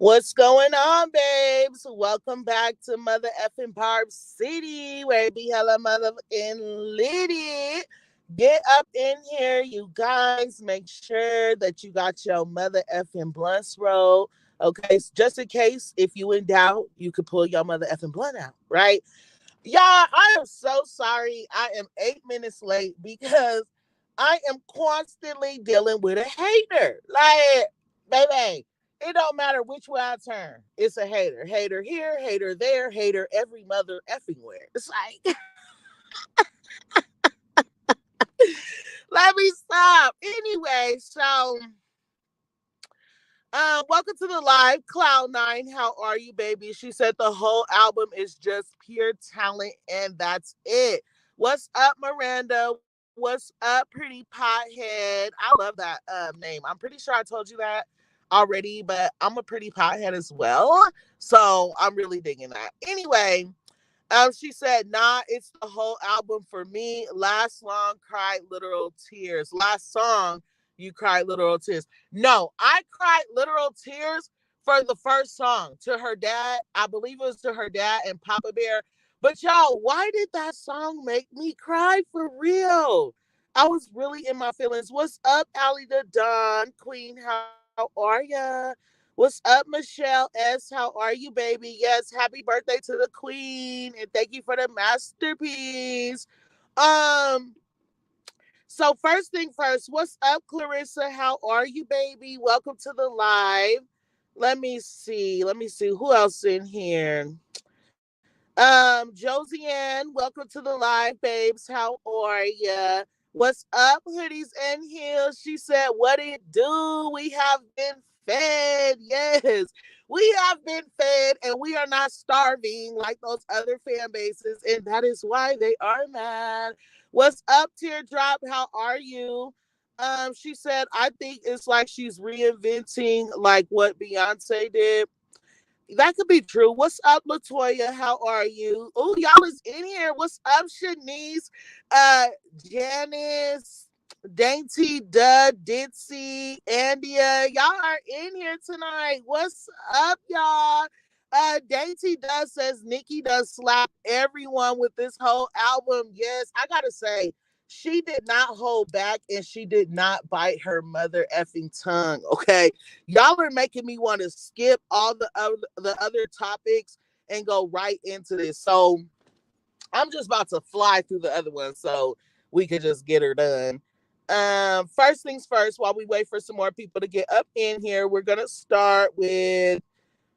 What's going on, babes? Welcome back to Mother effing Barb City, where it be hella motherfucking litty. Get up in here, you guys. Make sure that you got your mother effing blunts roll. Okay, so just in case, if you in doubt, you could pull your mother effing blunt out, right? Y'all, I am so sorry. I am 8 minutes late because I am constantly dealing with a hater. Like, baby, it don't matter which way I turn. It's a hater. Hater here, hater there, hater every mother effing where. It's like, let me stop. Anyway, so welcome to the live Cloud9. How are you, baby? She said the whole album is just pure talent, and that's it. What's up, Miranda? What's up, pretty pothead? I love that name. I'm pretty sure I told you that already, but I'm a pretty pothead as well. So I'm really digging that. Anyway, she said, nah, it's the whole album for me. Last song cried literal tears. Last song, you cried literal tears. No, I cried literal tears for the first song to her dad. I believe it was to her dad and Papa Bear. But y'all, why did that song make me cry for real? I was really in my feelings. What's up, Allie the Dawn Queen? How are ya? What's up, Michelle S? How are you, baby? Yes, happy birthday to the queen, and thank you for the masterpiece. Um, so first thing first, what's up, Clarissa? How are you, baby? Welcome to the live. Let me see. Who else in here? Josiane, welcome to the live, babes. How are ya? What's up, hoodies and heels? She said, what it do? We have been fed. Yes, we have been fed, and we are not starving like those other fan bases, and that is why they are mad. What's up, Teardrop? How are you? She said, I think it's like she's reinventing like what Beyonce did. That could be true. What's up, Latoya? How are you? Oh, y'all is in here. What's up, Shanice? Uh, Janice, Dainty, Dud, Ditzy, Andia. Y'all are in here tonight. What's up, y'all? Dainty Dud says Nicki does slap everyone with this whole album. Yes, I gotta say, she did not hold back and she did not bite her mother effing tongue. Okay, y'all are making me want to skip all the other topics and go right into this. So I'm just about to fly through the other ones so we could just get her done. First things first, while we wait for some more people to get up in here, we're gonna start with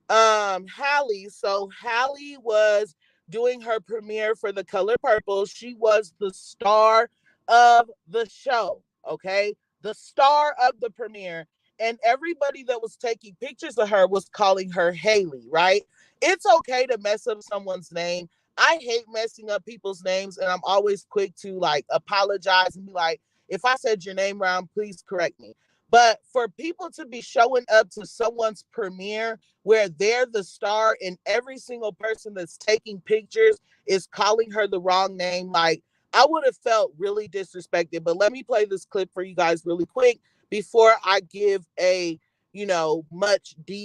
Halle. So Halle was doing her premiere for The Color Purple. She was the star of the show, okay? The star of the premiere. And everybody that was taking pictures of her was calling her Haley, right? It's okay to mess up someone's name. I hate messing up people's names, and I'm always quick to like apologize and be like, if I said your name wrong, please correct me. But for people to be showing up to someone's premiere where they're the star and every single person that's taking pictures is calling her the wrong name, like, I would have felt really disrespected. But let me play this clip for you guys really quick before I give a,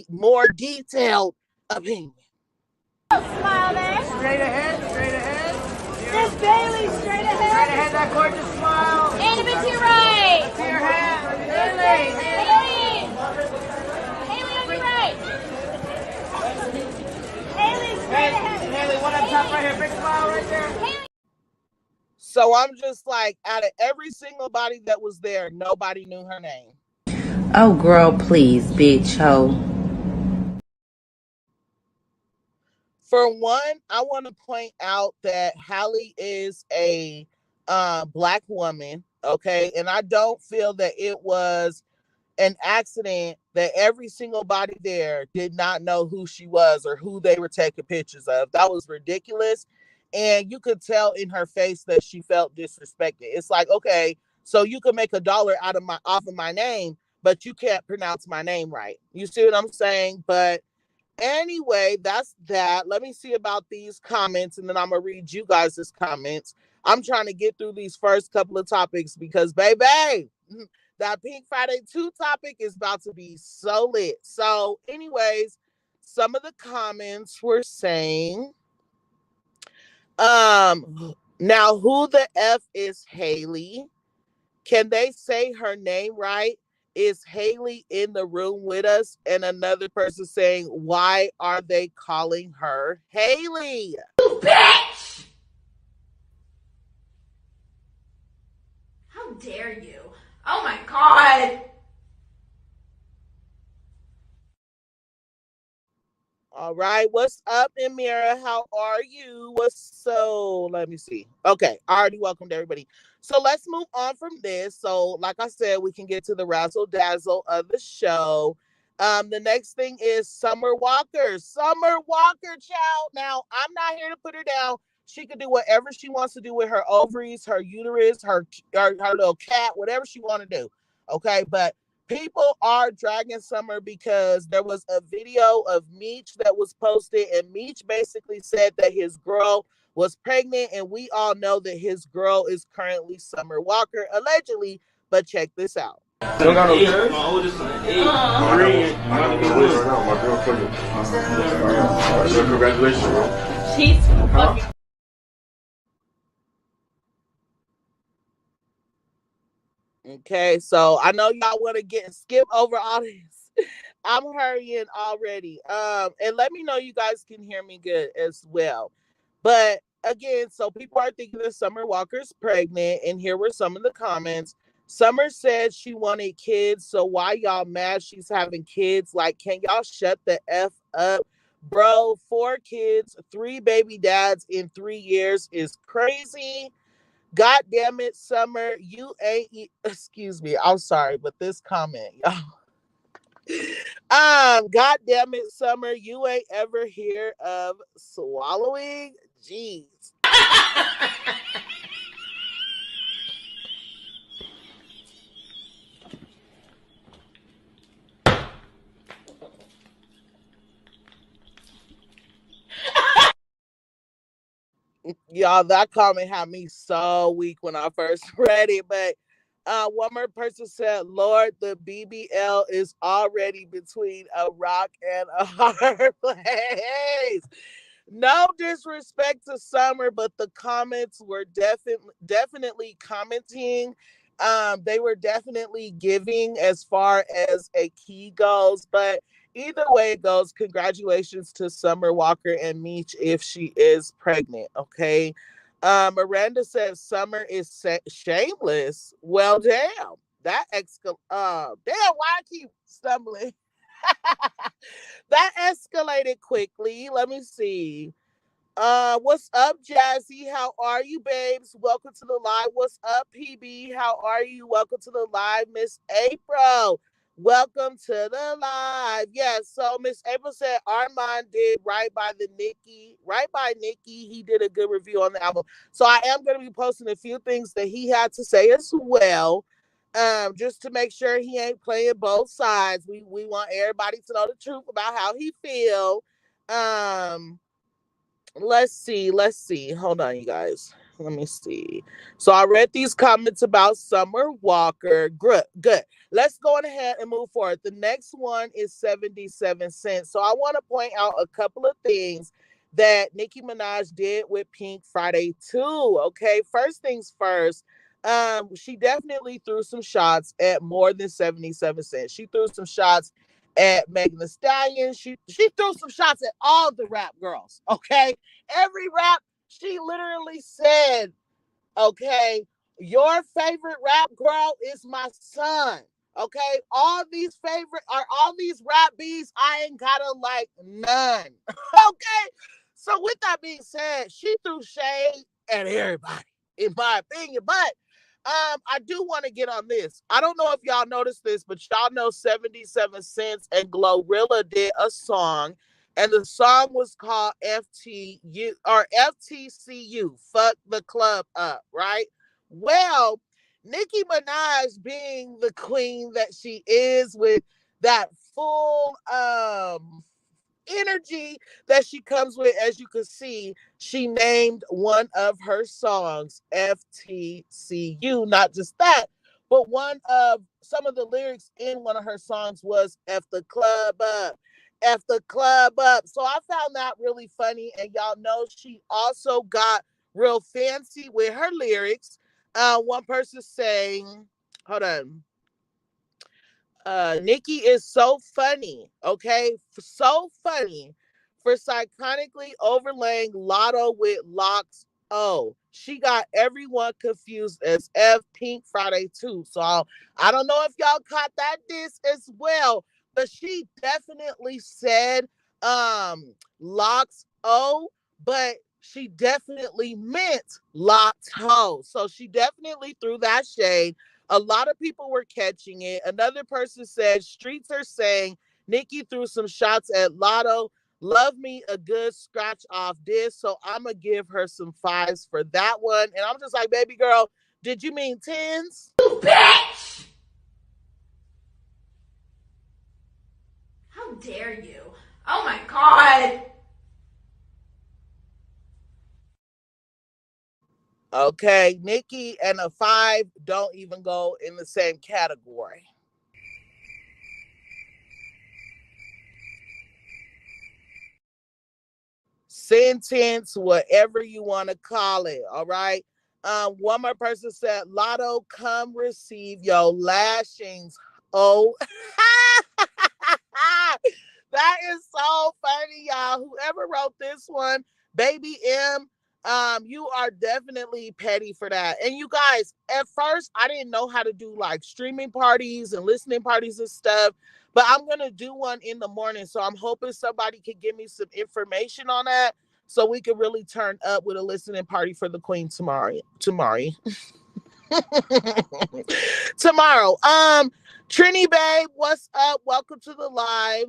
more detailed opinion. Smile there. Straight ahead, straight ahead. Miss Bailey, straight ahead. Straight ahead, that gorgeous smile. And a bit to your right. To your hat. Haley. Haley on your right. Haley, straight ahead. Haley, one on top right here. Big smile right there. Haley. So I'm just like, out of every single body that was there, nobody knew her name. Oh, girl, please, bitch, ho. For one, I want to point out that Halle is a Black woman, okay? And I don't feel that it was an accident that every single body there did not know who she was or who they were taking pictures of. That was ridiculous. And you could tell in her face that she felt disrespected. It's like, okay, so you can make $1 off of my name, but you can't pronounce my name right. You see what I'm saying? But anyway, that's that. Let me see about these comments, and then I'm going to read you guys' comments. I'm trying to get through these first couple of topics because, baby, that Pink Friday 2 topic is about to be so lit. So, anyways, some of the comments were saying, now who the F is Haley? Can they say her name right? Is Haley in the room with us? And another person saying, why are they calling her Haley? You bitch! How dare you? Oh my god! All right, what's up, Amira? How are you? Let me see. Okay, I already welcomed everybody. So let's move on from this. So, like I said, we can get to the razzle dazzle of the show. The next thing is Summer Walker. Summer Walker, child. Now, I'm not here to put her down. She can do whatever she wants to do with her ovaries, her uterus, her little cat, whatever she want to do. Okay, but people are dragging Summer because there was a video of Meech that was posted, and Meech basically said that his girl was pregnant, and we all know that his girl is currently Summer Walker, allegedly. But check this out. Don't got no kids. My oldest son, 8. My girl pregnant. Congratulations, bro. She's fucking. Okay, so I know y'all want to skip over all this. I'm hurrying already. And let me know you guys can hear me good as well. But again, so people are thinking that Summer Walker's pregnant, and here were some of the comments. Summer said she wanted kids, so why y'all mad she's having kids? Like, can y'all shut the F up? Bro, 4 kids, 3 baby dads in 3 years is crazy. God damn it, Summer, you ain't, excuse me, I'm sorry, but this comment, y'all. God damn it, Summer, you ain't ever hear of swallowing? Jeez. Y'all, that comment had me so weak when I first read it, but one more person said, Lord, the BBL is already between a rock and a hard place. No disrespect to Summer, but the comments were definitely commenting. They were definitely giving as far as a key goes, but either way it goes, congratulations to Summer Walker and Meech if she is pregnant. Okay. Miranda says Summer is shameless. Well, damn. Damn, why I keep stumbling? That escalated quickly. Let me see. What's up, Jazzy? How are you, babes? Welcome to the live. What's up, PB? How are you? Welcome to the live, Miss April. Welcome to the live. Yes, so Miss April said Armand did right by Nicki. He did a good review on the album. So I am going to be posting a few things that he had to say as well. Just to make sure he ain't playing both sides. We want everybody to know the truth about how he feel. Let's see. Hold on, you guys. Let me see. So I read these comments about Summer Walker. Good. Let's go on ahead and move forward. The next one is 77 cents. So I want to point out a couple of things that Nicki Minaj did with Pink Friday too. Okay, first things first. She definitely threw some shots at more than 77 cents. She threw some shots at Megan Thee Stallion. She threw some shots at all the rap girls. Okay, every rap, she literally said, okay, your favorite rap girl is my son. Okay, all these rap bees, I ain't gotta like none. Okay, so with that being said, she threw shade at everybody, in my opinion. But I do want to get on this. I don't know if y'all noticed this, but y'all know 77 Cents and Glorilla did a song, and the song was called FTU or FTCU, Fuck the Club Up, right? Well, Nicki Minaj, being the queen that she is, with that full energy that she comes with, as you can see, she named one of her songs FTCU. Not just that, but some of the lyrics in one of her songs was F the club up. F the club up. So I found that really funny. And y'all know she also got real fancy with her lyrics. One person saying, hold on. Nicki is so funny, okay? So funny for psychonically overlaying Lotto with locks. Oh, she got everyone confused as F Pink Friday too. So I don't know if y'all caught that diss as well, but she definitely said locks oh, but she definitely meant Latto. So she definitely threw that shade. A lot of people were catching it. Another person said, streets are saying Nicki threw some shots at Lotto. Love me a good scratch off this. So I'm going to give her some fives for that one. And I'm just like, baby girl, did you mean tens? You bitch! How dare you? Oh my god! Okay, Nicki and a five don't even go in the same category. Sentence, whatever you want to call it. All right. One more person said, Lotto, come receive your lashings. Oh, that is so funny, y'all. Whoever wrote this one, Baby M, you are definitely petty for that. And you guys, at first, I didn't know how to do like streaming parties and listening parties and stuff. But I'm going to do one in the morning. So I'm hoping somebody could give me some information on that so we could really turn up with a listening party for the Queen tomorrow. Tomorrow. Trini Babe, what's up? Welcome to the live.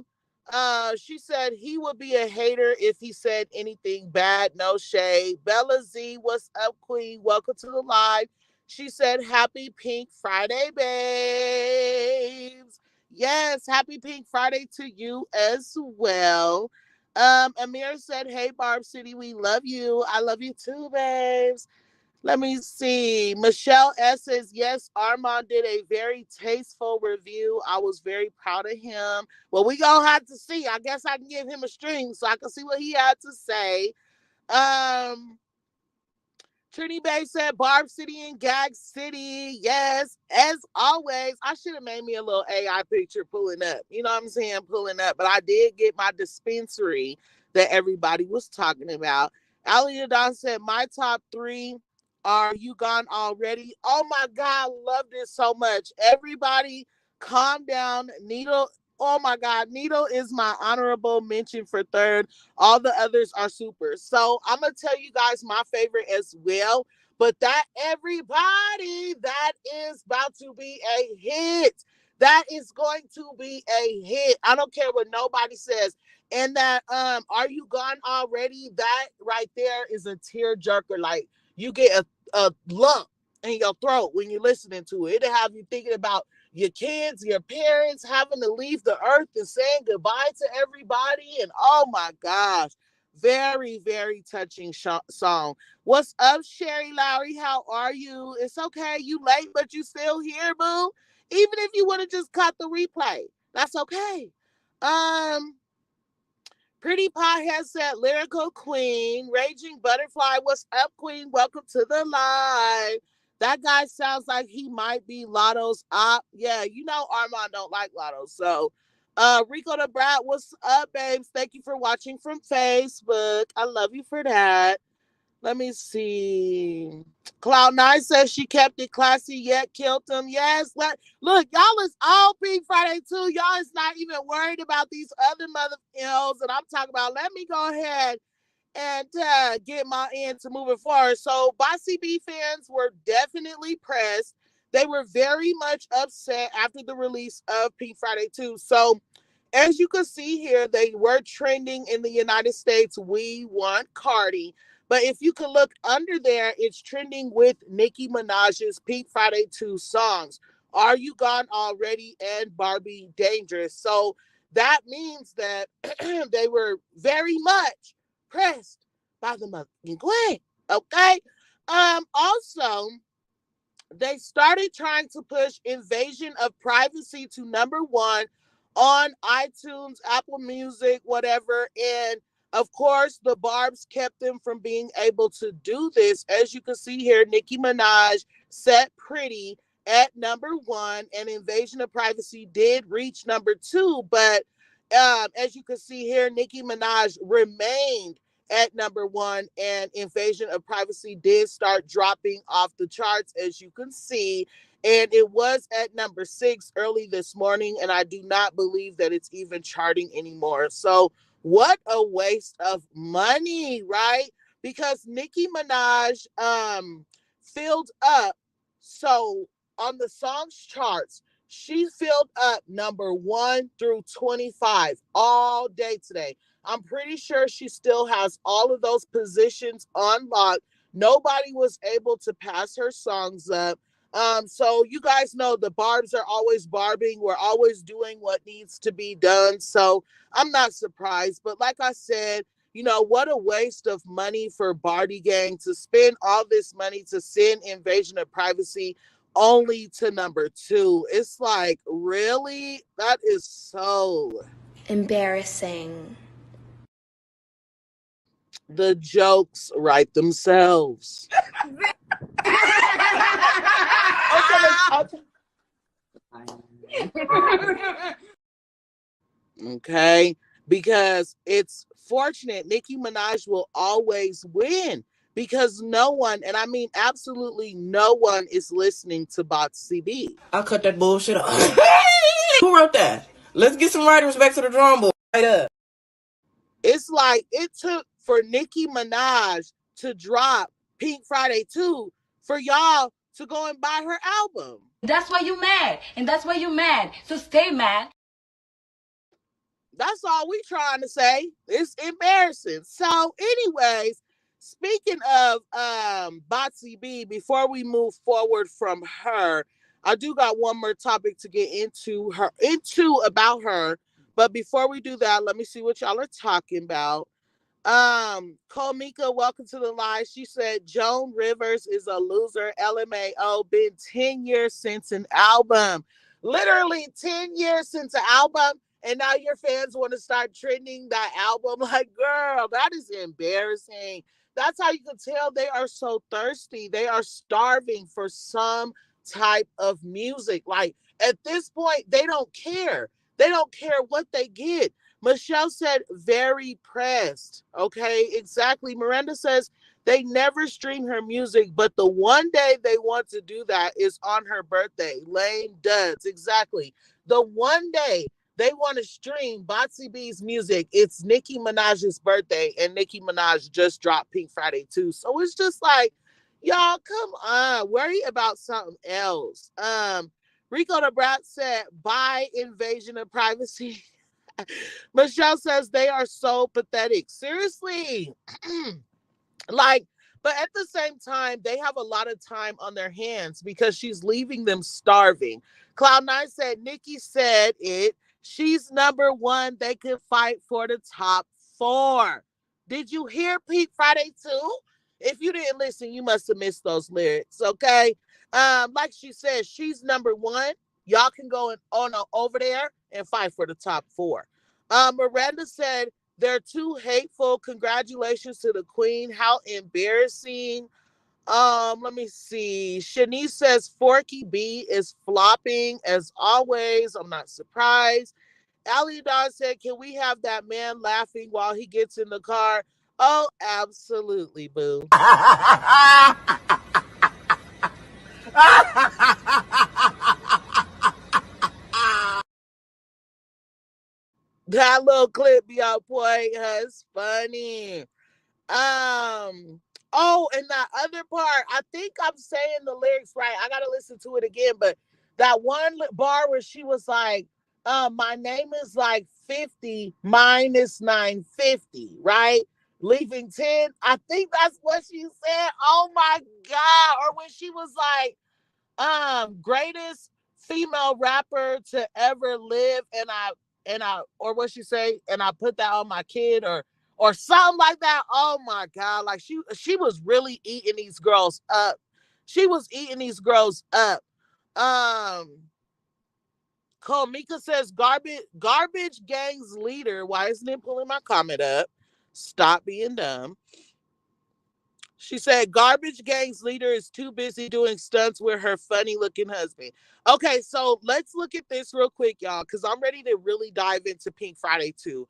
She said he would be a hater if he said anything bad. No shade. Bella Z, what's up, Queen? Welcome to the live. She said, Happy Pink Friday, babes. Yes, happy Pink Friday to you as well. Amir said, Hey, Barb City, we love you. I love you too, babes. Let me see. Michelle S says, yes, Armand did a very tasteful review. I was very proud of him. Well, we gonna have to see. I guess I can give him a string so I can see what he had to say. Um, Trinity Bay said Barb City and Gag City. Yes, as always. I should have made me a little AI picture pulling up. You know what I'm saying? Pulling up. But I did get my dispensary that everybody was talking about. Ali Don said, my top three are You Gone Already. Oh my God, love this so much. Everybody calm down. Needle. Oh my God, Needle is my honorable mention for third. All the others are super. So I'm going to tell you guys my favorite as well. But that everybody, that is about to be a hit. That is going to be a hit. I don't care what nobody says. And that Are You Gone Already? That right there is a tearjerker. Like you get a lump in your throat when you're listening to it. It'll have you thinking about your kids, your parents having to leave the earth and saying goodbye to everybody. And oh my gosh, very, very touching song. What's up, Sherry Lowry? How are you? It's okay. You late, but you still here, boo. Even if you would have just caught the replay, that's okay. Um, Pretty Pie has said lyrical queen, raging butterfly. What's up, queen? Welcome to the live. That guy sounds like he might be Lotto's op. Yeah, you know Armand don't like Lotto. So Rico the Brat, what's up, babes? Thank you for watching from Facebook. I love you for that. Let me see. Cloud9 says she kept it classy yet killed them. Yes. Look, y'all is all Pink Friday too. Y'all is not even worried about these other mother ills that I'm talking about. Let me go ahead and get my end to moving forward. So Bossy B fans were definitely pressed. They were very much upset after the release of Pink Friday 2. So as you can see here, they were trending in the United States. We want Cardi. But if you can look under there, it's trending with Nicki Minaj's Pink Friday 2 songs. Are You Gone Already? And Barbie Dangerous. So that means that they were very much pressed by the motherfucking Queen. Okay? Also, they started trying to push Invasion of Privacy to number one on iTunes, Apple Music, whatever. And of course, the Barbs kept them from being able to do this. As you can see here, Nicki Minaj set Pretty at number one, and Invasion of Privacy did reach number two. But as you can see here, Nicki Minaj remained at number one, and Invasion of Privacy did start dropping off the charts, as you can see. And it was at number 6 early this morning, and I do not believe that it's even charting anymore. So, what a waste of money, right? Because Nicki Minaj filled up. So, on the songs charts, she filled up number 1 through 25 all day today. I'm pretty sure she still has all of those positions unlocked. Nobody was able to pass her songs up. So you guys know the Barbs are always barbing. We're always doing what needs to be done. So I'm not surprised. But like I said, what a waste of money for Bardi Gang to spend all this money to send Invasion of Privacy only to number 2. It's like, really? That is so embarrassing. The jokes write themselves. Okay, because it's fortunate Nicki Minaj will always win because no one, and I mean absolutely no one, is listening to Barb City. I'll cut that bullshit off. Who wrote that? Let's get some writers back to the drawing board. Right up. It's like it took for Nicki Minaj to drop Pink Friday 2 for y'all to go and buy her album. That's why you mad, and that's why you mad. So stay mad. That's all we trying to say. It's embarrassing. So, anyways, speaking of Botsy B, before we move forward from her, I do got one more topic to get into about her. But before we do that, let me see what y'all are talking about. Komika, welcome to the live. She said Joan Rivers is a loser. LMAO, been 10 years since an album. Literally 10 years since an album. And now your fans want to start trending that album. Like, girl, that is embarrassing. That's how you can tell they are so thirsty. They are starving for some type of music. Like, at this point, they don't care. They don't care what they get. Michelle said, very pressed. Okay, exactly. Miranda says, they never stream her music, but the one day they want to do that is on her birthday. Lame duds. Exactly. The one day they want to stream Botsy B's music, it's Nicki Minaj's birthday, and Nicki Minaj just dropped Pink Friday 2. So it's just like, y'all, come on. Worry about something else. Rico the Brat said, buy Invasion of Privacy. Michelle says they are so pathetic. Seriously. Like, but at the same time, they have a lot of time on their hands because she's leaving them starving. Cloud9 said, Nicki said it. She's number one. They could fight for the top 4. Did you hear Pink Friday 2? If you didn't listen, you must have missed those lyrics, okay? Like she said, she's number one. Y'all can go on over there and fight for the top 4. Miranda said, they're too hateful. Congratulations to the queen. How embarrassing. Let me see. Shanice says Forky B is flopping as always. I'm not surprised. Ali Don said, can we have that man laughing while he gets in the car? Oh, absolutely, boo. That little clip, y'all, boy, it's funny. Oh, and that other part, I think I'm saying the lyrics right. I gotta listen to it again, but that one bar where she was like, my name is like 50 minus 950, right? Leaving 10. I think that's what she said. Oh my God. Or when she was like, greatest female rapper to ever live, and I or what she say, and I put that on my kid, or something like that. Oh my God. Like she was really eating these girls up. She was eating these girls up. Um Komika says garbage gang's leader. Why isn't it pulling my comment up? Stop being dumb. She said garbage gang's leader is too busy doing stunts with her funny looking husband. Okay, so let's look at this real quick, y'all, because I'm ready to really dive into Pink Friday too.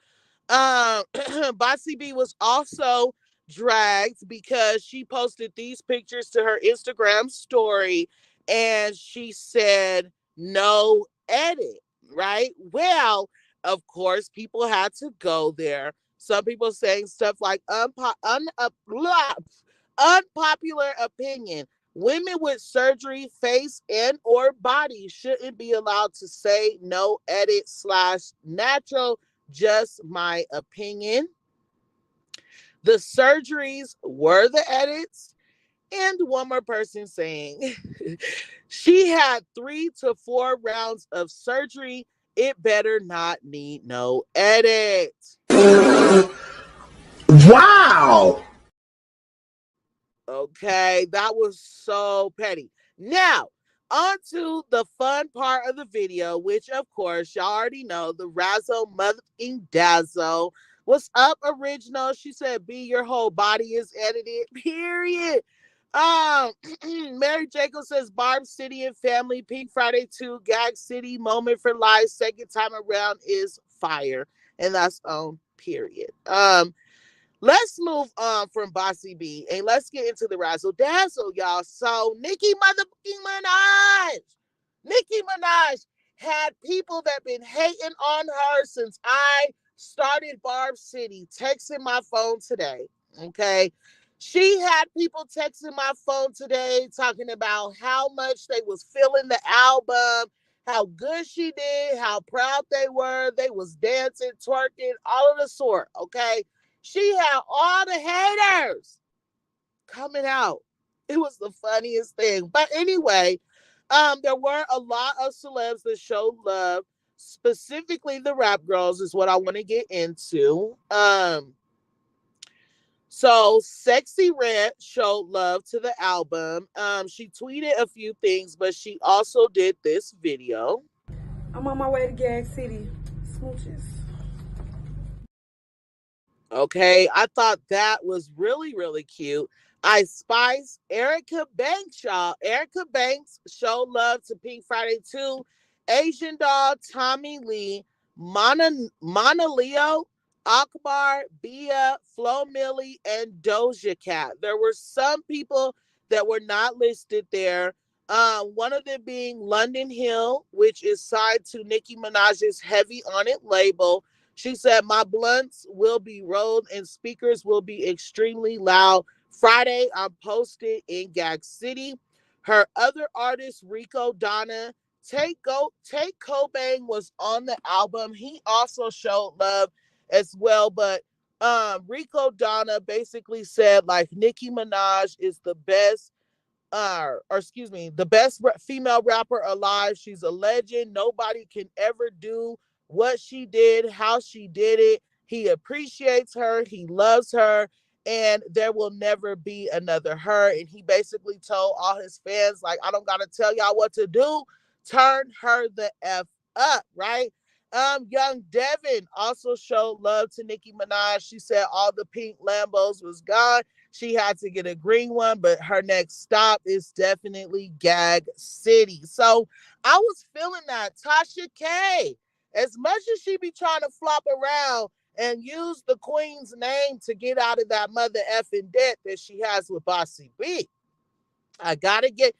Bossy B was also dragged because she posted these pictures to her Instagram story and she said no edit, right? Well, of course, people had to go there. Some people saying stuff like unpopular opinion. Women with surgery, face and or body shouldn't be allowed to say no edit / natural. Just my opinion. The surgeries were the edits. And one more person saying she had 3 to 4 rounds of surgery. It better not need no edit. Wow. Okay, that was so petty. Now, on to the fun part of the video, which of course y'all already know, the Razzle motherfucking dazzle. What's up, original? She said, "B, your whole body is edited." Period. Mary Jacob says, "Barb City and family, Pink Friday 2, Gag City, moment for life, second time around is fire," and that's on period. Let's move on from Bossy B and let's get into the razzle dazzle, y'all. So Nicki Minaj had people that been hating on her since I started Barb City texting my phone today. Okay. She had people texting my phone today talking about how much they was feeling the album, how good she did, how proud they were. They was dancing, twerking, all of the sort. Okay. She had all the haters coming out. It was the funniest thing. But anyway, there were a lot of celebs that showed love. Specifically, the rap girls is what I want to get into. So Sexy Red showed love to the album. She tweeted a few things, but she also did this video. I'm on my way to Gag City. Smooches. Okay, I thought that was really, really cute. I Spice, Erica Banks, y'all. Erica Banks showed love to Pink Friday 2, Asian Doll, Tommy Lee, Mana Leo, Akbar, Bia, Flo Millie, and Doja Cat. There were some people that were not listed there. One of them being London Hill, which is signed to Nicki Minaj's Heavy On It label. She said, "My blunts will be rolled and speakers will be extremely loud. Friday, I'm posted in Gag City." Her other artist, Rico Donna, Take Cobain was on the album. He also showed love as well. But Rico Donna basically said, like, Nicki Minaj is the best the best female rapper alive. She's a legend. Nobody can ever do what she did, how she did it. He appreciates her. He loves her. And there will never be another her. And he basically told all his fans, like, I don't got to tell y'all what to do. Turn her the F up, right? Young Devin also showed love to Nicki Minaj. She said all the pink Lambos was gone. She had to get a green one, but her next stop is definitely Gag City. So I was feeling that. Tasha K, as much as she be trying to flop around and use the queen's name to get out of that mother effing debt that she has with Bossy B, I gotta give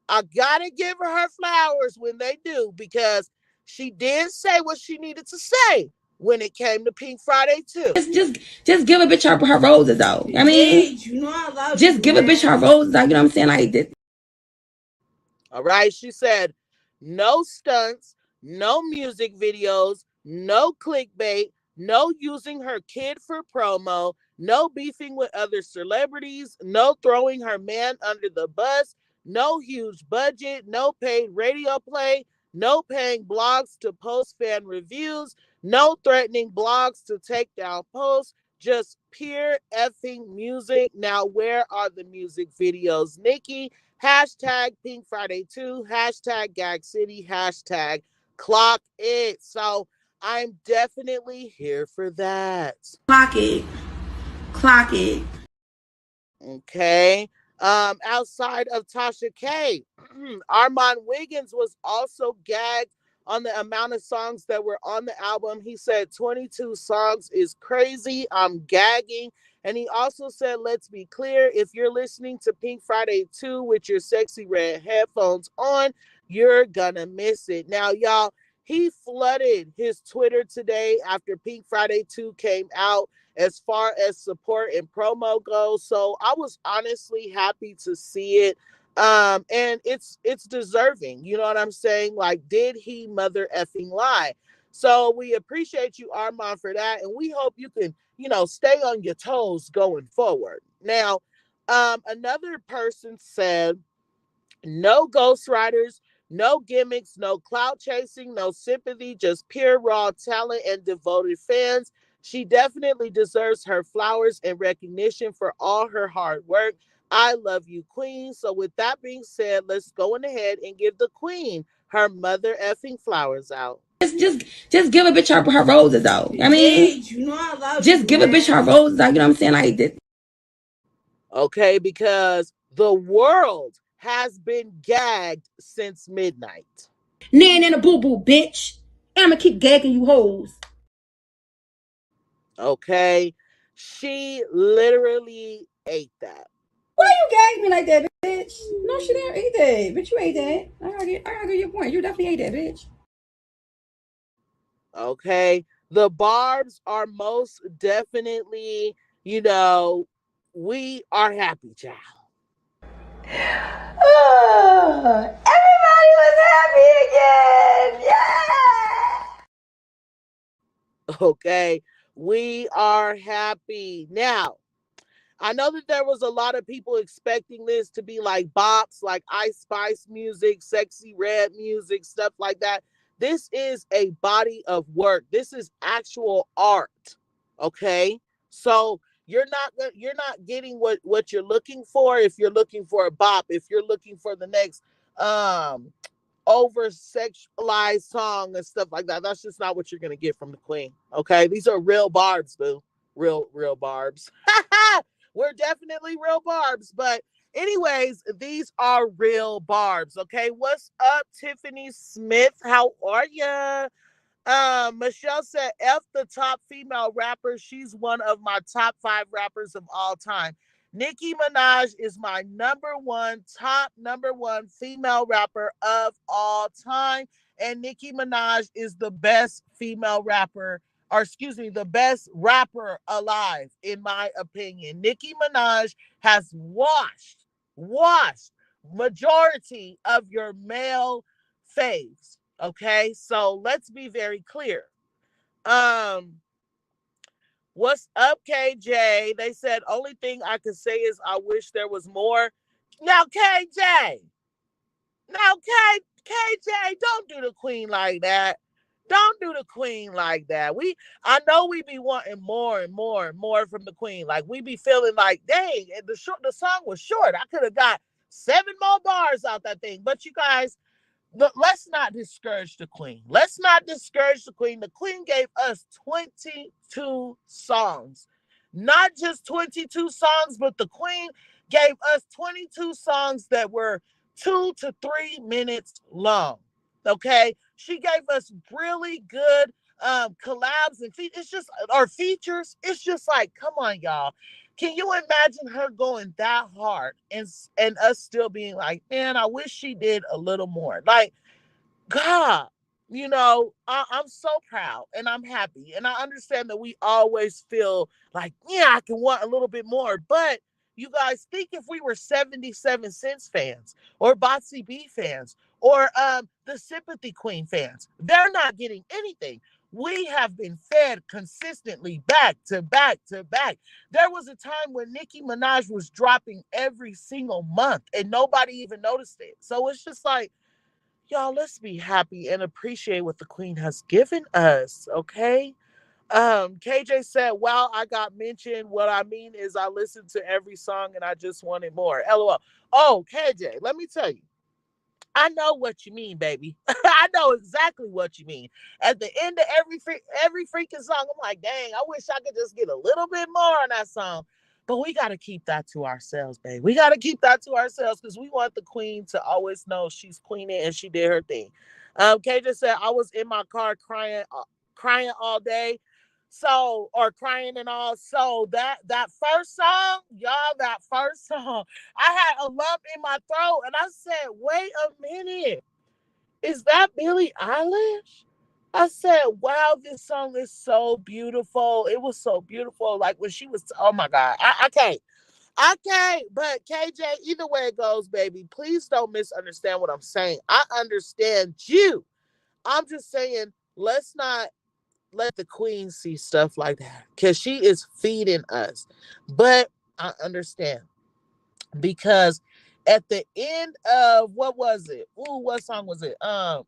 her flowers when they do, because she did say what she needed to say when it came to Pink Friday too. Just give a bitch her roses though. I mean, just give a bitch her roses. You know what I'm saying? Like this. All right. She said, no stunts, no music videos, no clickbait, no using her kid for promo, no beefing with other celebrities, no throwing her man under the bus, no huge budget, no paid radio play, no paying blogs to post fan reviews, no threatening blogs to take down posts, just pure effing music. Now, where are the music videos, Nicki? Hashtag Pink Friday 2, hashtag Gag City, hashtag Clock it. So I'm definitely here for that. Clock it. Clock it. Okay. Outside of Tasha K, Armand Wiggins was also gagged on the amount of songs that were on the album. He said 22 songs is crazy. I'm gagging. And he also said, let's be clear, if you're listening to Pink Friday 2 with your sexy red headphones on, you're gonna miss it. Now, y'all, he flooded his Twitter today after Pink Friday 2 came out as far as support and promo goes. So I was honestly happy to see it. And it's deserving. You know what I'm saying? Like, did he mother effing lie? So we appreciate you, Armand, for that. And we hope you can, stay on your toes going forward. Now, another person said, no ghostwriters, no gimmicks, no clout chasing, no sympathy, just pure raw talent and devoted fans. She definitely deserves her flowers and recognition for all her hard work. I love you, Queen. So with that being said, let's go on ahead and give the Queen her mother effing flowers out. Just give a bitch her roses though. I mean, just give a bitch her roses out. You know what I'm saying? Like this. Okay, because the world has been gagged since midnight. Nan and a boo boo, bitch. And I'm gonna keep gagging you hoes. Okay, she literally ate that. Why you gagging me like that, bitch? No, she didn't eat that. Bitch, you ate that. I argue your point. You definitely ate that, bitch. Okay, the Barbs are most definitely, we are happy, child. Everybody was happy again. Yeah. Okay, we are happy. Now, I know that there was a lot of people expecting this to be like bops, like Ice Spice music, Sexy Red music, stuff like that. This is a body of work. This is actual art. Okay? So you're not getting what you're looking for if you're looking for a bop, if you're looking for the next over sexualized song and stuff like that. That's just not what you're gonna get from the Queen. Okay? These are real barbs, boo. Real barbs. We're definitely real barbs, but anyways, these are real barbs. Okay, what's up, Tiffany Smith? How are ya? Michelle said, F the top female rapper. She's one of my top 5 rappers of all time. Nicki Minaj is my top number one female rapper of all time. And Nicki Minaj is the best female rapper, or excuse me, the best rapper alive, in my opinion. Nicki Minaj has washed majority of your male faves. Okay, so let's be very clear. What's up, KJ? They said only thing I could say is I wish there was more. Now, KJ, KJ, don't do the Queen like that. Don't do the Queen like that. I know we be wanting more and more and more from the Queen. Like we be feeling like, dang, the song was short. I could have got 7 more bars out that thing. But you guys, let's not discourage the Queen. Let's not discourage the Queen. The Queen gave us 22 songs. Not just 22 songs, but the Queen gave us 22 songs that were 2 to 3 minutes long. Okay? She gave us really good collabs and features. It's just like, come on, y'all. Can you imagine her going that hard and us still being like, man, I wish she did a little more. Like, God, I'm so proud and I'm happy. And I understand that we always feel like, yeah, I can want a little bit more. But you guys, think if we were 77 Cents fans or Botsy B fans or the Sympathy Queen fans, they're not getting anything. We have been fed consistently back to back to back. There was a time when Nicki Minaj was dropping every single month and nobody even noticed it. So it's just like, y'all, let's be happy and appreciate what the Queen has given us, okay? KJ said, well, I got mentioned. What I mean is I listened to every song and I just wanted more. LOL. Oh, KJ, let me tell you. I know what you mean, baby. I know exactly what you mean. At the end of every freaking song, I'm like, dang, I wish I could just get a little bit more on that song. But we got to keep that to ourselves, baby. We got to keep that to ourselves because we want the queen to always know she's queening and she did her thing. Kay just said, I was in my car crying all day. So, or crying and all. So that first song, y'all, that first song, I had a lump in my throat and I said, wait a minute. Is that Billie Eilish? I said, wow, this song is so beautiful. It was so beautiful. Like when she was, oh my God, I can't. I can't. But KJ, either way it goes, baby, please don't misunderstand what I'm saying. I understand you. I'm just saying, let's not let the queen see stuff like that because she is feeding us. But I understand because at the end of what was it? Ooh, what song was it? Oh,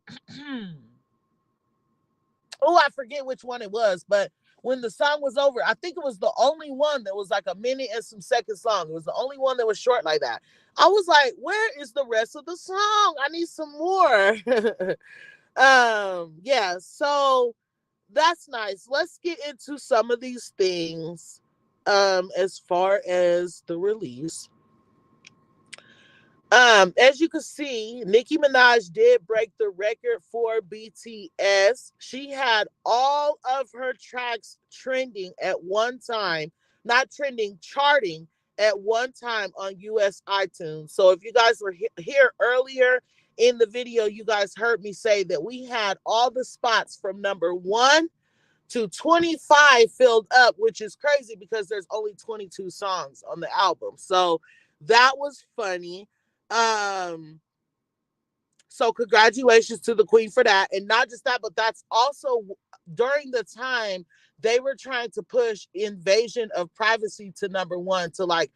I forget which one it was, but when the song was over, I think it was the only one that was like a minute and some seconds long. It was the only one that was short like that. I was like, where is the rest of the song? I need some more. Yeah, so that's nice. Let's get into some of these things as far as the release. As you can see, Nicki Minaj did break the record for BTS. She had all of her tracks trending at one time, not trending, charting at one time on US iTunes. So if you guys were here earlier in the video, you guys heard me say that we had all the spots from number 1 to 25 filled up, which is crazy because there's only 22 songs on the album. So that was funny. So congratulations to the queen for that. And not just that, but that's also during the time they were trying to push Invasion of Privacy to number 1 to like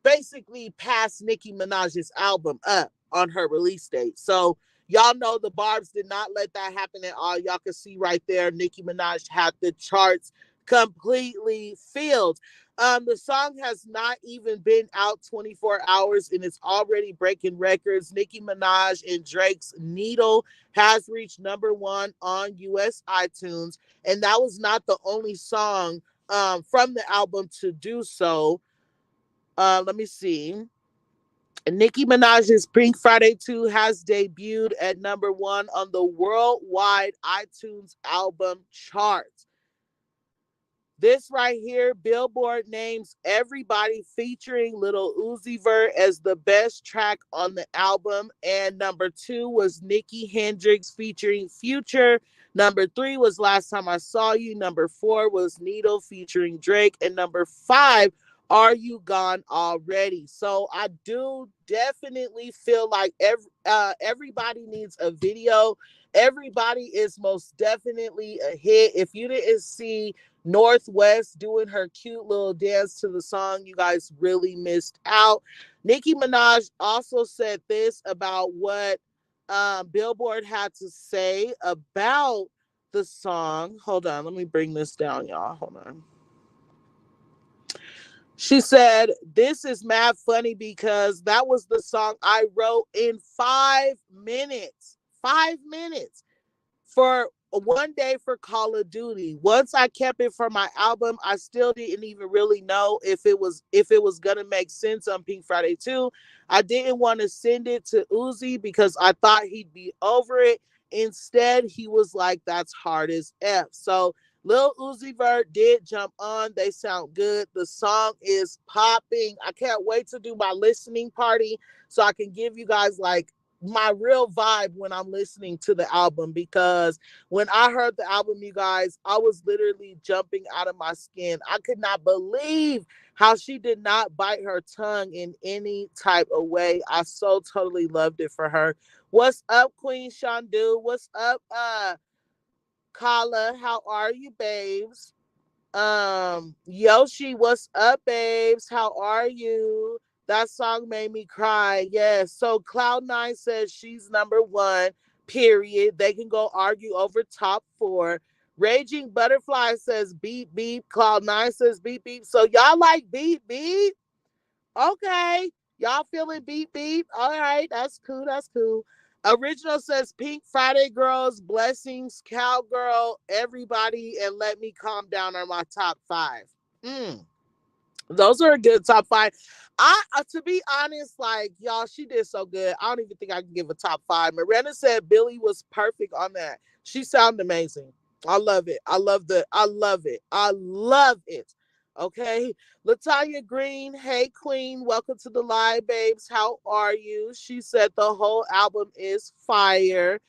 basically pass Nicki Minaj's album up on her release date. So y'all know the Barbs did not let that happen at all. Y'all can see right there, Nicki Minaj had the charts completely filled. The song has not even been out 24 hours and it's already breaking records. Nicki Minaj and Drake's Needle has reached number 1 on US iTunes. And that was not the only song from the album to do so. Let me see. Nicki Minaj's Pink Friday 2 has debuted at number 1 on the worldwide iTunes album chart. This right here, Billboard names Everybody featuring Lil Uzi Vert as the best track on the album. And number 2 was Nicki Hendrix featuring Future. Number 3 was Last Time I Saw You. Number 4 was Needle featuring Drake. And number 5, Are You Gone Already? So I do definitely feel like everybody needs a video. Everybody is most definitely a hit. If you didn't see Northwest doing her cute little dance to the song, you guys really missed out. Nicki Minaj also said this about what Billboard had to say about the song. Hold on, let me bring this down, y'all. Hold on. She said, this is mad funny because that was the song I wrote in 5 minutes. 5 minutes. For one day for Call of Duty. Once I kept it for my album, I still didn't even really know if it was gonna make sense on Pink Friday 2. I didn't want to send it to Uzi because I thought he'd be over it. Instead, he was like, that's hard as F. So Lil Uzi Vert did jump on. They sound good. The song is popping. I can't wait to do my listening party so I can give you guys like my real vibe when I'm listening to the album, because when I heard the album, you guys, I was literally jumping out of my skin. I could not believe how she did not bite her tongue in any type of way. I so totally loved it for her. What's up, Queen Shandu? What's up, Kala? How are you, babes? Yoshi, what's up, babes? How are you? That song made me cry. Yes. So Cloud9 says she's number 1, period. They can go argue over top 4. Raging Butterfly says beep beep. Cloud9 says beep beep. So y'all like beep beep? Okay. Y'all feeling beat beat? All right, that's cool. That's cool. Original says Pink Friday girls, blessings, cowgirl, everybody, and let me calm down are my top 5. Those are a good top 5. To be honest, like y'all, she did so good. I don't even think I can give a top 5. Miranda said Billy was perfect on that. She sounded amazing. I love it. I love it. I love it. Okay. Latanya Green, hey queen, welcome to the live, babes. How are you? She said the whole album is fire.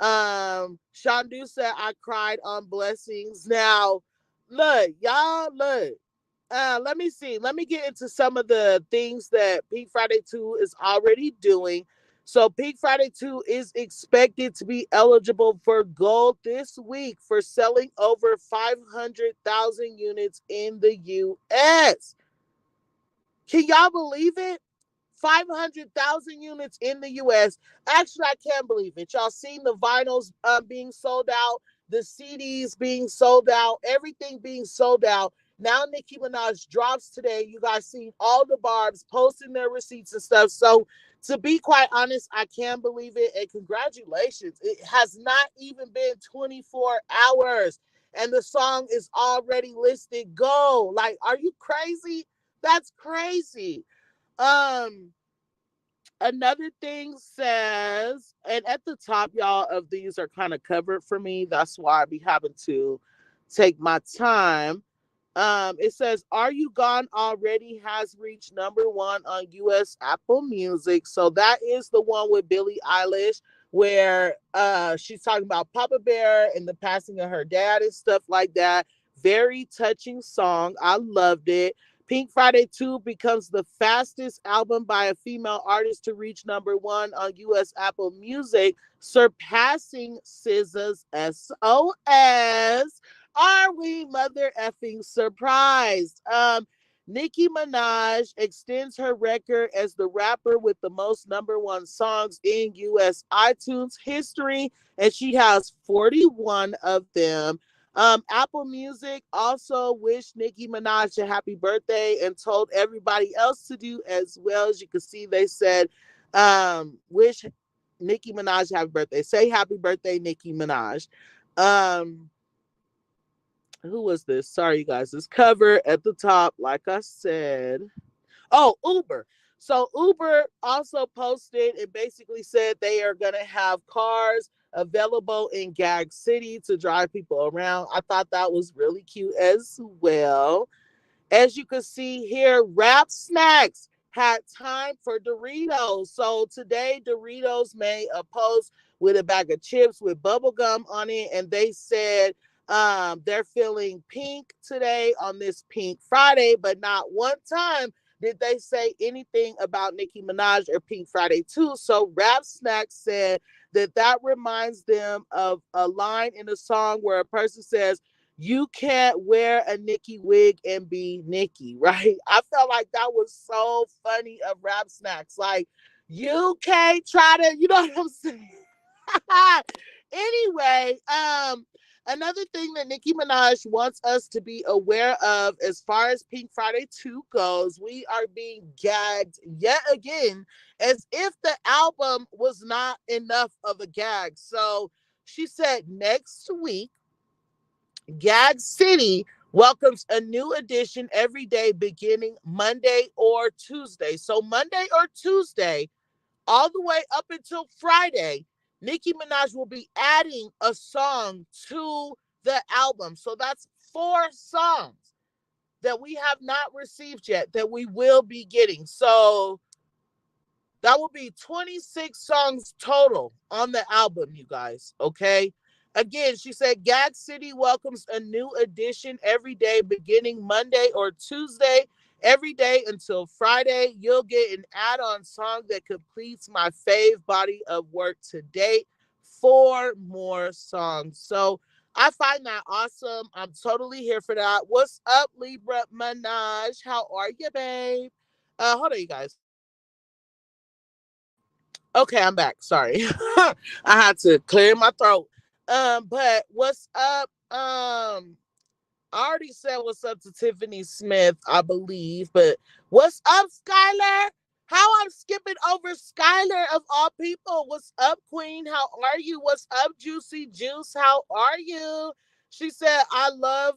Shandu said I cried on blessings. Now, look, y'all, look. Let me see. Let me get into some of the things that Pink Friday 2 is already doing. So Pink Friday 2 is expected to be eligible for gold this week for selling over 500,000 units in the US. Can y'all believe it? 500,000 units in the US. Actually, I can't believe it. Y'all seen the vinyls being sold out, the CDs being sold out, everything being sold out. Now Nicki Minaj drops today. You guys seen all the Barbs posting their receipts and stuff. So to be quite honest, I can't believe it. And congratulations. It has not even been 24 hours. And the song is already listed gold. Like, are you crazy? That's crazy. Another thing says, and at the top, y'all, of these are kind of covered for me. That's why I be having to take my time. It says, Are You Gone Already has reached #1 on US Apple Music. So that is the one with Billie Eilish, where she's talking about Papa Bear and the passing of her dad and stuff like that. Very touching song. I loved it. Pink Friday 2 becomes the fastest album by a female artist to reach #1 on US Apple Music, surpassing SZA's SOS. Are we mother effing surprised? Nicki Minaj extends her record as the rapper with the most #1 songs in US iTunes history, and she has 41 of them. Apple Music also wished Nicki Minaj a happy birthday and told everybody else to do as well. As you can see, they said, wish Nicki Minaj a happy birthday. Say happy birthday, Nicki Minaj. Who was this? Sorry, you guys. This cover at the top, like I said. Oh, Uber. So Uber also posted and basically said they are going to have cars available in Gag City to drive people around. I thought that was really cute as well. As you can see here, Rap Snacks had time for Doritos. So today, Doritos made a post with a bag of chips with bubble gum on it, and they said they're feeling pink today on this Pink Friday, but not one time did they say anything about Nicki Minaj or Pink Friday 2. So Rap Snacks said that reminds them of a line in a song where a person says, you can't wear a Nicki wig and be Nicki, right? I felt like that was so funny of Rap Snacks. Like, you can't try to, you know what I'm saying? Anyway, another thing that Nicki Minaj wants us to be aware of as far as Pink Friday 2 goes, we are being gagged yet again as if the album was not enough of a gag. So she said next week, Gag City welcomes a new edition every day beginning Monday or Tuesday. So Monday or Tuesday, all the way up until Friday, Nicki Minaj will be adding a song to the album. So that's 4 songs that we have not received yet that we will be getting. So that will be 26 songs total on the album, you guys. Okay. Again, she said Gag City welcomes a new edition every day beginning Monday or Tuesday. Every day until Friday, you'll get an add-on song that completes my fave body of work to date. 4 more songs. So I find that awesome. I'm totally here for that. What's up, Libra Minaj? How are you, babe? Hold on, you guys. Okay, I'm back. Sorry. I had to clear my throat. But what's up? I already said what's up to Tiffany Smith, I believe. But what's up, Skylar? How I'm skipping over Skylar of all people. What's up, Queen? How are you? What's up, Juicy Juice? How are you? She said, I love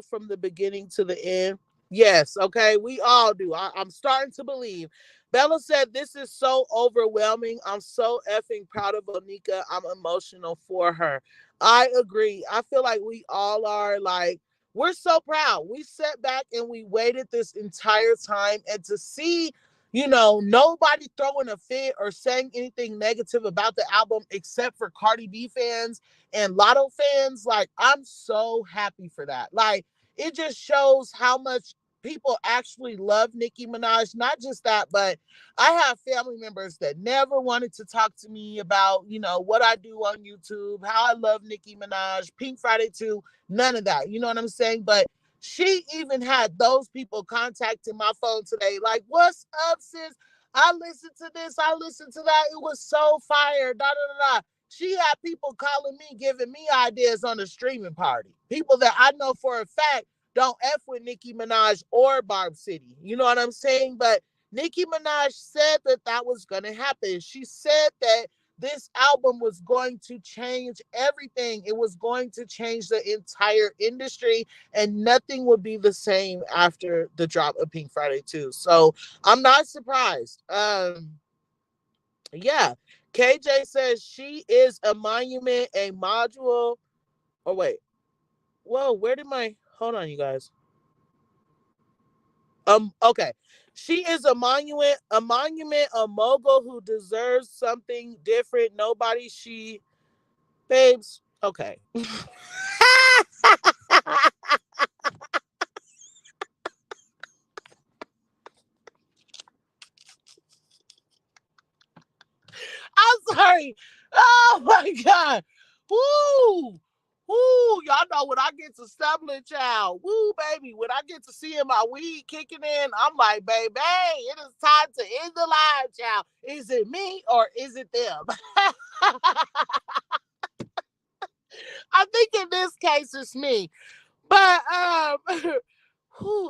from the beginning to the end. Yes, okay, we all do. I'm starting to believe. Bella said, this is so overwhelming. I'm so effing proud of Onika. I'm emotional for her. I agree. I feel like we all are. Like, we're so proud. We sat back and we waited this entire time, and to see, nobody throwing a fit or saying anything negative about the album except for Cardi B fans and Latto fans, like, I'm so happy for that. Like, it just shows how much people actually love Nicki Minaj. Not just that, but I have family members that never wanted to talk to me about, what I do on YouTube, how I love Nicki Minaj, Pink Friday too. None of that. You know what I'm saying? But she even had those people contacting my phone today. Like, what's up, sis? I listened to this. I listened to that. It was so fire. Da, da, da, da. She had people calling me, giving me ideas on the streaming party. People that I know for a fact don't F with Nicki Minaj or Barb City. You know what I'm saying? But Nicki Minaj said that that was going to happen. She said that this album was going to change everything. It was going to change the entire industry, and nothing would be the same after the drop of Pink Friday 2. So I'm not surprised. Yeah. KJ says she is a monument, a module. Oh, wait. Whoa, where did hold on, you guys. Okay. She is a monument, a mogul who deserves something different. Babes. Okay. I'm sorry. Oh my God. Woo. Woo. Y'all know when I get to stumbling, child. Woo, baby. When I get to seeing my weed kicking in, I'm like, baby, it is time to end the live, child. Is it me or is it them? I think in this case it's me. But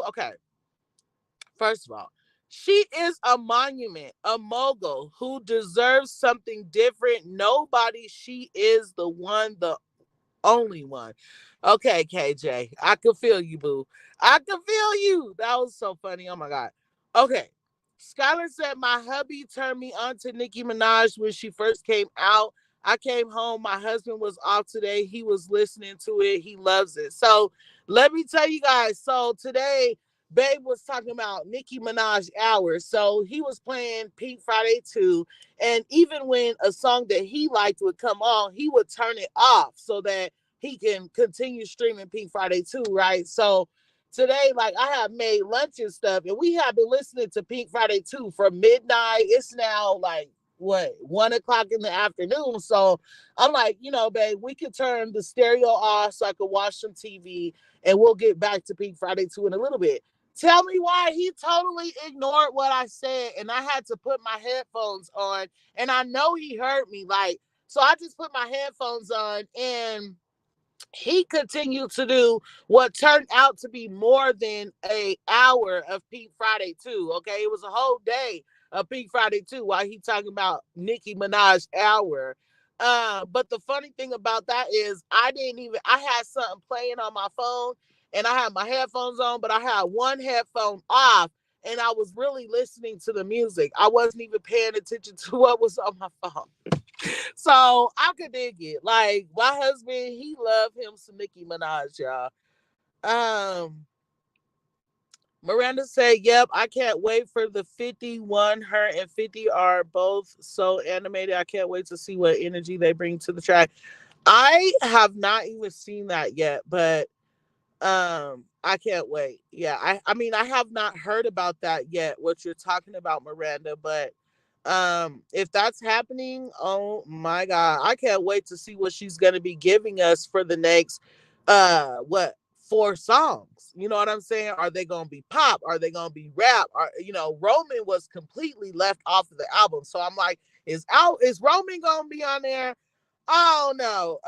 okay. First of all, she is a monument, a mogul who deserves something different. Nobody, she is the one, the only one. Okay, KJ, I can feel you, boo. I can feel you. That was so funny. Oh my God. Okay. Skylar said, my hubby turned me on to Nicki Minaj when she first came out. I came home. My husband was off today. He was listening to it. He loves it. So let me tell you guys. So today, Babe was talking about Nicki Minaj hours. So he was playing Pink Friday 2. And even when a song that he liked would come on, he would turn it off so that he can continue streaming Pink Friday 2, right? So today, like, I have made lunch and stuff, and we have been listening to Pink Friday 2 from midnight. It's now like, what, 1 o'clock in the afternoon. So I'm like, babe, we can turn the stereo off so I can watch some TV, and we'll get back to Pink Friday 2 in a little bit. Tell me why he totally ignored what I said, and I had to put my headphones on, and I know he heard me. Like, so I just put my headphones on, and he continued to do what turned out to be more than an hour of Pink Friday 2. Okay, it was a whole day of Pink Friday 2 while he talking about Nicki Minaj hour. But the funny thing about that is I had something playing on my phone and I had my headphones on, but I had one headphone off and I was really listening to the music. I wasn't even paying attention to what was on my phone. So I could dig it. Like, my husband, he loved him some Nicki Minaj, y'all. Miranda said, yep, I can't wait for the 51. Her and 50 are both so animated. I can't wait to see what energy they bring to the track. I have not even seen that yet, but I can't wait. Yeah, I mean, I have not heard about that yet, what you're talking about, Miranda, but if that's happening, oh my God, I can't wait to see what she's going to be giving us for the next 4 songs. You know what I'm saying? Are they going to be pop? Are they going to be rap? Roman was completely left off of the album, so I'm like, is Roman going to be on there? Oh no.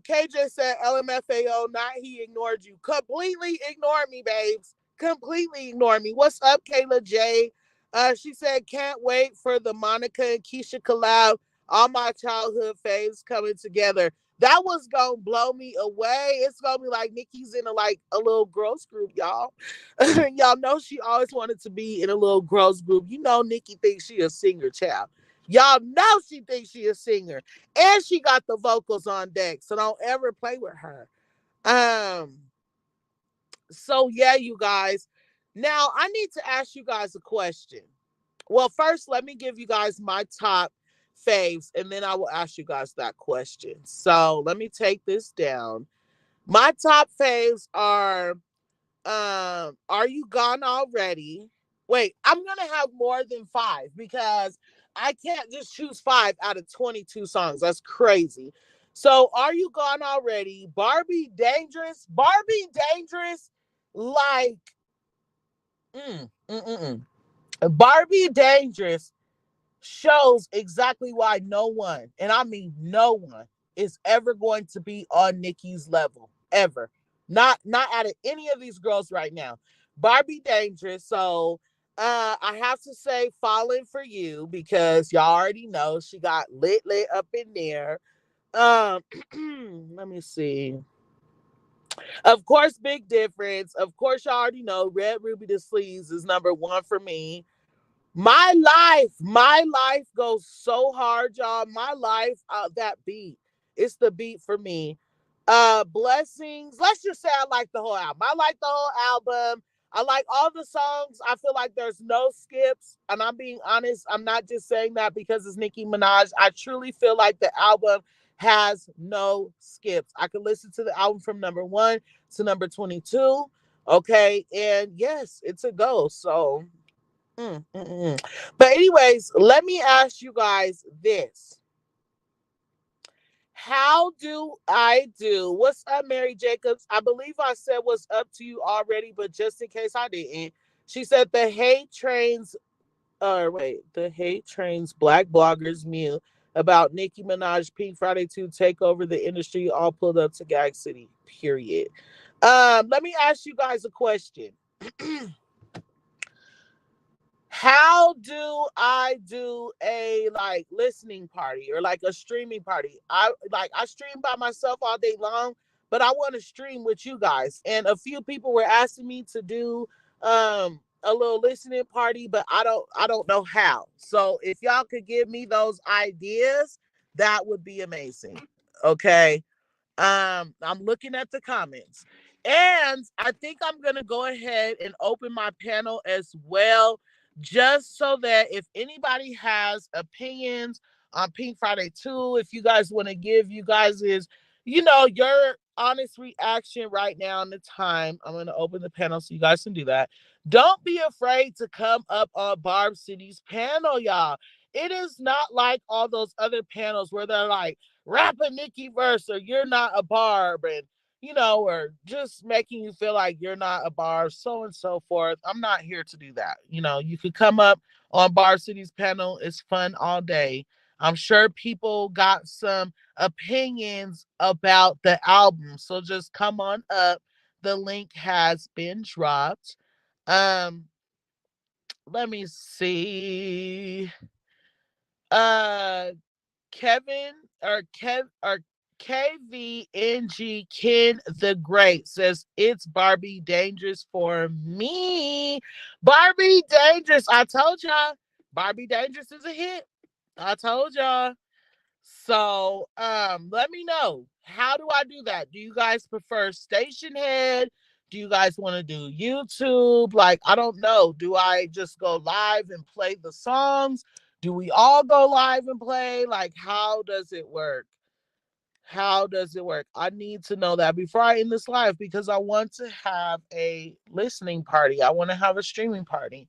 KJ said LMFAO, not he ignored you. Completely ignored me, babes. Completely ignored me. What's up, Kayla J? She said, can't wait for the Monica and Keisha collab. All my childhood faves coming together. That was gonna blow me away. It's gonna be like Nicki's in a little girls group, y'all. Y'all know she always wanted to be in a little girls group. You know Nicki thinks she a singer, child. Y'all know she thinks she a singer. And she got the vocals on deck. So don't ever play with her. So yeah, you guys. Now I need to ask you guys a question. Well, first, let me give you guys my top faves, and then I will ask you guys that question. So let me take this down. My top faves are You Gone Already? Wait, I'm gonna have more than 5 because I can't just choose 5 out of 22 songs. That's crazy. So Are You Gone Already? Barbie Dangerous? Barbie Dangerous, like, mm, mm, mm, mm. Barbie Dangerous shows exactly why no one, and I mean no one, is ever going to be on Nicki's level. Ever. Not out of any of these girls right now. Barbie Dangerous. So I have to say Falling for You because y'all already know she got lit up in there. Um let me see. Of course, Big Difference. Of course, y'all already know Red Ruby the Sleeves is number 1 for me. My life goes so hard, y'all. My life, that beat. It's the beat for me. Blessings. Let's just say I like the whole album. I like the whole album. I like all the songs. I feel like there's no skips. And I'm being honest. I'm not just saying that because it's Nicki Minaj. I truly feel like the album has no skips. I could listen to the album from number 1 to number 22. Okay. And yes, it's a go. So but anyways, let me ask you guys this. How do I do? What's up, Mary Jacobs? I believe I said what's up to you already, but just in case I didn't, she said the hate trains black bloggers mute about Nicki Minaj Pink Friday 2 take over the industry, all pulled up to Gag City, period. Let me ask you guys a question. How do I do a listening party or like a streaming party? I stream by myself all day long, but I want to stream with you guys. And a few people were asking me to do a little listening party, but I don't know how. So if y'all could give me those ideas, that would be amazing. Okay. I'm looking at the comments. And I think I'm gonna go ahead and open my panel as well, just so that if anybody has opinions on Pink Friday 2, if you guys want to give you guys your honest reaction right now in the time. I'm gonna open the panel so you guys can do that. Don't be afraid to come up on Barb City's panel, y'all. It is not like all those other panels where they're like, rap a Nicki verse or you're not a Barb, and or just making you feel like you're not a Barb, so and so forth. I'm not here to do that. You could come up on Barb City's panel. It's fun all day. I'm sure people got some opinions about the album, so just come on up. The link has been dropped. Um, let me see. Uh, Kevin or KVNG Ken the Great says it's Barbie Dangerous for me. Barbie Dangerous. I told y'all. Barbie Dangerous is a hit. I told y'all. So let me know. How do I do that? Do you guys prefer Station Head? Do you guys want to do YouTube? Like, I don't know. Do I just go live and play the songs? Do we all go live and play? Like, how does it work? How does it work? I need to know that before I end this live because I want to have a listening party. I want to have a streaming party.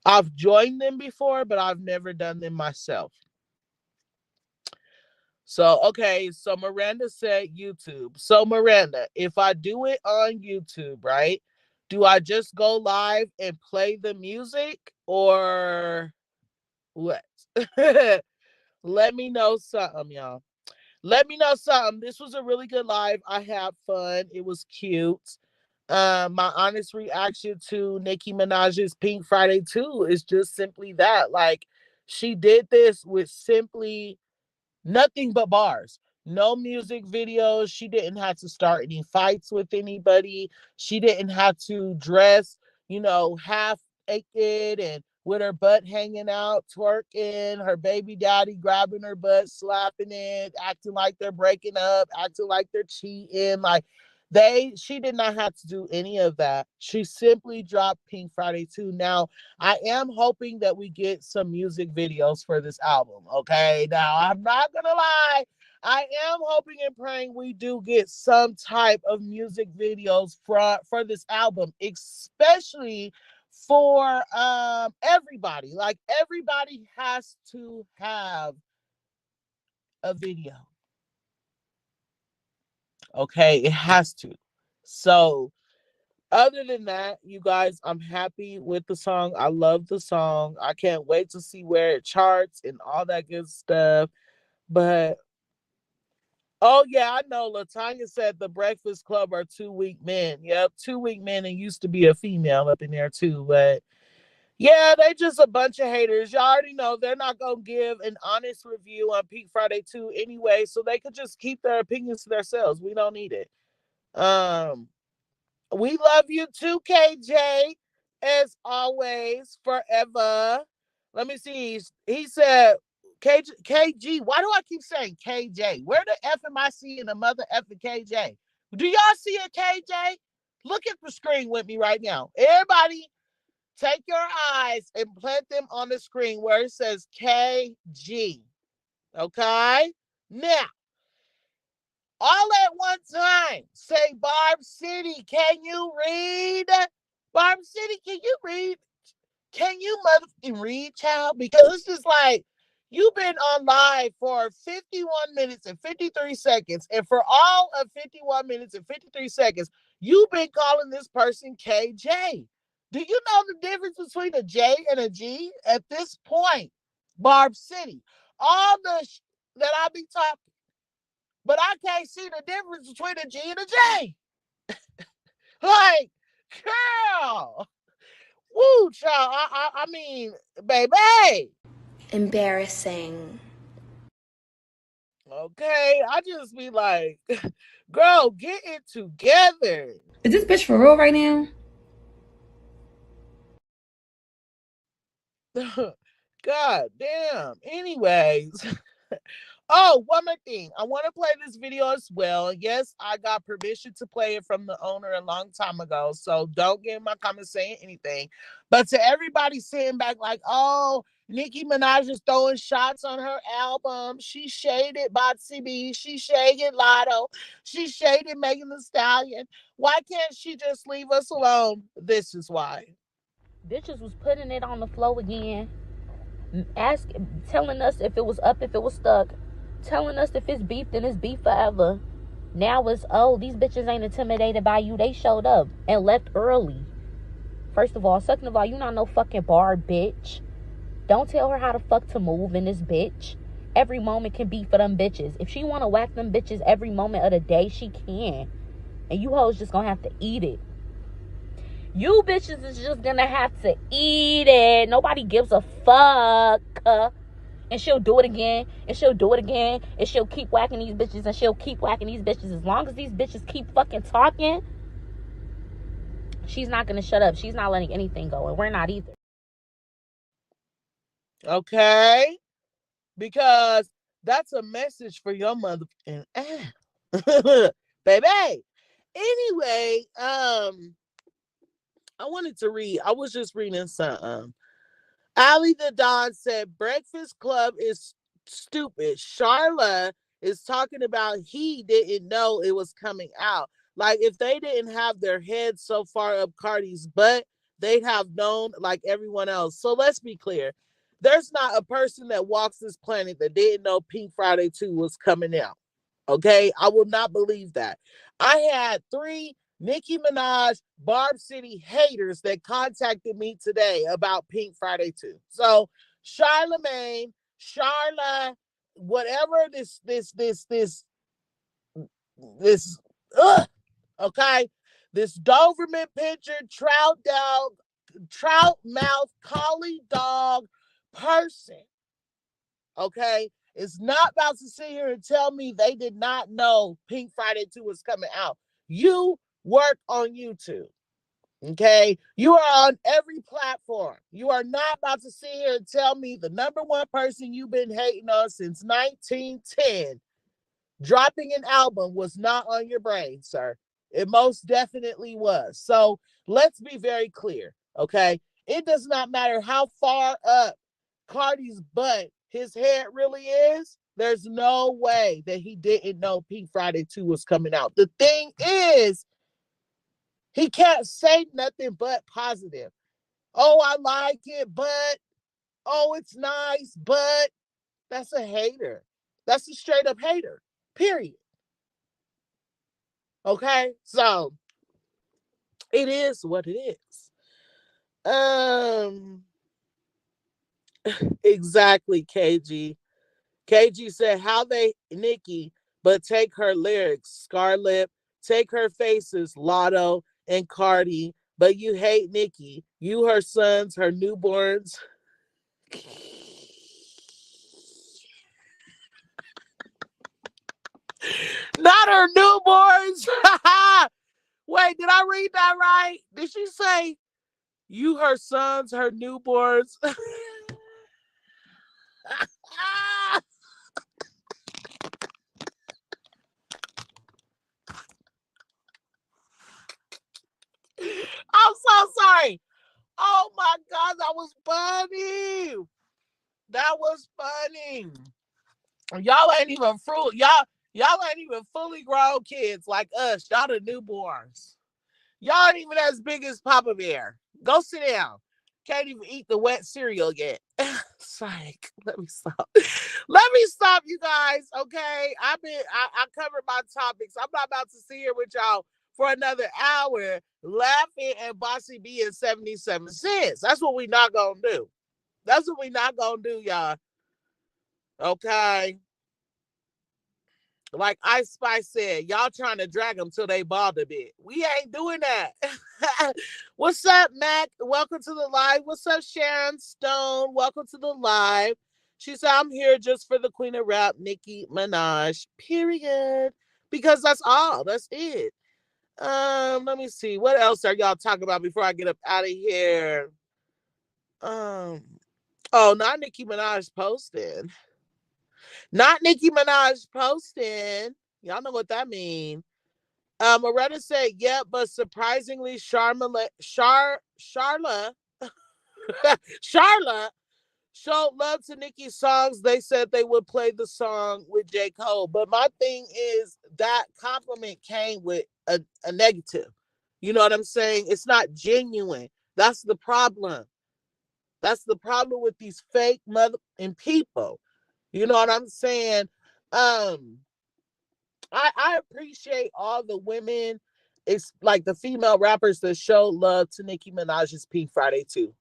I've joined them before, but I've never done them myself. So, okay, so Miranda said YouTube. So, Miranda, if I do it on YouTube, right, do I just go live and play the music or what? Let me know something, y'all. Let me know something. This was a really good live. I had fun. It was cute. My honest reaction to Nicki Minaj's Pink Friday 2 is just simply that. Like, she did this with simply nothing but bars. No music videos. She didn't have to start any fights with anybody. She didn't have to dress, half naked and with her butt hanging out, twerking, her baby daddy grabbing her butt, slapping it, acting like they're breaking up, acting like they're cheating. Like, she did not have to do any of that. She simply dropped Pink Friday 2. Now, I am hoping that we get some music videos for this album. Okay. Now, I'm not going to lie. I am hoping and praying we do get some type of music videos for this album, especially for everybody. Like, everybody has to have a video. Okay. It has to. So, other than that, you guys, I'm happy with the song. I love the song. I can't wait to see where it charts and all that good stuff. But, oh yeah, I know. LaTanya said the Breakfast Club are 2 weak men. Yep, 2 weak men, and used to be a female up in there too. But yeah, they just a bunch of haters. Y'all already know they're not going to give an honest review on Pink Friday 2 anyway, so they could just keep their opinions to themselves. We don't need it. We love you too, KJ, as always, forever. Let me see. He said, KG. Why do I keep saying KJ? Where the F am I seeing the mother effing KJ? Do y'all see a KJ? Look at the screen with me right now. Everybody, take your eyes and plant them on the screen where it says KG. Okay? Now, all at one time, say, Barb City, can you read? Barb City, can you read? Can you motherfucking read, child? Because it's just like, you've been on live for 51 minutes and 53 seconds. And for all of 51 minutes and 53 seconds, you've been calling this person KJ. Do you know the difference between a J and a G? At this point, Barb City, all the that I be talking, but I can't see the difference between a G and a J. Like, girl. Woo, child. I mean, baby. Embarrassing. Okay. I just be like, girl, get it together. Is this bitch for real right now? God damn. Anyways. Oh, one more thing. I want to play this video as well. Yes, I got permission to play it from the owner a long time ago. So don't get in my comments saying anything. But to everybody sitting back like, oh, Nicki Minaj is throwing shots on her album. She shaded Barb City. She shaded Latto. She shaded Megan Thee Stallion. Why can't she just leave us alone? This is why. Bitches was putting it on the floor again. Telling us if it was up, if it was stuck. Telling us if it's beef, then it's beef forever. Now it's, oh, these bitches ain't intimidated by you. They showed up and left early. First of all. Second of all, you not no fucking Barb, bitch. Don't tell her how the fuck to move in this bitch. Every moment can be for them bitches. If she want to whack them bitches every moment of the day, she can. And you hoes just gonna have to eat it. You bitches is just gonna have to eat it. Nobody gives a fuck. And she'll do it again, and she'll do it again, and she'll keep whacking these bitches, and she'll keep whacking these bitches. As long as these bitches keep fucking talking, she's not gonna shut up. She's not letting anything go, and we're not either. Okay? Because that's a message for your motherfucking ass. Baby. Anyway, I wanted to read. I was just reading something. Ali the Don said, Breakfast Club is stupid. Charla is talking about he didn't know it was coming out. Like, if they didn't have their heads so far up Cardi's butt, they'd have known like everyone else. So let's be clear. There's not a person that walks this planet that didn't know Pink Friday 2 was coming out. Okay? I will not believe that. I had 3 Nicki Minaj, Barb City haters that contacted me today about Pink Friday 2. So Charlemagne, Charla, whatever this, okay? This Doberman picture, trout mouth, collie dog person, okay, is not about to sit here and tell me they did not know Pink Friday 2 was coming out. You work on YouTube. Okay, you are on every platform. You are not about to sit here and tell me the number one person you've been hating on since 1910 dropping an album was not on your brain, sir. It most definitely was. So let's be very clear, okay? It does not matter how far up Cardi's butt his head really is. There's no way that he didn't know Pink Friday 2 was coming out. The thing is, he can't say nothing but positive. Oh, I like it, but, oh, it's nice, but. That's a hater. That's a straight up hater, period. Okay, so it is what it is. Exactly, KG. KG said, how they Nicki, but take her lyrics, Scarlett, take her faces, Latto and Cardi, but you hate Nicki. You her sons, her newborns. Not her newborns. Wait, did I read that right? Did she say you her sons, her newborns? I'm so sorry. Oh my God, that was funny. That was funny. Y'all ain't even y'all ain't even fully grown kids like us. Y'all the newborns. Y'all ain't even as big as Papa Bear. Go sit down. Can't even eat the wet cereal yet. Psych. Let me stop. Let me stop, you guys. Okay. I covered my topics. I'm not about to sit here with y'all for another hour laughing at Bossy B and 77 cents. That's what we not gonna do. That's what we not gonna do, y'all. Okay. Like Ice Spice said, y'all trying to drag them till they bald a bit. We ain't doing that. What's up, Mac? Welcome to the live. What's up, Sharon Stone? Welcome to the live. She said, I'm here just for the queen of rap, Nicki Minaj, period. Because that's all. That's it. Let me see. What else are y'all talking about before I get up out of here? Oh, not Nicki Minaj posting. Not Nicki Minaj posting. Y'all know what that means. Moretta said, yeah, but surprisingly, Charla showed love to Nicki's songs. They said they would play the song with J. Cole. But my thing is that compliment came with a negative. You know what I'm saying? It's not genuine. That's the problem. That's the problem with these fake mother and people. You know what I'm saying? I appreciate all the women. It's like the female rappers that show love to Nicki Minaj's Pink Friday 2.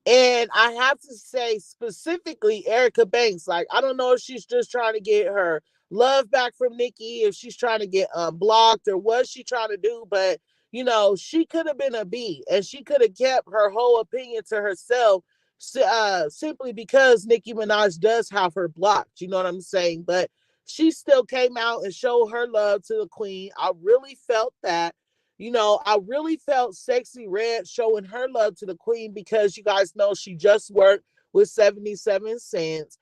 And I have to say specifically Erica Banks. Like, I don't know if she's just trying to get her love back from Nicki, if she's trying to get blocked or what she trying to do, but you know, she could have been a B and she could have kept her whole opinion to herself simply because Nicki Minaj does have her blocked. You know what I'm saying? But she still came out and showed her love to the queen. I really felt that. You know, I really felt Sexy Red showing her love to the queen because you guys know she just worked with 77 cents.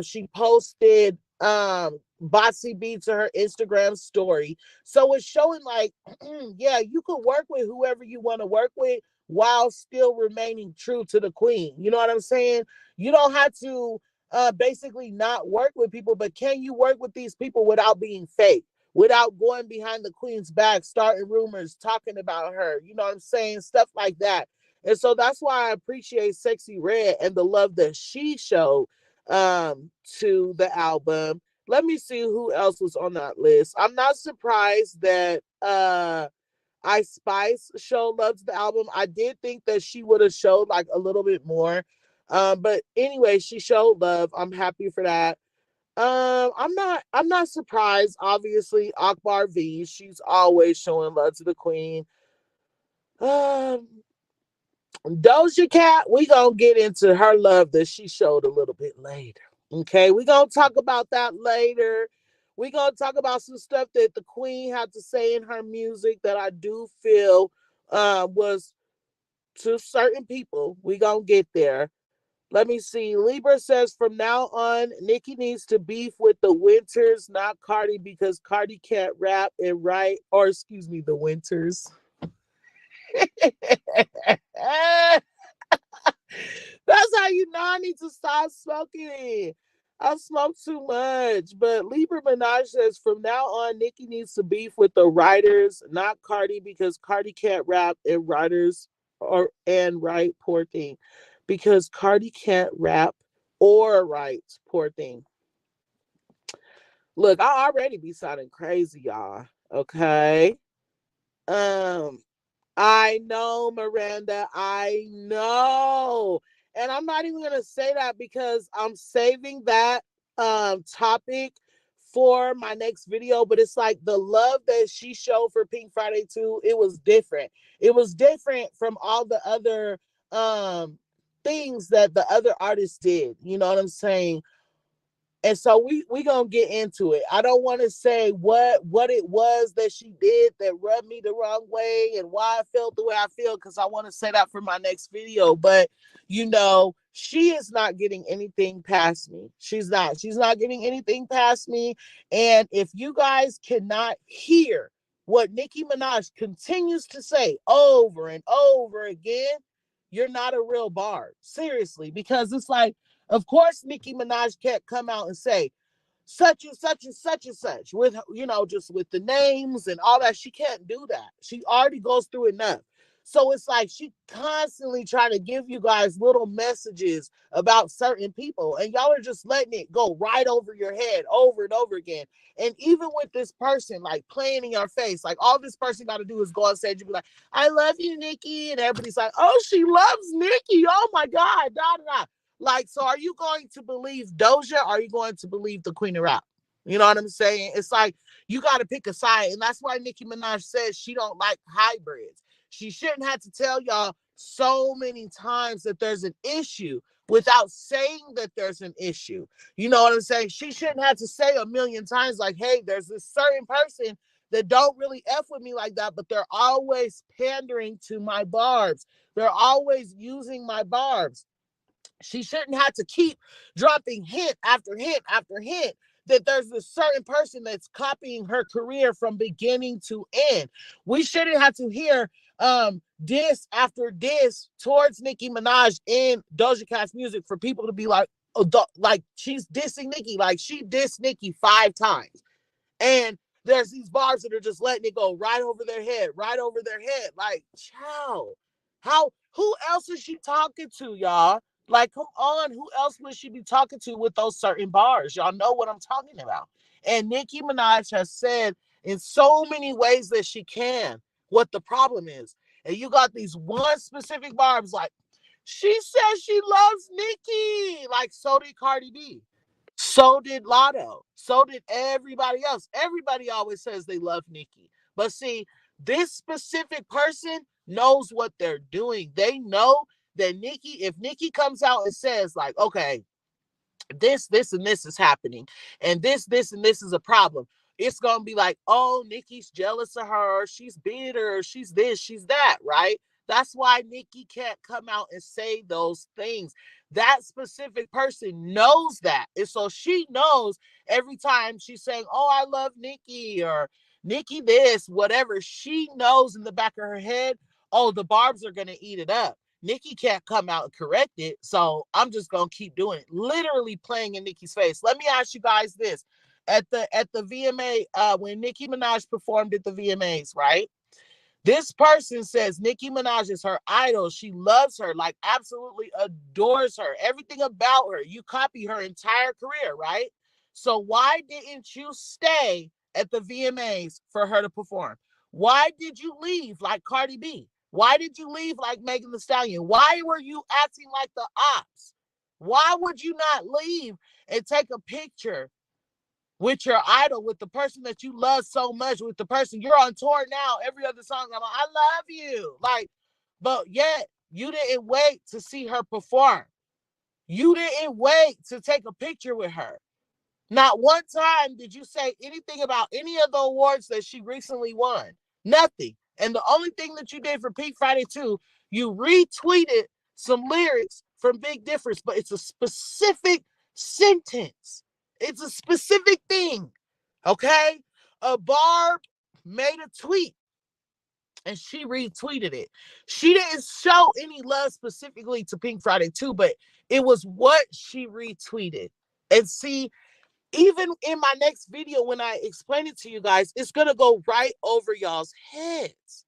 She posted Botsy B to her Instagram story. So it's showing like, yeah, you could work with whoever you want to work with while still remaining true to the queen. You know what I'm saying? You don't have to basically not work with people, but can you work with these people without being fake? Without going behind the queen's back, starting rumors, talking about her, you know what I'm saying? Stuff like that. And so that's why I appreciate Sexy Red and the love that she showed to the album. Let me see who else was on that list. I'm not surprised that Ice Spice showed love to the album. I did think that she would have showed like a little bit more. But anyway, she showed love. I'm happy for that. I'm not surprised. Obviously, Akbar V, she's always showing love to the queen. Um, Doja Cat, we gonna get into her love that she showed a little bit later. Okay, we gonna talk about that later. We gonna talk about some stuff that the queen had to say in her music that I do feel was to certain people. We gonna get there. Let me see. Libra says from now on, Nicki needs to beef with the Winters, not Cardi, because Cardi can't rap and write, or excuse me, the Winters. That's how you know I need to stop smoking it. I smoke too much. But Libra Minaj says from now on, Nicki needs to beef with the writers, not Cardi, because Cardi can't rap and writers and write, poor thing. Because Cardi can't rap or write, poor thing. Look, I already be sounding crazy, y'all. Okay. Um, I know, Miranda. I know. And I'm not even gonna say that because I'm saving that topic for my next video. But it's like the love that she showed for Pink Friday too, it was different. It was different from all the other things that the other artists did. You know what I'm saying? And so we gonna get into it. I don't want to say what it was that she did that rubbed me the wrong way and why I felt the way I feel, because I want to say that for my next video. But you know, she is not getting anything past me. She's not getting anything past me. And if you guys cannot hear what Nicki Minaj continues to say over and over again, you're not a real Barb. Seriously, because it's like, of course, Nicki Minaj can't come out and say such and such and such and such with, you know, just with the names and all that. She can't do that. She already goes through enough. So it's like she constantly trying to give you guys little messages about certain people, and y'all are just letting it go right over your head over and over again. And even with this person, like playing in your face, like all this person got to do is go on stage and be like, "I love you, Nicki," and everybody's like, "Oh, she loves Nicki. Oh my God, da da da." Like, so are you going to believe Doja? Or are you going to believe the Queen of Rap? You know what I'm saying? It's like you got to pick a side, and that's why Nicki Minaj says she don't like hybrids. She shouldn't have to tell y'all so many times that there's an issue without saying that there's an issue. You know what I'm saying? She shouldn't have to say a million times like, "Hey, there's this certain person that don't really F with me like that, but they're always pandering to my barbs. They're always using my barbs." She shouldn't have to keep dropping hint after hint after hint that there's a certain person that's copying her career from beginning to end. We shouldn't have to hear diss after diss towards Nicki Minaj in Doja Cat's music for people to be like, oh, like she's dissing Nicki, like she dissed Nicki 5 times. And there's these bars that are just letting it go right over their head, right over their head. Like, child, who else is she talking to, y'all? Like, come on, who else would she be talking to with those certain bars? Y'all know what I'm talking about. And Nicki Minaj has said in so many ways that she can what the problem is. And you got these one specific barbs like, she says she loves Nicki. Like, so did Cardi B. So did Latto. So did everybody else. Everybody always says they love Nicki. But see, this specific person knows what they're doing. They know that Nicki, if Nicki comes out and says, like, okay, this, and this is happening, and this, and this is a problem, it's gonna be like, oh, Nicki's jealous of her, she's bitter, she's this, she's that, right? That's why Nicki can't come out and say those things. That specific person knows that. And so she knows every time she's saying, oh, I love Nicki, or Nicki this, whatever, she knows in the back of her head, oh, the barbs are gonna eat it up. Nicki can't come out and correct it, so I'm just gonna keep doing it. Literally playing in Nicki's face. Let me ask you guys this: at the VMA, when Nicki Minaj performed at the VMAs, right? This person says Nicki Minaj is her idol. She loves her, like absolutely adores her. Everything about her. You copy her entire career, right? So why didn't you stay at the VMAs for her to perform? Why did you leave like Cardi B? Why did you leave like Megan Thee Stallion? Why were you acting like the ops? Why would you not leave and take a picture with your idol, with the person that you love so much, with the person you're on tour now, every other song, I'm like, I love you. Like, but yet you didn't wait to see her perform. You didn't wait to take a picture with her. Not one time did you say anything about any of the awards that she recently won. Nothing. And the only thing that you did for Pink Friday 2, you retweeted some lyrics from Big Difference, but it's a specific sentence. It's a specific thing. Okay? Barb made a tweet and she retweeted it. She didn't show any love specifically to Pink Friday 2, but it was what she retweeted. And see, even in my next video, when I explain it to you guys, it's going to go right over y'all's heads.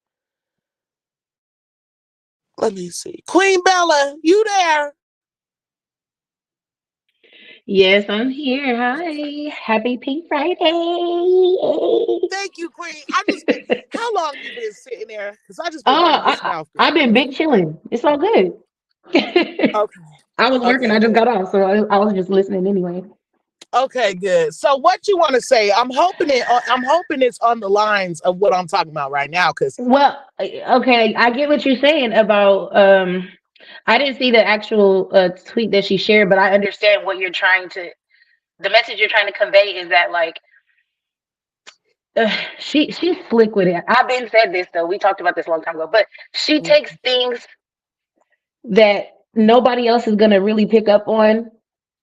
Let me see. Queen Bella, you there? Yes, I'm here. Hi. Happy Pink Friday. Thank you, Queen. How long you been sitting there? Because I just been running this mouth. I've been big chilling. It's all good. Okay. I was working. Okay, I just good. got off, so I was just listening anyway. Okay, good. So what you want to say? I'm hoping it's on the lines of what I'm talking about right now. Well, okay, I get what you're saying about I didn't see the actual tweet that she shared, but I understand what you're trying to the message you're trying to convey is that like she's slick with it. I've been said this though. We talked about this a long time ago, but she takes things that nobody else is gonna really pick up on,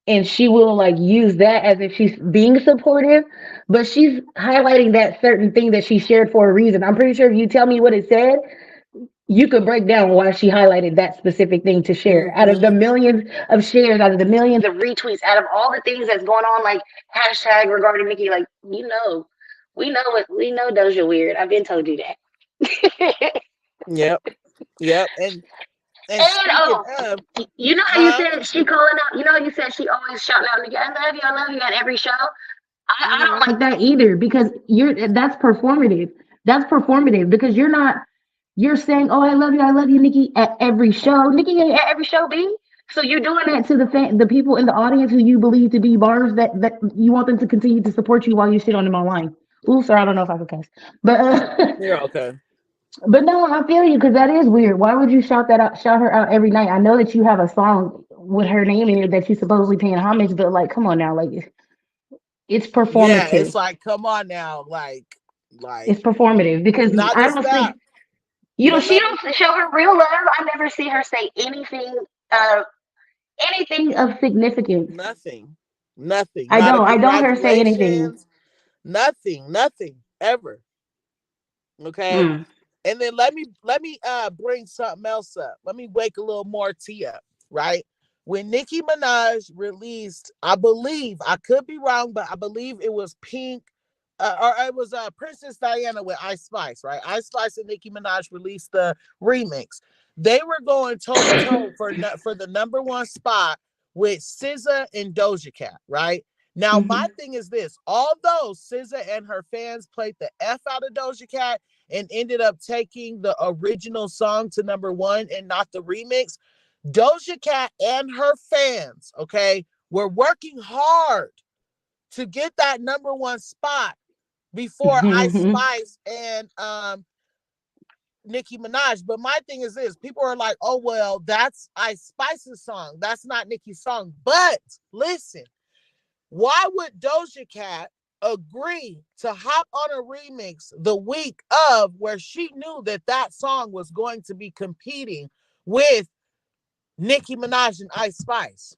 and she will like use that as if she's being supportive, but she's highlighting that certain thing that she shared for a reason. I'm pretty sure if you tell me what it said, you could break down why she highlighted that specific thing to share. Out of the millions of shares, out of the millions of retweets, out of all the things that's going on, like hashtag regarding Nicki, like we know Doja weird. I've been told you that. Yep. And you know how you said she calling out. You know how you said she always shouting out Nicki, I love you at every show. I don't like that either because that's performative. That's performative because you're saying, oh, I love you, Nicki, at every show. Nicki ain't at every show, B. So you're doing that to the people in the audience who you believe to be bars that you want them to continue to support you while you shit on them online. Ooh, sorry, I don't know if I can cuss. But you're okay. But no, I feel you because that is weird. Why would you shout her out every night? I know that you have a song with her name in it that you're supposedly paying homage, but like, come on now, like it's performative. Yeah, it's like, come on now, like it's performative because I don't see. You know, she don't show her real love. I never see her say anything of significance. Nothing. I don't her say anything. Nothing ever. Okay. And then let me bring something else up. Let me wake a little more tea up, right? When Nicki Minaj released, I believe, I could be wrong, but I believe it was Pink, or it was Princess Diana with Ice Spice, right? Ice Spice and Nicki Minaj released the remix. They were going toe to toe for the #1 spot with SZA and Doja Cat, right? Now, my thing is this: although SZA and her fans played the F out of Doja Cat and ended up taking the original song to #1 and not the remix, Doja Cat and her fans, okay, were working hard to get that #1 spot before Ice Spice and Nicki Minaj. But my thing is this: people are like, oh, well, that's Ice Spice's song. That's not Nicki's song. But listen, why would Doja Cat agree to hop on a remix the week of where she knew that song was going to be competing with Nicki Minaj and Ice Spice?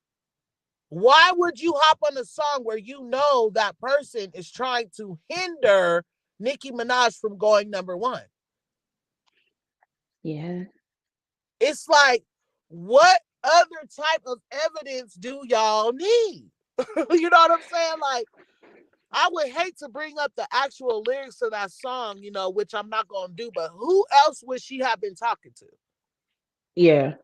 Why would you hop on a song where you know that person is trying to hinder Nicki Minaj from going #1? Yeah. It's like, what other type of evidence do y'all need? You know what I'm saying? Like, I would hate to bring up the actual lyrics to that song, you know, which I'm not going to do, but who else would she have been talking to? Yeah.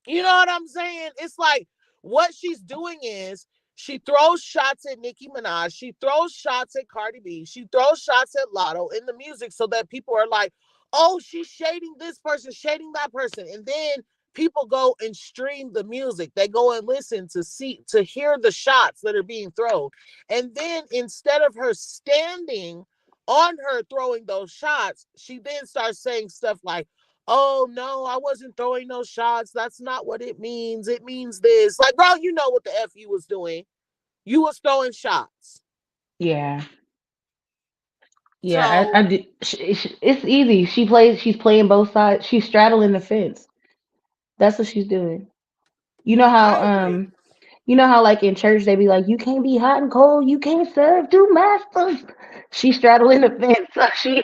You know what I'm saying? It's like, what she's doing is she throws shots at Nicki Minaj. She throws shots at Cardi B. She throws shots at Latto in the music so that people are like, oh, she's shading this person, shading that person. And then people go and stream the music. They go and listen to hear the shots that are being thrown. And then instead of her standing on her throwing those shots, she then starts saying stuff like, oh no, I wasn't throwing no shots. That's not what it means. It means this. Like, bro, you know what the F you was doing. You was throwing shots. Yeah. Yeah, So it's easy. She's playing both sides. She's straddling the fence. That's what she's doing. You know how I agree. like in church they be like, you can't be hot and cold, you can't serve two masters. She's straddling the fence. So she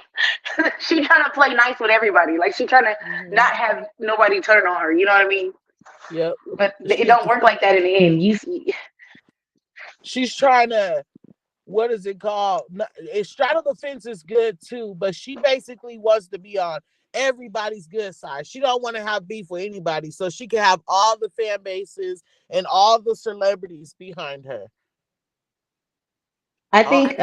trying to play nice with everybody. Like she trying to not have nobody turn on her. You know what I mean? Yep. But it don't work like that in the end. She's trying to, what is it called? Straddle the fence is good too, but she basically wants to be on everybody's good side. She don't want to have beef with anybody, so she can have all the fan bases and all the celebrities behind her. I think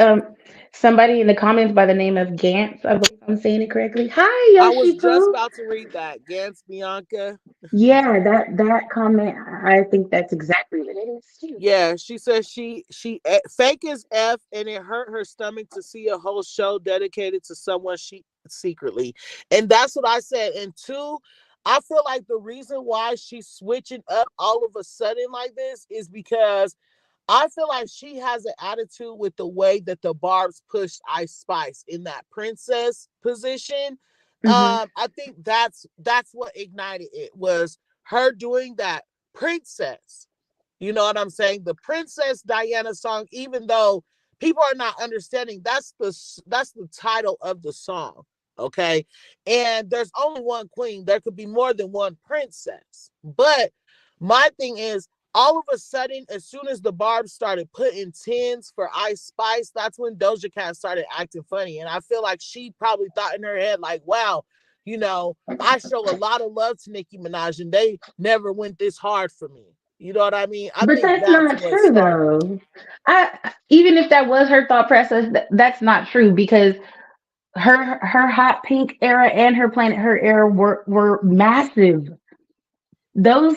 somebody in the comments by the name of Gantz, I believe I'm saying it correctly. Hi, I was Yoshi just Poo. about to read that. Gantz Bianca. Yeah, that comment, I think that's exactly what it is too. Yeah, she says she fake as F, and it hurt her stomach to see a whole show dedicated to someone she secretly. And that's what I said. And two, I feel like the reason why she's switching up all of a sudden like this is because I feel like she has an attitude with the way that the Barbs pushed Ice Spice in that princess position. I think that's what ignited it, was her doing that princess. You know what I'm saying? The Princess Diana song, even though people are not understanding, that's the title of the song. Okay. And there's only one queen. There could be more than one princess. But my thing is, all of a sudden, as soon as the Barbs started putting tens for Ice Spice, that's when Doja Cat started acting funny. And I feel like she probably thought in her head, like, wow, you know, I show a lot of love to Nicki Minaj and they never went this hard for me. You know what I mean? I But think that's that's not what true started it. though. Even if that was her thought process, that's not true because her hot pink era and her Planet Her era were massive. Those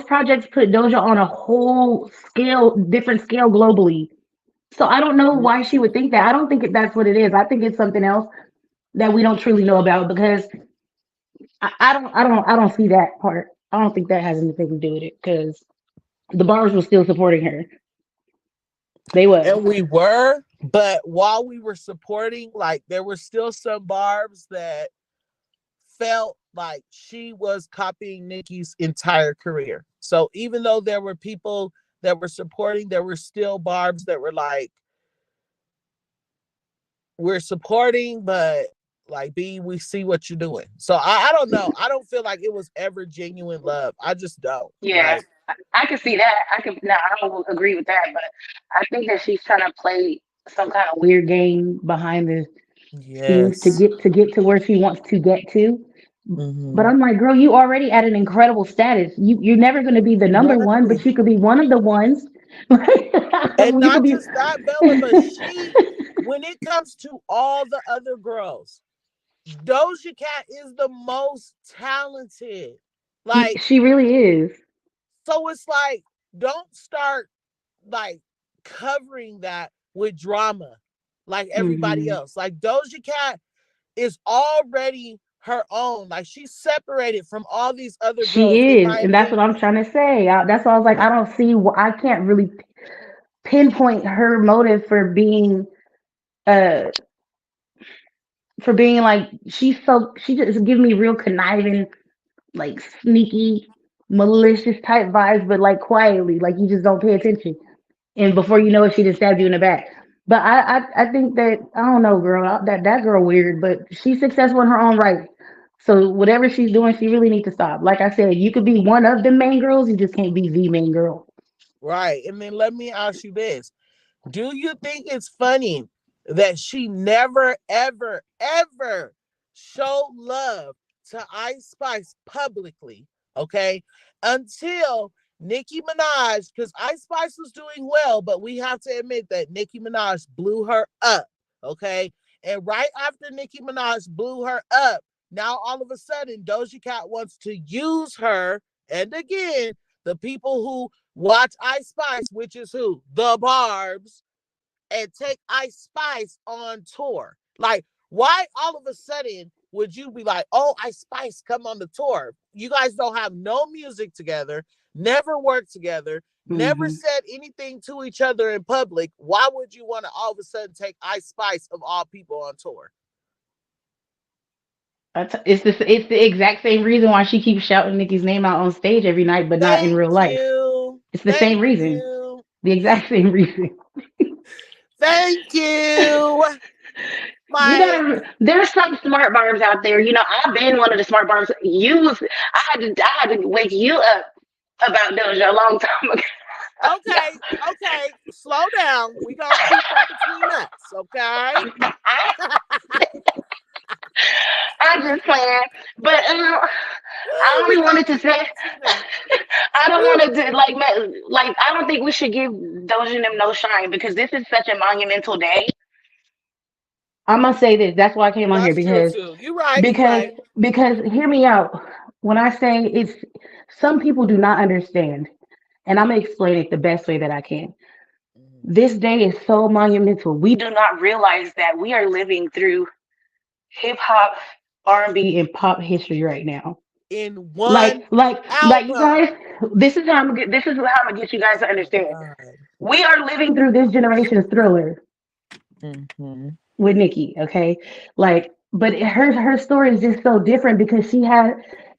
projects put Doja on a whole scale, different scale globally. So I don't know why she would think that. I don't think that's what it is. I think it's something else that we don't truly know about because I don't see that part. I don't think that has anything to do with it because the bars were still supporting her. They was. And we were, but while we were supporting, like, there were still some Barbs that felt like she was copying Nicki's entire career. So even though there were people that were supporting, there were still Barbs that were like, we're supporting, but like, B, we see what you're doing. So I don't know. I don't feel like it was ever genuine love. I just don't. Yeah, Like, I can see that. No, I don't agree with that, but I think that she's trying to play some kind of weird game behind the scenes yes. to get to where she wants to get to. But Mm-hmm. I'm like, girl, you already at an incredible status. You're never going to be the number one, Right. but you could be one of the ones. And You could not be. just that, Bella, but she, when it comes to all the other girls, Doja Cat is the most talented. Like, She really is. so it's like, don't start like covering that with drama like everybody Hmm. else. Like, Doja Cat is already her own. Like, she's separated from all these other girls, in She is, my and that's what I'm opinion. trying to say. That's why I was like, I don't see. I can't really pinpoint her motive uh for being like she just gives me real conniving, like sneaky, malicious type vibes, but like quietly, like you just don't pay attention, and before you know it, she just stabbed you in the back. But I think that I don't know, girl, that girl weird, but she's successful in her own right. So whatever she's doing, she really needs to stop. Like I said, you could be one of the main girls, you just can't be the main girl. Right. And then let me ask you this. Do you think it's funny that she never, ever, ever showed love to Ice Spice publicly? Okay. Until Nicki Minaj, because Ice Spice was doing well, but we have to admit that Nicki Minaj blew her up. Okay. And right after Nicki Minaj blew her up, Now all of a sudden Doja Cat wants to use her, and again, the people who watch Ice Spice, which is who? The Barbs, and take Ice Spice on tour. Like, why all of a sudden would you be like, oh, Ice Spice, come on the tour? You guys don't have no music together, never worked together, never said anything to each other in public. Why would you want to all of a sudden take Ice Spice of all people on tour? It's the exact same reason why she keeps shouting Nicki's name out on stage every night, but not in Thank real life. you. It's the same reason. You. The exact same reason. Thank you. There's some smart barbs out there. You know, I've been one of the smart barbs. I had to wake you up about Doja a long time ago. Okay. Slow down. We gonna keep that between us, okay? I'm just playing, but I only wanted to say, I don't want to I don't think we should give Doja and them no shine because this is such a monumental day. I'm gonna say this. That's why I came on here because you're right. Because hear me out. When I say it's, some people do not understand, and I'm gonna explain it the best way that I can. This day is so monumental. We do not realize that we are living through hip hop, R&B, and pop history right now. In one like you guys, this is how I'm gonna get you guys to understand. We are living through this generation's Thriller with Nicki, okay? Like, but her story is just so different because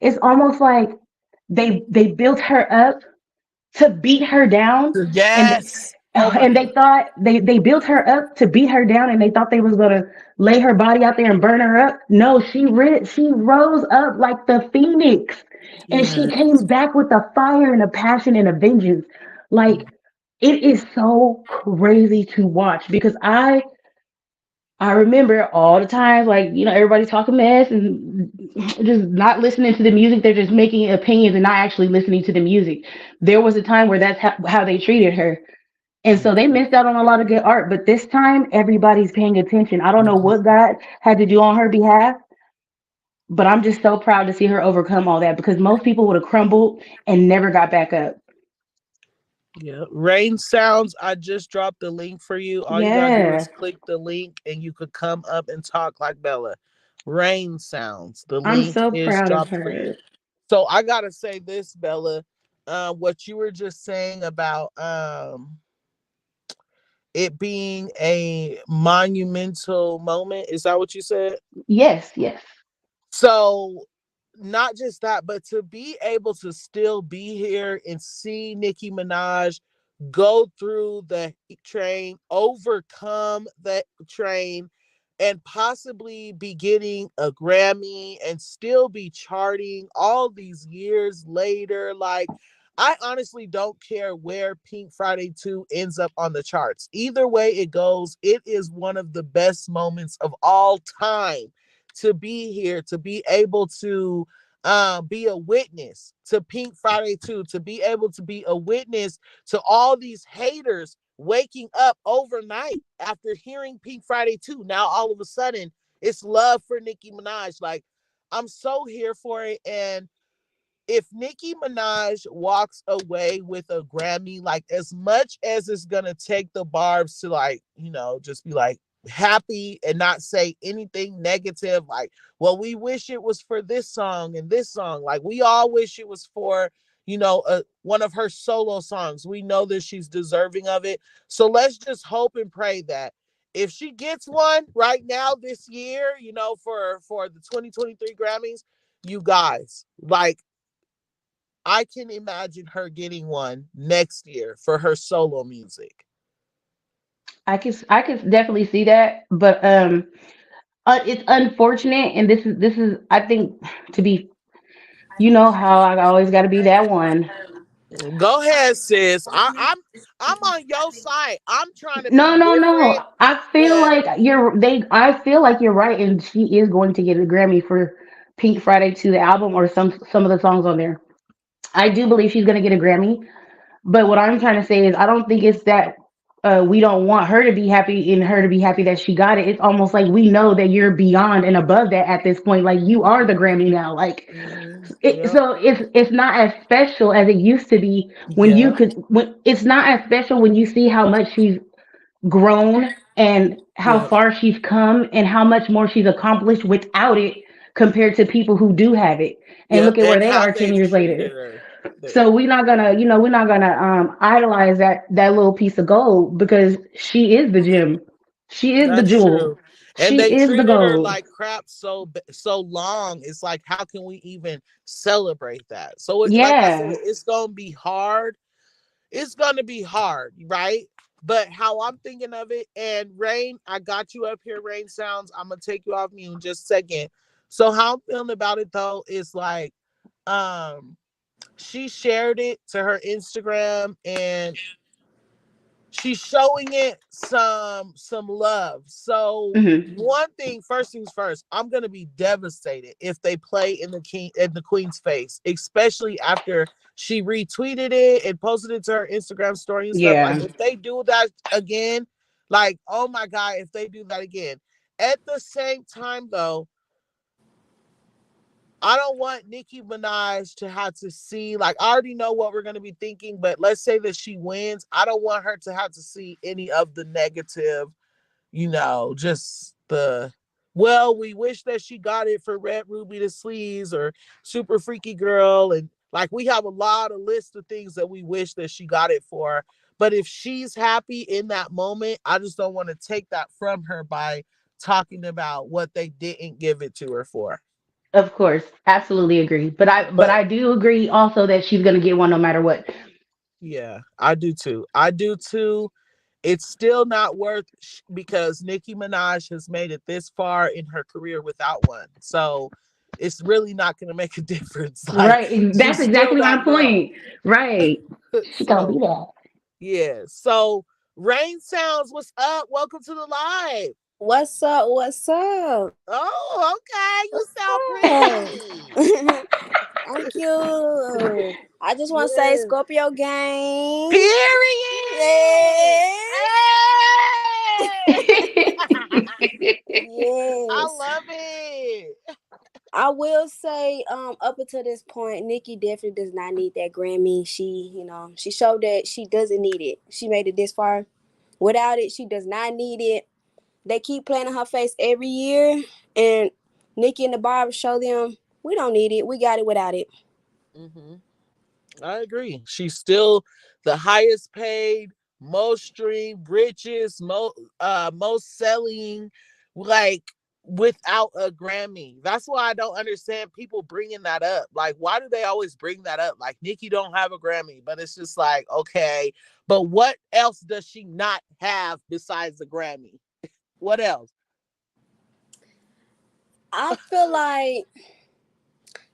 it's almost like they built her up to beat her down. Yes. And they thought they built her up to beat her down, and they thought they was gonna lay her body out there and burn her up. No, she rose up like the phoenix, and she came back with a fire and a passion and a vengeance. Like, it is so crazy to watch because I remember all the times, like, you know, everybody talking mess and just not listening to the music. They're just making opinions and not actually listening to the music. There was a time where that's how they treated her. And so they missed out on a lot of good art, but this time everybody's paying attention. I don't know what God had to do on her behalf, but I'm just so proud to see her overcome all that because most people would have crumbled and never got back up. Yeah. Rain Sounds, I just dropped the link for you. All you gotta do is click the link and you could come up and talk like Bella. Rain Sounds. The link I'm so is proud dropped of for you. her. So I gotta say this, Bella. What you were just saying about it being a monumental moment. Is that what you said? Yes. So not just that, but to be able to still be here and see Nicki Minaj go through the train, overcome the train, and possibly be getting a Grammy and still be charting all these years later. Like, I honestly don't care where Pink Friday 2 ends up on the charts. Either way it goes, it is one of the best moments of all time to be here, to be able to be a witness to Pink Friday 2, to be able to be a witness to all these haters waking up overnight after hearing Pink Friday 2. Now all of a sudden it's love for Nicki Minaj. Like, I'm so here for it. And if Nicki Minaj walks away with a Grammy, like, as much as it's gonna take the Barbs to, like, you know, just be like happy and not say anything negative, like, well, we wish it was for this song and this song. Like, we all wish it was for, you know, one of her solo songs. We know that she's deserving of it. So let's just hope and pray that if she gets one right now this year, you know, for the 2023 Grammys, you guys, like, I can imagine her getting one next year for her solo music. I can definitely see that, but it's unfortunate, and this is I think, to be, you know how I always got to be that one. Go ahead, sis. I'm on your side. I'm trying to be No. different. I feel like I feel like you're right, and she is going to get a Grammy for Pink Friday 2, the album, or some of the songs on there. I do believe she's going to get a Grammy, but what I'm trying to say is I don't think it's that we don't want her to be happy and her to be happy that she got it. It's almost like we know that you're beyond and above that at this point. Like you are the Grammy now. Like Yep. so it's not as special as it used to be when Yeah. you could when it's not as special when you see how much she's grown and how Yeah. far she's come and how much more she's accomplished without it compared to people who do have it. And Yep. look at where And they how are 10 they've years treated later. her. So we're not gonna idolize that little piece of gold because she is the gem. She is the That's jewel. true. And She they is the treated her gold. like crap so long. It's like, how can we even celebrate that? So like I said, Yeah, it's gonna be hard. It's gonna be hard, right? But how I'm thinking of it, and Rain, I got you up here, Rain Sounds. I'm gonna take you off mute in just a second. So how I'm feeling about it though is like, um, she shared it to her Instagram and she's showing it some love. So hmm one thing, first things first, I'm gonna be devastated if they play in the queen's face, especially after she retweeted it and posted it to her Instagram story and stuff. Like yeah, if they do that again, like oh my god, if they do that again. At the same time though, I don't want Nicki Minaj to have to see, like, I already know what we're going to be thinking, but let's say that she wins. I don't want her to have to see any of the negative, just well, we wish that she got it for Red Ruby the Sleeves or Super Freaky Girl. And like, we have a lot of list of things that we wish that she got it for. But if she's happy in that moment, I just don't want to take that from her by talking about what they didn't give it to her for. of course, absolutely agree. But But I do agree also that she's gonna get one no matter what. yeah, I do too. I do too. It's still not worth because Nicki Minaj has made it this far in her career without one. So it's really not going to make a difference. Like Right, and that's she's still exactly my that girl. point. Right, she gonna be So that. yeah. So Rain Sounds, what's up? Welcome to the live. What's up? What's up? Oh, okay. You What's sound up? pretty. Thank you. I just want to say Yes. Scorpio gang. Period. Yes. Hey! I Yes. love it. I will say, up until this point, Nicki definitely does not need that Grammy. She showed that she doesn't need it. She made it this far. Without it, she does not need it. They keep playing in her face every year, and Nicki and the Barb show them we don't need it. We got it without it. Mm-hmm. I agree. She's still the highest paid, most streamed, richest, most selling, like without a Grammy. That's why I don't understand people bringing that up. Like, why do they always bring that up? Like, Nicki don't have a Grammy, but it's just like, okay, but what else does she not have besides the Grammy? What else? I feel like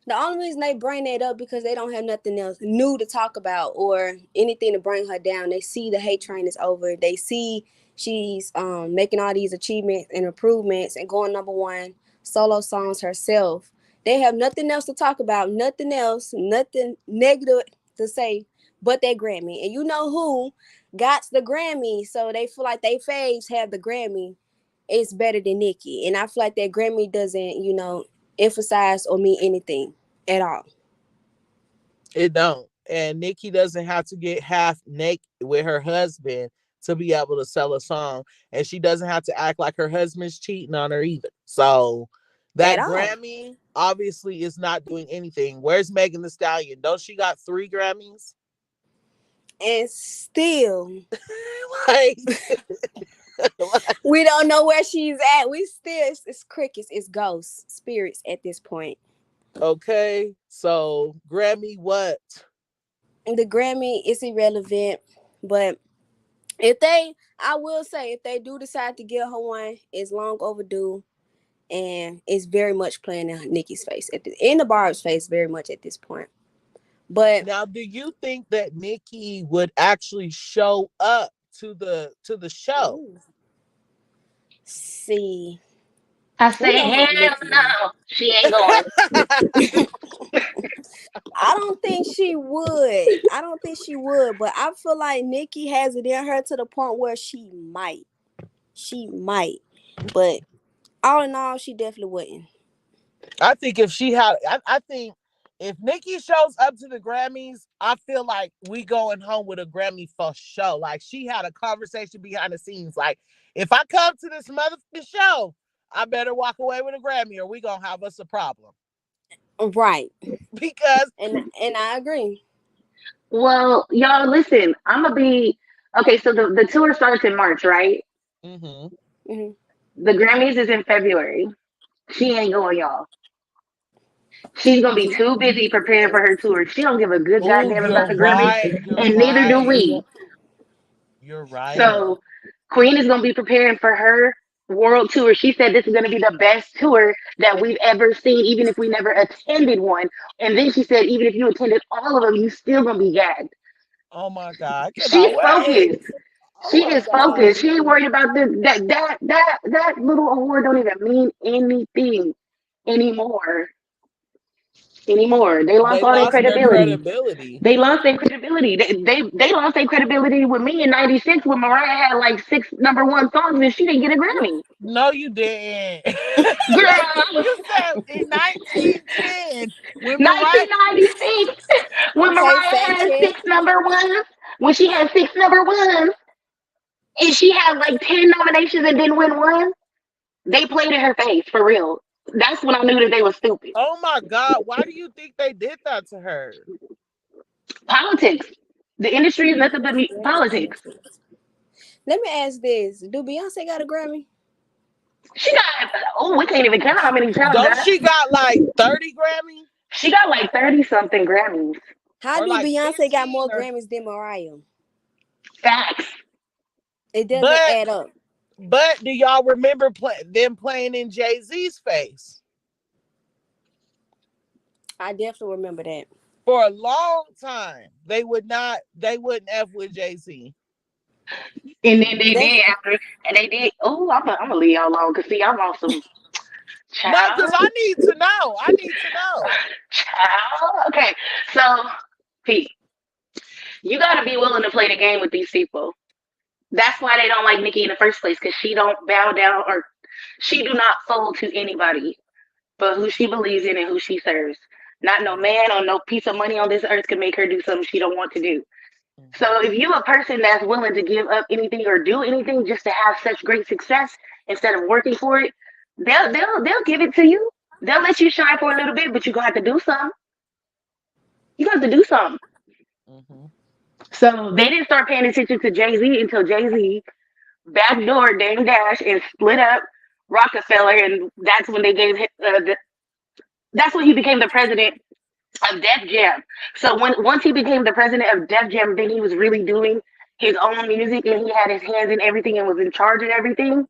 the only reason they bring that up because they don't have nothing else new to talk about or anything to bring her down. They see the hate train is over. They see she's making all these achievements and improvements and going number one solo songs herself. They have nothing else to talk about, nothing else, nothing negative to say but that Grammy. And you know who got the Grammy, so they feel like they faves have the Grammy. It's better than Nicki. And I feel like that Grammy doesn't, emphasize or mean anything at all. It don't. And Nicki doesn't have to get half naked with her husband to be able to sell a song. And she doesn't have to act like her husband's cheating on her either. So At that all. Grammy obviously is not doing anything. Where's Megan Thee Stallion? Don't she got 3 Grammys? And still, like, we don't know where she's at. We still, it's crickets, it's ghosts, spirits at this point. okay. So Grammy what? The Grammy is irrelevant, but I will say, if they do decide to give her one, it's long overdue, and it's very much playing in Nicki's face, in the Barb's face, very much at this point. But now, do you think that Nicki would actually show up to the show? ooh, see, I we said, know how hell Nicki is. no, she ain't going. I don't think she would. But I feel like Nicki has it in her to the point where she might. But all in all, she definitely wouldn't. I think if she had, I think if Nicki shows up to the Grammys, I feel like we going home with a Grammy for sure. Like she had a conversation behind the scenes. Like if I come to this motherfucking show, I better walk away with a Grammy or we gonna have us a problem. Right. Because and I agree. Well, y'all listen. I'm gonna be okay. So the tour starts in March, right? Mm-hmm. The Grammys is in February. She ain't going, y'all. She's gonna be too busy preparing for her tour. She don't give a good goddamn about the Grammys, and neither do we. You're right. So Queen is gonna be preparing for her world tour. She said this is gonna be the best tour that we've ever seen, even if we never attended one. And then she said, even if you attended all of them, you still gonna be gagged. Oh my God! She's focused. She is focused. She ain't worried about that little award. Don't even mean anything anymore. They lost all their credibility. They lost their credibility. They lost their credibility with me in '96 when Mariah had like 6 #1 songs and she didn't get a Grammy. No, you didn't. Girl, you said in 1910 when 1996 when Mariah had 6 #1s. When she had 6 #1s and she had like 10 nominations and didn't win one, they played in her face for real. That's when I knew that they were stupid. Oh my God! Why do you think they did that to her? Politics. The industry is nothing but politics. Let me ask this: do Beyonce got a Grammy? She got. Oh, we can't even count how many times. Don't she got like 30 Grammys? She got like 30 something Grammys. How do like Beyonce got more Grammys than Mariah? Facts. It doesn't add up. But do y'all remember them playing in Jay-Z's face? I definitely remember that. For a long time, they wouldn't F with Jay-Z. And then they did after, and they did. Oh, I'm gonna leave y'all alone because see, I'm on some. Child. No, because I need to know. Child. Okay, so Pete, you gotta be willing to play the game with these people. That's why they don't like Nicki in the first place, because she don't bow down or she do not fold to anybody but who she believes in and who she serves. Not no man or no piece of money on this earth can make her do something she don't want to do. So if you're a person that's willing to give up anything or do anything just to have such great success instead of working for it, they'll give it to you. They'll let you shine for a little bit, but you're gonna have to do something. Mm-hmm. So they didn't start paying attention to Jay-Z until Jay-Z backdoored Dame Dash and split up Rockefeller, and that's when they gave him that's when he became the president of Def Jam. So once he became the president of Def Jam, then he was really doing his own music and he had his hands in everything and was in charge of everything.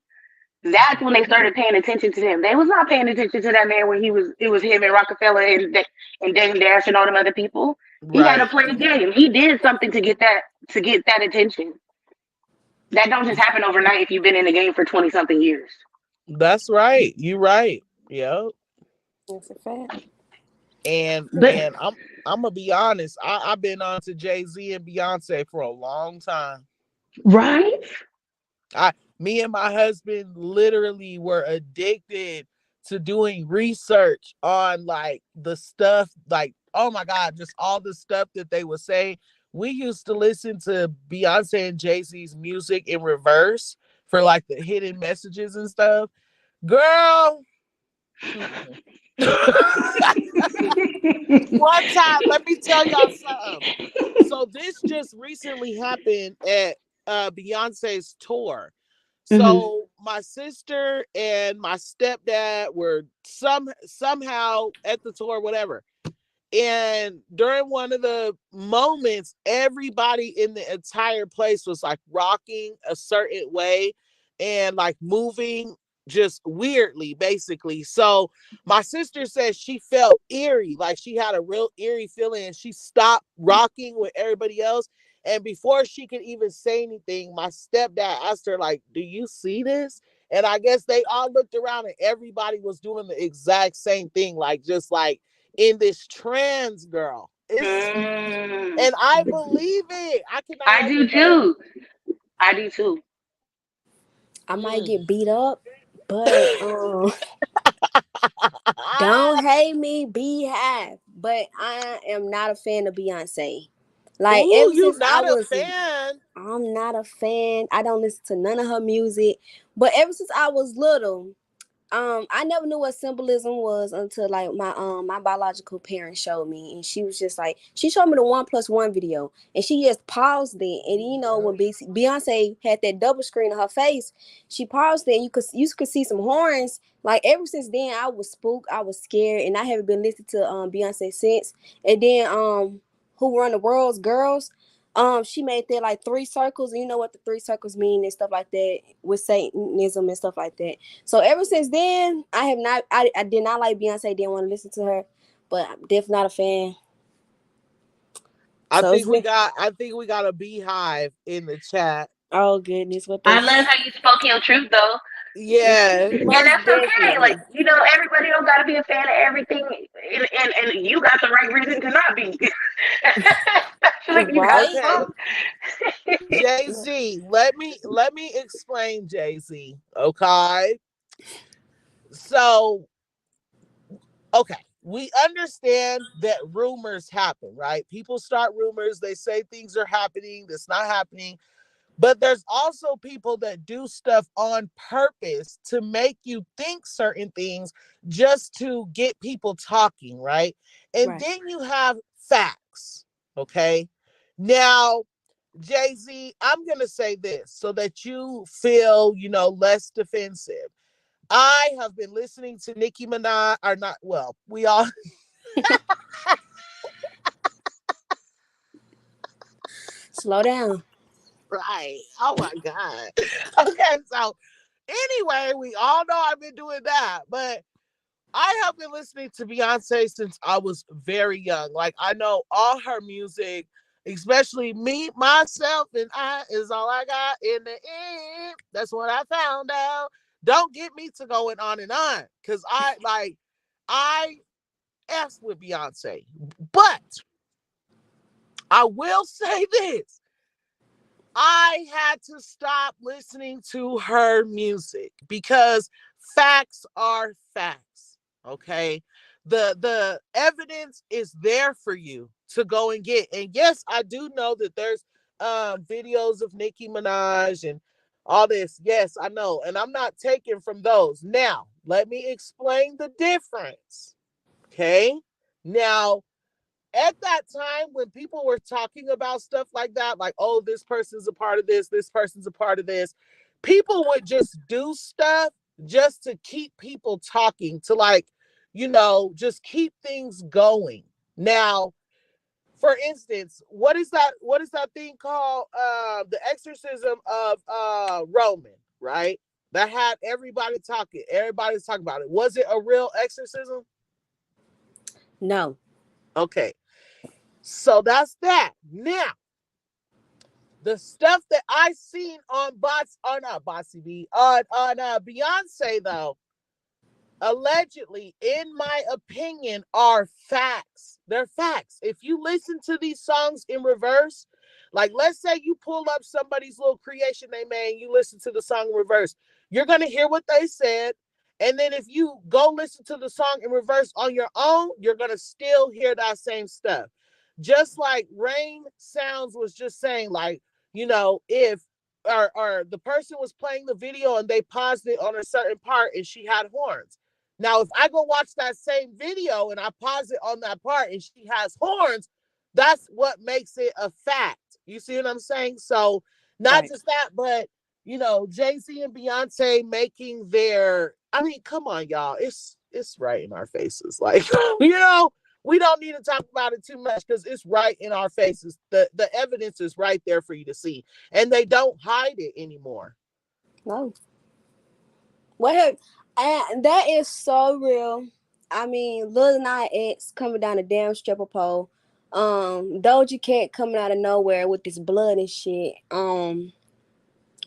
That's when they started paying attention to him. They was not paying attention to that man when it was him and Rockefeller and Dame Dash and all them other people. He had to play the game. He did something to get that attention. That don't just happen overnight if you've been in the game for 20 something years. That's right. You're right. Yep. That's a fact. And I'm gonna be honest. I've been on to Jay-Z and Beyonce for a long time. Right? Me and my husband literally were addicted to doing research on like the stuff, like, oh my God, just all the stuff that they would say. We used to listen to Beyonce and Jay-Z's music in reverse for like the hidden messages and stuff. Girl. One time, let me tell y'all something. So this just recently happened at Beyonce's tour. So my sister and my stepdad were somehow at the tour, whatever. And during one of the moments, everybody in the entire place was like rocking a certain way and like moving just weirdly, basically. So my sister said she felt eerie, like she had a real eerie feeling, and she stopped rocking with everybody else. And before she could even say anything, my stepdad asked her, like, do you see this? And I guess they all looked around and everybody was doing the exact same thing, like just like in this trance, girl. And I believe it. I cannot. I do too. I do too. I might get beat up, but don't hate me, Beehive. But I am not a fan of Beyonce. Like ever you since not a fan? I'm not a fan. I don't listen to none of her music. But ever since I was little, I never knew what symbolism was until like my biological parents showed me, and she was just like, she showed me the 1+1 video, and she just paused it, and you know when Beyonce had that double screen of her face, she paused it, and you could see some horns. Like ever since then, I was spooked, I was scared, and I haven't been listening to Beyonce since. And then Who Run the World's Girls. She made that like 3 circles, and you know what the 3 circles mean and stuff like that with Satanism and stuff like that. So ever since then, I did not like Beyonce, didn't want to listen to her, but I'm definitely not a fan. I think we got a Beehive in the chat. Oh goodness, what I love how you spoke your truth though. Yeah. And that's okay. Like, you know, everybody don't gotta be a fan of everything, and you got the right reason to not be. Right? Jay-Z, let me explain, Jay-Z. Okay. So, okay, we understand that rumors happen, right? People start rumors, they say things are happening, that's not happening. But there's also people that do stuff on purpose to make you think certain things just to get people talking, right? And then you have facts, okay? Now, Jay-Z, I'm going to say this so that you feel, less defensive. I have been listening to Nicki Minaj, or not, well, we all... Slow down. Right. Oh my God. Okay, so anyway, we all know I've been doing that, but I have been listening to Beyonce since I was very young. Like, I know all her music, especially Me, Myself, and I is all I got in the end. That's what I found out. Don't get me to going on and on, because I F with Beyonce. But I will say this. I had to stop listening to her music because facts are facts, okay? The evidence is there for you to go and get. And yes, I do know that there's videos of Nicki Minaj and all this. Yes, I know. And I'm not taking from those. Now, let me explain the difference, okay? Now, at that time, when people were talking about stuff like that, like, oh, this person's a part of this person's a part of this, people would just do stuff just to keep people talking, to just keep things going. Now, for instance, what is that thing called? The exorcism of Roman, right? That had everybody talking. Everybody's talking about it. Was it a real exorcism? No. Okay. So that's that. Now, the stuff that I seen on Beyonce, though, allegedly, in my opinion, are facts. They're facts. If you listen to these songs in reverse, like let's say you pull up somebody's little creation they made and you listen to the song in reverse, you're going to hear what they said. And then if you go listen to the song in reverse on your own, you're going to still hear that same stuff. Just like Rain Sounds was just saying, like, if or the person was playing the video and they paused it on a certain part and she had horns. Now, if I go watch that same video and I pause it on that part and she has horns, that's what makes it a fact. You see what I'm saying? So not just that, but Jay-Z and Beyonce making their, I mean, come on, y'all. It's right in our faces. Like, we don't need to talk about it too much because it's right in our faces. The evidence is right there for you to see. And they don't hide it anymore. No. And that is so real. I mean, Lil Nas X coming down the damn stripper pole. Doja Cat coming out of nowhere with this blood and shit.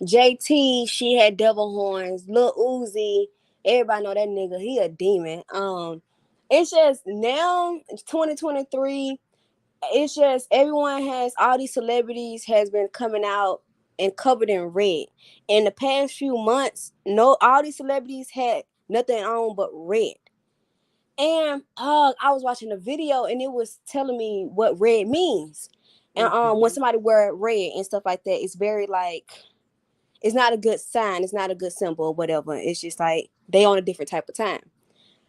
JT, she had devil horns. Lil Uzi, everybody know that nigga. He a demon. It's just now, 2023, it's just everyone has, all these celebrities has been coming out and covered in red. In the past few months, all these celebrities had nothing on but red. And I was watching a video and it was telling me what red means. And when somebody wear red and stuff like that, it's very like, it's not a good sign. It's not a good symbol or whatever. It's just like they on a different type of time.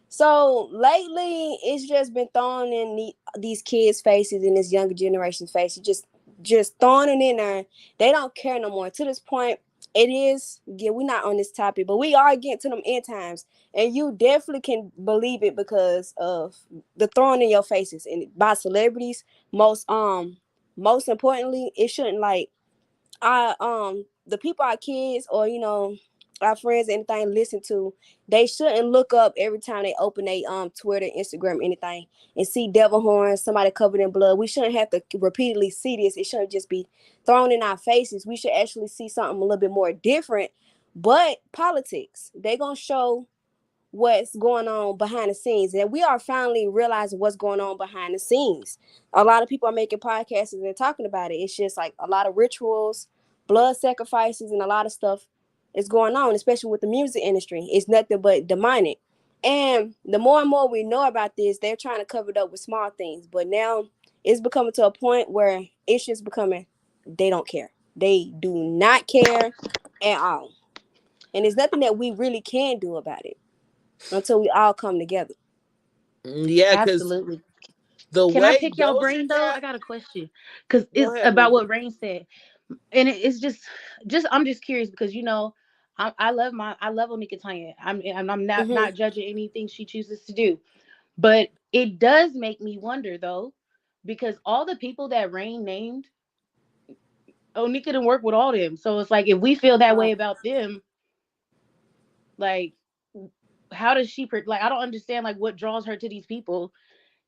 So lately, it's just been thrown in these kids' faces and this younger generation's faces. Just throwing it in there. They don't care no more. To this point, it is. Yeah, we're not on this topic, but we are getting to them end times, and you definitely can believe it because of the throwing in your faces and by celebrities. Most importantly, it shouldn't like the people our kids or our friends anything listen to, they shouldn't look up every time they open a Twitter, Instagram, anything and see devil horns, somebody covered in blood. We shouldn't have to repeatedly see this. It shouldn't just be thrown in our faces. We should actually see something a little bit more different. But politics, they gonna show what's going on behind the scenes, and we are finally realizing what's going on behind the scenes. A lot of people are making podcasts and they're talking about it. It's just like a lot of rituals, blood sacrifices, and a lot of stuff is going on, especially with the music industry. It's nothing but demonic. And the more and more we know about this, they're trying to cover it up with small things, but now it's becoming to a point where it's just becoming, they don't care. They do not care at all, and there's nothing that we really can do about it until we all come together. Yeah, Absolutely. the Can I way pick y'all Doja brain though? Cat, I got a question because go it's ahead, about Ruby. what Rain said, and it's just I'm just curious because I love Onika Tanya. I'm not judging anything she chooses to do, but it does make me wonder though, because all the people that Rain named, Onika didn't work with all them, so it's like if we feel that way about them, like how does she like? I don't understand like what draws her to these people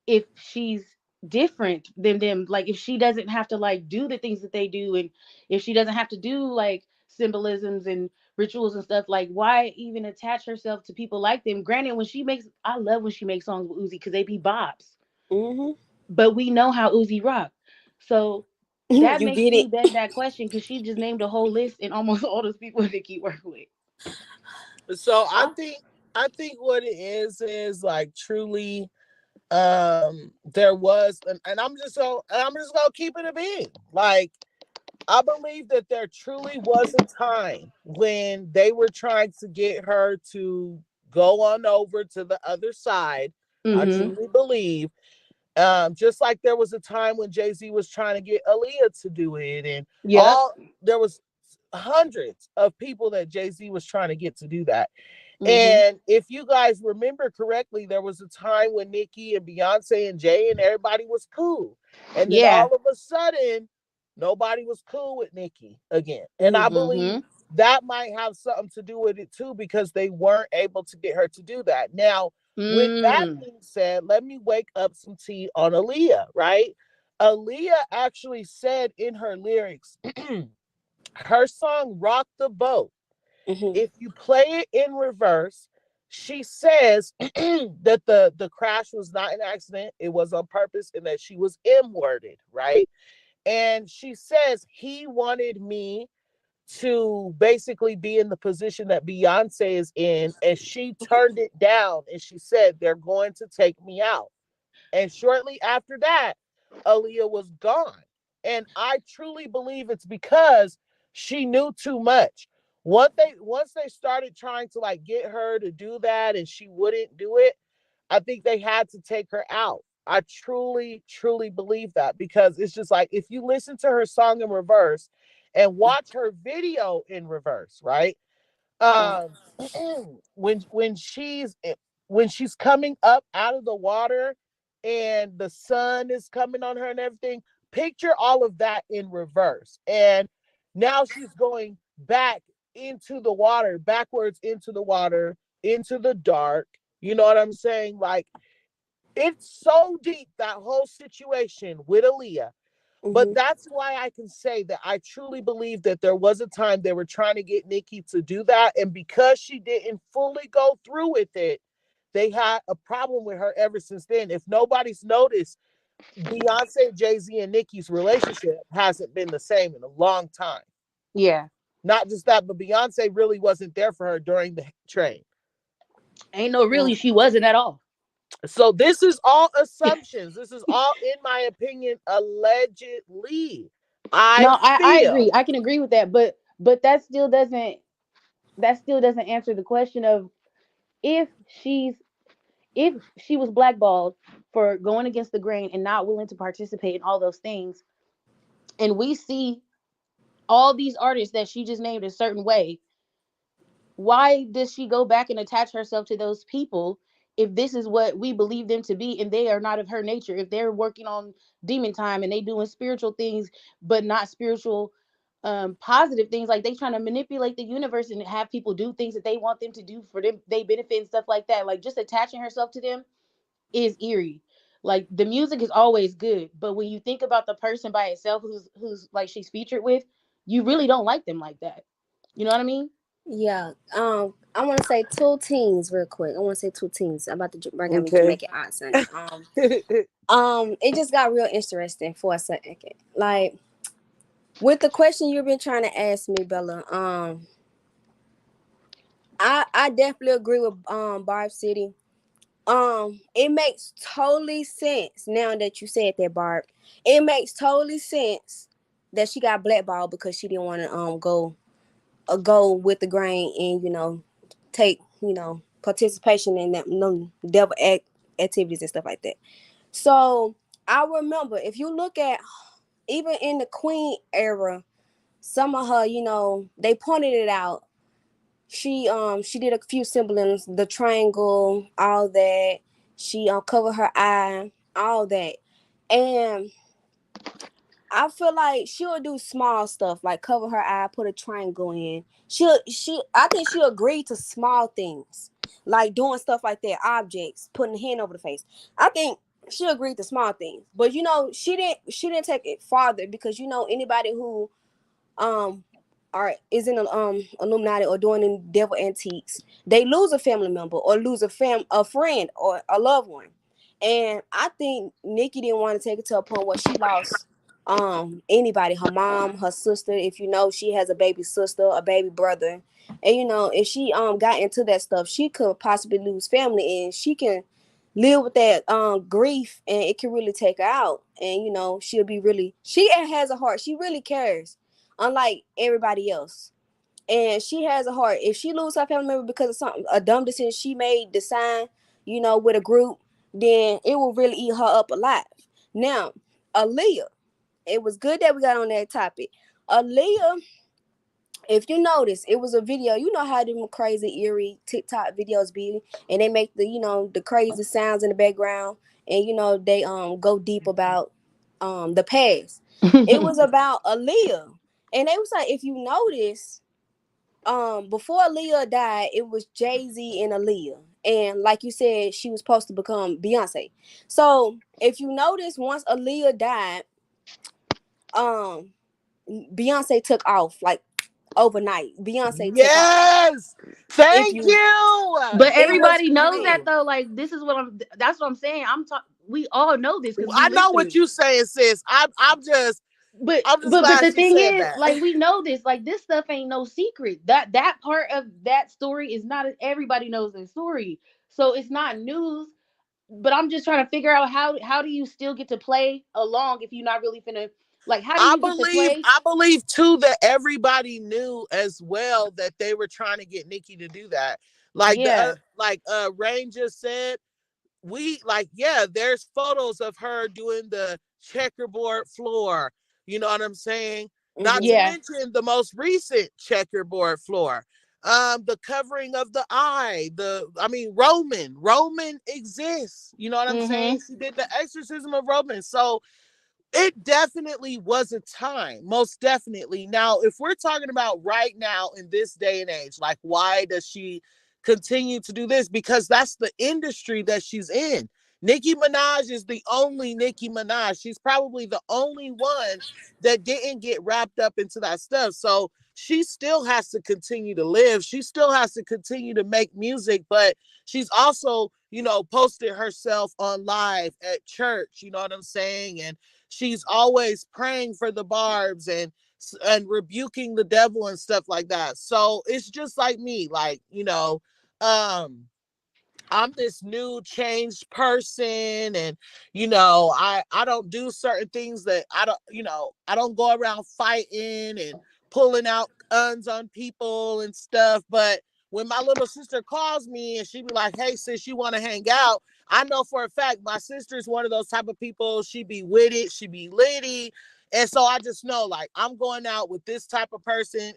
if she's different than them, like if she doesn't have to like do the things that they do, and if she doesn't have to do like symbolisms and rituals and stuff, like why even attach herself to people like them? Granted, I love when she makes songs with Uzi because they be bops, but we know how Uzi rock, so that You makes get me it. beg that question because she just named a whole list and almost all those people that keep working with. So I think what it is like truly there was, and I'm just gonna keep it a being. Like, I believe that there truly was a time when they were trying to get her to go on over to the other side. I truly believe. Just like there was a time when Jay-Z was trying to get Aaliyah to do it, and there was hundreds of people that Jay-Z was trying to get to do that. And if you guys remember correctly, there was a time when Nicki and Beyonce and Jay and everybody was cool. And then all of a sudden, nobody was cool with Nicki again. And I believe that might have something to do with it too, because they weren't able to get her to do that. Now, with that being said, let me wake up some tea on Aaliyah, right? Aaliyah actually said in her lyrics, her song Rock the Boat, if you play it in reverse, she says that the crash was not an accident, it was on purpose, and that she was M-worded, right? And she says he wanted me to basically be in the position that Beyonce is in, and she turned it down, and she said they're going to take me out. And shortly after that, Aaliyah was gone. And I truly believe it's because she knew too much. Once they started trying to like get her to do that and she wouldn't do it, I think they had to take her out. I truly, truly believe that, because it's just like if you listen to her song in reverse and watch her video in reverse, right? Um when when she's when she's coming up out of the water and the sun is coming on her and everything, picture all of that in reverse. And now she's going back into the water, backwards into the water, into the dark. You know what I'm saying? Like, it's so deep, that whole situation with Aaliyah. But that's why I can say that I truly believe that there was a time they were trying to get Nicki to do that. And because she didn't fully go through with it, they had a problem with her ever since then. If nobody's noticed, Beyonce, Jay-Z, and Nicki's relationship hasn't been the same in a long time. Yeah. Not just that, but Beyonce really wasn't there for her during the train. Ain't no really, she wasn't at all. So this is all assumptions. This is all, in my opinion, allegedly. I agree. I can agree with that, but that still doesn't answer the question of if she was blackballed for going against the grain and not willing to participate in all those things, and we see all these artists that she just named a certain way, why does she go back and attach herself to those people if this is what we believe them to be and they are not of her nature? If they're working on demon time and they doing spiritual things but not spiritual positive things, like they trying to manipulate the universe and have people do things that they want them to do for them, they benefit and stuff like that, like just attaching herself to them is eerie. Like the music is always good, but when you think about the person by itself who's like she's featured with, you really don't like them like that. You know what I mean? Yeah. I want to say two teens real quick. I'm about to bring up Jamaican accent. It just got real interesting for a second. Like with the question you've been trying to ask me, Bella. I definitely agree with Barb City. It makes totally sense now that you said that, Barb. It makes totally sense that she got blackballed because she didn't want to go with the grain and take participation in that devil activities and stuff like that. So I remember, if you look at even in the Queen era, some of her, they pointed it out. She did a few symbols, the triangle, all that. She covered her eye, all that. And I feel like she'll do small stuff like cover her eye, put a triangle in. I think she'll agree to small things like doing stuff like that, objects, putting a hand over the face. I think she agreed to small things, but she didn't take it farther because anybody who is in Illuminati or doing in devil antiques, they lose a family member or lose a friend or a loved one. And I think Nicki didn't want to take it to a point where she lost anybody, her mom, her sister. If she has a baby sister, a baby brother, and if she got into that stuff, she could possibly lose family, and she can live with that grief, and it can really take her out. And she'll be she has a heart, she really cares, unlike everybody else. And she has a heart. If she loses her family member because of a dumb decision she made to sign with a group, then it will really eat her up alive. Now Aaliyah, it was good that we got on that topic. Aaliyah, if you notice, it was a video. You know how them crazy, eerie TikTok videos be, and they make the crazy sounds in the background, and they go deep about the past. It was about Aaliyah, and they was like, if you notice, before Aaliyah died, it was Jay-Z and Aaliyah, and like you said, she was supposed to become Beyonce. So if you notice, once Aaliyah died, Beyonce took off like overnight. Beyonce took off. Thank you. But everybody knows that though. Like that's what I'm saying. We all know this because I know what you're saying, sis. I'm just but the thing is, like, we know this. Like, this stuff ain't no secret. That part of that story is not, everybody knows the story, so it's not news. But I'm just trying to figure out how do you still get to play along if you're not really finna, like, how do you get to play? I believe too that everybody knew as well that they were trying to get Nicki to do that. Like, Rain just said, there's photos of her doing the checkerboard floor. You know what I'm saying? Not to mention the most recent checkerboard floor. The covering of the eye. Roman exists. You know what I'm saying? She did the exorcism of Roman. So it definitely was a time, most definitely. Now, if we're talking about right now in this day and age, like, why does she continue to do this? Because that's the industry that she's in. Nicki Minaj is the only Nicki Minaj. She's probably the only one that didn't get wrapped up into that stuff. So she still has to continue to live. She still has to continue to make music, but she's also, posted herself on live at church, you know what I'm saying? And she's always praying for the Barbs and rebuking the devil and stuff like that. So it's just like me, like, I'm this new changed person, and I don't do certain things that I don't go around fighting and pulling out guns on people and stuff. But when my little sister calls me and she be like, "Hey sis, you want to hang out?" I know for a fact my sister's one of those type of people. She be with it, she be litty. And so I just know, like, I'm going out with this type of person.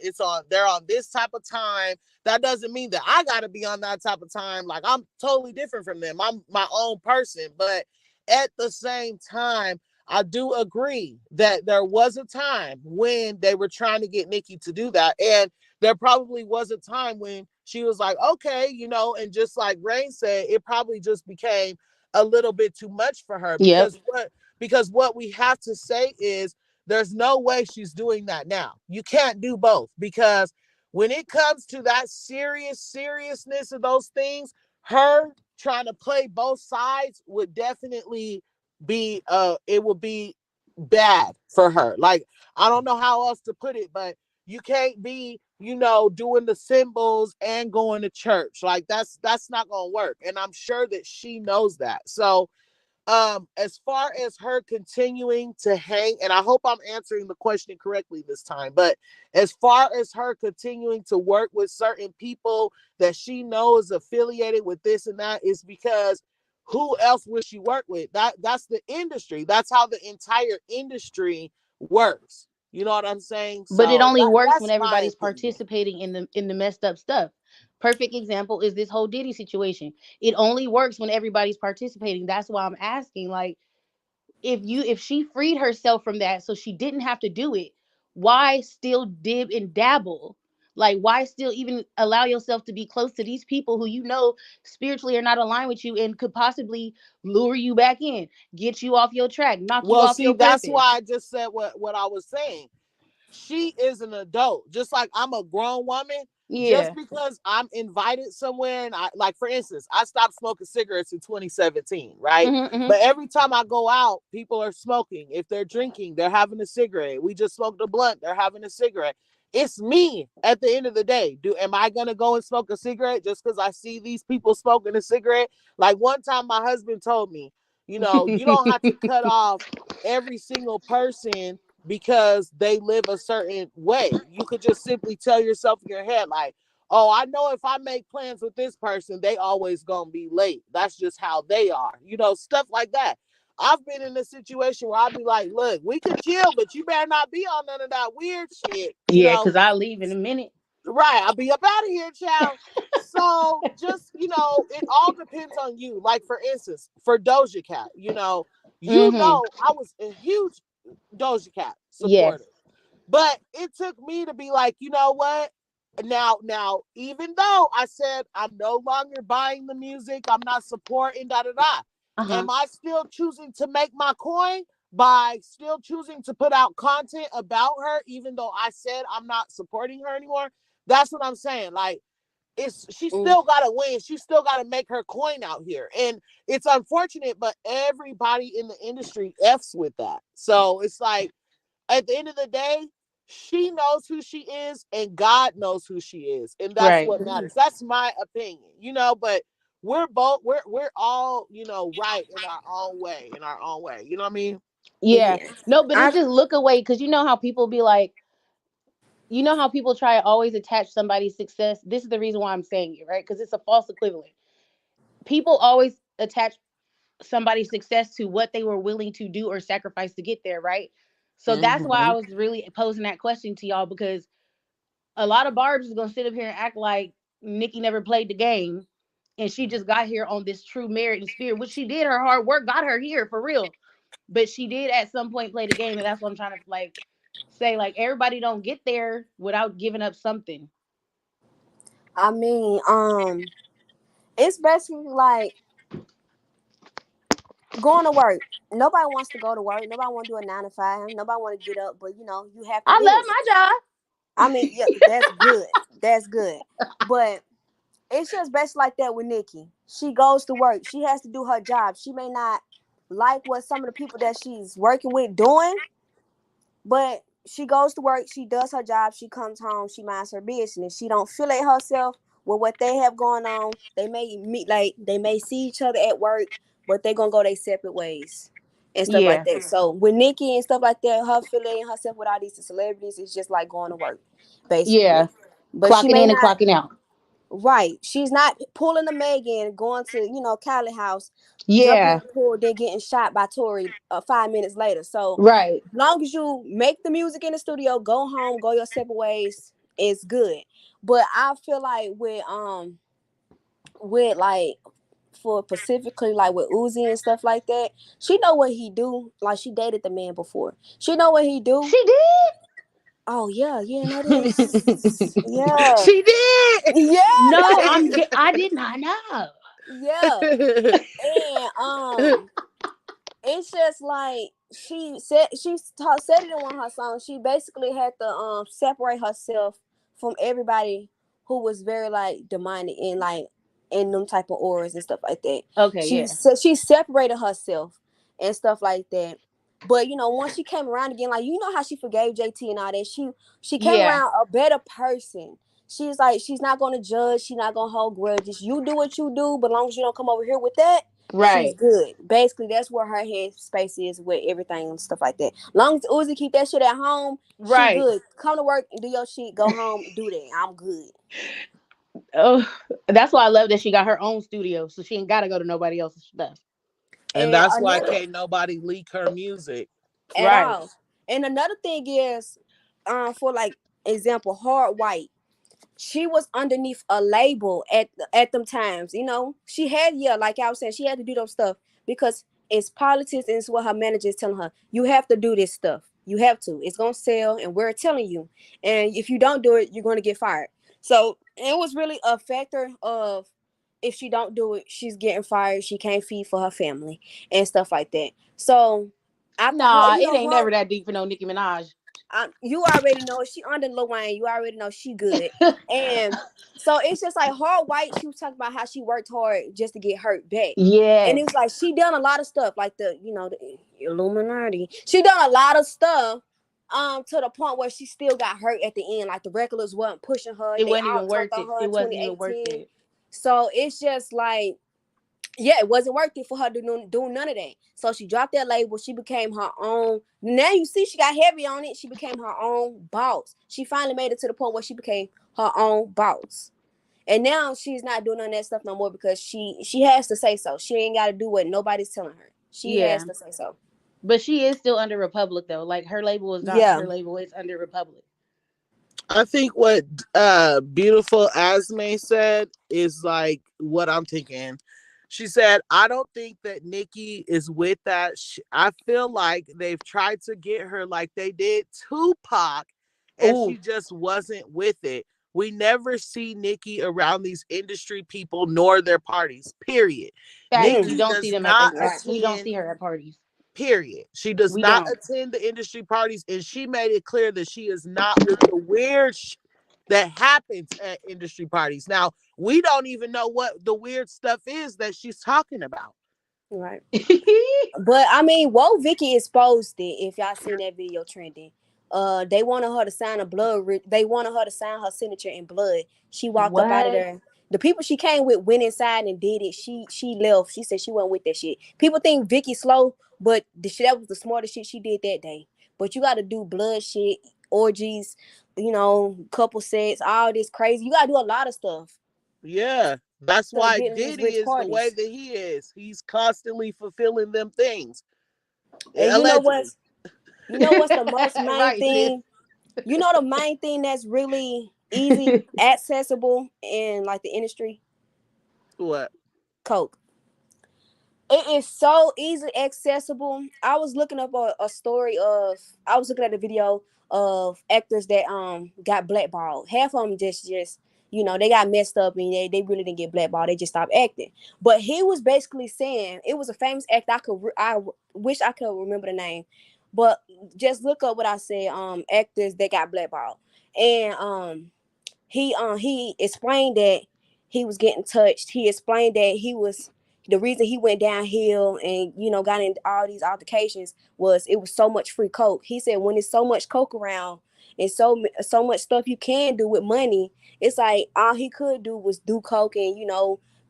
They're on this type of time. That doesn't mean that I got to be on that type of time. Like, I'm totally different from them. I'm my own person. But at the same time, I do agree that there was a time when they were trying to get Nicki to do that. And there probably was a time when she was like, okay, and just like Rain said, it probably just became a little bit too much for her. Because what we have to say is there's no way she's doing that now. You can't do both, because when it comes to that seriousness of those things, her trying to play both sides would definitely be it would be bad for her. Like, I don't know how else to put it, but you can't be, doing the symbols and going to church. Like, that's not gonna work. And I'm sure that she knows that. So as far as her continuing to hang, and I hope I'm answering the question correctly this time, but as far as her continuing to work with certain people that she knows affiliated with this and that, is because who else would she work with? That's the industry. That's how the entire industry works. You know what I'm saying? But it So only works that's when my everybody's opinion. participating in the messed up stuff. Perfect example is this whole Diddy situation. It only works when everybody's participating. That's why I'm asking, like, if she freed herself from that so she didn't have to do it, why still dib and dabble? Like, why still even allow yourself to be close to these people who spiritually are not aligned with you and could possibly lure you back in, get you off your track, knock you Well, off see, your that's purpose? why I just said what I was saying. She is an adult, just like I'm a grown woman. Yeah. Just because I'm invited somewhere, and like, for instance, I stopped smoking cigarettes in 2017, right? But every time I go out, people are smoking. If they're drinking, they're having a cigarette. We just smoked a blunt, they're having a cigarette. It's me at the end of the day. Am I gonna go and smoke a cigarette just because I see these people smoking a cigarette? Like, one time my husband told me, you don't have to cut off every single person because they live a certain way. You could just simply tell yourself in your head, like, oh, I know if I make plans with this person, they always gonna be late. That's just how they are. Stuff like that. I've been in a situation where I'd be like, look, we could chill, but you better not be on none of that weird shit. Yeah, because I'll leave in a minute. Right. I'll be up out of here, child. So just, it all depends on you. Like, for instance, for Doja Cat, I was a huge Doja Cat supporter. Yes. But it took me to be like, you know what? Now, even though I said I'm no longer buying the music, I'm not supporting, am I still choosing to make my coin by still choosing to put out content about her, even though I said I'm not supporting her anymore? That's what I'm saying. Like, she still gotta win. She still gotta make her coin out here. And it's unfortunate, but everybody in the industry F's with that. So it's like, at the end of the day, she knows who she is and God knows who she is. And that's what matters. That's my opinion, but we're all, right in our own way, You know what I mean? Yeah. No, but it's just look away, because you know how people be like, how people try to always attach somebody's success. This is the reason why I'm saying it, right? Because it's a false equivalent. People always attach somebody's success to what they were willing to do or sacrifice to get there, right? So that's why I was really posing that question to y'all, because a lot of Barbs is gonna sit up here and act like Nicki never played the game and she just got here on this true merit and spirit, which she did. Her hard work got her here, for real. But she did at some point play the game, and that's what I'm trying to say. Like, everybody don't get there without giving up something. I mean, it's basically like going to work. Nobody wants to go to work. Nobody want to do a 9 to 5. Nobody want to get up, but you have to I do love it. my job. I mean, yeah, that's good. That's good. But it's just basically like that with Nicki. she goes to work. She has to do her job. She may not like what some of the people that she's working with doing, but she goes to work, she does her job, she comes home, she minds her business. She don't affiliate herself with what they have going on. They may meet, like they may see each other at work, but they're gonna go their separate ways and stuff like that. So with Nicki and stuff like that, her affiliating herself with all these celebrities is just like going to work, basically. Yeah. But clocking she may in and not, clocking out. right. She's not pulling the Megan, going to, Cali house, jumping in Yeah. the pool, then getting shot by Tory 5 minutes later. So Right. long as you make the music in the studio, go home, go your separate ways, it's good. But I feel like with like for specifically like with Uzi and stuff like that, she know what he do. Like she dated the man before. She know what he do. She did? Oh yeah, you know this. Yeah. She did. Yeah. No, I did not know. Yeah. And it's just like said it in one of her songs. She basically had to separate herself from everybody who was very like demonic and like in them type of auras and stuff like that. Okay, She separated herself and stuff like that. But once she came around again, like how she forgave JT and all that, she came around a better person. She's like, she's not gonna judge, she's not gonna hold grudges. You do what you do, but as long as you don't come over here with that, she's good. Basically, that's where her head space is with everything and stuff like that. Long as Uzi keep that shit at home, she good. Come to work and do your shit, go home, do that. I'm good. Oh, that's why I love that she got her own studio, so she ain't gotta go to nobody else's stuff. And that's why can't nobody leak her music at all. And another thing is, for like example, Hard White. She was underneath a label at them times. She had, like I was saying, she had to do those stuff because it's politics and it's what her manager is telling her. You have to do this stuff. You have to. It's gonna sell, and we're telling you. And if you don't do it, you're gonna get fired. So it was really a factor of if she don't do it, she's getting fired. She can't feed for her family and stuff like that. So after it ain't never that deep for no Nicki Minaj. You already know she under Lil Wayne. You already know she good. And so it's just like Hard White. She was talking about how she worked hard just to get hurt back. Yeah. And it was like she done a lot of stuff, like the Illuminati. She done a lot of stuff to the point where she still got hurt at the end. Like the regulars wasn't pushing her. It wasn't even worth it. It wasn't even worth it. So it's just like, yeah, it wasn't worth it for her to do none of that. So she dropped that label. She became her own. Now you see she got heavy on it. She became her own boss. She finally made it to the point where she became her own boss. And now she's not doing none of that stuff no more because she has to say so. She ain't got to do what nobody's telling her. She has to say so. But she is still under Republic though. Like her label is not her label. It's under Republic. I think what Beautiful Asme said is like what I'm thinking. She said, I don't think that Nicki is with that. I feel like they've tried to get her like they did Tupac, and she just wasn't with it. We never see Nicki around these industry people nor their parties, period. Nicki don't see them we don't see her at parties. Period. She does not attend the industry parties, and she made it clear that she is not with the weird that happens at industry parties. Now, we don't even know what the weird stuff is that she's talking about. Right. But I mean, Whoa Vicky exposed it. If y'all seen that video trending, they wanted her to sign they wanted her to sign her signature in blood. She walked up out of there. The people she came with went inside and did it. She left. She said she wasn't with that shit. People think Vicky slow, but that was the smartest shit she did that day. But you got to do blood shit, orgies, couple sets, all this crazy. You got to do a lot of stuff. Yeah, that's why Diddy is the way that he is. He's constantly fulfilling them things. And you know what's the most main thing? You know the main thing that's really easy, accessible in like the industry? What? Coke. It is so easily accessible. I was looking up I was looking at a video of actors that got blackballed. Half of them just they got messed up and they really didn't get blackballed. They just stopped acting. But he was basically saying, it was a famous actor. I wish I could remember the name. But just look up what I said, actors that got blackballed. And he explained that he was getting touched. He explained that the reason he went downhill and, got in all these altercations was it was so much free coke. He said when there's so much coke around and so much stuff you can do with money, it's like all he could do was do coke and,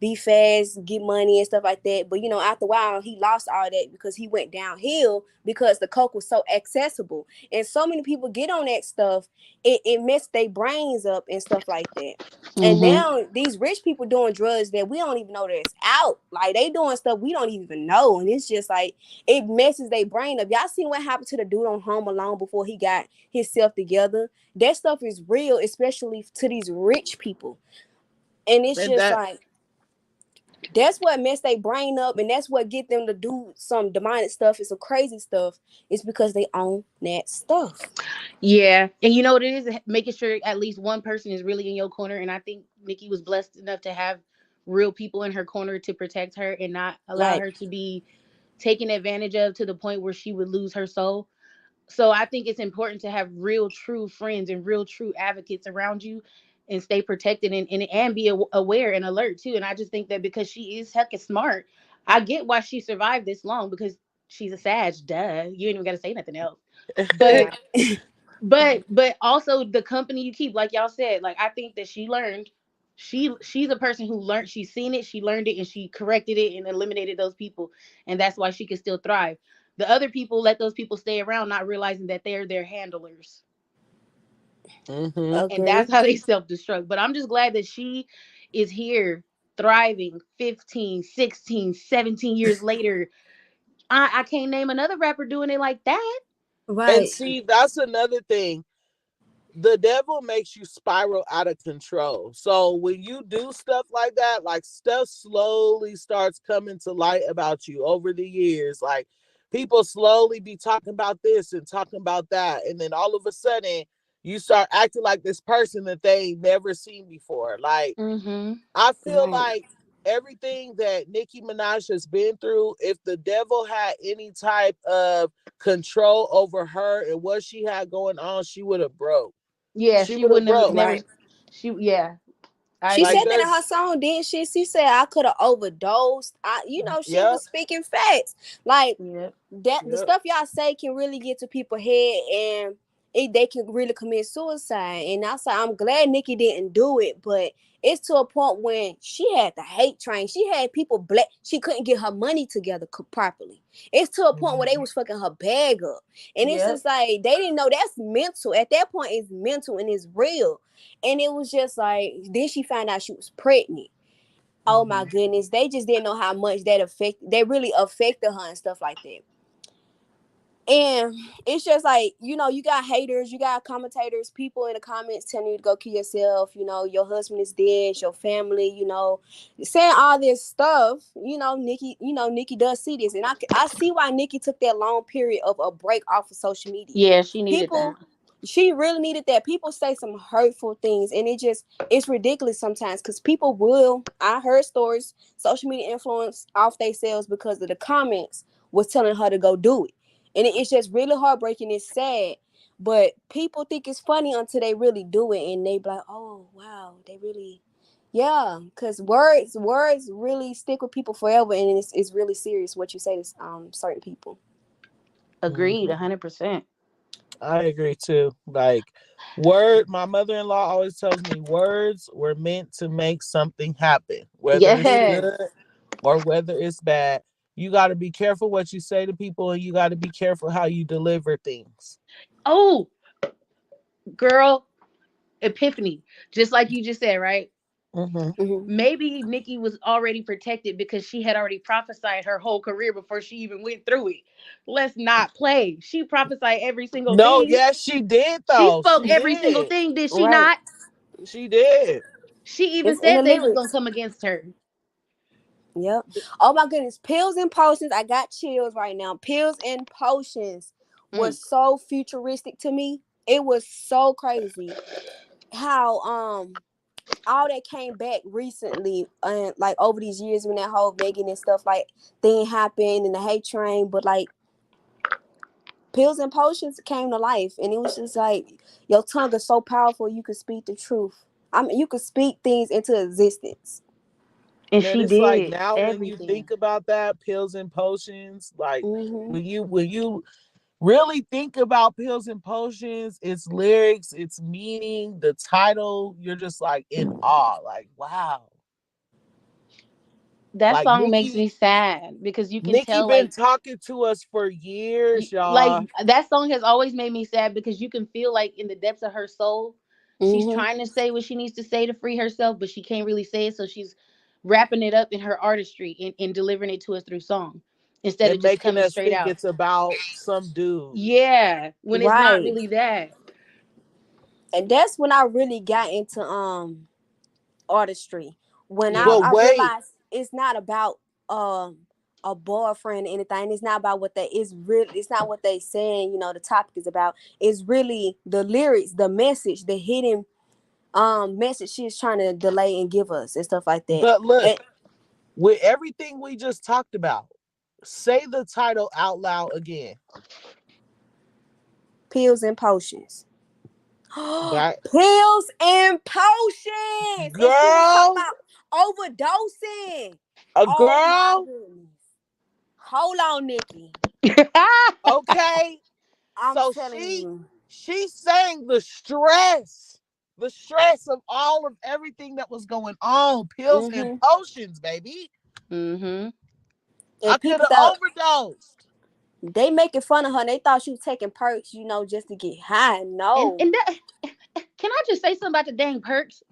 be fast, get money and stuff like that. But, after a while, he lost all that because he went downhill because the coke was so accessible. And so many people get on that stuff, it messed their brains up and stuff like that. And now these rich people doing drugs that we don't even know that's out. Like, they doing stuff we don't even know. And it's just like, it messes their brain up. Y'all seen what happened to the dude on Home Alone before he got himself together? That stuff is real, especially to these rich people. And it's just like, that's what messed their brain up, and that's what get them to do some demonic stuff and some crazy stuff. It's because they own that stuff. Yeah, and you know what it is? Making sure at least one person is really in your corner. And I think Nicki was blessed enough to have real people in her corner to protect her and not allow her to be taken advantage of to the point where she would lose her soul. So I think it's important to have real, true friends and real, true advocates around you and stay protected and be aware and alert too. And I just think that because she is heckin' smart, I get why she survived this long because she's a Sag. Duh. You ain't even got to say nothing else. But also the company you keep, like y'all said, like I think that she learned. She's a person who learned. She's seen it. She learned it, and she corrected it and eliminated those people, and that's why she can still thrive. The other people let those people stay around, not realizing that they're their handlers. And that's how they self-destruct. But I'm just glad that she is here thriving 15, 16, 17 years later. I can't name another rapper doing it like that. Right. And see, that's another thing. The devil makes you spiral out of control. So when you do stuff like that, like stuff slowly starts coming to light about you over the years. Like people slowly be talking about this and talking about that. And then all of a sudden you start acting like this person that they never seen before. Like I feel like everything that Nicki Minaj has been through, if the devil had any type of control over her and what she had going on, she would have broke. Yeah, she wouldn't have never. She she said that in her song, didn't she? She said I could have overdosed. She was speaking facts. Like that, the stuff y'all say can really get to people's head, and they can really commit suicide. And I'm glad Nicki didn't do it, but it's to a point when she had the hate train. She had people black. She couldn't get her money together properly. It's to a point where they was fucking her bag up. And it's just like, they didn't know that's mental. At that point, it's mental and it's real. And it was just like, then she found out she was pregnant. Oh my goodness. They just didn't know how much they really affected her and stuff like that. And it's just like, you got haters, you got commentators, people in the comments telling you to go kill yourself, your husband is dead, your family, saying all this stuff. Nicki does see this. And I see why Nicki took that long period of a break off of social media. Yeah, she needed that. She really needed that. People say some hurtful things, and it's ridiculous sometimes because I heard stories, social media influence off themselves because of the comments was telling her to go do it. And it's just really heartbreaking. It's sad. But people think it's funny until they really do it. And they be like, oh, wow, they really, yeah. Because words really stick with people forever. And it's really serious what you say to certain people. Agreed, 100%. I agree too. Like, my mother-in-law always tells me words were meant to make something happen. Whether it's good or whether it's bad. You got to be careful what you say to people, and you got to be careful how you deliver things. Oh, girl, epiphany. Just like you just said, right? Maybe Nicki was already protected because she had already prophesied her whole career before she even went through it. Let's not play. She prophesied every single thing. No, yes, she did, though. She spoke every single thing, did she not? She did. She even said they was going to come against her. Yep. Oh my goodness. Pills and potions. I got chills right now. Pills and potions was so futuristic to me. It was so crazy how all that came back recently, and like over these years when that whole Megan and stuff like thing happened and the hate train, but like pills and potions came to life, and it was just like your tongue is so powerful you can speak the truth. I mean, you could speak things into existence. And Man, she it's like did now when you everything. think about that, pills and potions, like Mm-hmm. when you really think about pills and potions, its lyrics, its meaning, the title, you're just like in awe. Like, wow. That Like song makes me sad because you can Nicki tell, been like, talking to us for years, like y'all. that song has always made me sad because you can feel like in the depths of her soul, she's Mm-hmm. trying to say what she needs to say to free herself, but she can't really say it. So she's wrapping it up in her artistry and delivering it to us through song instead of And just making coming us straight think out. it's about some dude. Yeah, when it's not Right. really that. And that's when I really got into artistry. When Yeah. But I wait, realized it's not about a boyfriend or anything. It's not about what they it's really it's not what they saying, the topic is about. It's really the lyrics, the message, the hidden message she's trying to delay and give us and stuff like that. but look, And with everything we just talked about, say the title out loud again. pills and potions. That Pills and potions. And she was talking girl, about overdosing. a Oh my girl, goodness. Hold on, Nikki. okay. I'm So telling you. she sang the stress of all of everything that was going on, pills and Mm-hmm. potions, baby. Mm-hmm. I And could people have thought overdosed. they making fun of her. And they thought she was taking perks, just to get high. No. And that, can I just say something about the dang perks?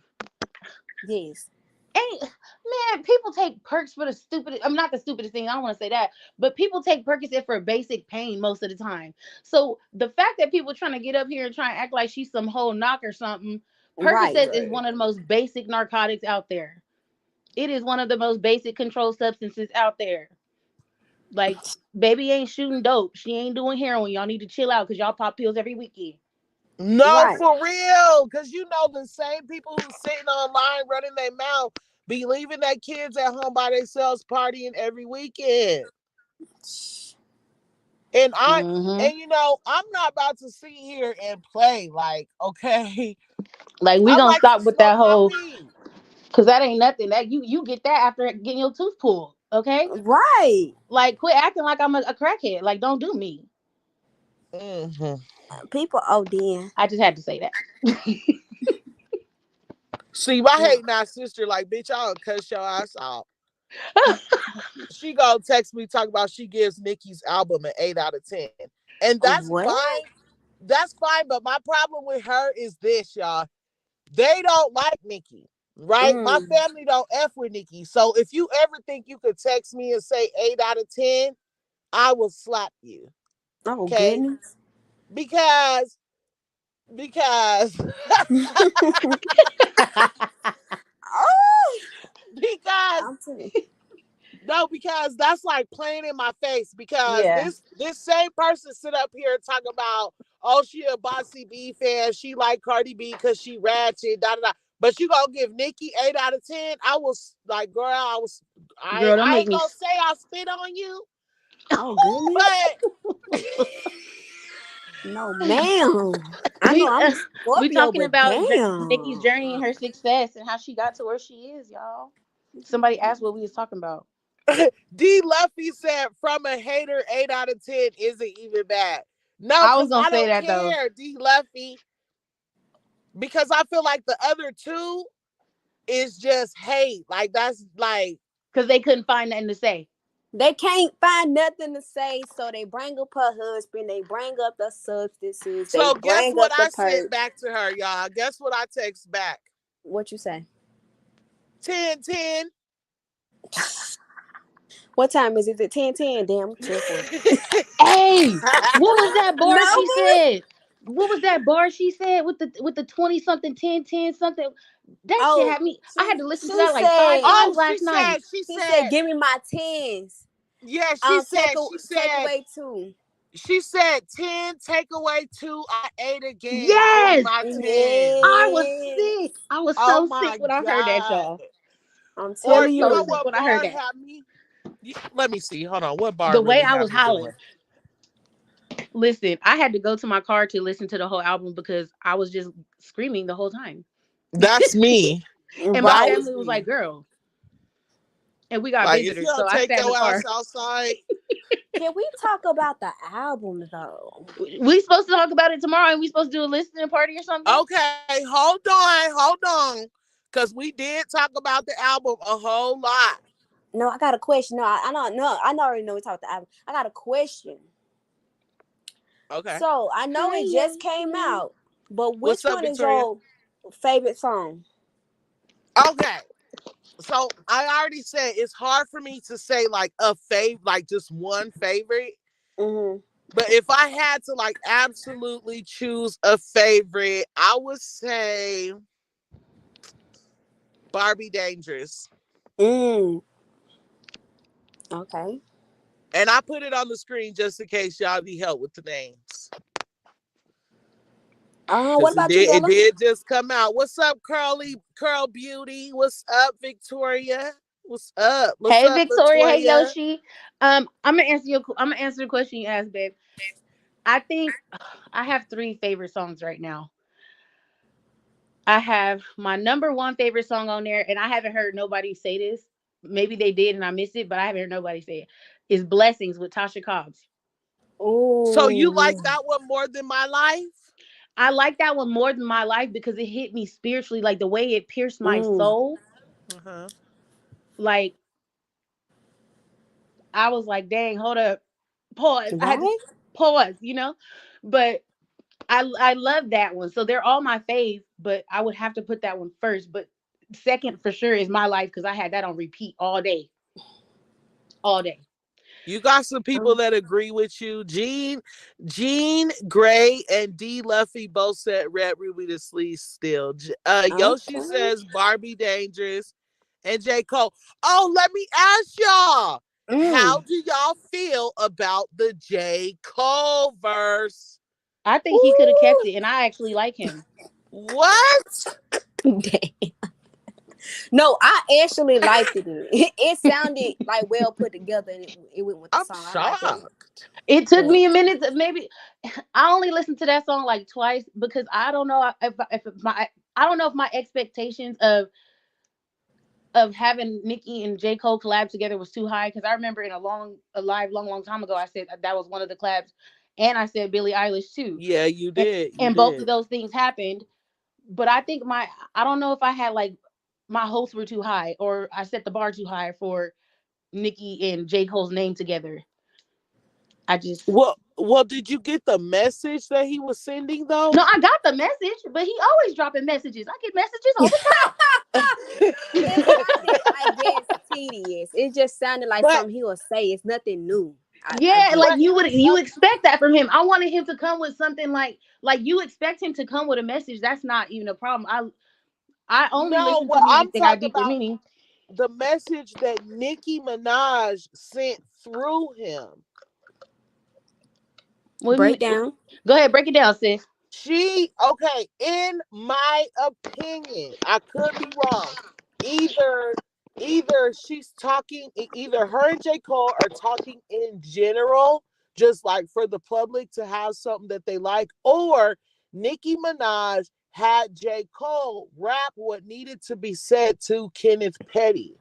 Yes. Ain't man, people take perks for the stupidest. I'm not the stupidest thing. I don't want to say that, but people take Percocet for basic pain most of the time. So the fact that people trying to get up here and try and act like she's some whole knock or something, Right. Percocet is one of the most basic narcotics out there. It is one of the most basic controlled substances out there. Like, baby ain't shooting dope. She ain't doing heroin. Y'all need to chill out because y'all pop pills every weekend. No, Right. for real. Because the same people who sitting online running their mouth be leaving their kids at home by themselves partying every weekend. And Mm-hmm. I'm not about to sit here and play like, okay, Like, we I gonna like to stop with smoke that my whole, weed. because that ain't nothing. That you get that after getting your tooth pulled. Okay. Right. Like, quit acting like I'm a crackhead. Like, don't do me. Mm-hmm. People ODing. I just had to say that. See, my No. hate not sister, like, bitch, I'll cuss your ass out. She gonna text me talking about she gives Nicki's album an 8 out of 10. And that's What? fine. That's fine. But my problem with her is this, y'all. They don't like Nicki, right? My Mm. family don't F with Nicki. So if you ever think you could text me and say 8 out of 10, I will slap you. Oh Okay? goodness. Because Oh, because I'm telling no, because that's like playing in my face. Because Yeah. this same person sit up here and talk about, oh, she a Bossy B fan, she like Cardi B because she ratchet, da da da. But you gonna give Nicki 8 out of 10? I was like, girl, Girl, don't I make ain't me. gonna say I spit on you, Oh goodness. but No, ma'am. I know We I'm a we Scorpio, talking but about Nicki's damn. journey and her success and how she got to where she is, y'all. Somebody asked what we was talking about. D Luffy said from a hater 8 out of 10 isn't even bad. No, I was because gonna I say don't that though, care, D Luffy. Because I feel like the other two is just hate. Like that's like because they couldn't find nothing to say. They can't find nothing to say, so they bring up her husband. They bring up the substances. They so guess bring what up the I sent perks. back to her, y'all. Guess what I text back? What you say? 10-10. What time is it? Is it 10:10? Damn, 10:40. Hey, what was that bar No, she said? What was that bar she said with the 20 something, 10 something? That shit oh, had me. I had to listen to she that like five said. Oh, times last night. He said, "Give me my tens. yeah, Take away two." she said 10, take away 2, I ate again. Give me Yes, my 10. I was Yes, sick. I was Oh so sick my when I heard that, God. y'all. I'm I Or was telling you so know you. sick what when I heard bar that. had me? Let me see. Hold on. What bar The way really I had was me hollering. going? Listen, I had to go to my car to listen to the whole album because I was just screaming the whole time. That's me. And my Right? family was like, girl. And we got Like, if you visitors, so don't I take sat in the your car. ass outside. Can we talk about the album though? We supposed to talk about it tomorrow, and we supposed to do a listening party or something. Okay, hold on. Because we did talk about the album a whole lot. No, I got a question. No, I don't know. I already know we talked about the album. I got a question. Okay. So I know it just came out, but which What's up, one is Victoria? your favorite song? Okay. So I already said it's hard for me to say like like just one favorite. Mm-hmm. But if I had to like absolutely choose a favorite, I would say Barbie Dangerous. Okay. And I put it on the screen just in case y'all need help with the names. What about you, It Bella? did just come out. What's up, Curl Beauty? What's up, Victoria? What's up? What's Hey, up, Victoria. Latoya? Hey, Yoshi. I'm gonna answer the question you asked, babe. I think I have 3 favorite songs right now. I have my number 1 favorite song on there, and I haven't heard nobody say this. Maybe they did and I missed it, but I haven't heard nobody say it. Is Blessings with Tasha Cobbs. So you like Ooh. that one more than My Life? I like that one more than My Life because it hit me spiritually, like the way it pierced my soul. Uh-huh. Like, I was like, dang, hold up, pause. I had to Right? pause, but I love that one. So they're all my faves, but I would have to put that one first. But second for sure is My Life because I had that on repeat all day. All day. You got some people that agree with you. Jean Gray and D Luffy both said Red Ruby to Sleeve Still. Yoshi says Barbie Dangerous and J. Cole. Oh, let me ask y'all. How do y'all feel about the J. Cole verse? I think he could have kept it, and I actually like him. What? No, I actually liked it. It sounded like well put together, and it went with the song. Shocked. I like it. It took me a minute to maybe. I only listened to that song like twice because I don't know if my expectations of having Nicki and J. Cole collab together was too high because I remember in a long time ago I said that was one of the collabs, and I said Billie Eilish too. Yeah, you did. Both of those things happened, but I think I don't know if I had like my hopes were too high or I set the bar too high for Nicki and J. Cole's name together. I just well, did you get the message that he was sending though? No, I got the message, but he always dropping messages. I get messages all the time. It sounded, I guess, tedious. It just sounded like something he would say. It's nothing new. You expect that from him. I wanted him to come with something like you expect him to come with a message. That's not even a problem. I only listen to music that got deeper meaning. The message that Nicki Minaj sent through him. Break down. Go ahead, break it down, sis. In my opinion, I could be wrong. Either she's talking, either her and J. Cole are talking in general, just like for the public to have something that they like, or Nicki Minaj had J. Cole rap what needed to be said to Kenneth Petty.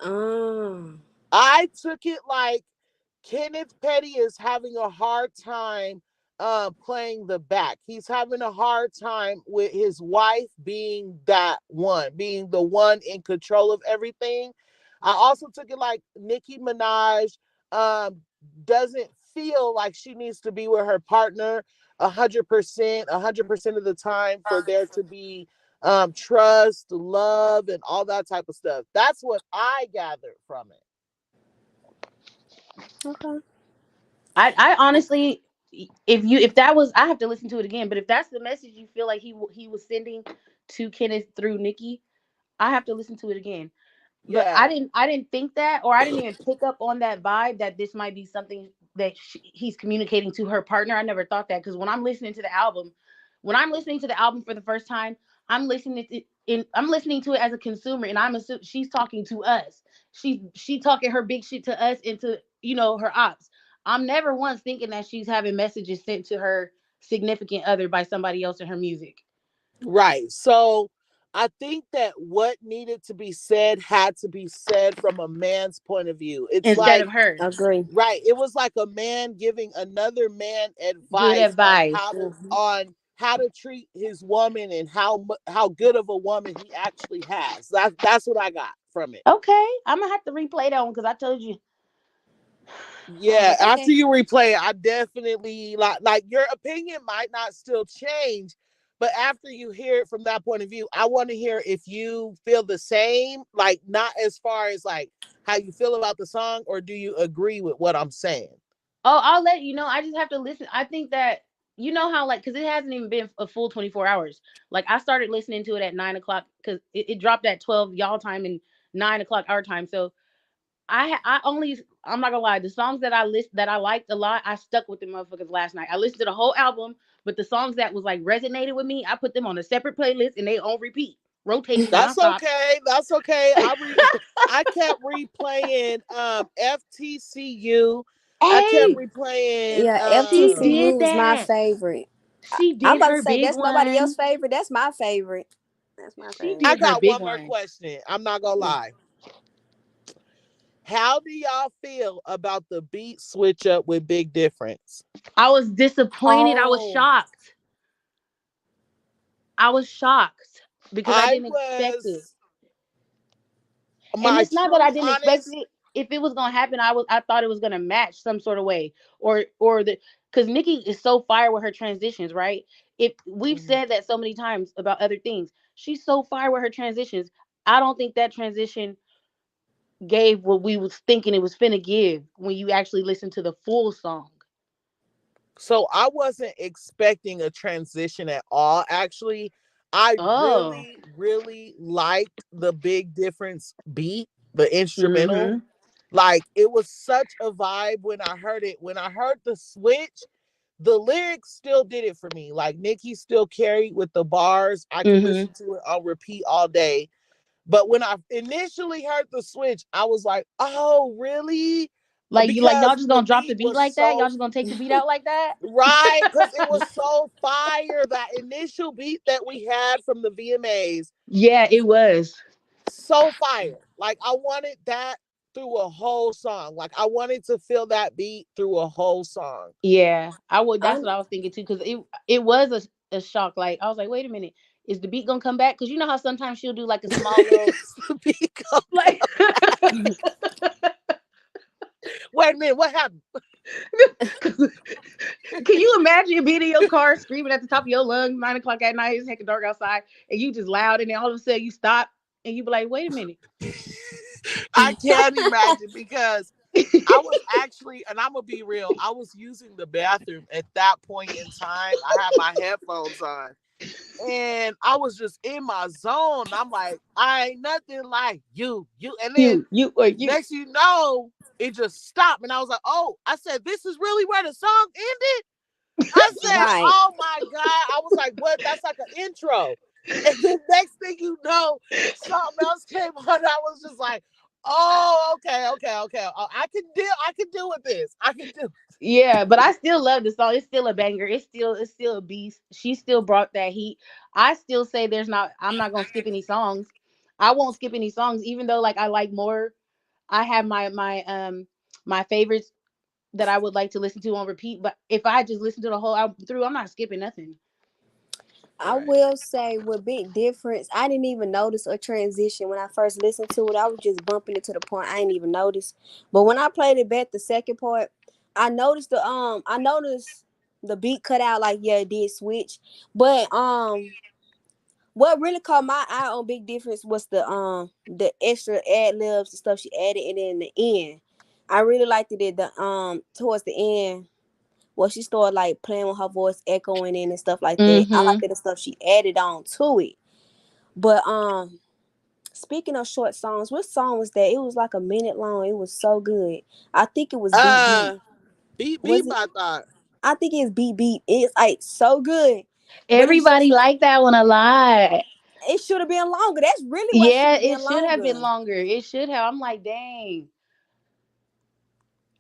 I took it like Kenneth Petty is having a hard time playing the back. He's having a hard time with his wife being the one in control of everything. I also took it like Nicki Minaj doesn't feel like she needs to be with her partner 100% of the time for there to be trust, love, and all that type of stuff. That's what I gathered from it. Okay. I honestly, if that was, I have to listen to it again. But if that's the message you feel like he was sending to Kenneth through Nicki, I have to listen to it again. But yeah. I didn't think that, or I didn't even pick up on that vibe that this might be something that he's communicating to her partner. I never thought that, because when I'm listening to the album for the first time, I'm listening to it as a consumer, and I'm assuming she's talking to us. She talking her big shit to us and to her ops. I'm never once thinking that she's having messages sent to her significant other by somebody else in her music. Right. So I think that what needed to be said had to be said from a man's point of view. It's instead like, of her. Agree. right, it was like a man giving another man Good advice on advice. how to treat his woman and how good of a woman he actually has. That's what I got from it. Okay, I'm gonna have to replay that one because I told you. I was Yeah, like, after okay. you replay it, I definitely like your opinion might not still change, but after you hear it from that point of view, I want to hear if you feel the same, like not as far as like how you feel about the song, or do you agree with what I'm saying? Oh, I'll let you know. I just have to listen. I think that you know how like because it hasn't even been a full 24 hours. Like I started listening to it at 9 o'clock because it dropped at 12 y'all time and 9 o'clock our time. So I only I'm not gonna lie. The songs that that I liked a lot, I stuck with the motherfuckers last night. I listened to the whole album, but the songs that was like resonated with me, I put them on a separate playlist and they on repeat, rotation That's nonstop. okay. That's okay. I kept replaying FTCU. I kept Hey, replaying Yeah, she FTCU did was my that. favorite. She I'm did about to her say big that's nobody else's one. favorite. That's my favorite. That's my She favorite. I did her got big one more one. question. I'm not gonna lie. How do y'all feel about the beat switch up with Big Difference? I was disappointed. I was Oh, shocked. I was shocked because I I didn't expect it. was And my it's not that true I didn't expect honest. it. If it was gonna happen, I thought it was gonna match some sort of way, or the because Nicki is so fire with her transitions, right? If we've Mhm. said that so many times about other things, she's so fire with her transitions. I don't think that transition gave what we was thinking it was finna give when you actually listen to the full song. So I wasn't expecting a transition at all. Actually, I Oh, really liked the Big Difference beat, the instrumental. mm-hmm, Like it was such a vibe when I heard it. When I heard the switch, the lyrics still did it for me. Like Nicki still carried with the bars. I could mm-hmm. listen to it on repeat all day. But when I initially heard the switch, I was like, "Oh, really?" Like y'all Because just the gonna drop the beat beat was like that? Y'all so just gonna take the beat out like that? right, because it was so fire. That initial beat that we had from the VMAs, Yeah, it was. so fire. Like I wanted that through a whole song. Like I wanted to feel that beat through a whole song. Yeah, I would. I That's what I was thinking too, because it was a shock. Like I was like, wait a minute, is the beat gonna come back? Because you know how sometimes she'll do like a small little The beat go- like. Wait a minute, what happened? Can you imagine being in your car screaming at the top of your lungs, 9 o'clock at night, it's heckin' dark outside, and you just loud, and then all of a sudden you stop, and you be like, wait a minute. I can't imagine because I was actually, and I'm gonna be real, I was using the bathroom at that point in time. I had my headphones on and I was just in my zone. I'm like, I ain't nothing like you. And then You. next you know, it just stopped. And I was like, oh, I said, this is really where the song ended. I said, right. oh my God. I was like, what? That's like an intro. And the next thing you know, something else came on. I was just like, oh, okay. Oh, I can deal with this. I can do. Yeah, but I still love the song. It's still a banger. It's still a beast. She still brought that heat. I still say there's not. I'm not gonna skip any songs. I won't skip any songs, even though like I like more. I have my favorites that I would like to listen to on repeat. But if I just listen to the whole album through, I'm not skipping nothing. I Right. will say with Big Difference, I didn't even notice a transition when I first listened to it. I was just bumping it to the point I didn't even notice. But when I played it back the second part, I noticed the beat cut out like yeah, it did switch. But what really caught my eye on Big Difference was the extra ad libs and stuff she added and in the end. I really liked it at the towards the end. Well, she started like playing with her voice, echoing in and stuff like that. I like Mm-hmm. that the stuff she added on to it. But speaking of short songs, what song was that? It was like a minute long. It was so good. I think it was Beat Beat. Uh, beep, Was beep, it? I thought. I think it's Beat Beat. It's like so good. But it's Everybody just liked that one a lot. it should have been longer. That's really what should Yeah, have it been should have been longer. longer. It should have. I'm like, dang.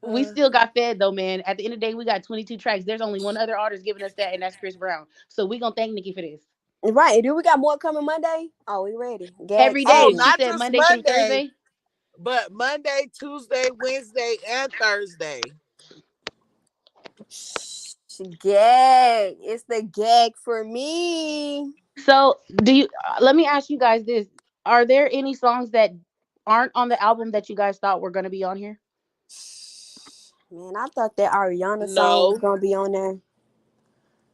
We Uh, still got fed though, man. At the end of the day, we got 22 tracks. There's only one other artist giving us that, and that's Chris Brown. So we gonna thank Nicki for this. Right. Do we got more coming Monday? Oh, we ready. Gag Every day. Oh, City. She not said just Monday through Monday, Thursday. but Monday, Tuesday, Wednesday, and Thursday. Gag. It's the gag for me. So do you? Let me ask you guys this: are there any songs that aren't on the album that you guys thought were going to be on here? Man, I thought that Ariana song was No. gonna be on there.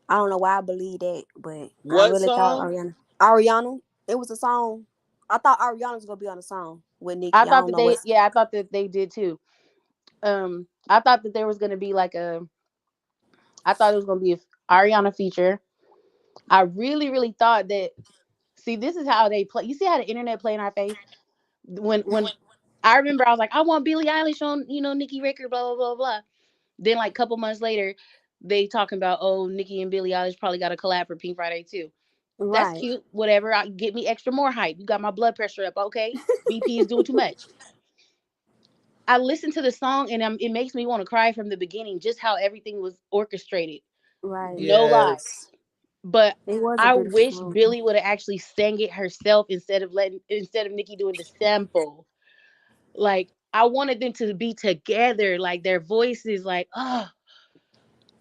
I don't know why I believe that, but I What really thought song? Ariana. Ariana. It was a song. I thought Ariana was gonna be on the song with I Nicki. I thought don't that know what. I thought that they did too. I thought that there was going to be like I thought it was going to be a Ariana feature. I really, really thought that. See, this is how they play. You see how the internet play in our face when I remember I was like, I want Billie Eilish on, Nicki record, blah blah blah blah. Then like a couple months later, they talking about, oh, Nicki and Billie Eilish probably got a collab for Pink Friday too. That's Right. cute. Whatever. Get me extra more hype. You got my blood pressure up. Okay, BP is doing too much. I listened to the song and it makes me want to cry from the beginning. Just how everything was orchestrated. Right. No lie. Yes. It But was a I beautiful wish song. Billie would have actually sang it herself instead of Nicki doing the sample. Like I wanted them to be together, like their voices, like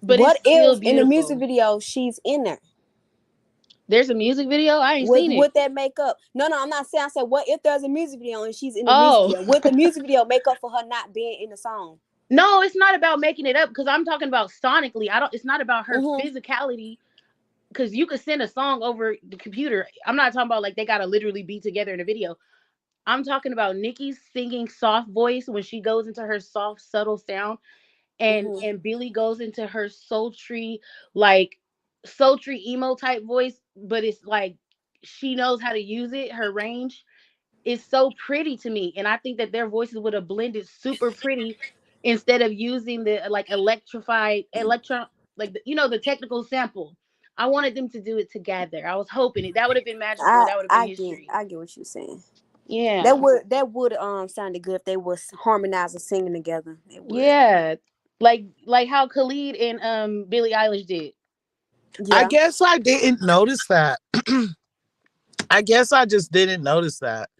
but it's What still if in the music beautiful. video she's in there? There's a music video. I ain't Would seen it. would that make up? No, I'm not saying. I said, what if there's a music video and she's in the music Oh video? Would the music video make up for her not being in the song? no, it's not about making it up because I'm talking about sonically. I don't. It's not about her Mm-hmm. physicality because you could send a song over the computer. I'm not talking about like they gotta literally be together in a video. I'm talking about Nicki's singing soft voice when she goes into her soft, subtle sound, and Mm-hmm. Billie goes into her like sultry emo type voice, but it's like she knows how to use it. Her range is so pretty to me, and I think that their voices would have blended super pretty instead of using the like electrified electron like the technical sample. I wanted them to do it together. I was hoping that would have been magical. I That would have been I get history. I get what you're saying. Yeah. That would sounded good if they was harmonizing singing together. It would. Yeah. Like how Khalid and Billie Eilish did. I Yeah. guess I didn't notice that. I guess I just didn't notice that.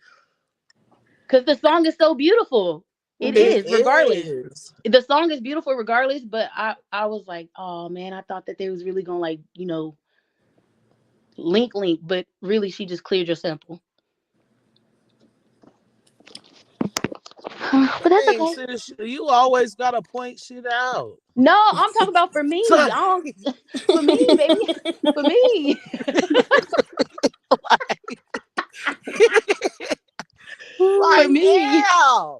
Cuz the song is so beautiful. It It Mm-hmm. is, regardless. is. The song is beautiful regardless, but I was like, "Oh man, I thought that they was really going to like, link, but really she just cleared your sample." But that's Dang, okay. sis, you always gotta point shit out. No, I'm talking about for me. I don't for me, baby. For me. For Like, me. damn,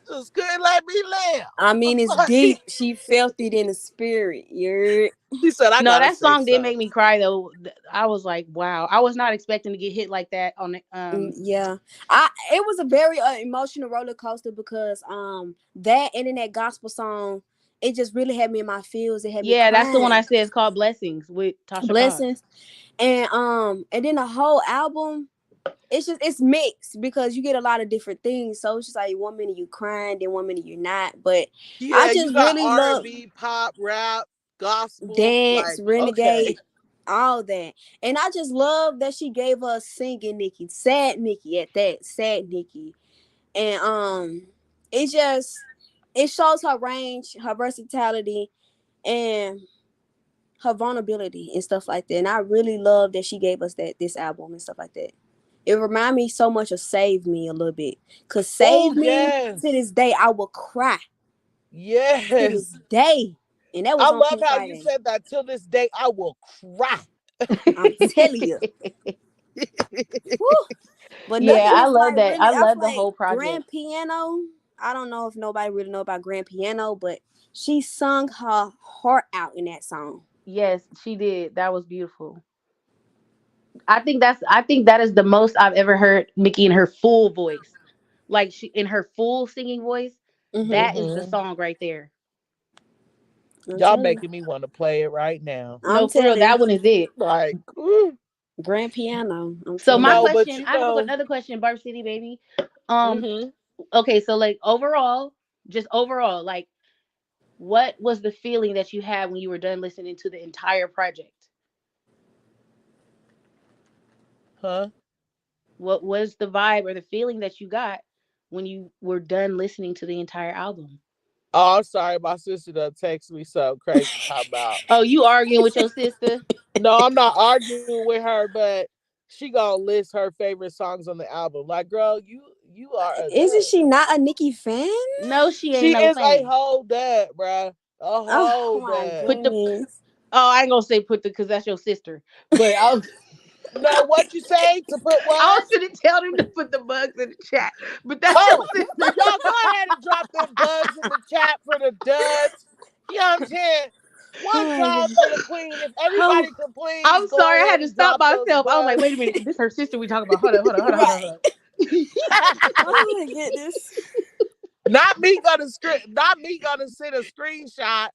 just couldn't let me live. I mean, it's Like, deep. She felt it in the spirit. You're he said, I No, gotta that say song did something. make me cry though. I was like, wow. I was not expecting to get hit like that on the yeah. It was a very emotional roller coaster because that and then that gospel song, it just really had me in my feels. It had me yeah, that's the one I crying. said is called Blessings with Tasha Cobbs. Blessings. And then the whole album, it's mixed because you get a lot of different things. So it's just like 1 minute you crying, then 1 minute you're not. But I Yeah, you just got really love R&B, pop, rap, gospel. dance, Like, okay. renegade, all that. And I just love that she gave us singing Nicki, sad Nicki at that, sad Nicki. And it shows her range, her versatility, and her vulnerability and stuff like that. And I really love that she gave us this album and stuff like that. It remind me so much of Save Me a little bit. Cause Oh, Save Me, yes. to this day, I will cry. To this Yes. day. And that was I on love Pink how you Friday. said that. Till this day, I will cry. I'm telling you. Woo. But Yeah, nothing I is love like that. really, I I love feel the like whole project. Grand Piano. I don't know if nobody really know about Grand Piano, but she sung her heart out in that song. Yes, she did. That was beautiful. I think that is the most I've ever heard Nicki in her full voice. Like she in her full singing voice. Mm-hmm. That is the Hmm. song right there. I'm Y'all telling you. making me want to play it right now. I'm No, for real, telling you. that one is it. Like, ooh. Grand Piano. I'm So telling my you. No, but question, you I have know, another question, Barb City baby. Um, hmm okay, so like overall, just overall, like what was the feeling that you had when you were done listening to the entire project? Huh? What was the vibe or the feeling that you got when you were done listening to the entire album? Oh, I'm sorry. My sister done text me something crazy talking about. Oh, you arguing with your sister? No, I'm not arguing with her, but she gonna list her favorite songs on the album. Like, girl, you are a Isn't dud. she not a Nicki fan? No, she ain't She no is a fan. whole dud, bruh. A Oh whole my dud. Put the goodness. I ain't gonna say put the because that's your sister. But No, what you say to put I what? was gonna tell them to put the bugs in the chat. But that's your Oh, sister. y'all go ahead and drop them bugs in the chat for the duds. You know what I'm saying? Oh One my time god. for the queen. If Oh, everybody could please I'm go sorry, I ahead had to and stop drop those myself. I was like, bugs. wait a minute, this her sister we talking about. Hold right. on. Oh my goodness. Not me gonna send a screenshot.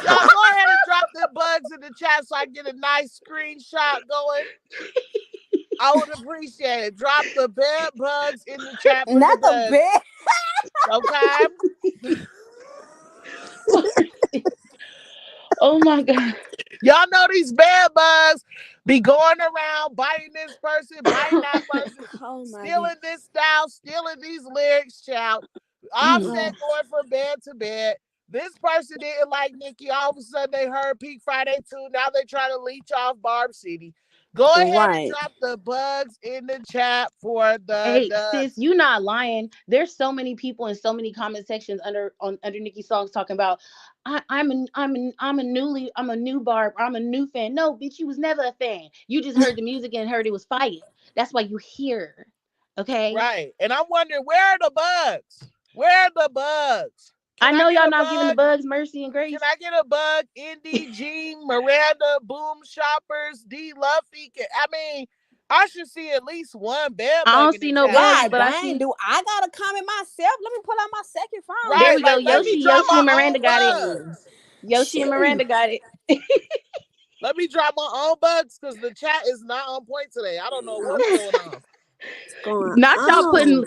Y'all go ahead and drop them bugs in the chat so I can get a nice screenshot going. I would appreciate it. Drop the bed bugs in the chat for the Not the duds. bed. Okay? Oh my god. Y'all know these bed bugs be going around biting this person, biting that person, Oh my stealing this style, stealing these lyrics, child. Offset god. going from bed to bed. This person didn't like Nicki. All of a sudden they heard Pink Friday too. Now they trying to leech off Barb City. Go ahead and Right. drop the bugs in the chat for the Hey sis, you not lying. There's so many people in so many comment sections under Nicki's songs talking about I'm a new Barb, I'm a new fan. No, bitch, you was never a fan. You just heard the music and heard it was fire. That's why you here. Okay. right. And I'm wondering, where are the bugs? Where are the bugs? I Can I know get y'all a not giving the bug? bugs mercy and grace. Can I get a bug? Indy, Jean, Miranda, Boom Shoppers, D Luffy. I mean, I should see at least one bed I bug don't in see the no chat. bugs, God but I dang, see. do I gotta comment myself? Let me pull out my second phone. There Right. we go. Like, let me drop Yoshi my and own Miranda got it. bugs. Yoshi and Shit. Miranda got it. Let me drop my own bugs because the chat is not on point today. I don't know what's going on. What's going Not y'all putting. on?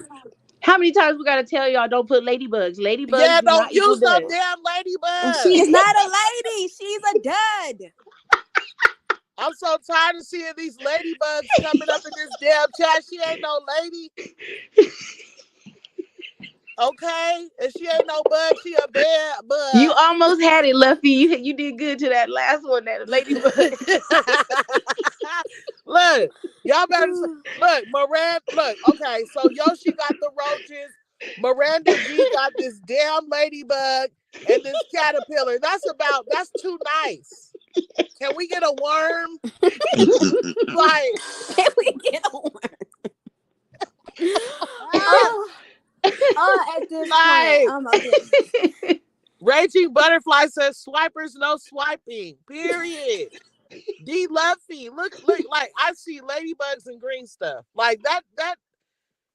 How many times we gotta tell y'all don't put ladybugs? Ladybugs Yeah, do don't not equal use no dust. damn She is ladybugs. not a lady. She's a dud. I'm so tired of seeing these ladybugs coming up in this damn chat. She ain't no lady. Okay? And she ain't no bug. She a bad You bug. almost had it, Luffy. You did good to that last one, that ladybug. Look, y'all better look, Miranda. Look, okay, so Yoshi got the roaches. Miranda G got this damn ladybug and this caterpillar. That's too nice. Can we get a worm? Like, Can we get a worm? At this point, I'm okay. Raging Butterfly says swipers no swiping. Period. D Luffy, look, like I see ladybugs and green stuff. Like that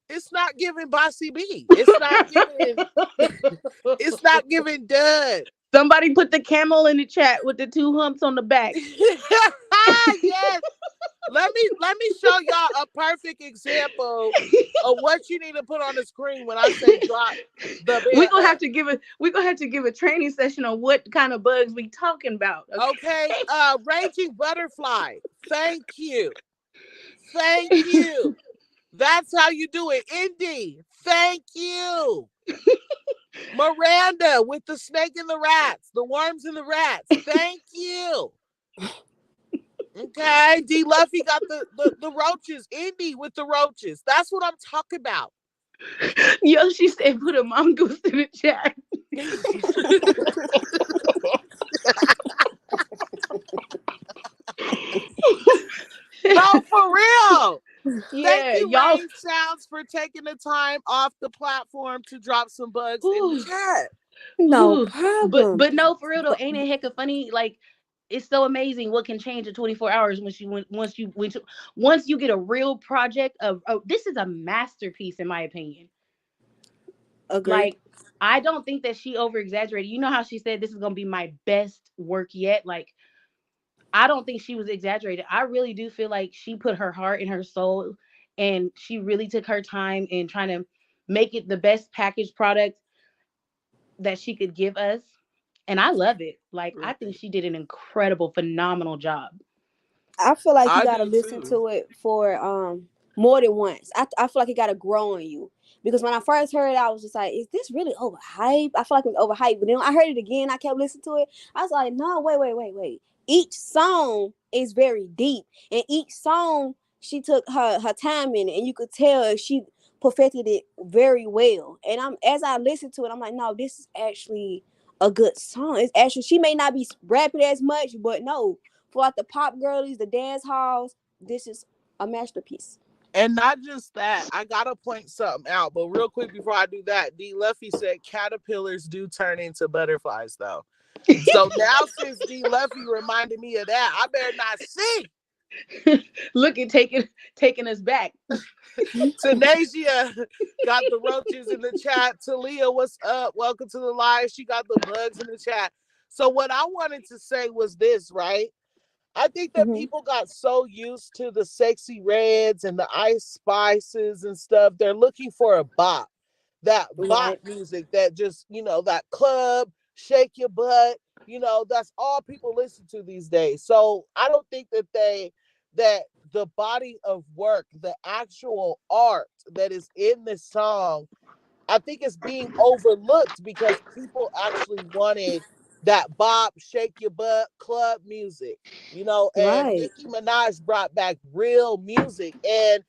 it's not giving bossy B. It's not giving dud. Somebody put the camel in the chat with the 2 humps on the back. Yes. Let me show y'all a perfect example of what you need to put on the screen when I say drop the bed. We're gonna have to give a training session on what kind of bugs we talking about. Okay. Raging Butterfly. Thank you. Thank you. That's how you do it. Indy. Thank you. Miranda with the snake and the rats, the worms and the rats. Thank you. Okay. D Luffy got the roaches. Indy with the roaches. That's what I'm talking about. Yoshi said put a mongoose in the chat. No, for real. Yeah, Thank you, y'all. Rain Sounds, for taking the time off the platform to drop some bugs in the chat. No problem. But no, for real though, ain't it hecka funny? Like, it's so amazing what can change in 24 hours once you get a real project of this is a masterpiece in my opinion. Agreed. Like, I don't think that she over exaggerated. You know how she said this is gonna be my best work yet? Like, I don't think she was exaggerated. I really do feel like she put her heart and her soul and she really took her time in trying to make it the best packaged product that she could give us. And I love it. Like, I think she did an incredible, phenomenal job. I feel like you I gotta do listen too. to it for more than once. I feel like it gotta grow on you. Because when I first heard it, I was just like, is this really overhyped? I feel like it was overhyped. But then I heard it again, I kept listening to it. I was like, no, wait. Each song is very deep. And each song, she took her time in it. And you could tell she perfected it very well. And as I listened to it, I'm like, no, this is actually a good song. It's actually, she may not be rapping as much, but no, for like the pop girlies, the dance halls, this is a masterpiece. And not just that, I gotta point something out. But real quick before I do that, D Luffy said caterpillars do turn into butterflies, though. So now since D Luffy reminded me of that, I better not sing. Look at taking us back. Tanasia got the roaches in the chat. Talia, what's up? Welcome to the live. She got the bugs in the chat. So what I wanted to say was this, right? I think that people got so used to the sexy reds and the ice spices and stuff. They're looking for a bop, that bop music that just, that club, shake your butt, that's all people listen to these days. So I don't think that the body of work, the actual art that is in this song, I think it's being overlooked because people actually wanted that bop, shake your butt, club music, and Nicki Minaj brought back real music. And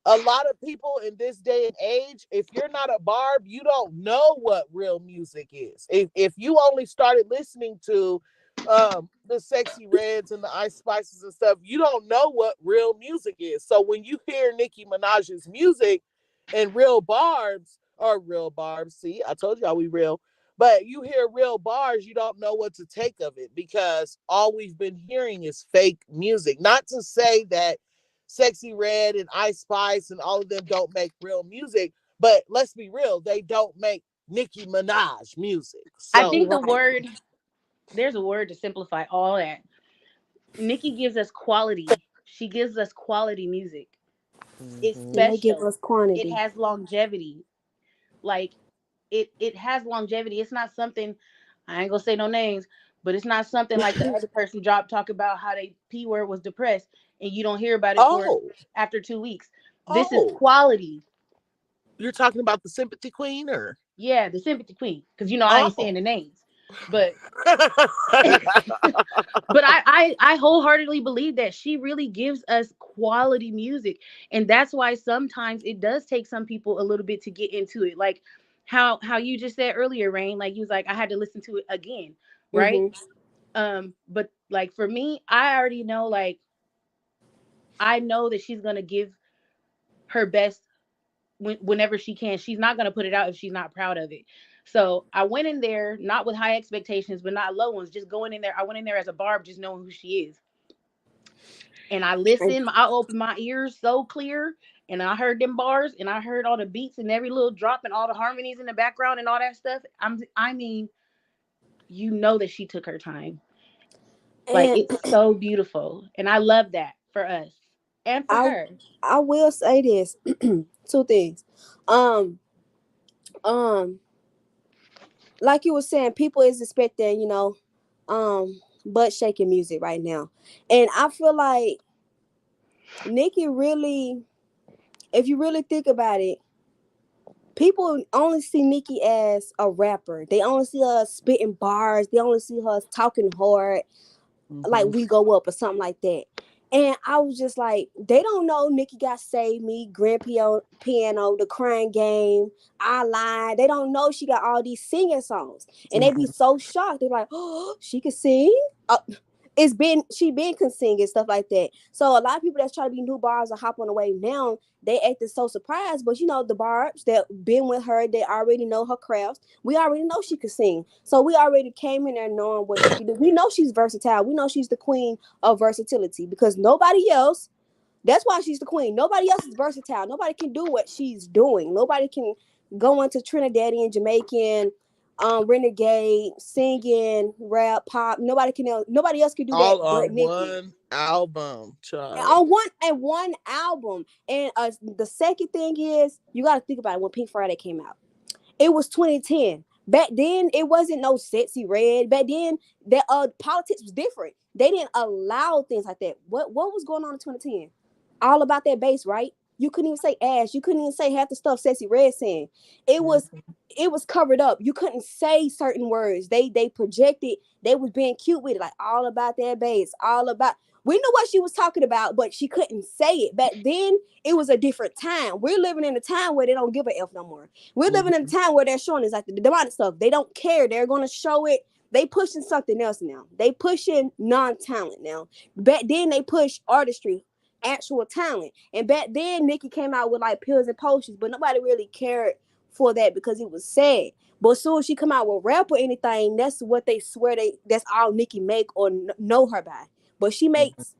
a lot of people in this day and age, if you're not a Barb, you don't know what real music is. If you only started listening to the sexy reds and the ice spices and stuff, you don't know what real music is. So when you hear Nicki Minaj's music and real Barbs, or real Barbs, see, I told y'all we real, but you hear real bars, you don't know what to take of it because all we've been hearing is fake music. Not to say that Sexy Red and Ice Spice and all of them don't make real music, but let's be real, they don't make Nicki Minaj music. So I think there's a word to simplify all that. Nicki gives us quality. She gives us quality music. It's And they give special. us quantity. It has longevity. Like it has longevity. It's not something, I ain't gonna say no names, but it's not something like the other person dropped talk about how they P word was depressed and you don't hear about it for after 2 weeks. This is quality. You're talking about the Sympathy Queen, or? Yeah, the Sympathy Queen. Because I ain't saying the names. But but I wholeheartedly believe that she really gives us quality music. And that's why sometimes it does take some people a little bit to get into it. Like how you just said earlier, Rain, like you was like, I had to listen to it again, right? But like for me, I already know, like I know that she's gonna give her best whenever she can. She's not gonna put it out if she's not proud of it. So I went in there not with high expectations, but not low ones. Just going in there, I went in there as a Barb, just knowing who she is. And I listened. I opened my ears so clear, and I heard them bars, and I heard all the beats and every little drop and all the harmonies in the background and all that stuff. I mean, that she took her time. Like it's so beautiful, and I love that for us and for her. I will say this, two things. Like you were saying, people is expecting, butt shaking music right now, and I feel like Nicki really, if you really think about it, people only see Nicki as a rapper. They only see her spitting bars. They only see her talking hard, like We Go Up or something like that. And I was just like, they don't know Nicki got Save Me, Grand Piano, The Crying Game, I Lied. They don't know she got all these singing songs. And they be so shocked. They're like, oh, she can sing? She can sing and stuff like that. So a lot of people that's trying to be new bars or hop on the wave now, they acted so surprised. But the Barbs that been with her, they already know her crafts. We already know she could sing. So we already came in there knowing what she could do. We know she's versatile. We know she's the queen of versatility because nobody else, that's why she's the queen. Nobody else is versatile. Nobody can do what she's doing. Nobody can go into Trinidadian, Jamaican, renegade, singing, rap, pop. Nobody else can do that but Nicki. One album, child. On one album. And the second thing is, you got to think about it. When Pink Friday came out, it was 2010. Back then, it wasn't no sexy red. Back then, that politics was different. They didn't allow things like that. What was going on in 2010? All about that bass, right? You couldn't even say ash. You couldn't even say half the stuff Sexy Red saying. It was covered up. You couldn't say certain words. They projected. They was being cute with it, like all about that bass, all about. We knew what she was talking about, but she couldn't say it. Back then, it was a different time. We're living in a time where they don't give a F no more. We're living in a time where they're showing us like the demonic stuff. They don't care. They're going to show it. They pushing something else now. They pushing non-talent now. Back then, they push artistry, actual talent. And back then, Nicki came out with like pills and potions, but nobody really cared for that because it was sad. But as soon as she come out with rap or anything, that's what they swear that's all Nicki make or know her by. But she makes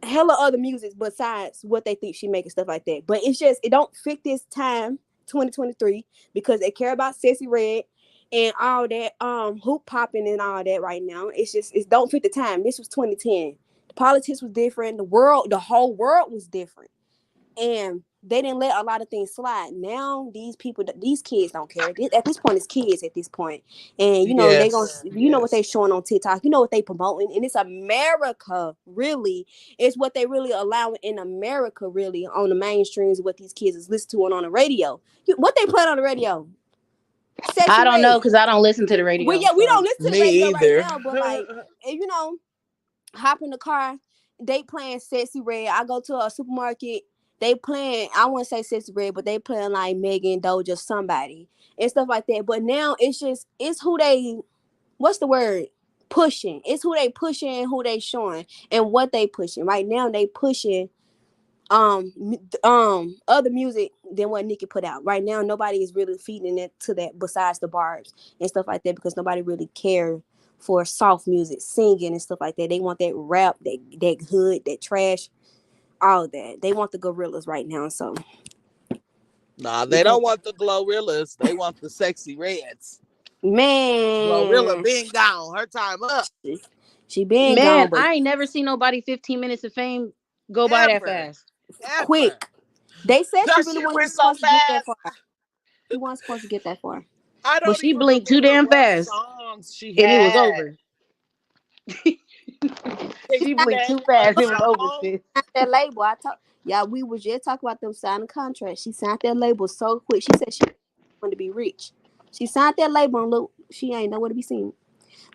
hella other music besides what they think she making, stuff like that. But it's just, it don't fit this time, 2023, because they care about Sexy Red and all that hoop popping and all that right now. It's just, it don't fit the time. This was 2010. The politics was different. The whole world was different. And they didn't let a lot of things slide. Now these kids don't care. At this point, it's kids at this point. And they gonna, know what they showing on TikTok. You know what they promoting, and it's America. Really, it's what they really allowing in America. Really, on the mainstreams, what these kids is listening to on the radio. What they playing on the radio? Sexy I don't know because I don't listen to the radio. Well, yeah, we don't listen to the radio right now. But like, hop in the car, they playing Sexy Red. I go to a supermarket. They playing, I wouldn't say Sexy Red, but they playing like Megan, Doja, somebody, and stuff like that. But now it's who they, what's the word? Pushing. It's who they pushing and who they showing and what they pushing. Right now they pushing other music than what Nicki put out. Right now nobody is really feeding it to that besides the Barbs and stuff like that because nobody really cares for soft music, singing and stuff like that. They want that rap, that hood, that trash. All that. They want the gorillas right now, so. Nah, they don't want the Glorilla. They want the Sexy Reds. Man. Glorilla been gone. Her time up. She been gone. Man, I ain't never seen nobody 15 minutes of fame go by that fast. Quick. They said she really wasn't supposed to get that far. She wasn't supposed to get that far. But she blinked too damn fast. And it was over. She blinked too fast. It was over, sis. That label, we was just talking about them signing contracts. She signed that label so quick. She said she wanted to be rich. She signed that label and look, she ain't nowhere to be seen.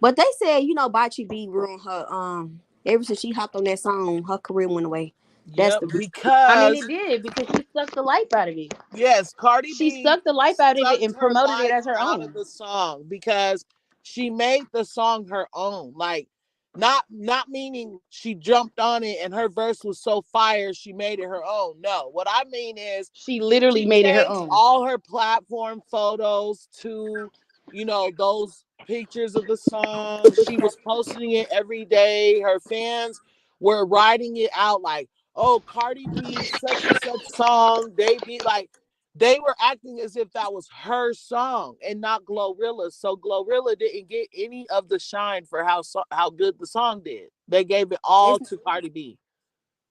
But they said, Bachi B ruined her. Ever since she hopped on that song, her career went away. That's because it did because she sucked the life out of it. Yes, Cardi B. She sucked the life out of it and promoted it as her own. Out of the song because she made the song her own. Like. Not meaning she jumped on it and her verse was so fire she made it her own. No, what I mean is she literally made it her own. All her platform photos to, those pictures of the song. She was posting it every day. Her fans were writing it out like, "Oh, Cardi B, such and such song." They were acting as if that was her song and not Glorilla's. So Glorilla didn't get any of the shine for how good the song did. They gave it all to Cardi B.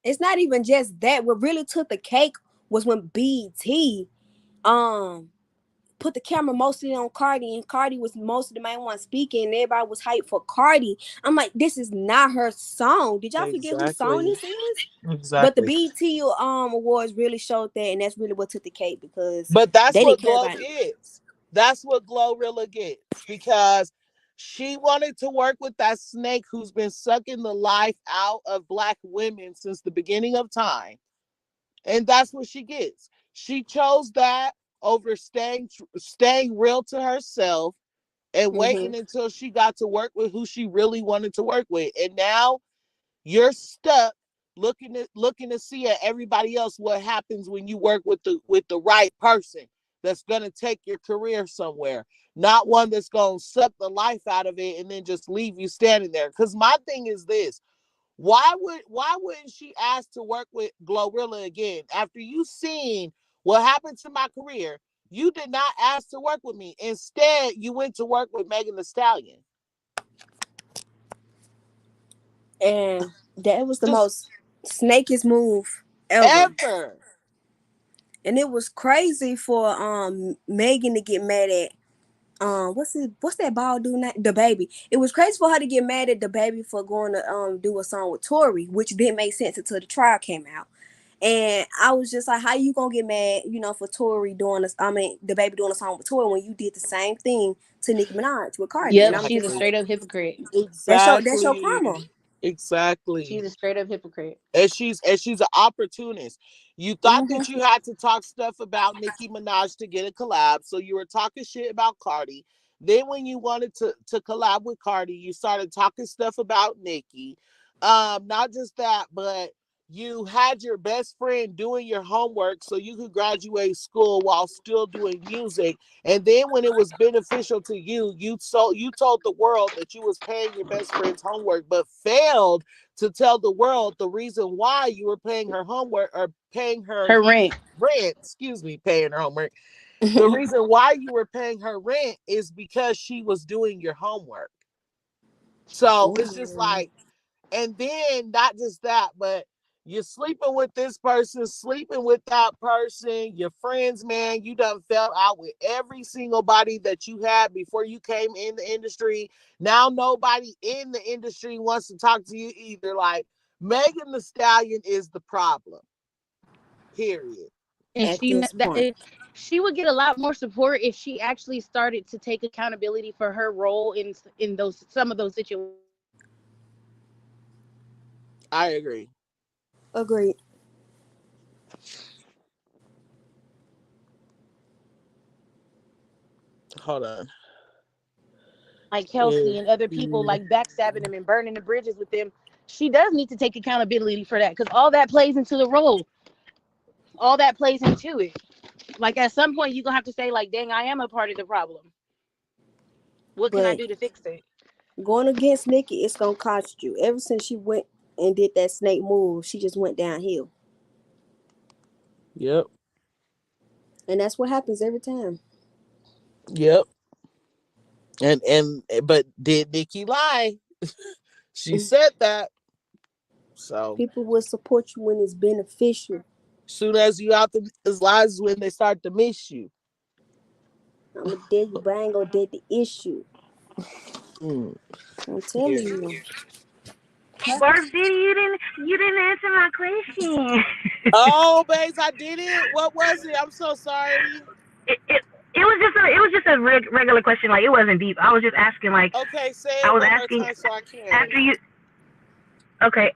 It's not even just that. What really took the cake was when BET put the camera mostly on Cardi, and Cardi was most of the main one speaking, and everybody was hyped for Cardi. I'm like, this is not her song. Did y'all forget whose song this is? Exactly. But the BET awards really showed that, and that's really what took the cake because. But that's what Glow gets. That's what Glorilla gets because she wanted to work with that snake who's been sucking the life out of Black women since the beginning of time, and that's what she gets. She chose that over staying real to herself and waiting until she got to work with who she really wanted to work with. And now you're stuck looking to see at everybody else what happens when you work with the right person that's going to take your career somewhere, not one that's going to suck the life out of it and then just leave you standing there. Because my thing is this. Why wouldn't she ask to work with Glorilla again after you seen what happened to my career? You did not ask to work with me. Instead, you went to work with Megan Thee Stallion. And that was the most snakiest move ever. And it was crazy for Megan to get mad at what's that bald dude name? The Baby. It was crazy for her to get mad at the Baby for going to do a song with Tory, which didn't make sense until the trial came out. And I was just like, how you gonna get mad, for Tory doing this? The Baby doing a song with Tory when you did the same thing to Nicki Minaj with Cardi. Yep, she's a straight up hypocrite. Exactly. That's your karma. Exactly. She's a straight up hypocrite. And she's an opportunist. You thought that you had to talk stuff about Nicki Minaj to get a collab, so you were talking shit about Cardi. Then when you wanted to collab with Cardi, you started talking stuff about Nicki. Not just that, but you had your best friend doing your homework so you could graduate school while still doing music. And then when it was beneficial to you, you told the world that you was paying your best friend's homework, but failed to tell the world the reason why you were paying her homework or paying her rent. Paying her homework. The reason why you were paying her rent is because she was doing your homework. So it's just like, and then not just that, but you're sleeping with this person, sleeping with that person, your friends, man, you done fell out with every single body that you had before you came in the industry. Now nobody in the industry wants to talk to you either. Like, Megan Thee Stallion is the problem. Period. And she would get a lot more support if she actually started to take accountability for her role in some of those situations. I agree. Agreed. Hold on. Like Kelsey and other people like backstabbing them and burning the bridges with them. She does need to take accountability for that, because all that plays into the role. All that plays into it. Like, at some point, you're going to have to say, like, dang, I am a part of the problem. What can I do to fix it? Going against Nicki, it's going to cost you. Ever since she went and did that snake move, she just went downhill. Yep. And that's what happens every time. Yep. But did Nicki lie? She said that. So people will support you when it's beneficial. Soon as you out the lies is when they start to miss you. I'm gonna dead you, but I ain't gonna dead the issue. I'm telling you. Barb City, you didn't answer my question. Oh, babes, I didn't. What was it? I'm so sorry. It was just a regular question. Like, it wasn't deep. I was just asking, like, okay, say it I was one asking more time so I can.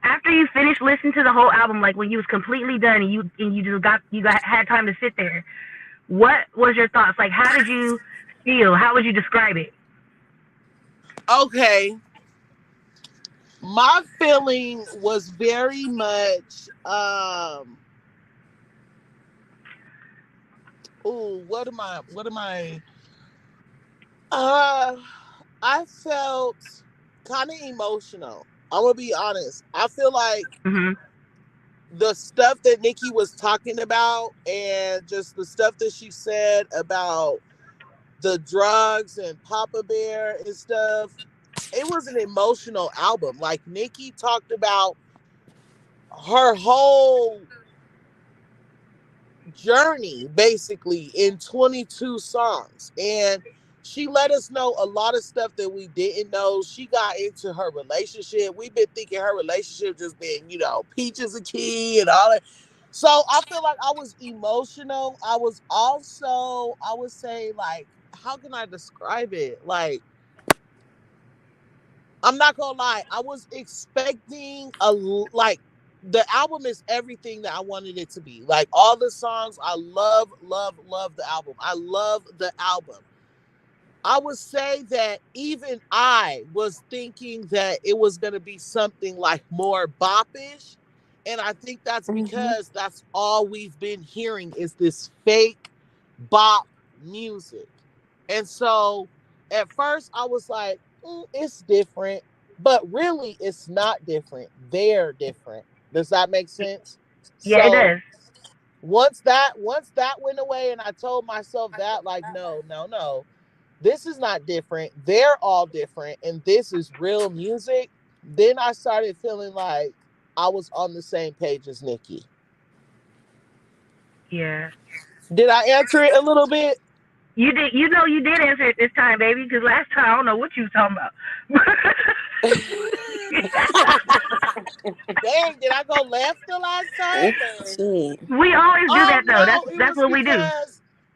after you finished listening to the whole album, like when you was completely done and you had time to sit there, what was your thoughts? Like, how did you feel? How would you describe it? Okay. My feeling was very much what am I I felt kind of emotional. I'm gonna be honest. I feel like the stuff that Nicki was talking about and just the stuff that she said about the drugs and Papa Bear and stuff, it was an emotional album. Like, Nicki talked about her whole journey basically in 22 songs, and she let us know a lot of stuff that we didn't know. She got into her relationship. We've been thinking her relationship just being, peaches and key and all that. So I feel like I was emotional. I was also, I would say, like, how can I describe it? Like, I'm not gonna lie, I was expecting the album is everything that I wanted it to be. Like, all the songs, I love the album. I love the album. I would say that even I was thinking that it was going to be something like more bop-ish. And I think that's because that's all we've been hearing is this fake bop music. And so at first I was like, it's different. But really, it's not different. They're different. Does that make sense? Yeah, it does. Once that went away and I told myself that, like, no. This is not different. They're all different. And this is real music. Then I started feeling like I was on the same page as Nicki. Yeah. Did I answer it a little bit? You did. You know, you did answer it this time, baby. Because last time I don't know what you was talking about. Dang, did I go left the last time? We always do that though. No, That's what we do.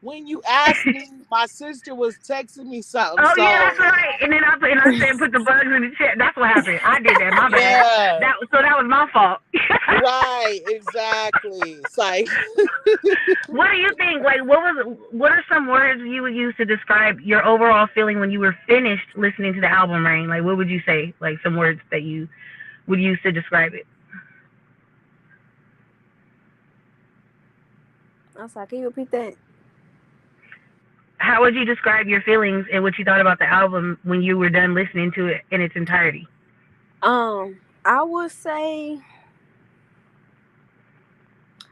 When you asked me, my sister was texting me something. Oh so. yeah, that's right. And then I said put the bugs in the chat. That's what happened. I did that. My bad. Yeah. So that was my fault. Right, exactly. It's like what do you think? Like, what are some words you would use to describe your overall feeling when you were finished listening to the album, Rain? Like, what would you say? Like, some words that you would use to describe it. I'm sorry, can you repeat that? How would you describe your feelings and what you thought about the album when you were done listening to it in its entirety? I would say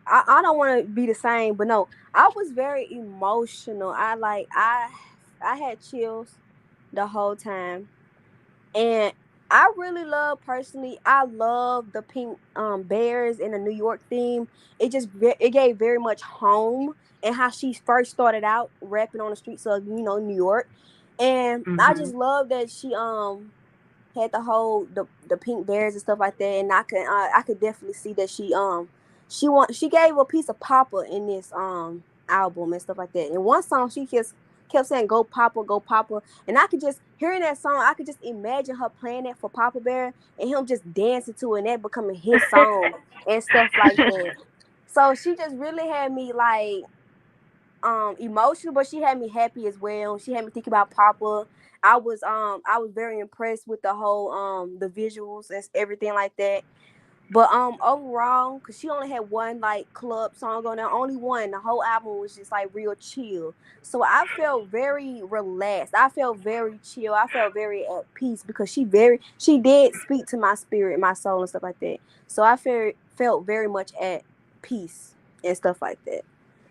I don't want to be the same, but no, I was very emotional. I had chills the whole time, and I really love the pink bears and the New York theme. It gave very much home and how she first started out rapping on the streets of New York, and I just love that she had the pink bears and stuff like that, and I could definitely see that she gave a piece of Papa in this album and stuff like that. In one song she just kept saying go Papa, and I could just hearing that song, I could just imagine her playing that for Papa Bear and him just dancing to it and that becoming his song and stuff like that. So she just really had me like emotional, but she had me happy as well. She had me thinking about Papa. I was very impressed with the whole the visuals and everything like that. But overall, because she only had one like club song on there, only one. The whole album was just like real chill. So I felt very relaxed. I felt very chill. I felt very at peace because she did speak to my spirit, my soul and stuff like that. So I felt very much at peace and stuff like that.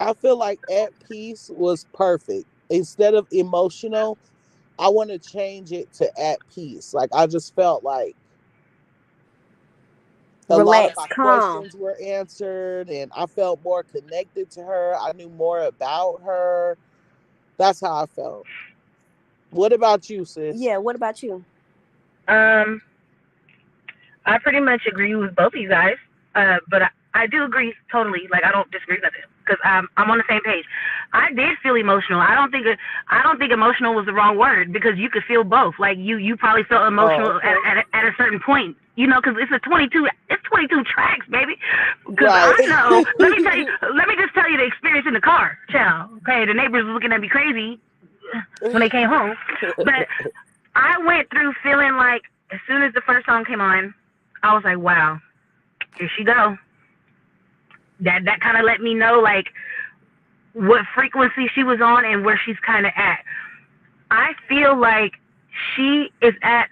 I feel like at peace was perfect. Instead of emotional, I want to change it to at peace. Like I just felt like a lot of my questions were answered and I felt more connected to her. I knew more about her. That's how I felt. What about you, sis? Yeah, what about you? I pretty much agree with both of you guys. But I do agree totally. Like I don't disagree with it because I'm on the same page. I did feel emotional. I don't think emotional was the wrong word because you could feel both. Like you probably felt emotional at a certain point. Because it's 22 tracks, baby. Because I know. Let me just tell you the experience in the car, child. Okay, the neighbors were looking at me crazy when they came home, but I went through feeling like as soon as the first song came on, I was like, wow, here she go. That kind of let me know like what frequency she was on and where she's kind of at. I feel like she is at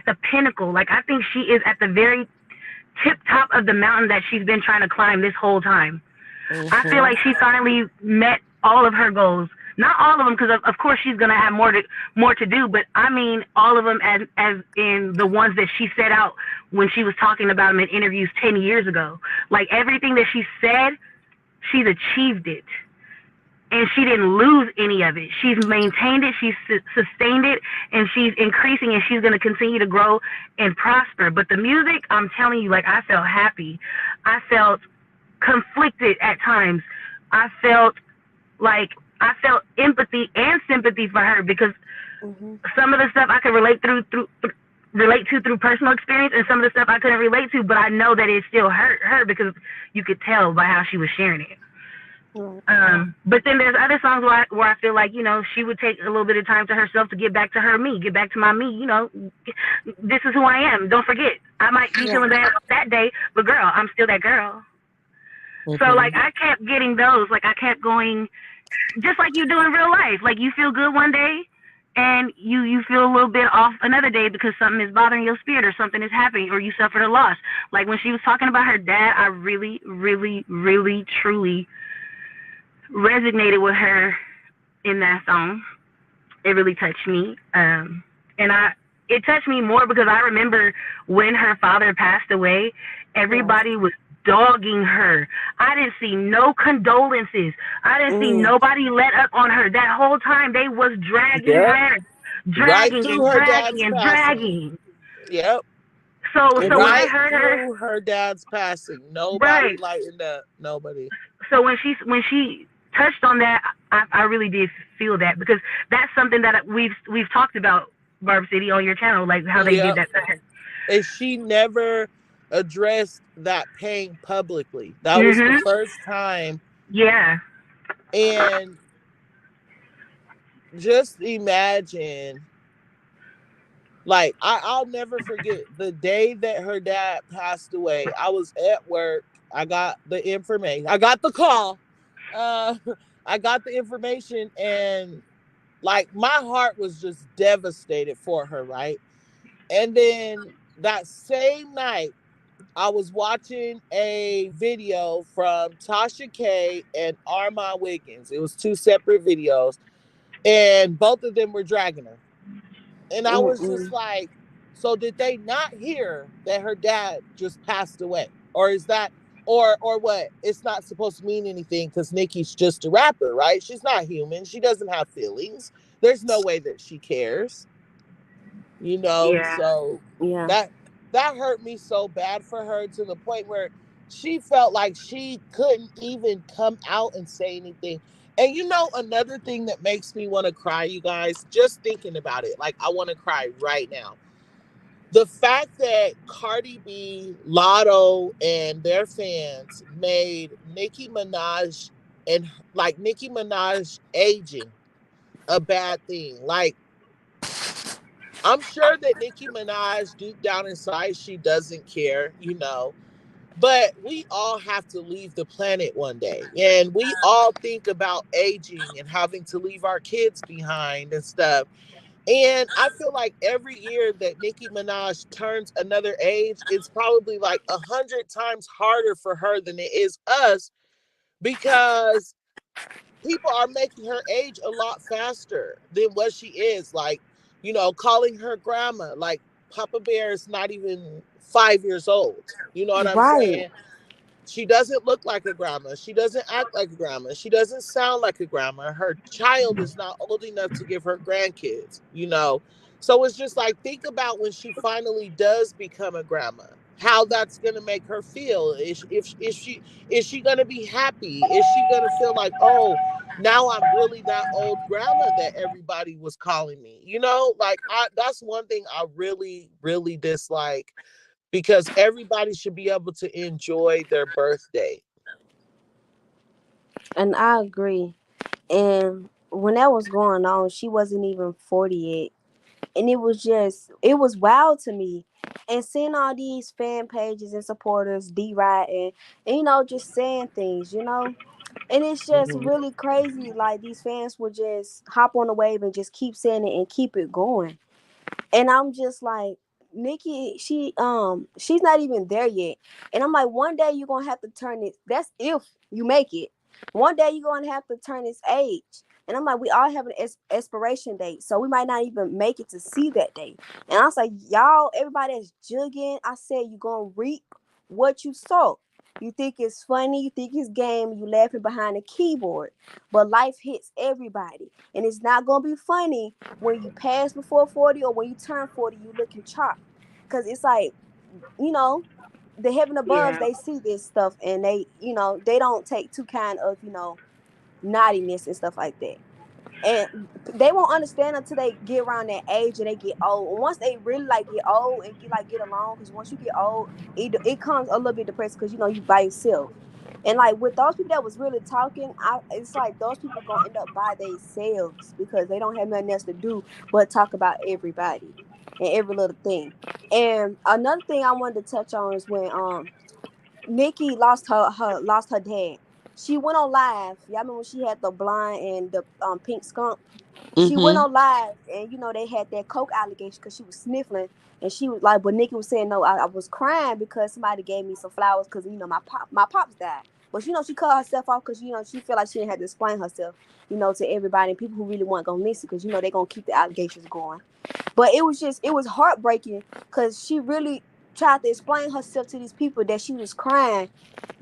the pinnacle. Like I think she is at the very tip top of the mountain that she's been trying to climb this whole time. I feel like she finally met all of her goals. Not all of them, because of course she's gonna have more to do. But I mean all of them as in the ones that she set out when she was talking about them in interviews 10 years ago. Like everything that she said, she's achieved it. And she didn't lose any of it. She's maintained it, she's sustained it, and she's increasing, and she's going to continue to grow and prosper. But the music, I'm telling you, like, I felt happy. I felt conflicted at times. I felt empathy and sympathy for her because some of the stuff I could relate to through personal experience, and some of the stuff I couldn't relate to, but I know that it still hurt her because you could tell by how she was sharing it. But then there's other songs where I feel like, she would take a little bit of time to herself to get back to her me, get back to my me, this is who I am. Don't forget, I might be feeling bad that day, but girl, I'm still that girl. So like I kept getting those, like I kept going just like you do in real life. Like you feel good one day and you feel a little bit off another day because something is bothering your spirit or something is happening or you suffered a loss. Like when she was talking about her dad, I really, really, really, truly resonated with her in that song. It really touched me. It touched me more because I remember when her father passed away, everybody was dogging her. I didn't see no condolences. I didn't see nobody let up on her. That whole time they was dragging Yep. her. Right Dragging through and her dragging dad's and passing. dragging. Yep. So when I Right heard her, through her dad's passing. Nobody right. lightened up. Nobody. So when she touched on that, I really did feel that, because that's something that we've talked about, Barb City, on your channel, like how they did that to her. And she never addressed that pain publicly. That was the first time. Yeah. And just imagine, like, I'll never forget the day that her dad passed away. I was at work. I got the information. I got the call. I got the information, and like my heart was just devastated for her, right? And then that same night, I was watching a video from Tasha K and Armand Wiggins. It was 2 separate videos, and both of them were dragging her. And I was just like, so did they not hear that her dad just passed away? Or is that, or what? It's not supposed to mean anything because Nicki's just a rapper, right? She's not human. She doesn't have feelings. There's no way that she cares. You know, so that hurt me so bad for her, to the point where she felt like she couldn't even come out and say anything. And you know, another thing that makes me want to cry, you guys, just thinking about it, like I want to cry right now. The fact that Cardi B, Latto, and their fans made Nicki Minaj and like Nicki Minaj aging a bad thing. Like, I'm sure that Nicki Minaj, deep down inside, she doesn't care, you know. But we all have to leave the planet one day. And we all think about aging and having to leave our kids behind and stuff. And I feel like every year that Nicki Minaj turns another age, it's probably like 100 times harder for her than it is us, because people are making her age a lot faster than what she is. Like, you know, calling her grandma. Like, Papa Bear is not even 5 years old. You know what I'm saying? She doesn't look like a grandma. She doesn't act like a grandma. She doesn't sound like a grandma. Her child is not old enough to give her grandkids, you know? So it's just like, think about when she finally does become a grandma, how that's going to make her feel. Is she going to be happy? Is she going to feel like, oh, now I'm really that old grandma that everybody was calling me? You know, like that's one thing I really, really dislike, because everybody should be able to enjoy their birthday. And I agree. And when that was going on, she wasn't even 40 yet. And it was wild to me. And seeing all these fan pages and supporters deriding and, you know, just saying things, you know. And it's just really crazy. Like, these fans would just hop on the wave and just keep saying it and keep it going. And I'm just like, Nicki, she's not even there yet. And I'm like, one day you're gonna have to turn it. That's if you make it. One day you're gonna have to turn this age. And I'm like, we all have an expiration date, so we might not even make it to see that day. And I was like, y'all, everybody that's jugging, I said, you're gonna reap what you sow. You think it's funny, you think it's game, you laughing behind the keyboard. But life hits everybody. And it's not gonna be funny when you pass before 40 or when you turn 40, you looking chopped. Because it's like, you know, the heaven above, they see this stuff and they, you know, they don't take too kind of, you know, naughtiness and stuff like that. And they won't understand until they get around that age and they get old. And once they really like get old and get along, because once you get old, it comes a little bit depressed because, you know, you by yourself. And like with those people that was really talking, it's like those people gonna end up by themselves because they don't have nothing else to do but talk about everybody and every little thing. And another thing I wanted to touch on is when Nicki lost her dad. She went on live. Y'all remember when she had the blonde and the pink skunk? She went on live, and you know they had that coke allegation because she was sniffling, and she was like, but Nicki was saying, no, I was crying because somebody gave me some flowers because, you know, my pops died. But, you know, she cut herself off because, you know, she felt like she didn't have to explain herself, you know, to everybody and people who really weren't gonna listen because, you know, they're gonna keep the allegations going. But it was heartbreaking because she really tried to explain herself to these people that she was crying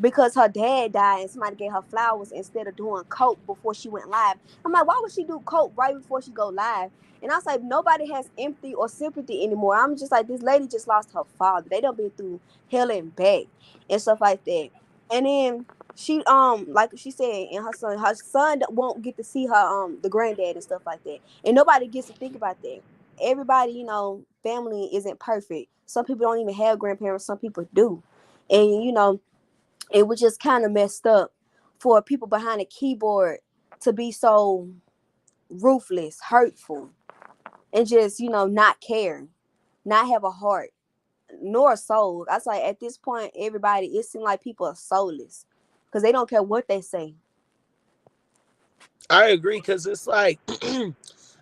because her dad died and somebody gave her flowers instead of doing coke before she went live. I'm like, why would she do coke right before she go live? And I was like, nobody has empathy or sympathy anymore. I'm just like, this lady just lost her father. They done been through hell and back and stuff like that. And then she like she said, and her son won't get to see her the granddad and stuff like that. And nobody gets to think about that. Everybody, you know, family isn't perfect. Some people don't even have grandparents, some people do. And you know, it was just kind of messed up for people behind a keyboard to be so ruthless, hurtful, and just, you know, not care, not have a heart nor a soul. I was like, at this point, everybody, it seems like people are soulless because they don't care what they say. I agree, because it's like,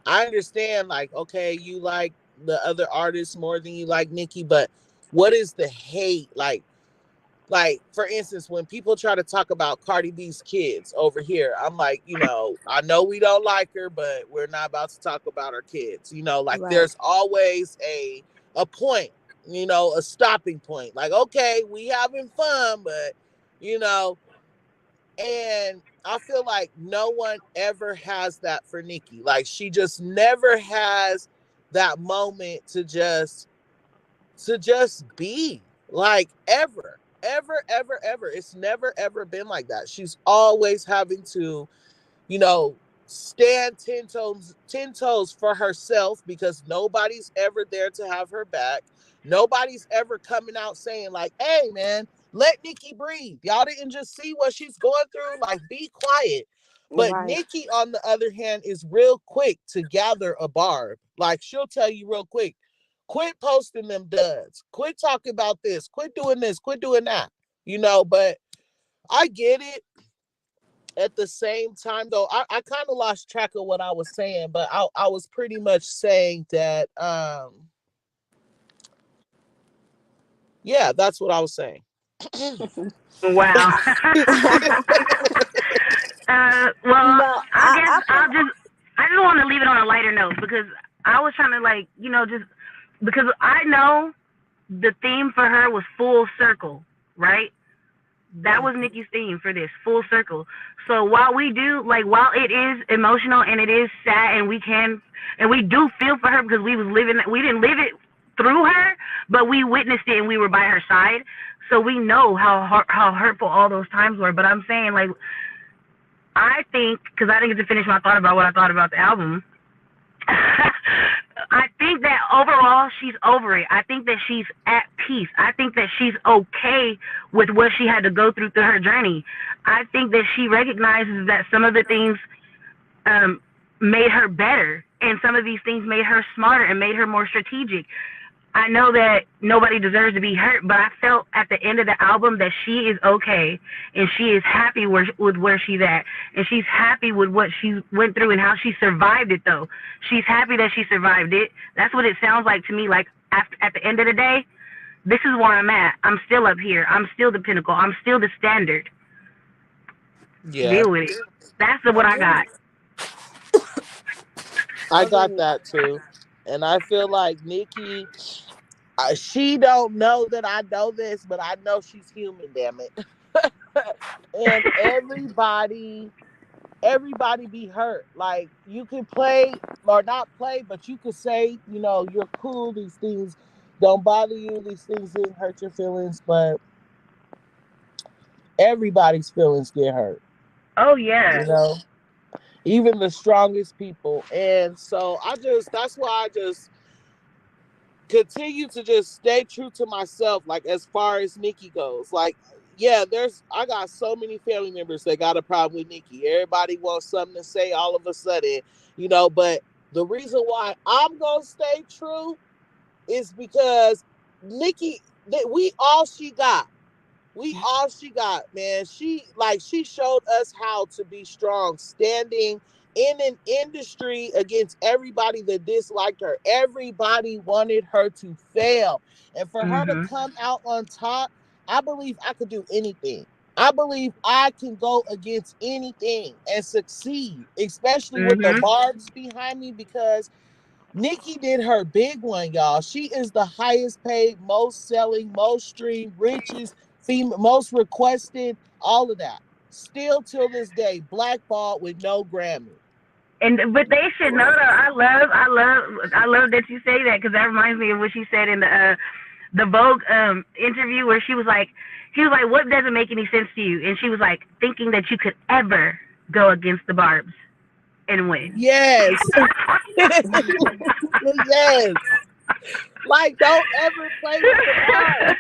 I understand, like, okay, you like the other artists more than you like Nicki, but what is the hate? Like, for instance, when people try to talk about Cardi B's kids over here, I'm like, you know, I know we don't like her, but we're not about to talk about her kids. You know, like, there's always a point, you know, a stopping point. Like, okay, we having fun, but, you know, and I feel like no one ever has that for Nicki. Like, she just never has that moment to just be, like, ever. It's never ever been like that. She's always having to, you know, stand 10 toes for herself, because nobody's ever there to have her back. Nobody's ever coming out saying, like, hey man, let Nicki breathe. Y'all didn't just see what she's going through. Like, be quiet. But Nicki, on the other hand, is real quick to gather a Barb. Like, she'll tell you real quick, quit posting them duds. Quit talking about this. Quit doing this. Quit doing that. You know, but I get it. At the same time, though, I kind of lost track of what I was saying, but I was pretty much saying that, yeah, that's what I was saying. Wow. Well, No, I just want to leave it on a lighter note, because I was trying to, like, you know, just because I know the theme for her was full circle, right? That was Nicki's theme for this, full circle. So while we do, like, while it is emotional and it is sad, and we do feel for her, because we didn't live it through her, but we witnessed it and we were by her side. So we know how hurtful all those times were. But I'm saying, like, I think, because I didn't get to finish my thought about what I thought about the album, I think that overall she's over it. I think that she's at peace. I think that she's okay with what she had to go through her journey. I think that she recognizes that some of the things made her better, and some of these things made her smarter and made her more strategic. I know that nobody deserves to be hurt, but I felt at the end of the album that she is okay, and she is happy with where she's at, and she's happy with what she went through and how she survived it, though. She's happy that she survived it. That's what it sounds like to me. Like, at the end of the day, this is where I'm at. I'm still up here. I'm still the pinnacle. I'm still the standard. Yeah. Deal with it. That's what I got. I got that too. And I feel like Nicki, she don't know that I know this, but I know she's human, damn it. And everybody be hurt. Like, you can play or not play, but you could say, you know, you're cool, these things don't bother you, these things didn't hurt your feelings, but everybody's feelings get hurt. Oh, yeah. You know? Even the strongest people. And so that's why I just continue to just stay true to myself, like, as far as Nicki goes. Like, yeah, I got so many family members that got a problem with Nicki. Everybody wants something to say all of a sudden, you know, but the reason why I'm gonna stay true is because Nicki, we all she got. We all she got, man. She showed us how to be strong, standing in an industry against everybody that disliked her. Everybody wanted her to fail. And for her to come out on top, I believe I could do anything. I believe I can go against anything and succeed, especially with the Barbs behind me, because Nicki did her big one, y'all. She is the highest paid, most selling, most streamed, richest, female, most requested, all of that. Still till this day, blackballed with no Grammy. But they should know though. I love that you say that because that reminds me of what she said in the Vogue interview where he was like, what doesn't make any sense to you? And she was like, thinking that you could ever go against the Barbs and win. Yes. Yes. Like, don't ever play with the Barbs.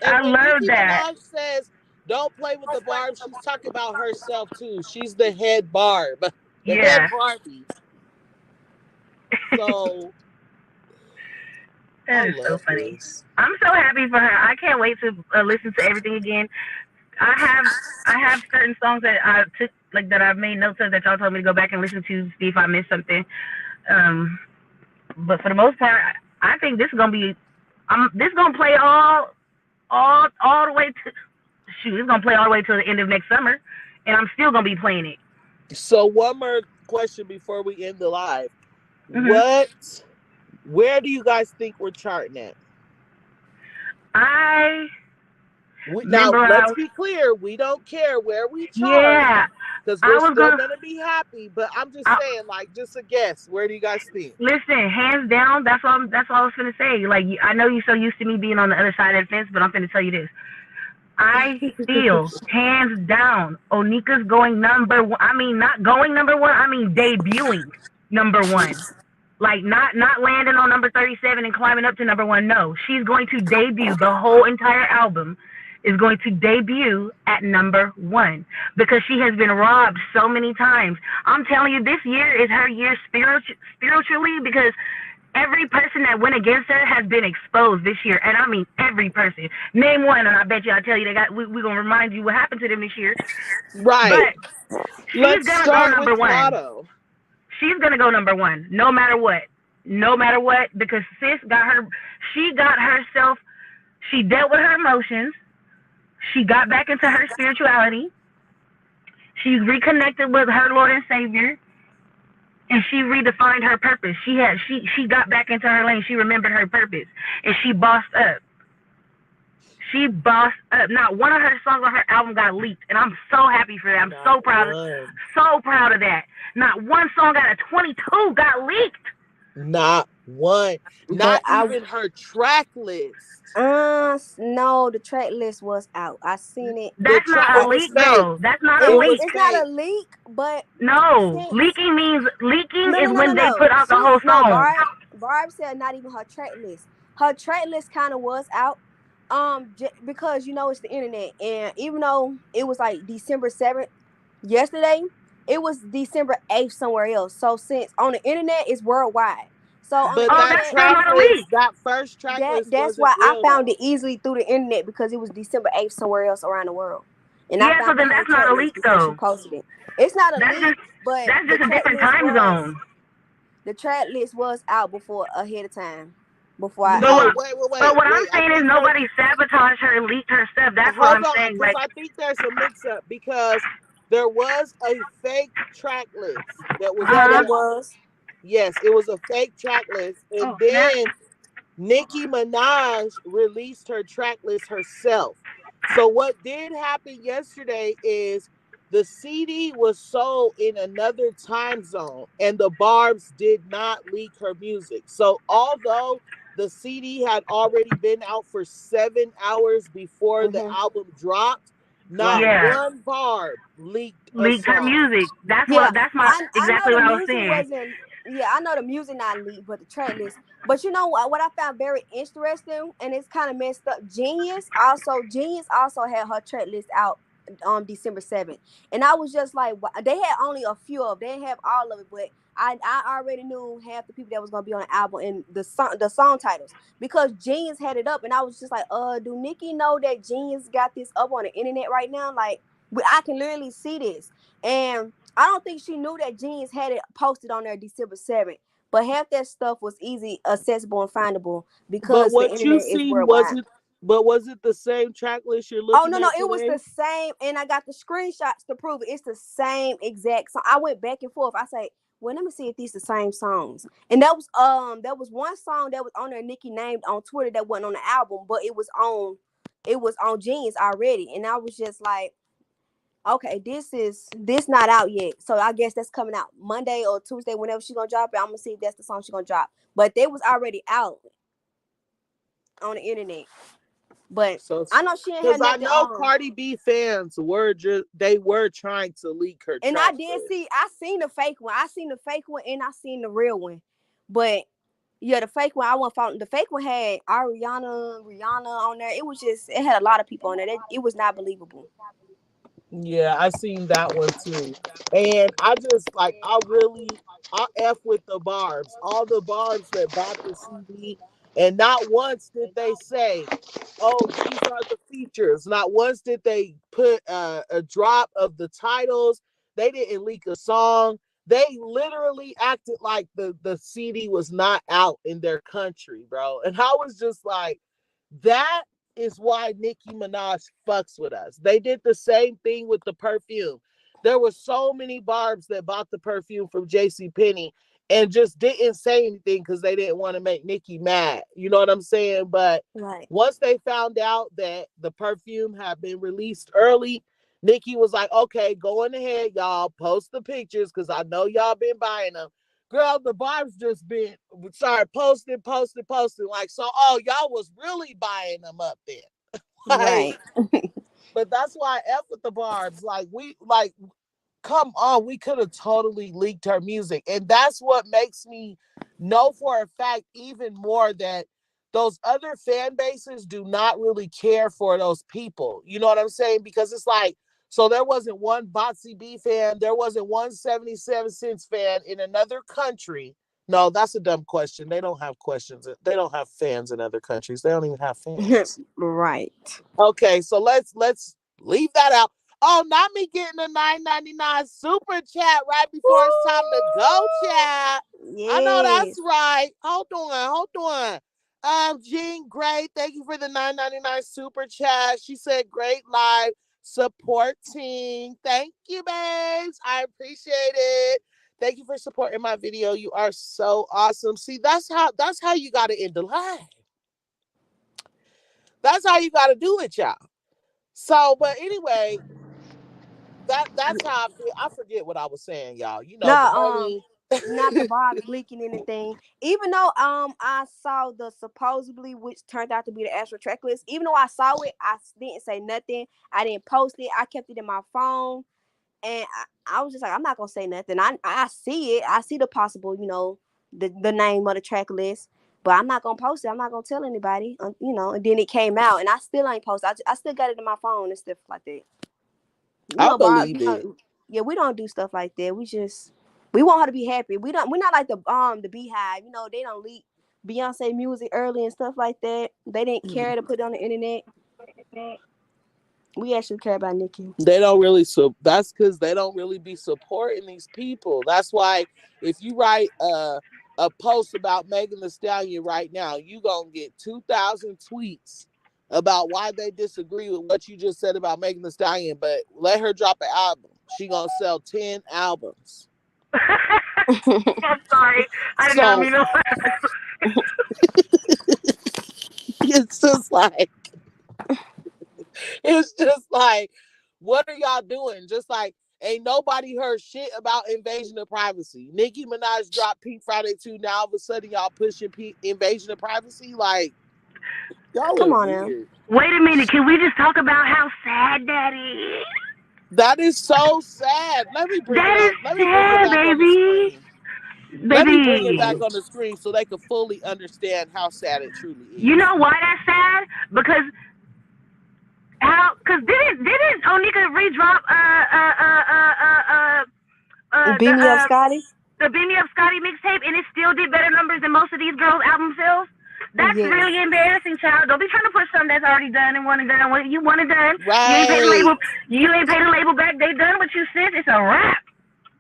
And I love Nicki that. Minaj says, don't play with the Barbs, she's talking about herself too. She's the head Barb. The head Barbie. So that is so funny. I'm so happy for her. I can't wait to listen to everything again. I have certain songs that I took, like that I've made notes of that y'all told me to go back and listen to see if I missed something. But for the most part, I think this is gonna be. This is gonna play all the way to. Shoot, it's gonna play all the way to the end of next summer, and I'm still gonna be playing it. So one more question before we end the live. Where do you guys think we're charting at? Now, let's be clear. We don't care where we chart. Yeah. Because we're still going to be happy. But I'm just saying, like, just a guess. Where do you guys think? Listen, hands down, that's all I was going to say. Like, I know you're so used to me being on the other side of the fence, but I'm going to tell you this. I feel, hands down, Onika's going number one. I mean, not going number one. I mean, debuting number one. Like, not landing on number 37 and climbing up to number one. No, she's going to debut. The whole entire album is going to debut at number one because she has been robbed so many times. I'm telling you, this year is her year spiritually because every person that went against her has been exposed this year. And I mean every person. Name one, and I bet you I'll tell you we're going to remind you what happened to them this year. Right. But she's going to go number one. Latto. She's going to go number one, no matter what. No matter what, because sis she dealt with her emotions. She got back into her spirituality. She reconnected with her Lord and Savior. And she redefined her purpose. She got back into her lane. She remembered her purpose. And she bossed up. She bossed up. Not one of her songs on her album got leaked. And I'm so happy for that. I'm so proud of that. Not one song out of 22 got leaked. Not one. Not even her track list. No, the track list was out. I seen it. That's not a leak, though. That's not a leak. It's not a leak, but no. Leaking is when they put out the whole song. Barb said not even her track list. Her track list kind of was out. Because it's the internet, and even though it was like December 7th yesterday, it was December 8th somewhere else. So since on the internet, it's worldwide. So but that first track list that's why I found it easily through the internet because it was December 8th somewhere else around the world. And so then that's not a leak though. She posted it. It's not a leak, but that's just a different time zone. The track list was out ahead of time. Before I wait. But what I'm saying is nobody sabotaged her and leaked her stuff. That's what I'm saying. Like, I think there's a mix-up because there was a fake track list that was. Yes, it was a fake track list, and then Nicki Minaj released her track list herself. So what did happen yesterday is the CD was sold in another time zone, and the Barbs did not leak her music. So although the CD had already been out for 7 hours before the album dropped, not one Barb leaked her music. That's exactly what I was saying. I know the music not leaked, but the track list. But you know what I found very interesting, and it's kind of messed up. Genius also had her track list out on December 7th, and I was just like, they had only a few of them. They didn't have all of it, but I already knew half the people that was gonna be on the album and the song titles because Genius had it up, and I was just like, do Nicki know that Genius got this up on the internet right now? Like, I can literally see this, and I don't think she knew that Genius had it posted on there December 7th. But half that stuff was easy accessible and findable because the internet is worldwide. Was it the same track list you're looking at? Oh, no, it was the same, and I got the screenshots to prove it. It's the same exact song. I went back and forth. I say, well, let me see if these the same songs. And that was one song that was on there Nicki named on Twitter that wasn't on the album, but it was on Genius already. And I was just like, okay, this not out yet. So I guess that's coming out Monday or Tuesday, whenever she's gonna drop it. I'm gonna see if that's the song she's gonna drop. But they was already out on the internet. But So I know she ain't because had I nothing know on. Cardi B fans were trying to leak her. And track I did list. see, I seen the fake one. I seen the fake one and I seen the real one. But yeah, the fake one, I wasn't following. The fake one had Rihanna on there. It had a lot of people on there. It was not believable. Yeah, I seen that one too. And I just like I F with the Barbs. All the Barbs that bought the CD, and not once did they say, oh, these are the features. Not once did they put a drop of the titles. They didn't leak a song. They literally acted like the CD was not out in their country, bro. And I was just like, that is why Nicki Minaj fucks with us. They did the same thing with the perfume. There were so many Barbs that bought the perfume from JCPenney and just didn't say anything because they didn't want to make Nicki mad. You know what I'm saying? But Right. once they found out that the perfume had been released early, Nicki was like, okay, go on ahead, y'all. Post the pictures because I know y'all been buying them. Girl, the Barb's just been started posting. Like, so, oh, y'all was really buying them up there. Right. But that's why I F with the Barbs. Like, come on, we could have totally leaked her music. And that's what makes me know for a fact even more that those other fan bases do not really care for those people. You know what I'm saying? Because it's like, so there wasn't one Botsy B fan, there wasn't one 77 Cents fan in another country. No, that's a dumb question. They don't have questions. They don't have fans in other countries. They don't even have fans. Right. Okay, so let's leave that out. Oh, not me getting a $9.99 super chat right before it's time to go, chat. Yes. I know that's right. Hold on. Jean Gray, thank you for the $9.99 super chat. She said, great live supporting. Thank you, babes. I appreciate it. Thank you for supporting my video. You are so awesome. See, that's how you gotta end the live. That's how you gotta do it, y'all. So, but anyway, that's how I feel. I forget what I was saying, y'all. You know, the money. Not the Barb's leaking anything. Even though I saw the supposedly, which turned out to be the actual track list. Even though I saw it, I didn't say nothing. I didn't post it. I kept it in my phone, and I was just like, I'm not gonna say nothing. I see it. I see the possible, the name of the track list. But I'm not gonna post it. I'm not gonna tell anybody, And then it came out, and I still ain't posted. I still got it in my phone and stuff like that. I believe it. Yeah, we don't do stuff like that. We want her to be happy. We're not like the Beehive. They don't leak Beyonce music early and stuff like that. They didn't care to put it on the internet. We actually care about Nicki. They don't really, so that's because they don't really be supporting these people. That's why if you write a post about Megan Thee Stallion right now, you gonna get 2,000 tweets about why they disagree with what you just said about Megan Thee Stallion. But let her drop an album, she gonna sell 10 albums. I'm sorry, I did not mean to laugh. It's just like, what are y'all doing? Just like, ain't nobody heard shit about Invasion of Privacy. Nicki Minaj dropped Pink Friday 2. Now all of a sudden y'all pushing Invasion of Privacy? Like, y'all come are on weird. Now. Wait a minute, can we just talk about how sad that is? That is so sad. Let me bring that it up. Let me bring it back on the screen. Let me bring it back on the screen so they can fully understand how sad it truly is. You know why that's sad? Because didn't Onika redrop Beam Me Up Scotty? The Beam Me Up Scotty mixtape, and it still did better numbers than most of these girls' album sales? That's really embarrassing, child. Don't be trying to push something that's already done and one and done. You want it done. Right. You ain't paid the label. You ain't paid the label back. They done what you said. It's a wrap.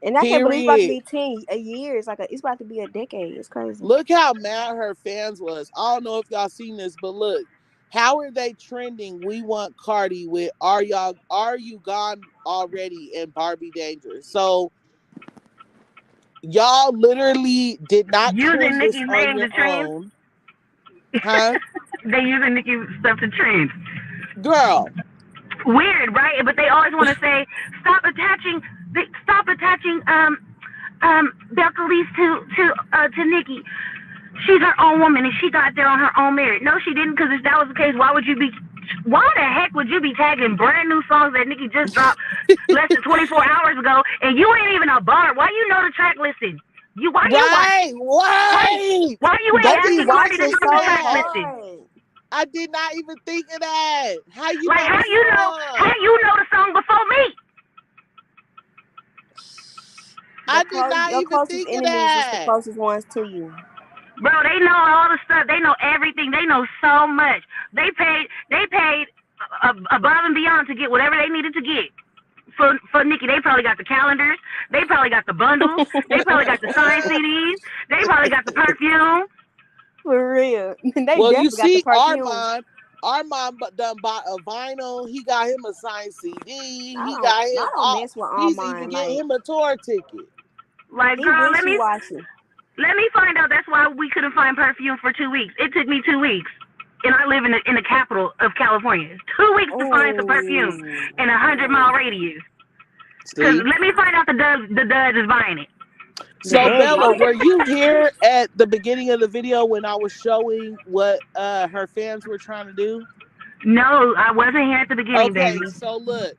And I can't believe it's about to be 10 years. It's about to be a decade. It's crazy. Look how mad her fans was. I don't know if y'all seen this, but look, how are they trending? We want Cardi with Are You Gone Already and Barbie Dangerous. So Y'all literally did not using trend this Nicki's on name your to trend. own. Huh? They using Nicki's stuff to trend. Girl. Weird, right? But they always want to say, stop attaching Belcalis to Nicki. She's her own woman and she got there on her own merit. No, she didn't, because if that was the case, why the heck would you be tagging brand new songs that Nicki just dropped less than 24 hours ago, and you ain't even a Barb? Why you know the track listing? Why you ain't asking Cardi to know the track listing? I did not even think of that. How you know the song before me? I did not even think of that. Is the closest ones to you. Bro, they know all the stuff. They know everything. They know so much. They paid above and beyond to get whatever they needed to get. For Nicki, they probably got the calendars. They probably got the bundles. They probably got the signed CDs. They probably got the perfume. For real. Well, you see, Armand done bought a vinyl. He got him a signed CD. I don't mess with Armand. He's even getting him a tour ticket. Like, girl, let me find out. That's why we couldn't find perfume for 2 weeks. It took me 2 weeks. And I live in the capital of California. 2 weeks to find some perfume in a 100-mile radius. Because let me find out the Dud is buying it. So, Bella, were you here at the beginning of the video when I was showing what her fans were trying to do? No, I wasn't here at the beginning, baby. Okay, so look.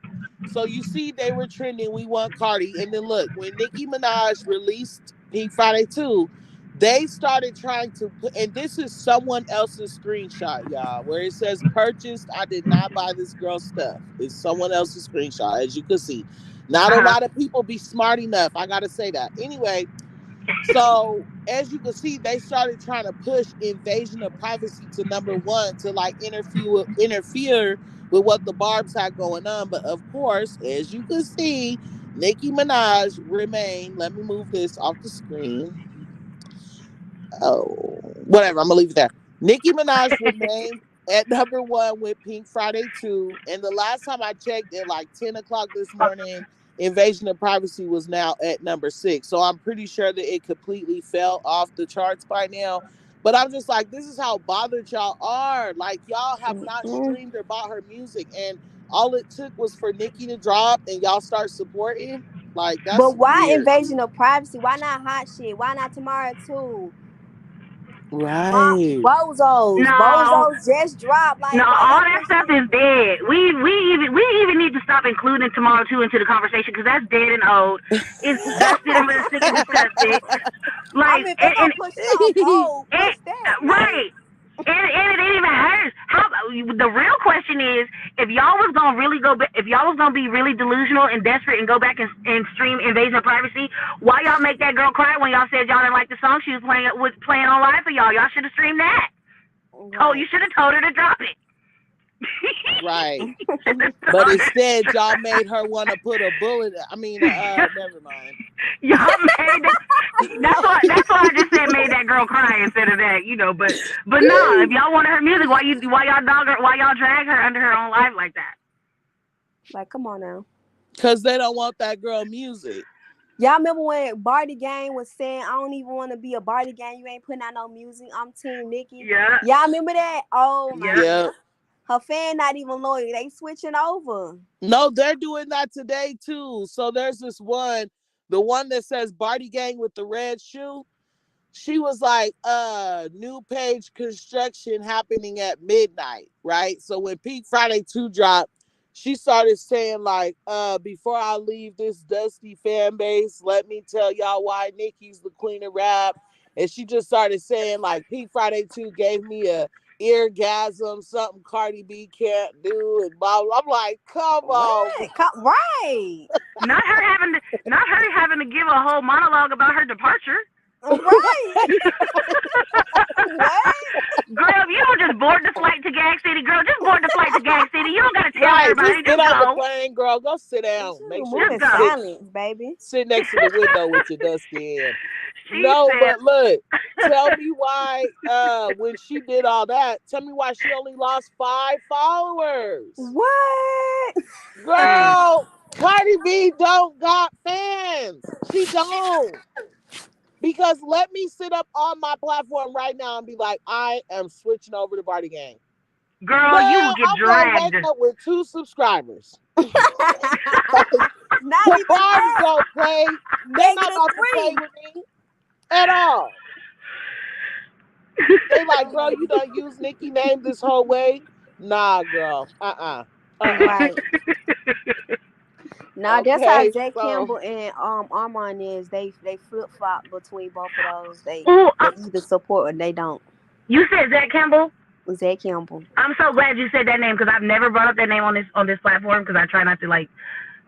So you see they were trending, we want Cardi. And then look, when Nicki Minaj released Pink Friday 2, they started trying to put, and this is someone else's screenshot, y'all, where it says purchased. I did not buy this girl's stuff. It's someone else's screenshot, as you can see. Not a lot of people be smart enough. I got to say that. Anyway, so as you can see, they started trying to push invasion of privacy to #1 to like interfere with what the Barbs had going on. But of course, as you can see, Nicki Minaj remained. Let me move this off the screen. Oh, whatever. I'm gonna leave it there. Nicki Minaj remained at #1 with Pink Friday 2. And the last time I checked at like 10 o'clock this morning, Invasion of Privacy was now at #6. So I'm pretty sure that it completely fell off the charts by now. But I'm just like, this is how bothered y'all are. Like, y'all have not streamed or bought her music. And all it took was for Nicki to drop and y'all start supporting. Like, that's But why weird. Invasion of Privacy? Why not Hot Shit? Why not Tomorrow 2? Right. Bozos just dropped. Like, no, all that stuff is dead. We even need to stop including Tomorrow 2 into the conversation, because that's dead and old. It's dusted and sick and disgusted. Like, right. And it even hurts. The real question is, if y'all was gonna be really delusional and desperate and go back and stream Invasion of Privacy, why y'all make that girl cry when y'all said y'all didn't like the song she was playing on live for y'all? Y'all should have streamed that. Right. Oh, you should have told her to drop it. Right. But instead, y'all made her want to put a bullet. I mean, never mind. Y'all made that. That's why I just said made that girl cry instead of that, you know. But no, if y'all wanted her music, why y'all dog her? Why y'all drag her under her own life like that? Like, come on now. Because they don't want that girl music. Y'all remember when Bardi Gang was saying, I don't even want to be a Bardi Gang. You ain't putting out no music. I'm Team Nicki. Yeah. Y'all remember that? Oh, my God. Her fan not even loyal. They switching over. No, they're doing that today, too. So there's this one, the one that says Bardi Gang with the red shoe. She was like, new page construction happening at midnight, right? So when Pink Friday 2 dropped, she started saying, like, before I leave this dusty fan base, let me tell y'all why Nicki's the queen of rap. And she just started saying, like, Pink Friday 2 gave me a eargasm, something Cardi B can't do, and blah, blah. I'm like, come on. Right. Not her having to give a whole monologue about her departure. Right. What? Girl, if you don't just board the flight to Gag City, girl, just board the flight to Gag City. You don't gotta tell everybody. Just get on the plane, girl. Go sit down. Make sure you silence, baby. Sit next to the window with your dusty in. But look, tell me why when she did all that, tell me why she only lost 5 followers. What? Girl, Cardi B don't got fans. She don't. Because let me sit up on my platform right now and be like, I am switching over to Bardi Gang. Girl, you will get I'm dragged. gonna wake up with 2 subscribers. Not The even Barb's that. gonna play. They're not about to play with me at all. They like, girl, you done use Nicki name this whole way. Nah, girl. Right. Nah, Okay, that's how Zach so- Campbell and Armand is. They flip flop between both of those. They either support or they don't. You said Zach Campbell? Zach Campbell. I'm so glad you said that name because I've never brought up that name on this platform because I try not to like.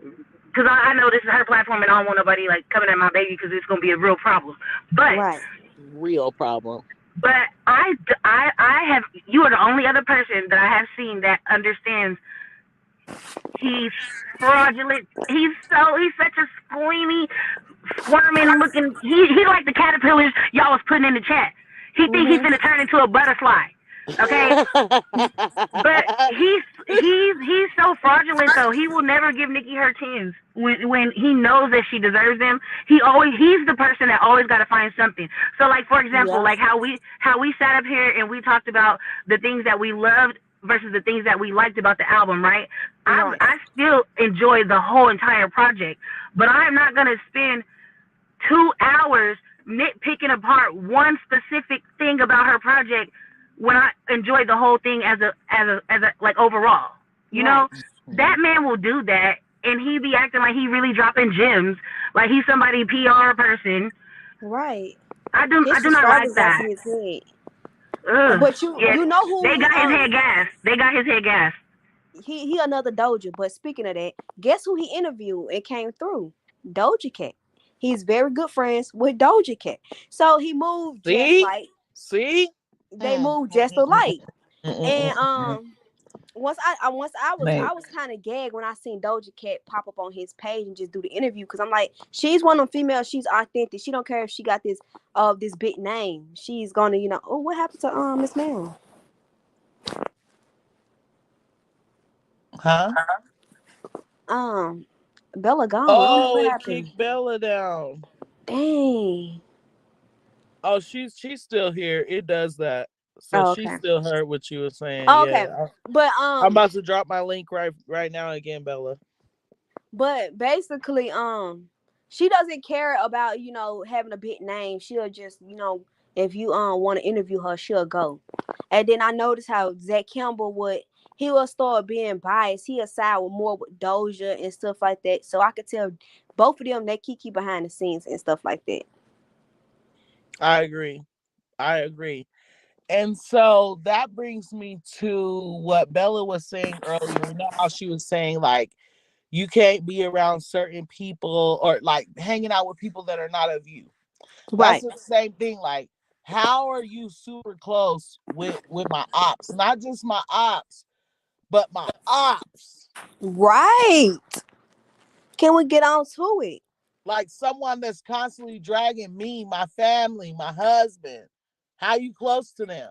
Because I know this is her platform and I don't want nobody like coming at my baby because it's gonna be a real problem. But right. Real problem. But I have. You are the only other person that I have seen that understands. He's fraudulent. He's such a squirming looking. He like the caterpillars y'all was putting in the chat. He think he's gonna turn into a butterfly. Okay, but he's so fraudulent though. He will never give Nicki her tens when he knows that she deserves them. He's the person that always got to find something. So like for example, like how we sat up here and we talked about the things that we loved versus the things that we liked about the album, right? I still enjoy the whole entire project, but I'm not gonna spend 2 hours nitpicking apart one specific thing about her project when I enjoy the whole thing as a like overall. You know, that man will do that and he be acting like he really dropping gems, like he's somebody PR person. Right. I do not like that. But you know who they got his head gas. They got his head gas. He another Doja. But speaking of that, guess who he interviewed and came through? Doja Cat. He's very good friends with Doja Cat. So he moved just like. See? They moved just alike. And once I was kind of gagged when I seen Doja Cat pop up on his page and just do the interview because I'm like, she's one of them females. She's authentic. She don't care if she got this big name. She's gonna, oh, what happened to Miss Mel? Huh? Bella gone. Oh, it kicked Bella down. Dang. Oh, she's still here. It does that. So she still heard what you were saying. Oh, okay. Yeah. But I'm about to drop my link right now again, Bella. But basically, she doesn't care about, having a big name. She'll just, if you want to interview her, she'll go. And then I noticed how Zach Campbell he will start being biased. He'll side more with Doja and stuff like that. So I could tell both of them, they keep behind the scenes and stuff like that. I agree. And so that brings me to what Bella was saying earlier. You know how she was saying, like, you can't be around certain people or, like, hanging out with people that are not of you. Right. That's the same thing. Like, how are you super close with my ops? Not just my ops, but my ops. Right. Can we get on to it? Like someone that's constantly dragging me, my family, my husband. How you close to them?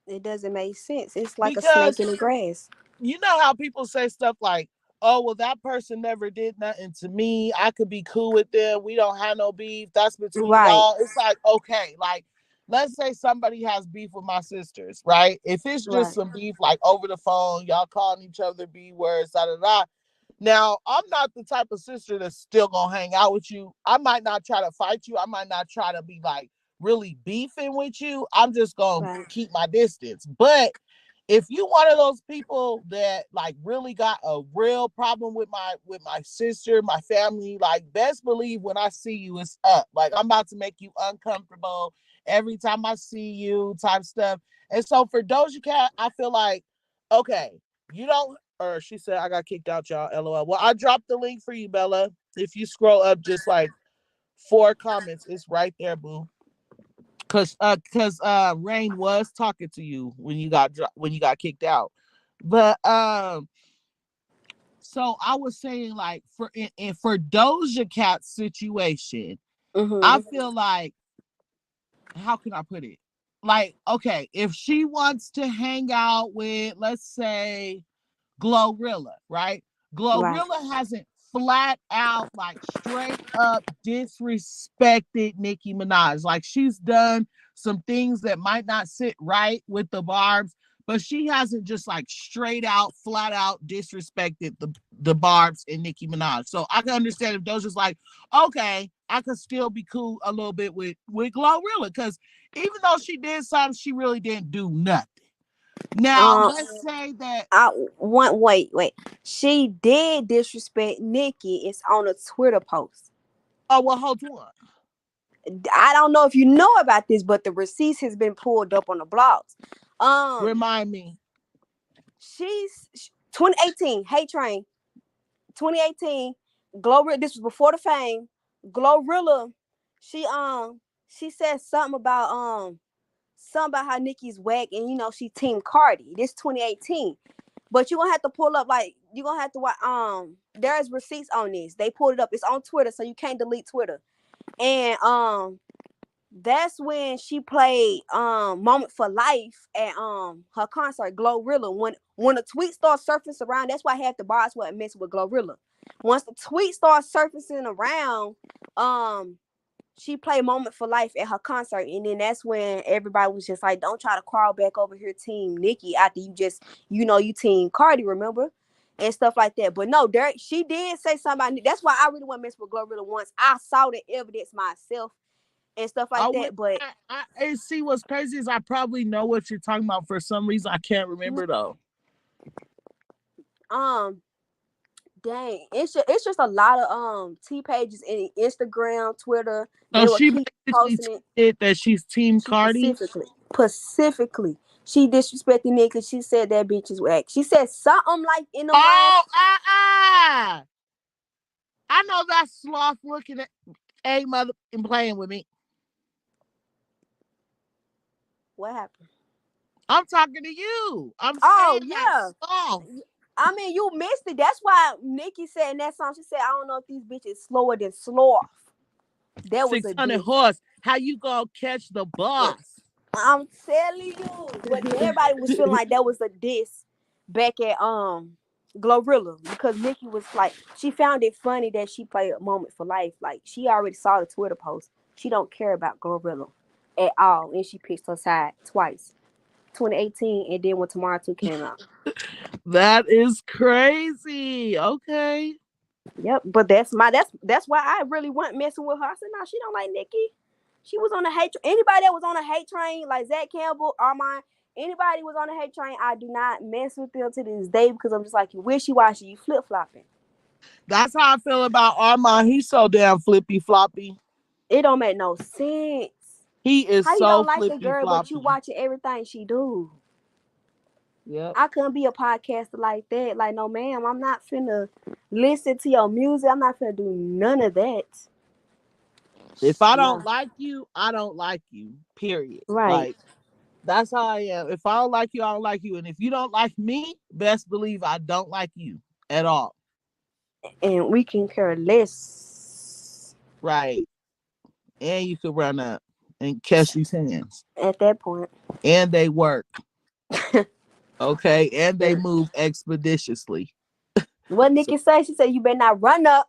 It doesn't make sense. It's like a snake in the grass. You know how people say stuff like, oh, well, that person never did nothing to me. I could be cool with them. We don't have no beef. That's between y'all. It's like, okay, like, let's say somebody has beef with my sisters, right? If it's just some beef, like over the phone, y'all calling each other B words, da-da-da. Now, I'm not the type of sister that's still gonna hang out with you. I might not try to fight you. I might not try to be like really beefing with you. I'm just gonna keep my distance. But if you one of those people that like really got a real problem with my sister, my family, like best believe when I see you, it's up. Like I'm about to make you uncomfortable every time I see you, type stuff. And so for Doja Cat, I feel like, okay, you don't. Or she said, I got kicked out, y'all. LOL. Well, I dropped the link for you, Bella. If you scroll up just like 4 comments, it's right there, boo. Cause Rain was talking to you when you got kicked out. But so I was saying like for Doja Cat's situation, I feel like, how can I put it? Like, okay, if she wants to hang out with, let's say, Glorilla, right? Glorilla hasn't flat out, like straight up disrespected Nicki Minaj. Like she's done some things that might not sit right with the Barbs, but she hasn't just like straight out, flat out disrespected the Barbs and Nicki Minaj. So I can understand if Doja's like, okay, I could still be cool a little bit with Glorilla, because even though she did something, she really didn't do nothing. Now let's say that wait. She did disrespect Nicki. It's on a Twitter post. Oh well, hold on. I don't know if you know about this, but the receipts has been pulled up on the blogs. Remind me. She's 2018 Hate Train. 2018 Glorilla. This was before the fame. Glorilla. She said something about how Nicki's whack, and you know she team Cardi. This 2018, but you're gonna have to pull up, like you're gonna have to watch. There's receipts on this. They pulled it up. It's on Twitter, so you can't delete Twitter. And that's when she played Moment for Life at her concert, Glorilla. When the tweet starts surfacing around, that's why half the bars wasn't messing with Glorilla. Once the tweet starts surfacing around, she played Moment for Life at her concert, and then that's when everybody was just like, don't try to crawl back over here team Nicki after you just, you team Cardi, remember? And stuff like that. But no, she did say something about, that's why I really want to mess with Glorilla once I saw the evidence myself and stuff like that. But I see what's crazy is I probably know what you're talking about. For some reason I can't remember though. Dang, it's just a lot of T pages in Instagram, Twitter. They were keep posting it that she's team Cardi. Specifically, she disrespected Nicki. She said that bitch is whack. She said something like in the I know that sloth looking at a mother and playing with me. What happened? I'm talking to you. I'm saying sloth. I mean, you missed it. That's why Nicki said in that song, she said, I don't know if these bitches slower than sloth. That was 600 horse. How you gonna catch the boss? I'm telling you. But everybody was feeling like that was a diss back at Glorilla, because Nicki was like, she found it funny that she played a Moment for Life. Like, she already saw the Twitter post. She don't care about Glorilla at all. And she picked her side twice. 2018, and then when Tomorrow 2 came out. That is crazy. Okay. Yep, but that's why I really wasn't messing with her. I said, no, she don't like Nicki. She was on the hate train. Anybody that was on a hate train, like Zach Campbell, Armand, anybody was on a hate train, I do not mess with them to this day, because I'm just like, you wishy-washy, you flip-flopping. That's how I feel about Armand. He's so damn flippy-floppy. It don't make no sense. He is how so you don't like flippy, the girl, floppy. but you watching everything she do. Yeah, I couldn't be a podcaster like that. Like, no, ma'am, I'm not finna listen to your music. I'm not finna do none of that. If I don't like you, I don't like you. Period. Right. Like, that's how I am. If I don't like you, I don't like you. And if you don't like me, best believe I don't like you at all. And we can care less. Right. And you could run up and catch these hands. At that point. And they work. Okay. And they move expeditiously. What Nicki say? She said, you better not run up.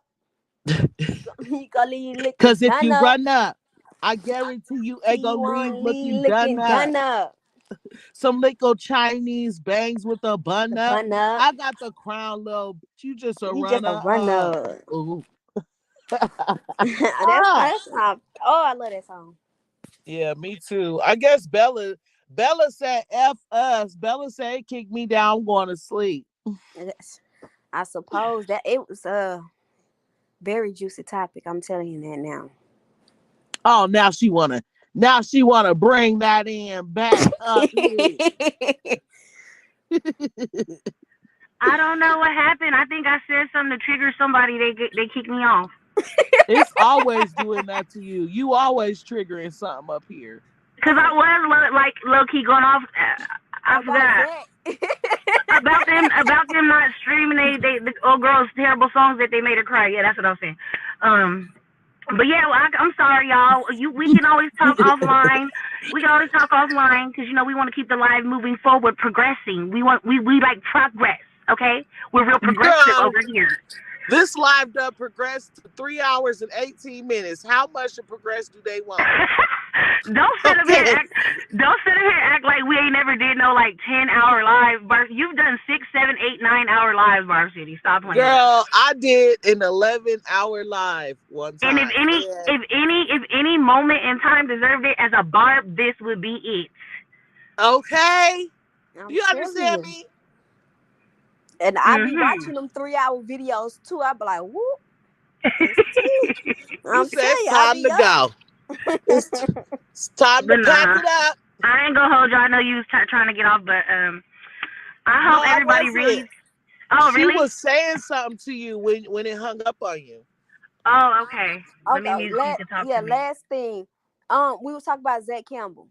Because if you run up, I guarantee you ain't gonna leave looking done up. Some little Chinese bangs with a bun up. I got the crown, little. You just a runner. Ooh. That's not. Oh, I love that song. Yeah, me too. I guess Bella said F us. Bella said, kick me down, I'm going to sleep. I suppose that it was a very juicy topic. I'm telling you that now. Oh, now she wanna bring that in back up. I don't know what happened. I think I said something to trigger somebody. They kicked me off. It's always doing that to you. You always triggering something up here. Because I was like low key going off. I forgot about them not streaming the old girls' terrible songs that they made her cry. Yeah, that's what I was saying. But yeah, I'm sorry, y'all. We can always talk offline. We can always talk offline because we want to keep the live moving forward, progressing. We like progress. Okay, we're real progressive over here. This live done progressed to 3 hours and 18 minutes. How much to progress do they want? Don't sit up here and act like we ain't never did no like 10-hour live. Barb, you've done 6, 7, 8, 9-hour lives, Barb City. Stop playing. Girl, I did an 11-hour live one time. And if any moment in time deserved it as a Barb, this would be it. Okay, you understand me? And I be watching them 3-hour videos too. I be like, whoop. I'm saying it's time to go. It's time to pack it up. I ain't gonna hold you. I know you was trying to get off, but I hope everybody really. Oh, she really? was saying something to you when it hung up on you. Oh, okay. Okay. Last thing. We was talking about Zach Campbell,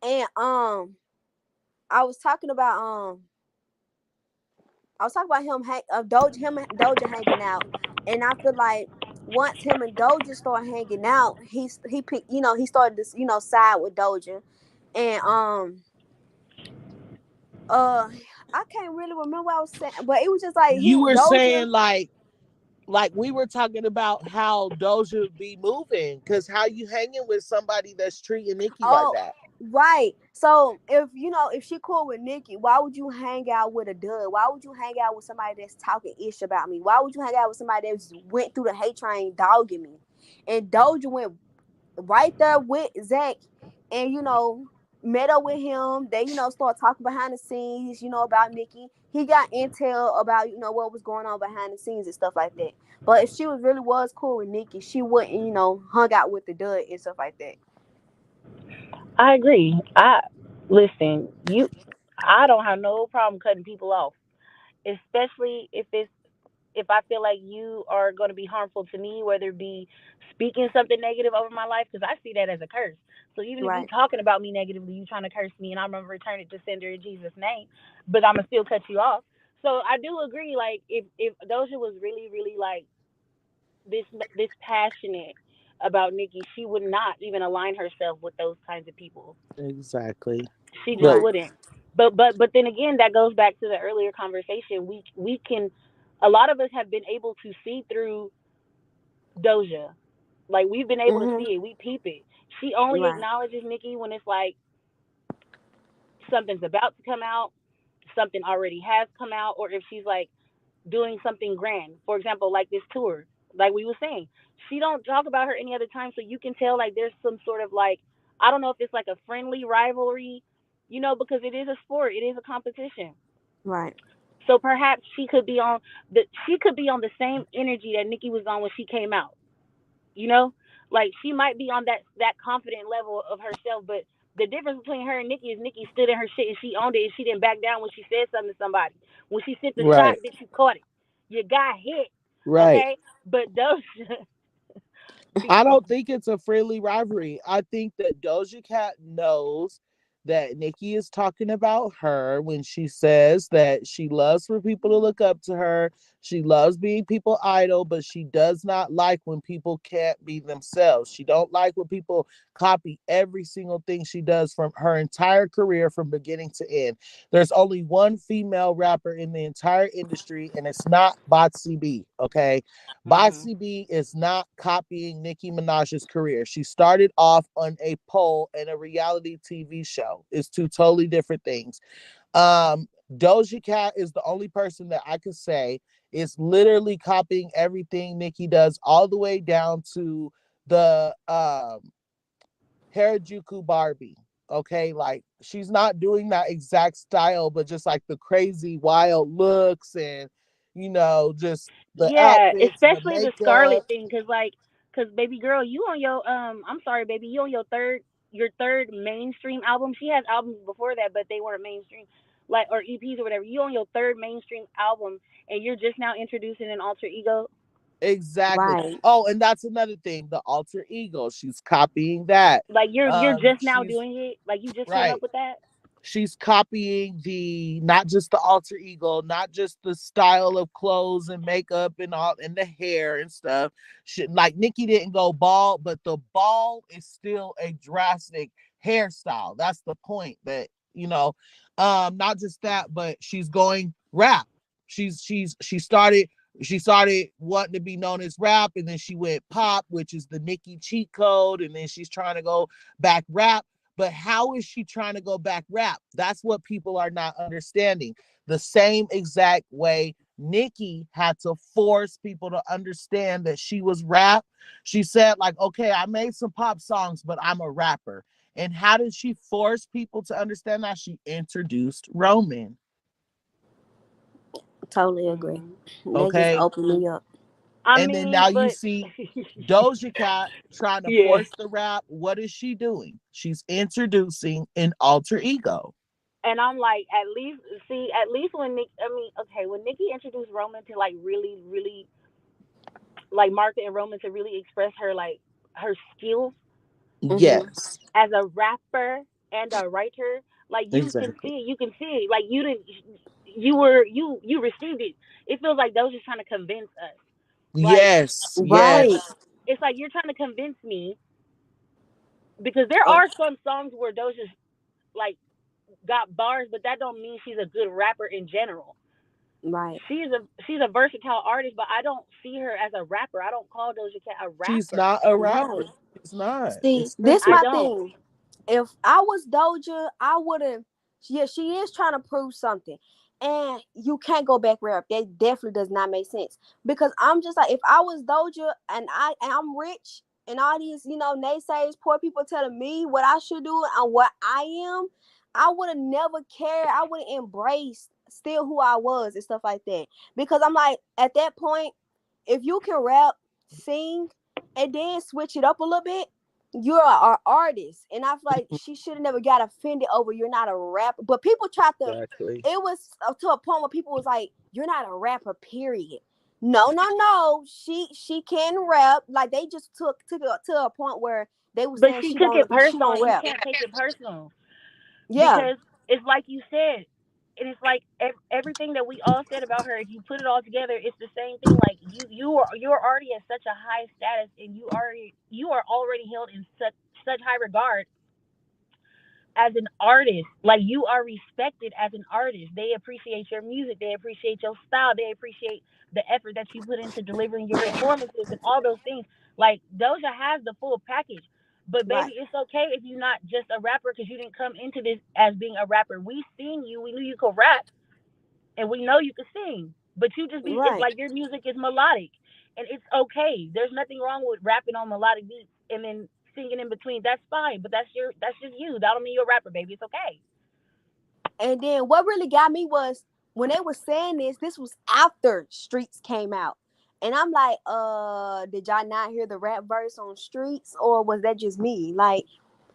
and I was talking about him and Doja hanging out, and I feel like once him and Doja started hanging out, he picked, he started to side with Doja, and I can't really remember what I was saying, but it was just like you were Doja, saying like we were talking about how Doja be moving, because how you hanging with somebody that's treating Nicki like that. Right. So if she cool with Nicki, why would you hang out with a dud? Why would you hang out with somebody that's talking ish about me? Why would you hang out with somebody that went through the hate train dogging me? And Doja went right there with Zach and met up with him. They start talking behind the scenes, about Nicki. He got intel about what was going on behind the scenes and stuff like that. But if she really was cool with Nicki, she wouldn't hung out with the dud and stuff like that. I agree. Listen, I don't have no problem cutting people off, especially if I feel like you are going to be harmful to me, whether it be speaking something negative over my life, because I see that as a curse. So even if you're talking about me negatively, you trying to curse me, and I'm going to return it to sender in Jesus' name, but I'm going to still cut you off. So I do agree, like, if Doja was really, really, like, this passionate about Nicki, she would not even align herself with those kinds of people. Exactly. She just wouldn't. But then again, that goes back to the earlier conversation. We can, a lot of us have been able to see through Doja. Like, we've been able to see it. We peep it. She only acknowledges Nicki when it's like something's about to come out, something already has come out, or if she's like doing something grand. For example, like this tour, like we were saying, she don't talk about her any other time, so you can tell like there's some sort of like, I don't know if it's like a friendly rivalry, because it is a sport, it is a competition. Right. So perhaps she could be on the same energy that Nicki was on when she came out. Like she might be on that confident level of herself, but the difference between her and Nicki is Nicki stood in her shit and she owned it, and she didn't back down when she said something to somebody. When she sent the shot, bitch, you caught it. You got hit. Right. Okay? But Doja, I don't think it's a friendly rivalry. I think that Doja Cat knows that Nicki is talking about her when she says that she loves for people to look up to her. She loves being people idol, but she does not like when people can't be themselves. She don't like when people copy every single thing she does from her entire career from beginning to end. There's only one female rapper in the entire industry, and it's not Botsy B, okay? Botsy B is not copying Nicki Minaj's career. She started off on a pole and a reality TV show. It's two totally different things. Doja Cat is the only person that I could say is literally copying everything Nicki does, all the way down to the Harajuku Barbie. Okay, like she's not doing that exact style, but just like the crazy wild looks and just the outfits, especially the Scarlet thing, cause baby girl, you on your I'm sorry, baby, you on your third mainstream album. She has albums before that, but they weren't mainstream, like, or EPs or whatever. You on your third mainstream album, and you're just now introducing an alter ego. Exactly. Right. Oh, and that's another thing, the alter ego. She's copying that. Like you're just now doing it. Like you just came up with that. She's copying not just the alter ego, not just the style of clothes and makeup and all, and the hair and stuff. Like Nicki didn't go bald, but the bald is still a drastic hairstyle. That's the point. That not just that, but she's going rap. She started She started wanting to be known as rap, and then she went pop, which is the Nicki cheat code, and then she's trying to go back rap. But how is she trying to go back rap? That's what people are not understanding. The same exact way Nicki had to force people to understand that she was rap. She said, like, okay, I made some pop songs, but I'm a rapper. And how did she force people to understand that? She introduced Roman. Totally agree. They just Okay. opened me up. And then now you see Doja Cat trying to force the rap. What is she doing? She's introducing an alter ego. And I'm like, at least when when Nicki introduced Roman to like really, really like Martha and Roman to really express her like her skills Yes. as a rapper and a writer, like you can see, like you received it. It feels like those just trying to convince us. Like, yes. Right. Yes. It's like you're trying to convince me, because there are some songs where Doja's like got bars, but that don't mean she's a good rapper in general. Right. She's a versatile artist, but I don't see her as a rapper. I don't call Doja Cat a rapper. She's not a rapper. Right. She's not. See, this my thing. If I was Doja, I wouldn't. Yeah, she is trying to prove something, and you can't go back rap. That definitely does not make sense, because I'm just like, if I was Doja and I'm rich and all these naysayers, poor people telling me what I should do and what I am, I would have never cared. I would have embraced still who I was and stuff like that, because I'm like, at that point, if you can rap, sing, and then switch it up a little bit, you're an artist. And I feel like she should have never got offended over you're not a rapper. But people tried to, it was to a point where people was like, you're not a rapper, period. No. She can rap. Like, they just took it to a point where they were saying she took it personal. You rap. can't take it personal. Yeah. Because it's like you said, and it's like everything that we all said about her. If you put it all together, it's the same thing. Like you're already at such a high status, and you are already held in such high regard as an artist. Like, you are respected as an artist. They appreciate your music. They appreciate your style. They appreciate the effort that you put into delivering your performances and all those things. Like, Doja has the full package. But baby, it's okay if you're not just a rapper, because you didn't come into this as being a rapper. We seen you. We knew you could rap, and we know you could sing. But you just be, it's like your music is melodic, and it's okay. There's nothing wrong with rapping on melodic beats and then singing in between. That's fine, but that's just you. That don't mean you're a rapper, baby. It's okay. And then what really got me was when they were saying this was after Streets came out. And I'm like, did y'all not hear the rap verse on Streets, or was that just me? Like,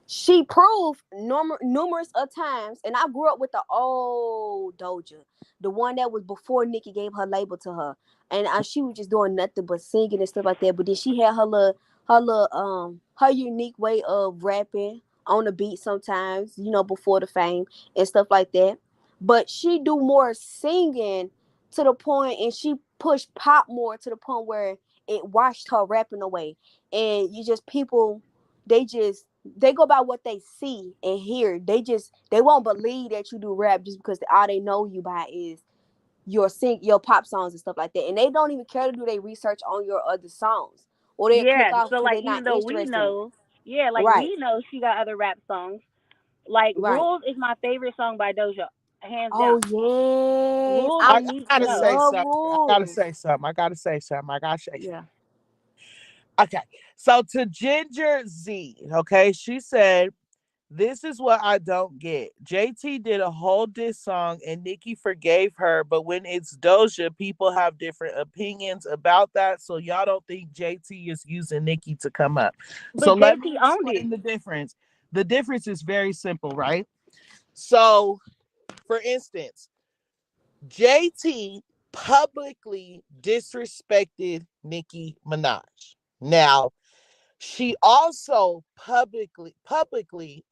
she proved numerous of times, and I grew up with the old Doja, the one that was before Nicki gave her label to her, and she was just doing nothing but singing and stuff like that. But then she had her unique way of rapping on the beat sometimes, before the fame and stuff like that. But she do more singing to the point, and she pushed pop more to the point where it washed her rapping away. And people, they go by what they see and hear. They won't believe that you do rap just because all they know you by is your pop songs and stuff like that. And they don't even care to do their research on your other songs. Or they click off. So like, even though we know, we know she got other rap songs. Like, Rules is my favorite song by Doja, hands down. Oh yes, Rules, I gotta say something. Yeah. Okay, so to Ginger Z, okay, she said, this is what I don't get. JT did a whole diss song and Nicki forgave her, but when it's Doja, people have different opinions about that. So y'all don't think JT is using Nicki to come up. But so JT let me owned explain it. the difference. The difference is very simple, right? So, for instance, JT publicly disrespected Nicki Minaj. Now, she also publicly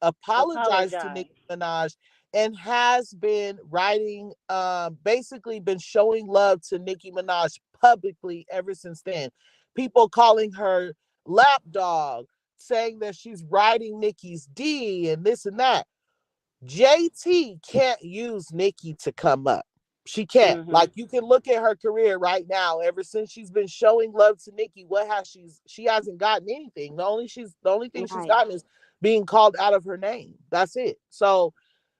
apologized to Nicki Minaj and has been writing, basically been showing love to Nicki Minaj publicly ever since then. People calling her lapdog, saying that she's riding Nicki's D and this and that. JT can't use Nicki to come up. She can't. Like, you can look at her career right now. Ever since she's been showing love to Nicki, what has she hasn't gotten anything. The only thing she's gotten is being called out of her name. That's it. So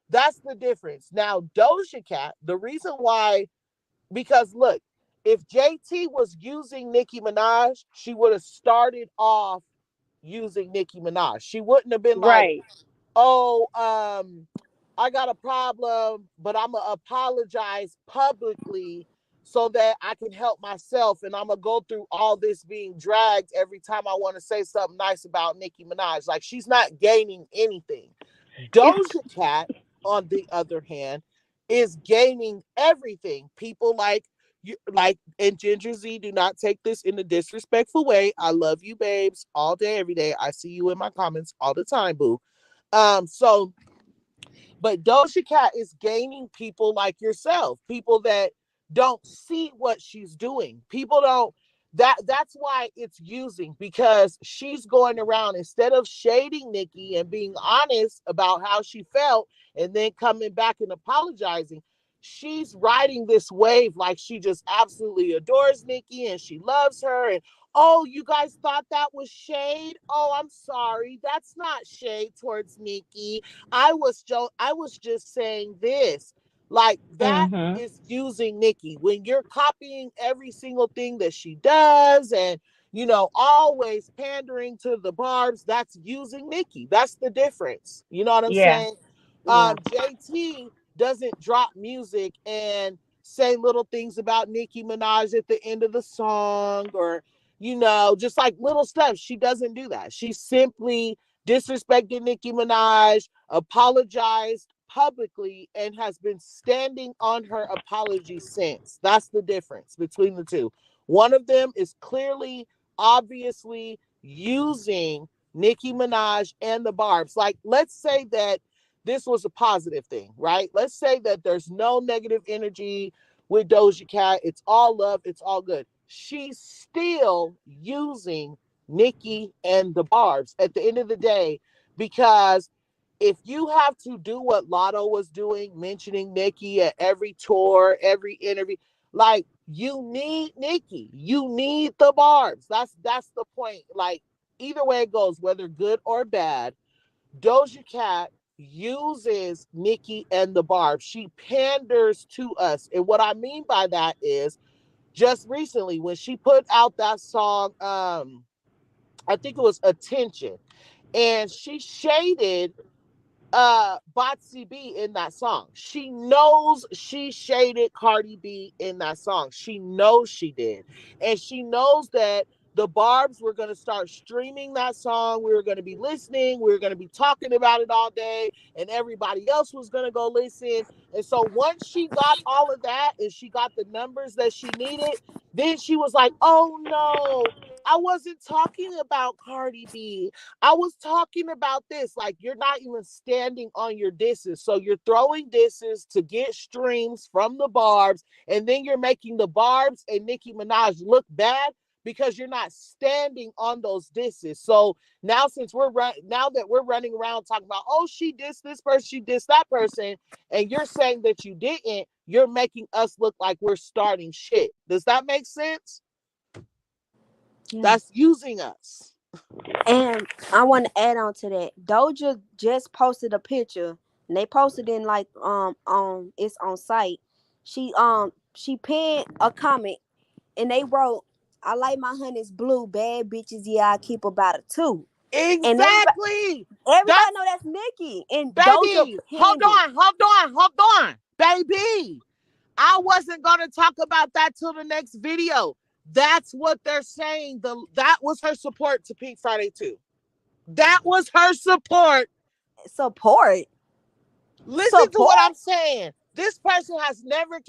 that's the difference. Now, Doja Cat, the reason why, because look, if JT was using Nicki Minaj, she would have started off using Nicki Minaj. She wouldn't have been like, oh, I got a problem, but I'm going to apologize publicly so that I can help myself. And I'm going to go through all this being dragged every time I want to say something nice about Nicki Minaj. Like, she's not gaining anything. Doja Cat, on the other hand, is gaining everything. People like and Ginger Z, do not take this in a disrespectful way. I love you, babes, all day, every day. I see you in my comments all the time, boo. But Doja Cat is gaining people like yourself, people that don't see what she's doing. People don't, that's why it's using, because she's going around, instead of shading Nicki and being honest about how she felt and then coming back and apologizing, she's riding this wave like she just absolutely adores Nicki and she loves her. And oh, you guys thought that was shade? Oh, I'm sorry. That's not shade towards Nicki. I was just saying this. Like, that is using Nicki. When you're copying every single thing that she does and, always pandering to the Barbs, that's using Nicki. That's the difference. You know what I'm saying? JT doesn't drop music and say little things about Nicki Minaj at the end of the song, or just like little stuff. She doesn't do that. She simply disrespected Nicki Minaj, apologized publicly, and has been standing on her apology since. That's the difference between the two. One of them is clearly, obviously using Nicki Minaj and the Barbs. Like, let's say that this was a positive thing, right? Let's say that there's no negative energy with Doja Cat. It's all love. It's all good. She's still using Nicki and the Barbs at the end of the day, because if you have to do what Latto was doing, mentioning Nicki at every tour, every interview, like, you need Nicki. You need the Barbs. That's the point. Like, either way it goes, whether good or bad, Doja Cat uses Nicki and the Barbs. She panders to us. And what I mean by that is, just recently when she put out that song, I think it was Attention, and she shaded Botsy B in that song. She knows she shaded Cardi B in that song. She knows she did. And she knows that the Barbs were going to start streaming that song. We were going to be listening. We were going to be talking about it all day, and everybody else was going to go listen. And so once she got all of that and she got the numbers that she needed, then she was like, oh no, I wasn't talking about Cardi B. I was talking about this. Like, you're not even standing on your disses. So you're throwing disses to get streams from the Barbs, and then you're making the Barbs and Nicki Minaj look bad because you're not standing on those disses. So now, now that we're running around talking about, oh, she dissed this person, she dissed that person, and you're saying that you didn't, you're making us look like we're starting shit. Does that make sense? Yeah. That's using us. And I want to add on to that. Doja just posted a picture, and they posted in like it's on site. She pinned a comment, and they wrote, I like my honeys blue, bad bitches, yeah, I keep about it too. Exactly. And everybody know that's Nicki. And baby, hold on. Baby, I wasn't going to talk about that till the next video. That's what they're saying. That was her support to Pink Friday too. That was her support. Listen to what I'm saying. This person has never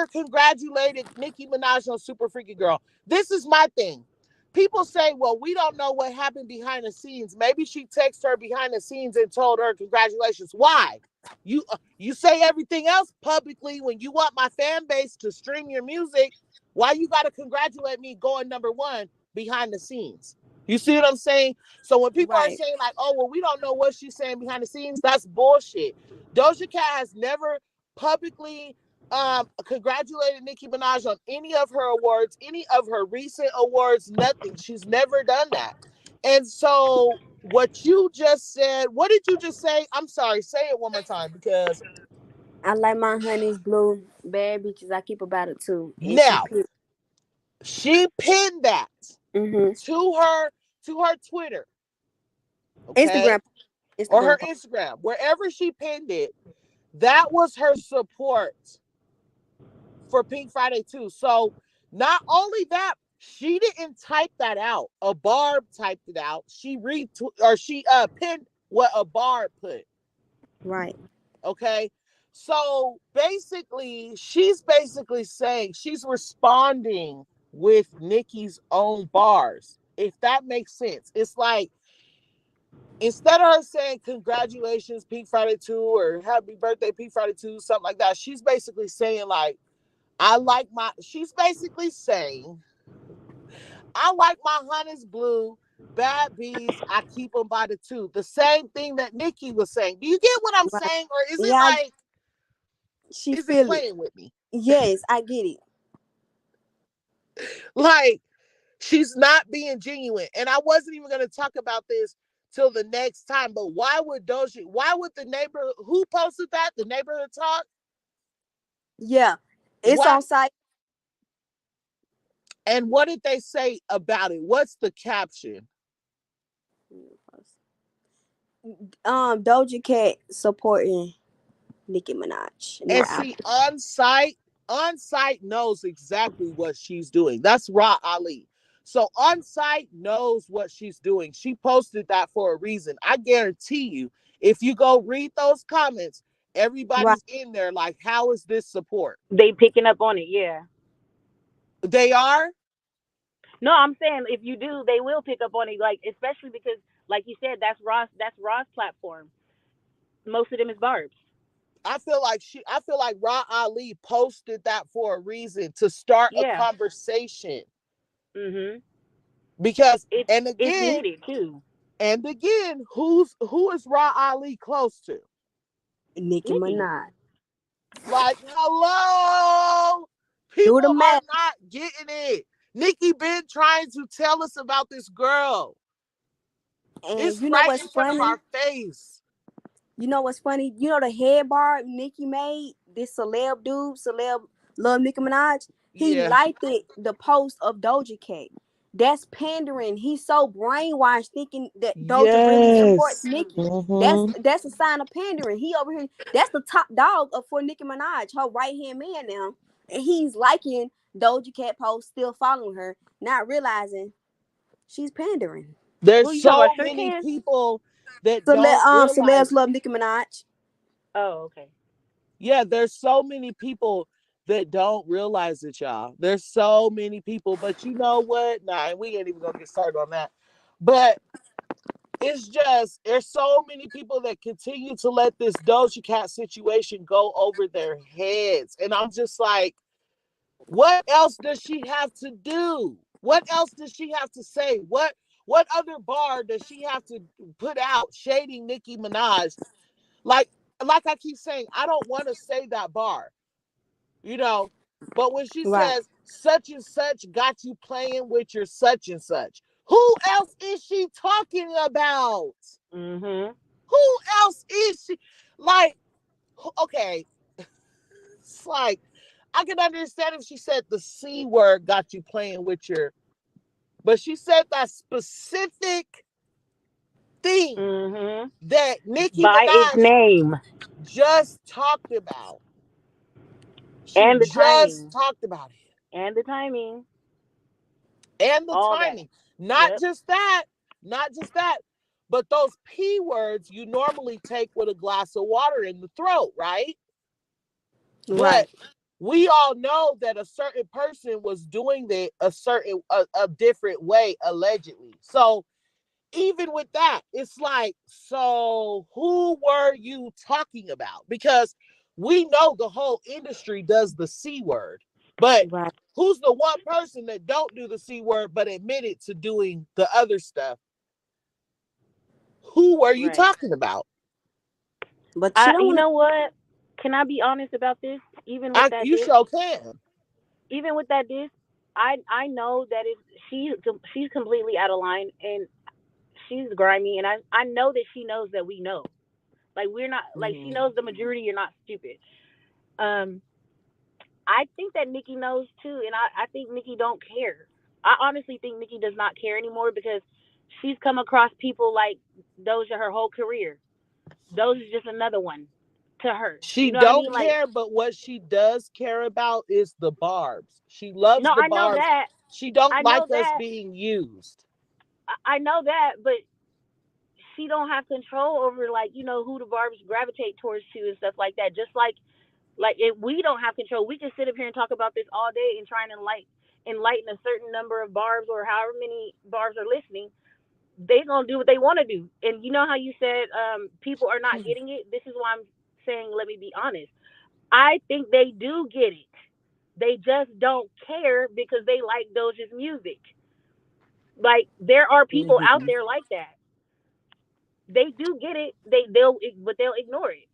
congratulated Nicki Minaj on Super Freaky Girl. This is my thing. People say, well, we don't know what happened behind the scenes. Maybe she texted her behind the scenes and told her congratulations. Why? You say everything else publicly when you want my fan base to stream your music. Why you got to congratulate me going #1 behind the scenes? You see what I'm saying? So when people are saying like, oh, well, we don't know what she's saying behind the scenes, that's bullshit. Doja Cat has never publicly congratulated Nicki Minaj on any of her awards, any of her recent awards, nothing. She's never done that. And so what you just said, what did you just say? I'm sorry, say it one more time because I like my honey's blue. Bad bitches, I keep about it too. And now she pinned that mm-hmm. to her Twitter. Okay. Instagram. Or her Instagram. Wherever she pinned it, that was her support for Pink Friday too. So not only that, she didn't type that out. A Barb typed it out. She pinned what a Barb put. Right. Okay. So basically, she's saying she's responding with Nicki's own bars. If that makes sense. It's like instead of her saying congratulations Pink Friday 2 or happy birthday Pink Friday 2, something like that, she's basically saying like, she's basically saying, I like my honey's blue, bad bees, I keep them by the two. The same thing that Nicki was saying. Do you get what I'm saying? Or is it like, is it playing with me? Yes, I get it. Like, she's not being genuine. And I wasn't even going to talk about this till the next time, but why would the neighborhood, who posted that? The Neighborhood Talk? Yeah, it's on site. And what did they say about it? What's the caption? Doja Cat supporting Nicki Minaj. And see, on site knows exactly what she's doing. That's Ra Ali. So on site knows what she's doing. She posted that for a reason. I guarantee you, if you go read those comments, everybody's in there like, how is this support? They picking up on it, yeah. They are? No, I'm saying if you do, they will pick up on it, like especially because, like you said, that's Ross platform. Most of them is Barb's. I feel like Ra Ali posted that for a reason, to start a conversation. Mm-hmm. Because it's needed too. And again, who is Ra Ali close to? Nicki Minaj. Like, hello, people are not getting it. Nicki been trying to tell us about this girl. And it's you know right what's in front funny? of our face. You know what's funny? You know the head bar Nicki made? This celeb love Nicki Minaj. He liked the post of Doja Cat. That's pandering. He's so brainwashed thinking that Doja really supports Nicki. Mm-hmm. That's a sign of pandering. He over here, that's the top dog for Nicki Minaj, her right-hand man now. And he's liking Doja Cat post, still following her, not realizing she's pandering. There's so many people that don't realize. Celebs love Nicki Minaj. Oh, okay. Yeah, there's so many people that don't realize it, y'all. There's so many people, but you know what? Nah, we ain't even gonna get started on that. But it's just, there's so many people that continue to let this Doja Cat situation go over their heads. And I'm just like, what else does she have to do? What else does she have to say? What other bar does she have to put out shading Nicki Minaj? Like I keep saying, I don't want to say that bar, but when she says such and such got you playing with your such and such, who else is she talking about? Mm-hmm. Who else is she? Like, okay, it's like, I can understand if she said the C word got you playing with your, but she said that specific thing that Nicki by Minaj its name just talked about. And the timing. Talked about it. And the timing. And the all timing. That. Not just that, but those P words you normally take with a glass of water in the throat, right? But we all know that a certain person was doing it a different way, allegedly. So even with that, it's like, so who were you talking about? Because we know the whole industry does the C word, but who's the one person that don't do the C word but admitted to doing the other stuff? Who were you talking about? But you know what? Can I be honest about this? Even with that You diss, sure can. even with that diss, I know that if she's completely out of line and she's grimy, and I know that she knows that we know. Like we're not like she knows the majority are not stupid. Um, I think that Nicki knows too, and I think Nicki don't care. I honestly think Nicki does not care anymore because she's come across people like Doja her whole career. Doja's just another one to her. She You know what I don't mean? Like, care, but what she does care about is the barbs. She no, loves the I know barbs. that. She don't I know like us that. being used. I know that, but she don't have control over like who the barbs gravitate towards to and stuff like that. Just like if we don't have control, we can sit up here and talk about this all day and try and enlighten a certain number of barbs or however many barbs are listening. They gonna do what they want to do. And you know how you said people are not getting it. This is why I'm saying let me be honest. I think they do get it. They just don't care because they like Doja's music. Like there are people out there like that. They do get it. But they'll ignore it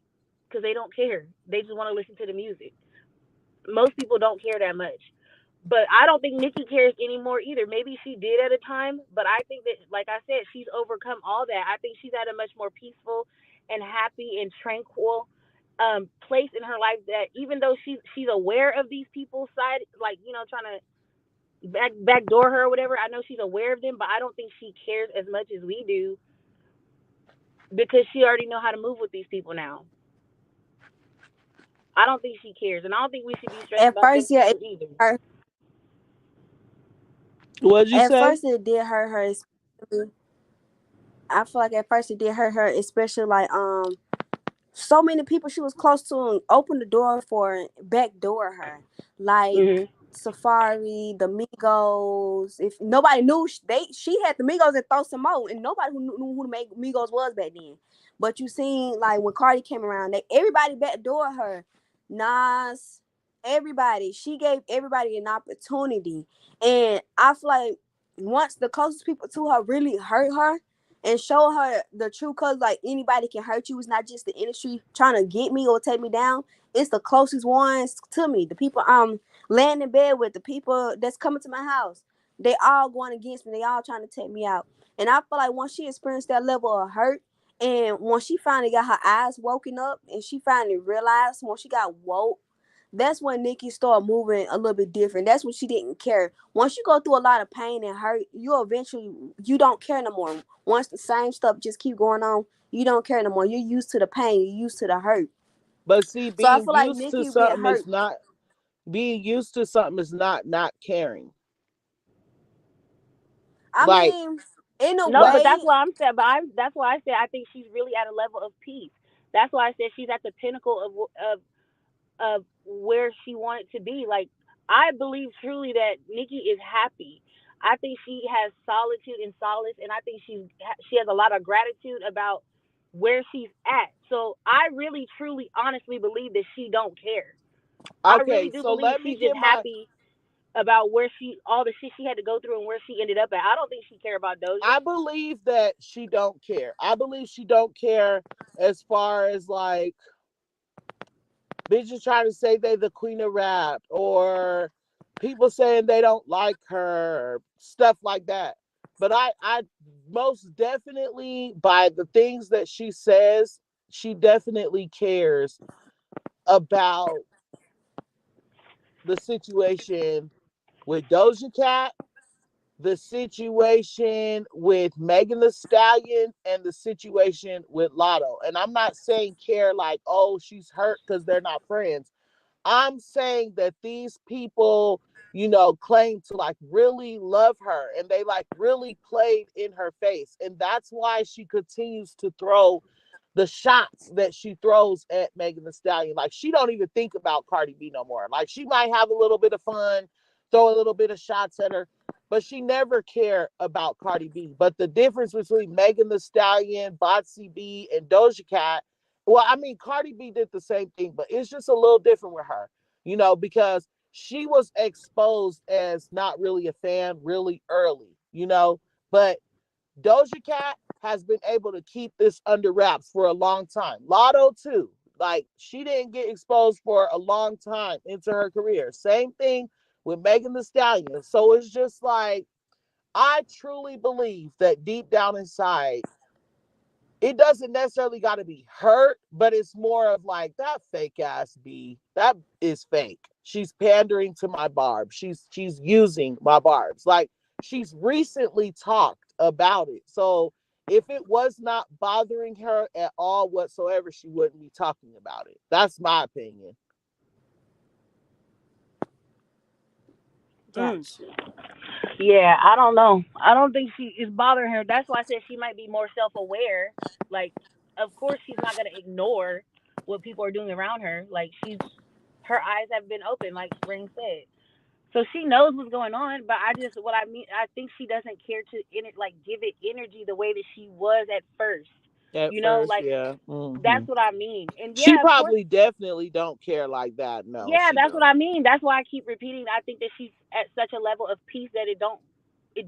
because they don't care. They just want to listen to the music. Most people don't care that much. But I don't think Nicki cares anymore either. Maybe she did at a time, but I think that, like I said, she's overcome all that. I think she's at a much more peaceful and happy and tranquil place in her life that even though she's aware of these people's side, like trying to backdoor her or whatever. I know she's aware of them, but I don't think she cares as much as we do because she already know how to move with these people now. I don't think she cares, and I don't think we should be stressed At about them first, yeah, people either. What'd you at say? first it did hurt her. Especially, I feel like at first it did hurt her, especially like so many people she was close to and opened the door for, backdoor her, like Safari, the Migos. If nobody knew, she had the Migos and throw some more, and nobody who knew who the Migos was back then. But you seen like when Cardi came around, everybody backdoor her. Nas, everybody. She gave everybody an opportunity, and I feel like once the closest people to her really hurt her and show her the true colors, like anybody can hurt you. It's not just the industry trying to get me or take me down. It's the closest ones to me. The people I'm laying in bed with, the people that's coming to my house. They all going against me. They all trying to take me out. And I feel like once she experienced that level of hurt, and once she finally got her eyes woken up and she finally realized, once she got woke, that's when Nicki started moving a little bit different. That's when she didn't care. Once you go through a lot of pain and hurt, you don't care no more. Once the same stuff just keep going on, you don't care no more. You're used to the pain. You're used to the hurt. But see, So I being feel like used to Nicki get something hurt. is not being used to something is not caring. I Like, mean, in a No, but way, that's why I'm saying. That's why I said I think she's really at a level of peace. That's why I said she's at the pinnacle of where she wanted to be. Like I believe truly that Nicki is happy. I think she has solitude and solace, and I think she has a lot of gratitude about where she's at. So I really, truly, honestly believe that she don't care. I really okay, do so believe let me she's just get my happy about where all the shit she had to go through and where she ended up at. I don't think she care about Doja. I believe that she don't care. I believe she don't care as far as like bitches trying to say they the queen of rap or people saying they don't like her or stuff like that. But I most definitely by the things that she says, she definitely cares about the situation with Doja Cat, the situation with Megan the Stallion, and the situation with Latto. And I'm not saying care like, oh, she's hurt because they're not friends. I'm saying that these people, claim to like really love her and they like really played in her face. And that's why she continues to throw the shots that she throws at Megan Thee Stallion. Like she don't even think about Cardi B no more. Like she might have a little bit of fun, throw a little bit of shots at her, but she never cared about Cardi B. But the difference between Megan Thee Stallion, Botsy B, and Doja Cat, well, I mean, Cardi B did the same thing, but it's just a little different with her, because she was exposed as not really a fan really early, but Doja Cat has been able to keep this under wraps for a long time. Latto too. Like, she didn't get exposed for a long time into her career. Same thing with Megan Thee Stallion. So it's just like, I truly believe that deep down inside, it doesn't necessarily got to be hurt, but it's more of like, that fake ass B, that is fake. She's pandering to my Barb. She's using my Barbs. Like, she's recently talked about it. So if it was not bothering her at all whatsoever, she wouldn't be talking about it. That's my opinion. Gotcha. Yeah, I don't know. I don't think she is bothering her. That's why I said she might be more self-aware. Like, of course, she's not gonna ignore what people are doing around her. Like, her eyes have been open, like Spring said. So she knows what's going on. But I think she doesn't care to give it energy the way that she was at first. At You know, first, like yeah. that's what I mean. And She yeah, of course, probably definitely don't care like that. No, yeah, she that's what don't. I mean. That's why I keep repeating. I think that she's at such a level of peace that it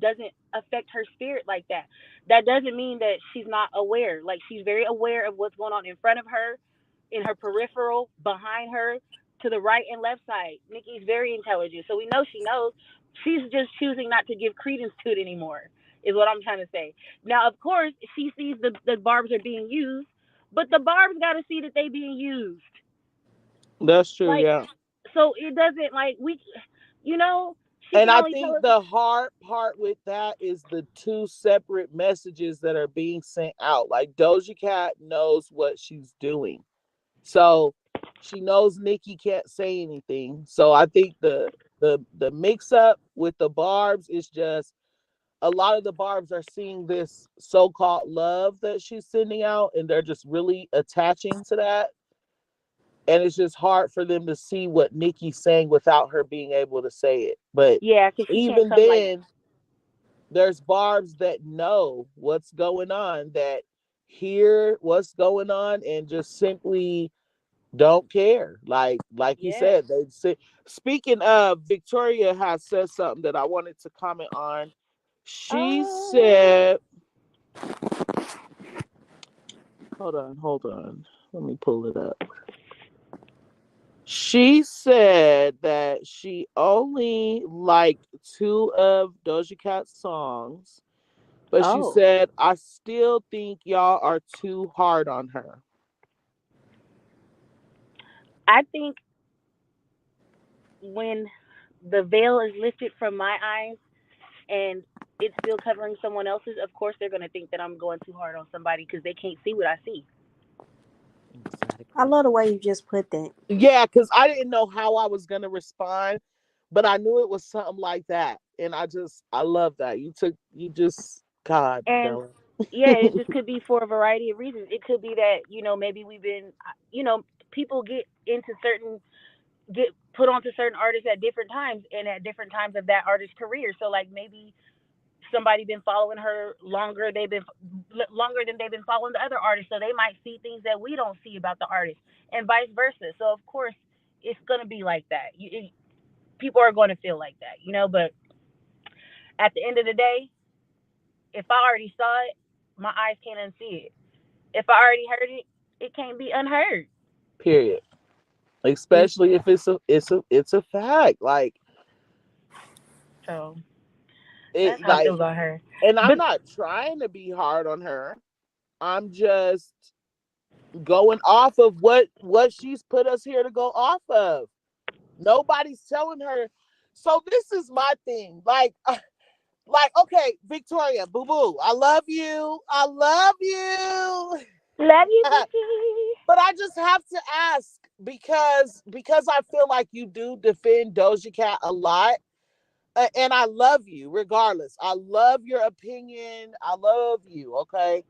doesn't affect her spirit like that. That doesn't mean that she's not aware. Like, she's very aware of what's going on in front of her, in her peripheral, behind her, to the right and left side. Nicki's very intelligent, so we know she knows. She's just choosing not to give credence to it anymore, is what I'm trying to say. Now, of course, she sees the barbs are being used, but the barbs got to see that they being used. That's true, Like, yeah. so it doesn't, like, you know, she And can I only tell think us. the hard part with that is the two separate messages that are being sent out. Like, Doja Cat knows what she's doing. So she knows Nicki can't say anything. So I think the mix up with the Barbs is just, a lot of the Barbs are seeing this so-called love that she's sending out, and they're just really attaching to that. And it's just hard for them to see what Nicki's saying without her being able to say it. But Yeah, because she can't even come like. then, there's Barbs that know what's going on, that hear what's going on, and just simply don't care. Like you Yeah. said, they say. Speaking of, Victoria has said something that I wanted to comment on. She said, hold on. Let me pull it up. She said that she only liked two of Doja Cat's songs, but she Oh, said, I still think y'all are too hard on her. I think when the veil is lifted from my eyes and it's still covering someone else's, of course they're gonna think that I'm going too hard on somebody because they can't see what I see. I love the way you just put that. Yeah, because I didn't know how I was going to respond, but I knew it was something like that. And I love that. God, And Bella. yeah, it just could be for a variety of reasons. It could be that, maybe we've been, people get put onto certain artists at different times and at different times of that artist's career. So, like, maybe somebody been following her longer, they've been longer than they've been following the other artists, so they might see things that we don't see about the artist, and vice versa. So of course it's gonna be like that. People are going to feel like that, but at the end of the day, if I already saw it, my eyes can't unsee it. If I already heard it, it can't be unheard. Period. Especially if it's a fact. Like, So that's it, how I feel like, about her. and I'm But not trying to be hard on her. I'm just going off of what she's put us here to go off of. Nobody's telling her. So this is my thing. Like, okay, Victoria, boo boo, I love you. I love you. love you, Nikki. But I just have to ask, because I feel like you do defend Doja Cat a lot. And I love you regardless. I love your opinion. I love you, okay?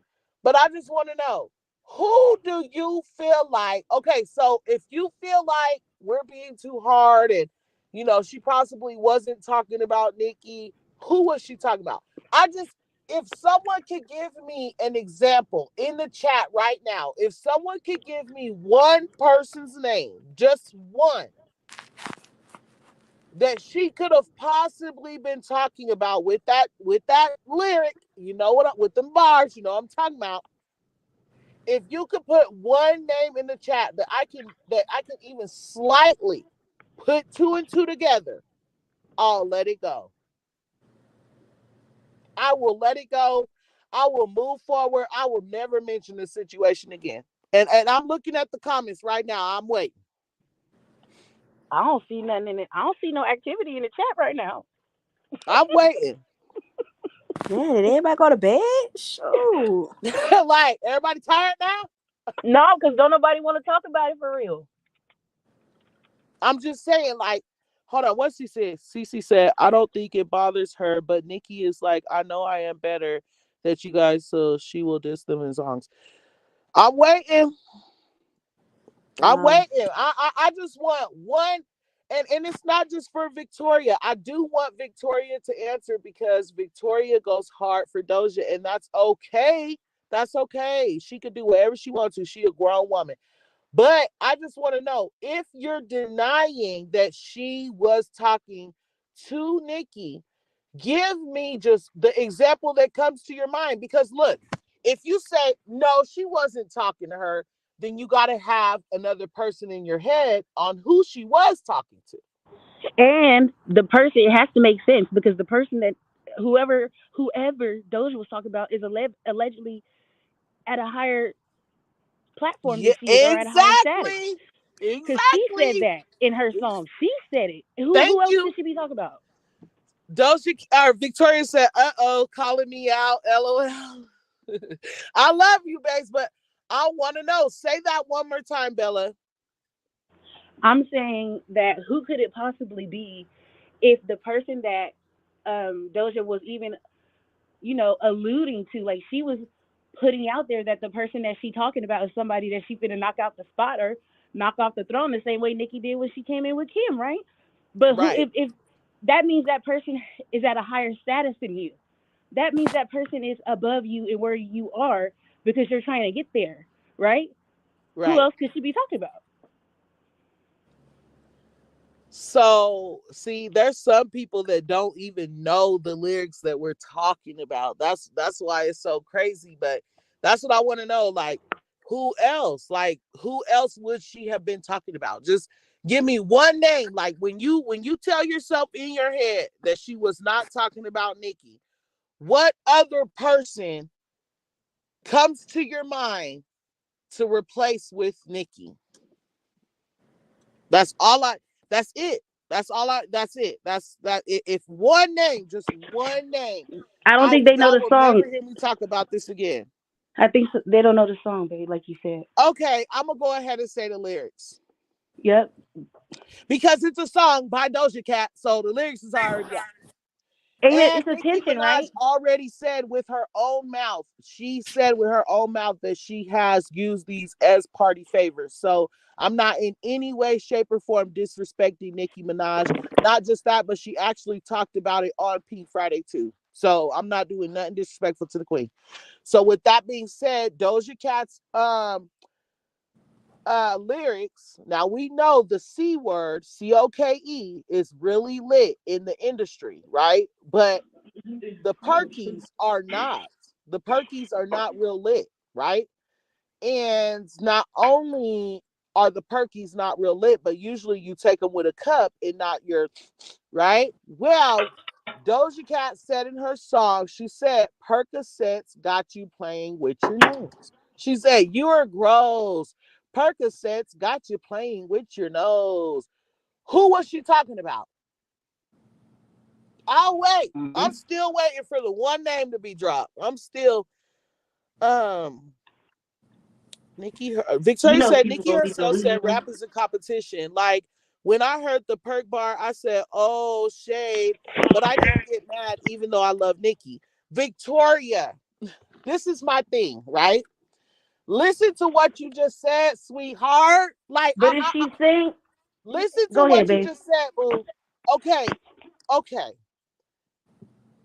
But I just want to know, who do you feel like, okay, so if you feel like we're being too hard, and she possibly wasn't talking about Nicki, who was she talking about? If someone could give me an example in the chat right now, if someone could give me one person's name, just one, that she could have possibly been talking about with that lyric, with the bars, I'm talking about. If you could put one name in the chat that I can even slightly put two and two together, I'll let it go. I will let it go. I will move forward. I will never mention this situation again. And I'm looking at the comments right now. I'm waiting. I don't see nothing in it. I don't see no activity in the chat right now. I'm waiting. Yeah, did everybody go to bed? Shoot. Like, everybody tired now? No, because don't nobody want to talk about it for real. I'm just saying, like, hold on. What she said? Cece said, I don't think it bothers her, but Nicki is like, I know I am better that you guys, so she will diss them in songs. I'm waiting. I'm waiting. I just want one. And it's not just for Victoria. I do want Victoria to answer because Victoria goes hard for Doja, and that's okay. That's okay. She could do whatever she wants to. She a grown woman. But I just want to know if you're denying that she was talking to Nicki, give me just the example that comes to your mind. Because look, if you say, no, she wasn't talking to her, then you got to have another person in your head on who she was talking to. And the person, it has to make sense because the person that whoever Doja was talking about is allegedly at a higher platform Yeah, than she is or at a higher status. exactly. Because she said that in her song. She said it. Who else did she be talking about? Victoria said, calling me out, LOL. I love you, babes, but I want to know. Say that one more time, Bella. I'm saying that who could it possibly be if the person that Doja was even, alluding to, like she was putting out there that the person that she talking about is somebody that she finna knock out the spot or knock off the throne the same way Nicki did when she came in with Kim, right? But who, right. if that means that person is at a higher status than you, that means that person is above you and where you are because you're trying to get there, right? Right. Who else could she be talking about? So, see, there's some people that don't even know the lyrics that we're talking about. That's why it's so crazy. But that's what I want to know. Like, who else? Like, who else would she have been talking about? Just give me one name. Like, when you tell yourself in your head that she was not talking about Nicki, what other person comes to your mind to replace with Nicki? That's it. That's it. If one name, just one name. I don't think they know y'all the will song. never hear me talk about this again. I think they don't know the song, babe, like you said. Okay, I'm gonna go ahead and say the lyrics. Yep. Because it's a song by Doja Cat, so the lyrics is already out. And And it's Nicki attention, Minaj right? already said with her own mouth, that she has used these as party favors. So I'm not in any way, shape, or form disrespecting Nicki Minaj. Not just that, but she actually talked about it on Pink Friday too. So I'm not doing nothing disrespectful to the queen. So with that being said, Doja Cat's lyrics. Now we know the C word, COKE, is really lit in the industry, right? But the perkies are not. The perkies are not real lit, right? And not only are the perkies not real lit, but usually you take them with a cup and not your, right? Well, Doja Cat said in her song, she said, Percocets got you playing with your nose. She said, you are gross. Percocets got you playing with your nose. Who was she talking about? I'll wait. Mm-hmm. I'm still waiting for the one name to be dropped. I'm still, Nicki, Victoria said Nicki herself said rap is a competition. Like, when I heard the perk bar, I said, oh, shade. But I didn't get mad, even though I love Nicki. Victoria, this is my thing, right? Listen to what you just said, sweetheart. Like, but if she sing, listen to what you just said, boo. Okay.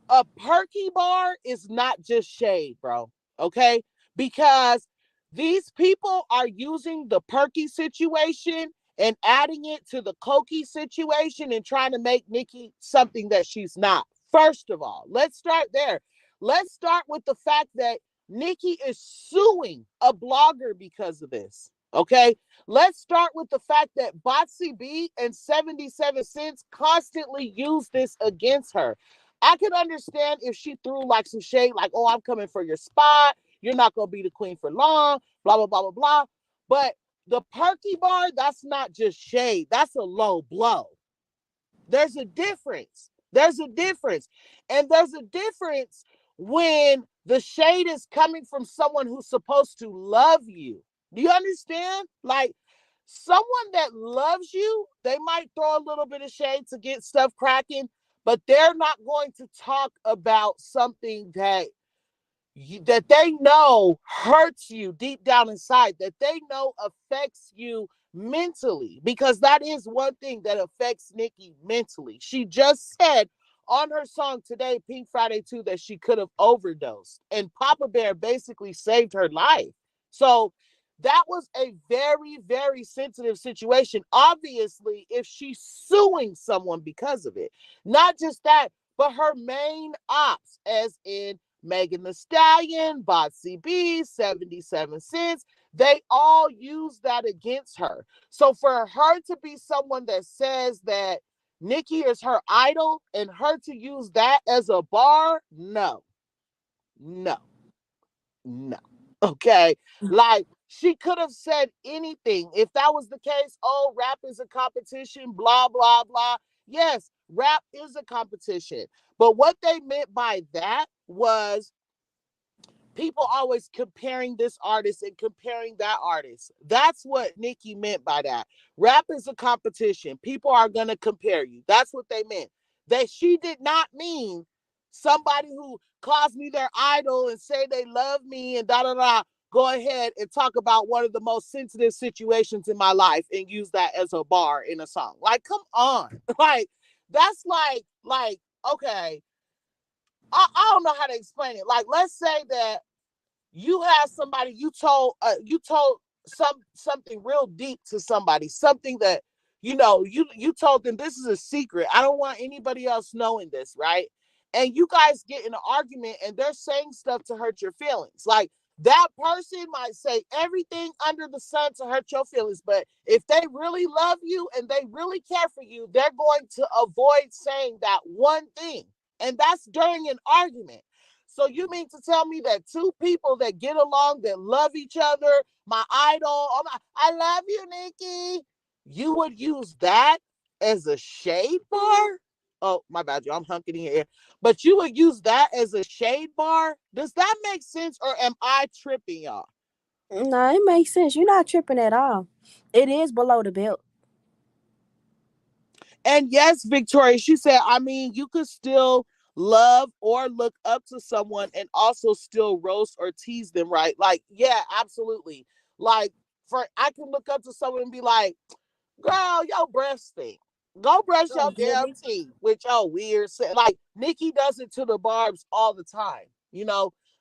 A perky bar is not just shade, bro. Okay? Because these people are using the perky situation and adding it to the cokey situation and trying to make Nicki something that she's not. First of all, let's start there. Let's start with the fact that Nicki is suing a blogger because of this. Okay, let's start with the fact that Botsy B and 77 Cents constantly use this against her. I could understand if she threw like some shade, like, oh, I'm coming for your spot. You're not going to be the queen for long, blah, blah, blah, blah, blah. But the perky bar, that's not just shade. That's a low blow. There's a difference. There's a difference. And there's a difference when the shade is coming from someone who's supposed to love you. Do you understand? Like, someone that loves you, they might throw a little bit of shade to get stuff cracking, but they're not going to talk about something that they know hurts you deep down inside, that they know affects you mentally, because that is one thing that affects Nicki mentally. She just said on her song today, Pink Friday 2, that she could have overdosed, and Papa Bear basically saved her life. So that was a very, very sensitive situation. Obviously, if she's suing someone because of it, not just that, but her main ops, as in Megan Thee Stallion, Botsy B, 77 Cents, they all use that against her. So for her to be someone that says that Nicki is her idol and her to use that as a bar, no. Okay? Like, she could have said anything. If that was the case, oh, rap is a competition, blah, blah, blah. Yes, rap is a competition. But what they meant by that was people always comparing this artist and comparing that artist. That's what Nicki meant by that. Rap is a competition. People are going to compare you. That's what they meant. That she did not mean somebody who calls me their idol and say they love me and da-da-da, go ahead and talk about one of the most sensitive situations in my life and use that as a bar in a song. Like, come on. Like, that's like, okay, I don't know how to explain it. Like, let's say that you have somebody, you told something real deep to somebody, something that you told them, this is a secret. I don't want anybody else knowing this, right? And you guys get in an argument and they're saying stuff to hurt your feelings. Like, that person might say everything under the sun to hurt your feelings, but if they really love you and they really care for you, they're going to avoid saying that one thing. And that's during an argument. So you mean to tell me that two people that get along, that love each other, my idol, I love you, Nicki, you would use that as a shade bar? Oh, my bad, y'all, I'm hunking in here. But you would use that as a shade bar? Does that make sense, or am I tripping, y'all? No, it makes sense. You're not tripping at all. It is below the belt. And yes, Victoria, she said, I mean, you could still love or look up to someone and also still roast or tease them, right? Like, yeah, absolutely. Like, I can look up to someone and be like, girl, your breath stink. Go brush your damn teeth with your weird like, Nicki does it to the Barbs all the time,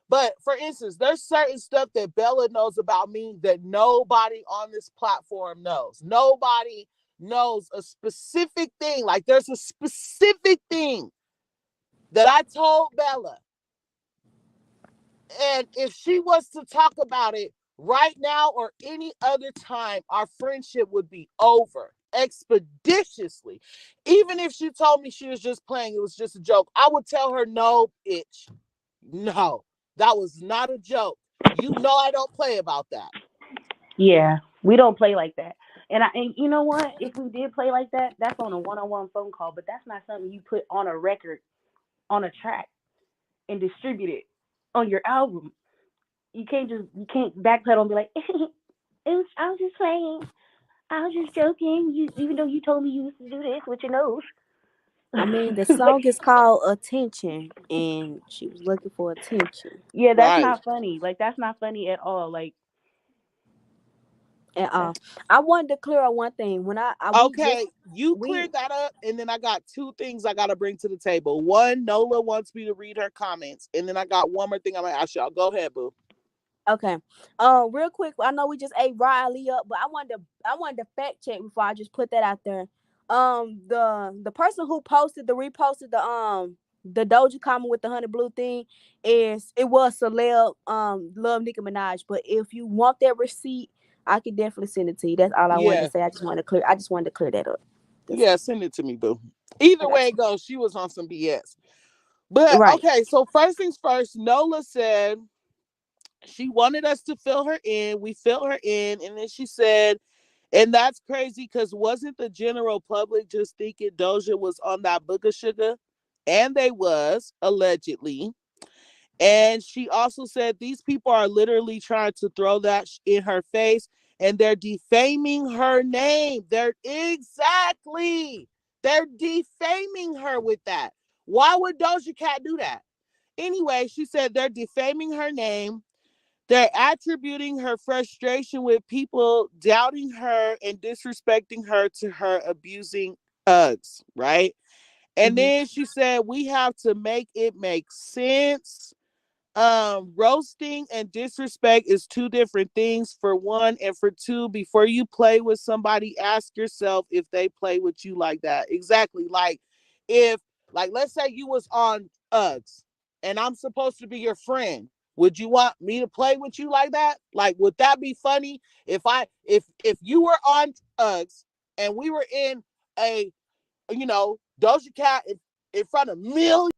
But for instance, there's certain stuff that Bella knows about me that nobody on this platform knows. Nobody knows a specific thing. Like, there's a specific thing that I told Bella. And if she was to talk about it right now or any other time, our friendship would be over expeditiously. Even if she told me she was just playing, it was just a joke, I would tell her, no, bitch. No, that was not a joke. You know I don't play about that. Yeah, we don't play like that. And you know what? If we did play like that, that's on a one-on-one phone call, but that's not something you put on a record, on a track, and distribute it on your album. You can't backpedal and be like, I was just playing. I was just joking. Even though you told me you used to do this with your nose. I mean, the song is called Attention, and she was looking for attention. Yeah, that's not funny. Like, that's not funny at all. Like, at all. I wanted to clear up one thing. When you cleared that up, and then I got two things I got to bring to the table. One, Nola wants me to read her comments, and then I got one more thing I'm gonna ask y'all. Go ahead, boo. Okay. Real quick, I know we just ate Riley up, but I wanted to fact check before I just put that out there. The person who reposted the Doja comment with the honey blue thing is it was celeb love Nicki Minaj. But if you want that receipt, I can definitely send it to you. That's all I wanted to Yeah. say. I just wanted to clear that up. Yeah, send it to me, boo. Either I got way it goes, she was on some BS. But right. okay, so first things first, Nola said she wanted us to fill her in. We filled her in, and then she said, and that's crazy because wasn't the general public just thinking Doja was on that booger sugar? And they was, allegedly. And she also said these people are literally trying to throw that in her face and they're defaming her name. They're defaming her with that. Why would Doja Cat do that? Anyway, she said they're defaming her name. They're attributing her frustration with people doubting her and disrespecting her to her abusing Uggs, right? And then she said, we have to make it make sense. Roasting and disrespect is two different things, for one, and for two, before you play with somebody, ask yourself if they play with you like that. Exactly. Like if, like, let's say you was on Uggs and I'm supposed to be your friend, would you want me to play with you like that? Like, would that be funny if you were on Uggs and we were in a, Doja Cat in front of millions,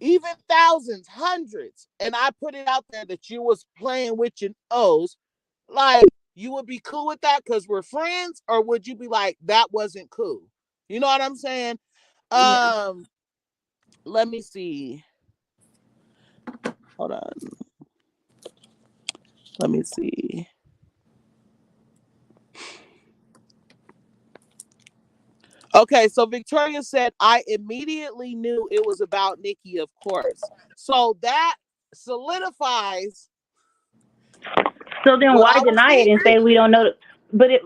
even thousands, hundreds, and I put it out there that you was playing with your O's, like, you would be cool with that because we're friends, or would you be like, that wasn't cool? You know what I'm saying? Yeah. Let me see. Hold on. Let me see. Okay, so Victoria said, I immediately knew it was about Nicki, of course. So that solidifies. So then What why I was deny it and thinking. say we don't know? But it.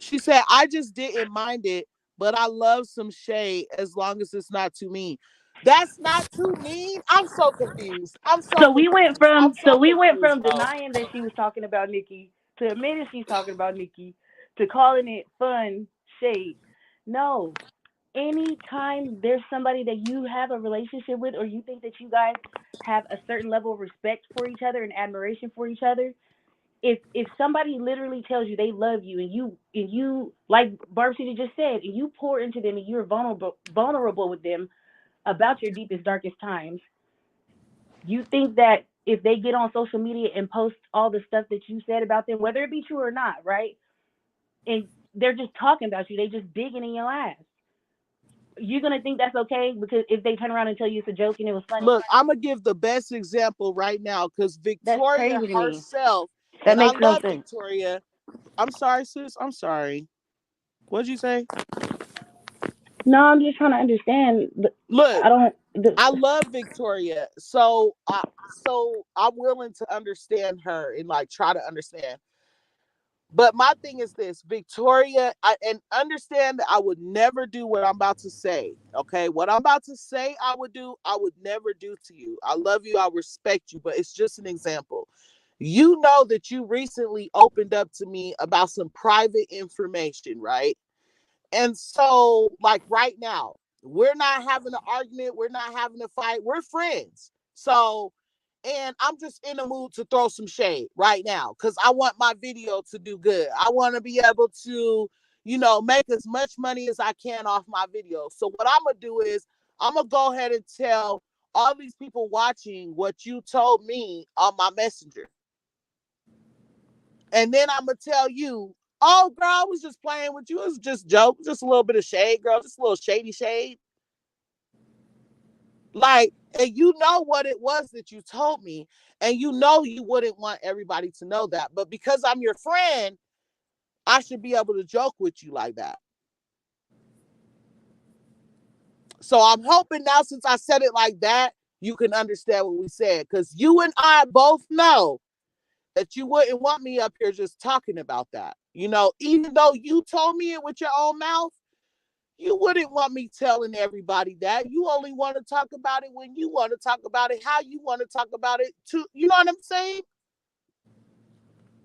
She said, I just didn't mind it, but I love some shade as long as it's not too mean. That's not too mean. I'm so confused. So we went I'm from so confused, bro. denying that she was talking about Nicki to admitting she's talking about Nicki to calling it fun shade. No. Anytime there's somebody that you have a relationship with or you think that you guys have a certain level of respect for each other and admiration for each other, if somebody literally tells you they love you and you like Barb City just said, and you pour into them and you're vulnerable with them about your deepest darkest times, you think that if they get on social media and post all the stuff that you said about them, whether it be true or not, right? And they're just talking about you, they just digging in your ass. You're gonna think that's okay because if they turn around and tell you it's a joke and it was funny. Look, I'm going to give the best example right now because That's Victoria crazy to me. herself, That and I makes no love sense. Victoria. I'm sorry, sis. I'm sorry. What'd you say? No, I'm just trying to understand. Look, I don't. I love Victoria. So I'm willing to understand her and like try to understand. But my thing is this, Victoria, and understand that I would never do what I'm about to say. Okay. What I'm about to say I would do, I would never do to you. I love you. I respect you, but it's just an example. You know that you recently opened up to me about some private information, right? And so, like right now, we're not having an argument. We're not having a fight. We're friends. So, and I'm just in the mood to throw some shade right now because I want my video to do good. I want to be able to, make as much money as I can off my video. So, what I'm going to do is I'm going to go ahead and tell all these people watching what you told me on my messenger. And then I'm going to tell you, oh, girl, I was just playing with you. It was just joke, just a little bit of shade, girl, just a little shady shade. Like, and you know what it was that you told me, and you know you wouldn't want everybody to know that. But because I'm your friend, I should be able to joke with you like that. So I'm hoping now, since I said it like that, you can understand what we said. Because you and I both know that you wouldn't want me up here just talking about that. Even though you told me it with your own mouth, you wouldn't want me telling everybody that. You only want to talk about it when you want to talk about it, how you want to talk about it too. You know what I'm saying?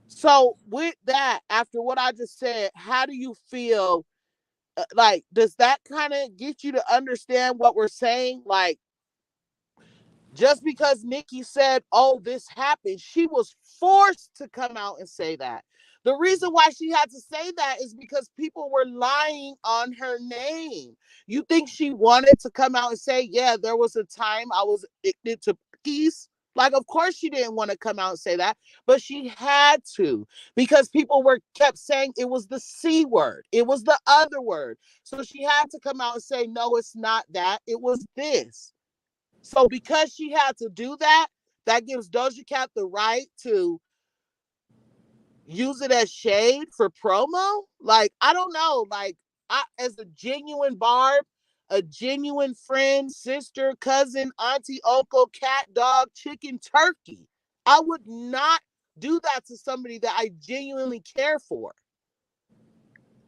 So with that, after what I just said, how do you feel Like, does that kind of get you to understand what we're saying? Like, just because Nicki said, oh, this happened, she was forced to come out and say that. The reason why she had to say that is because people were lying on her name. You think she wanted to come out and say, yeah, there was a time I was addicted to cookies? Like, of course she didn't want to come out and say that, but she had to, because people kept saying it was the C word. It was the other word. So she had to come out and say, no, it's not that. It was this. So because she had to do that, that gives Doja Cat the right to use it as shade for promo. Like, I don't know. Like, as a genuine Barb, a genuine friend, sister, cousin, auntie, uncle, cat, dog, chicken, turkey, I would not do that to somebody that I genuinely care for.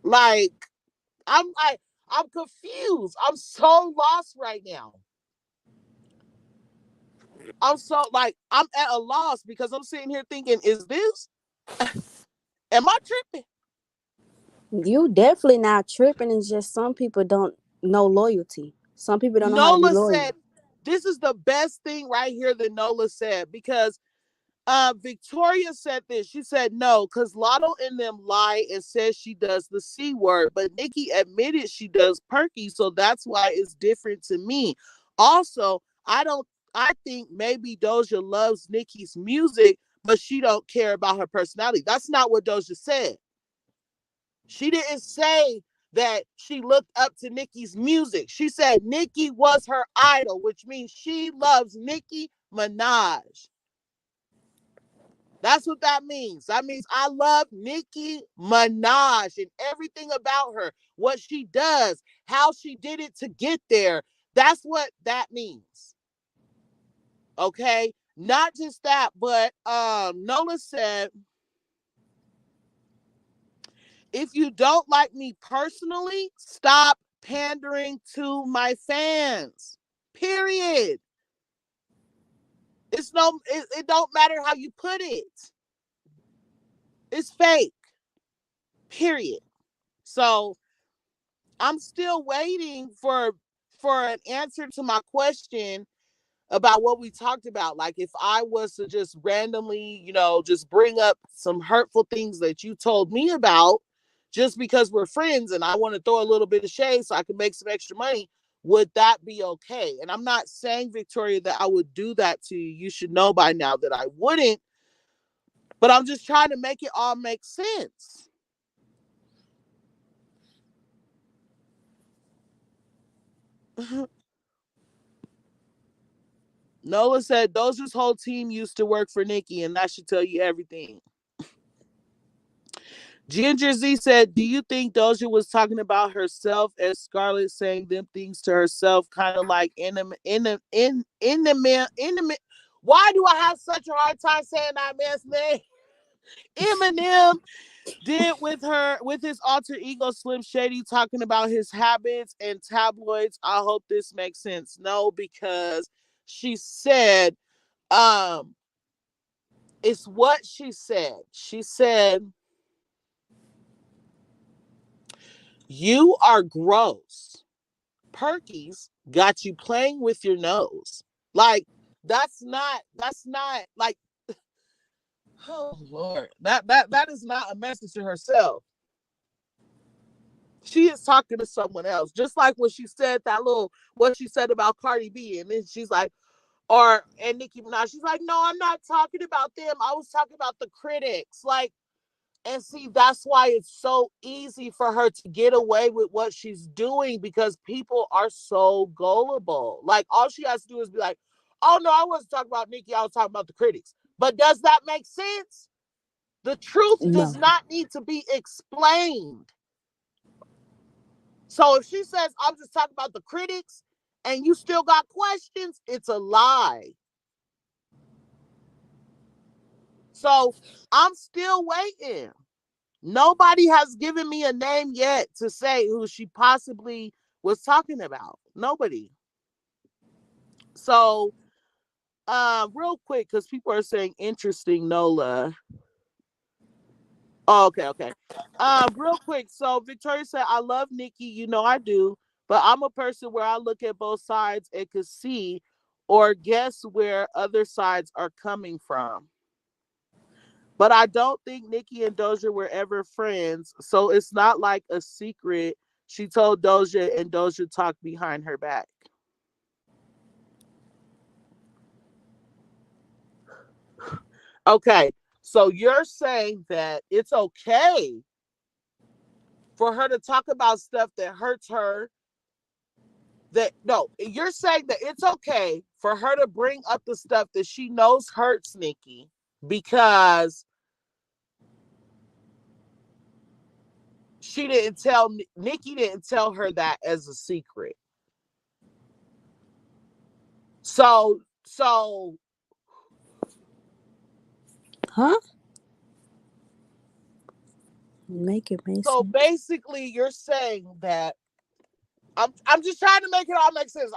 Like, I'm confused. I'm so lost right now. I'm so, like, I'm at a loss because I'm sitting here thinking, is this, am I tripping? You definitely not tripping. It's just some people don't know loyalty. Some people don't know how to be Nola loyal. said, this is the best thing right here that Nola said, because Victoria said this. She said, no, because Latto and them lie and says she does the C word, but Nicki admitted she does perky, so that's why it's different to me. Also, I think maybe Doja loves Nicki's music, but she don't care about her personality. That's not what Doja said. She didn't say that she looked up to Nicki's music. She said Nicki was her idol, which means she loves Nicki Minaj. That's what that means. That means I love Nicki Minaj and everything about her, what she does, how she did it to get there. That's what that means. Okay? Not just that, but Nola said, if you don't like me personally, stop pandering to my fans. Period. It don't matter how you put it. It's fake. Period. So I'm still waiting for an answer to my question about what we talked about. Like, if I was to just randomly, just bring up some hurtful things that you told me about just because we're friends and I want to throw a little bit of shade so I can make some extra money, would that be okay? And I'm not saying, Victoria, that I would do that to you. You should know by now that I wouldn't, but I'm just trying to make it all make sense. Nola said Doja's whole team used to work for Nicki, and that should tell you everything. Ginger Z said, do you think Doja was talking about herself as Scarlett saying them things to herself, kind of like in the why do I have such a hard time saying that man's name? Eminem did with his alter ego Slim Shady, talking about his habits and tabloids. I hope this makes sense. No, because she said, it's what she said. She said, you are gross. Perky's got you playing with your nose. Like, that's not like, oh Lord. That is not a message to herself. She is talking to someone else. Just like when she said what she said about Cardi B, and then she's like, and Nicki Minaj, she's like, no, I'm not talking about them. I was talking about the critics. Like, and see, that's why it's so easy for her to get away with what she's doing, because people are so gullible. Like, all she has to do is be like, oh, no, I wasn't talking about Nicki. I was talking about the critics. But does that make sense? The truth does not need to be explained. So if she says, I'm just talking about the critics, and you still got questions, it's a lie. So I'm still waiting. Nobody has given me a name yet to say who she possibly was talking about. Nobody. So, real quick, because people are saying interesting, Nola. Oh, okay. Real quick. So Victoria said, I love Nicki, you know I do, but I'm a person where I look at both sides and can see or guess where other sides are coming from. But I don't think Nicki and Doja were ever friends, so it's not like a secret she told Doja and Doja talked behind her back. Okay, so you're saying that it's okay for her to talk about stuff that hurts her. That no, you're saying that it's okay for her to bring up the stuff that she knows hurts Nicki because she didn't tell Nicki didn't tell her that as a secret. So Huh? Make it make so sense. basically you're saying that I'm just trying to make it all make sense.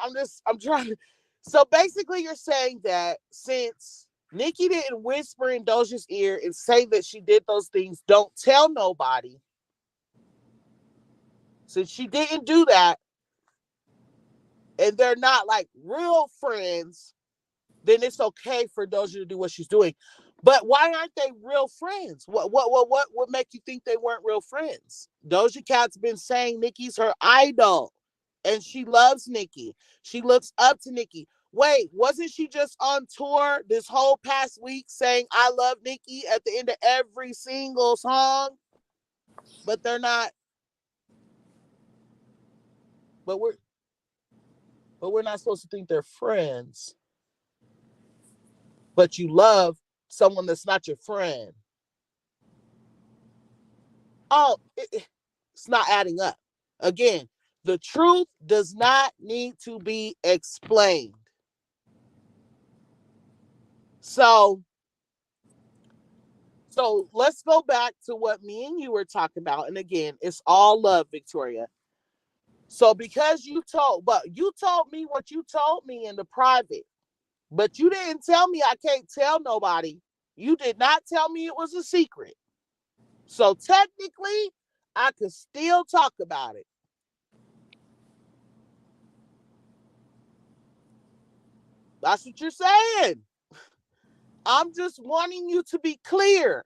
I'm trying to, so basically you're saying that since Nicki didn't whisper in Doja's ear and say that she did those things, don't tell nobody. Since she didn't do that, and they're not like real friends, then it's okay for Doja to do what she's doing. But why aren't they real friends? What would make you think they weren't real friends? Doja Cat's been saying Nicki's her idol, and she loves Nicki. She looks up to Nicki. Wait, wasn't she just on tour this whole past week saying I love Nicki at the end of every single song? But they're not. But we're not supposed to think they're friends. But you love someone that's not your friend. Oh, it's not adding up. Again, the truth does not need to be explained. So let's go back to what me and you were talking about. And again, it's all love, Victoria. So because you told me what you told me in the private, but you didn't tell me I can't tell nobody. You did not tell me it was a secret. So technically, I could still talk about it. That's what you're saying. I'm just wanting you to be clear.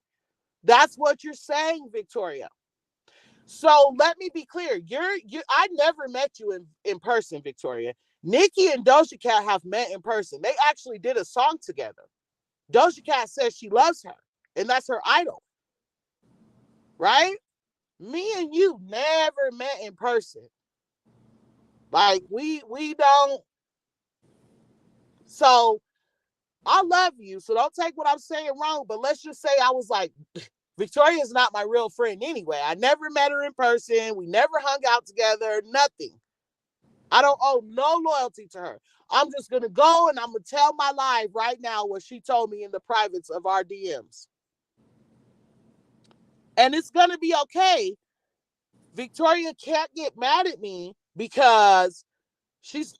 That's what you're saying, Victoria. So let me be clear. I never met you in person, Victoria. Nicki and Doja Cat have met in person. They actually did a song together. Doja Cat says she loves her, and that's her idol. Right? Me and you never met in person. Like we don't. So I love you, so don't take what I'm saying wrong. But let's just say I was like, Victoria is not my real friend anyway. I never met her in person. We never hung out together. Nothing. I don't owe no loyalty to her. I'm just gonna go and I'm gonna tell my life right now what she told me in the privates of our DMs, and it's gonna be okay. Victoria can't get mad at me because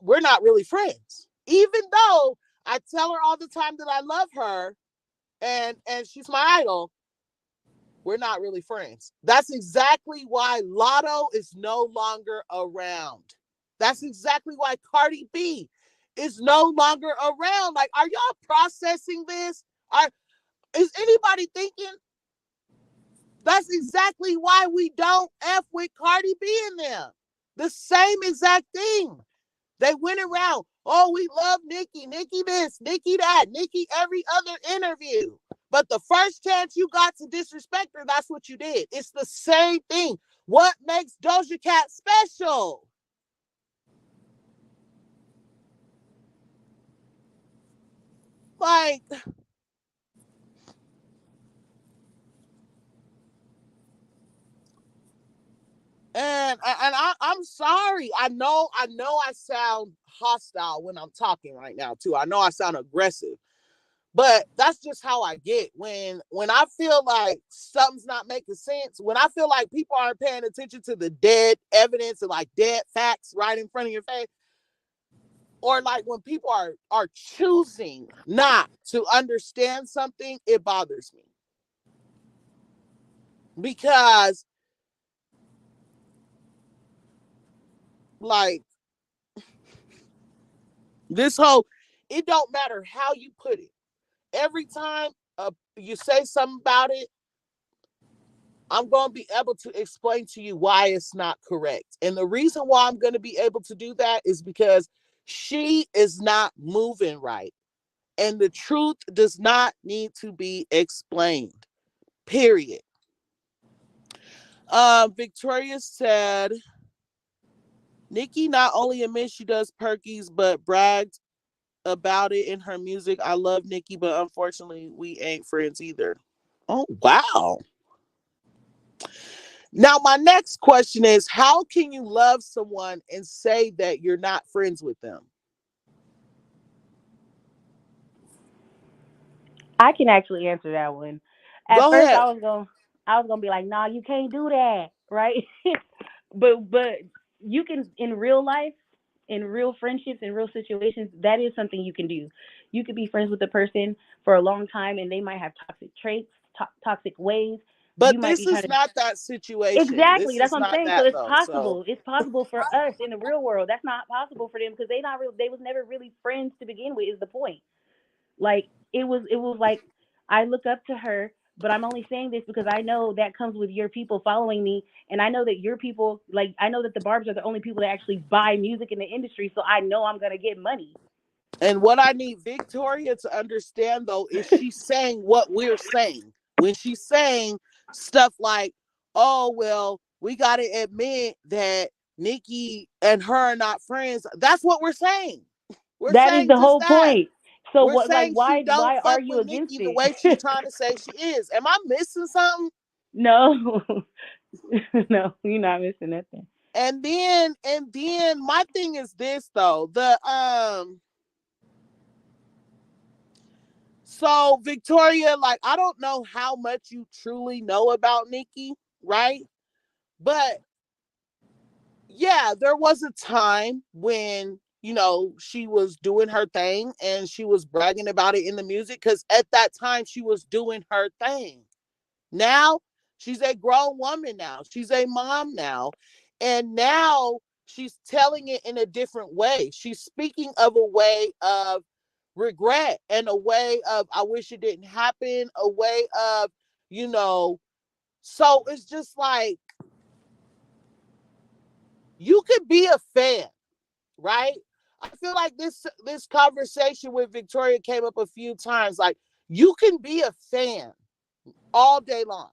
we're not really friends, even though I tell her all the time that I love her and she's my idol. We're not really friends. That's exactly why Latto is no longer around. That's exactly why Cardi B is no longer around. Like, are y'all processing this? Is anybody thinking? That's exactly why we don't F with Cardi B in them. The same exact thing. They went around, oh, we love Nicki, Nicki this, Nicki that, Nicki every other interview. But the first chance you got to disrespect her, that's what you did. It's the same thing. What makes Doja Cat special? Like, I'm sorry. I know I sound hostile when I'm talking right now too. I know I sound aggressive. But that's just how I get when I feel like something's not making sense, when I feel like people aren't paying attention to the dead evidence and like dead facts right in front of your face, or like when people are choosing not to understand something, it bothers me. Because, like, this whole, it don't matter how you put it. Every time you say something about it, I'm going to be able to explain to you why it's not correct. And the reason why I'm going to be able to do that is because she is not moving right. And the truth does not need to be explained. Period. Victoria said, Nicki not only admits she does perkies, but bragged about it in her music. I love Nicki, but unfortunately, we ain't friends either. Oh, wow. Now, my next question is, how can you love someone and say that you're not friends with them? I can actually answer that one. At Go first, ahead. I was gonna be like, "Nah, you can't do that," right? but you can, in real life, in real friendships, in real situations, that is something you can do. You could be friends with a person for a long time, and they might have toxic traits, toxic ways. You But might this be trying is to not that situation. exactly. This That's is what I'm not saying. So that it's though. So, possible. It's possible for us in the real world. That's not possible for them because they not really. They was never really friends to begin with. Is the point? Like it was like I look up to her, but I'm only saying this because I know that comes with your people following me, and I know that your people, like I know that the Barbs are the only people that actually buy music in the industry, so I know I'm gonna get money. and what I need Victoria to understand though is she's saying what we're saying. When she's saying stuff like, "Oh well, we got to admit that Nicki and her are not friends." That's what we're saying. We're That is saying the just whole that. point. So We're what? Like saying she don't why fuck argue with against Nicki the it? way she's trying to say she is. Am I missing something? No, no, you're not missing nothing. And then my thing is this though. So Victoria, like, I don't know how much you truly know about Nicki, right? But yeah, there was a time when, she was doing her thing and she was bragging about it in the music because at that time she was doing her thing. Now she's a grown woman now. She's a mom now. And now she's telling it in a different way. She's speaking of a way of regret and a way of I wish it didn't happen, a way of, you know, so it's just like you could be a fan, right? I feel like this conversation with Victoria came up a few times. Like, you can be a fan all day long.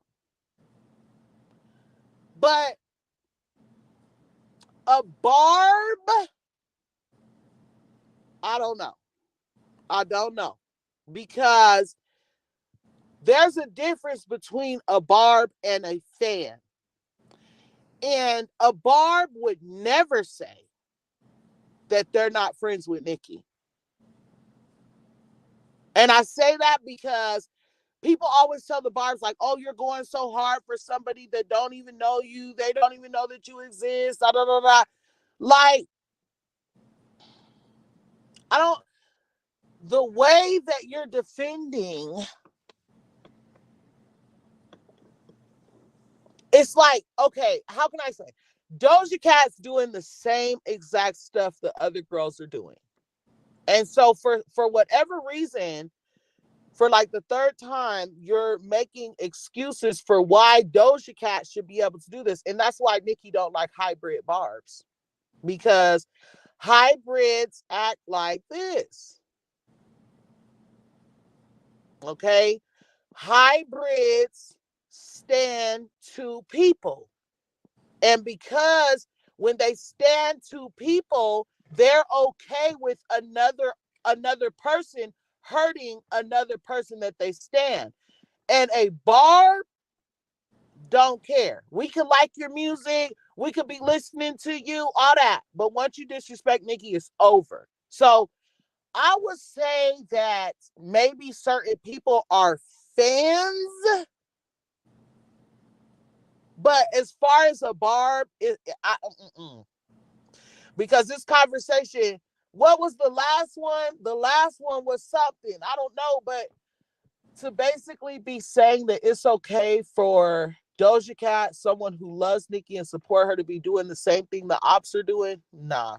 But a Barb, I don't know. I don't know. Because there's a difference between a Barb and a fan. And a Barb would never say that they're not friends with Nicki. And I say that because people always tell the Barbs, like, oh, you're going so hard for somebody that don't even know you. They don't even know that you exist. Da, da, da, da. Like, I don't, the way that you're defending, it's like, okay, how can I say? Doja Cat's doing the same exact stuff the other girls are doing. And so for whatever reason, for like the third time, you're making excuses for why Doja Cat should be able to do this. And that's why Nicki don't like hybrid Barbs. Because hybrids act like this. Okay? Hybrids stand to people. And because when they stand to people, they're okay with another person hurting another person that they stand. And a Barb don't care. We could like your music, we could be listening to you, all that. But once you disrespect Nicki, it's over. So I would say that maybe certain people are fans, but as far as a Barb, because this conversation, what was the last one? The last one was something, I don't know, but to basically be saying that it's okay for Doja Cat, someone who loves Nicki and support her, to be doing the same thing the ops are doing? Nah.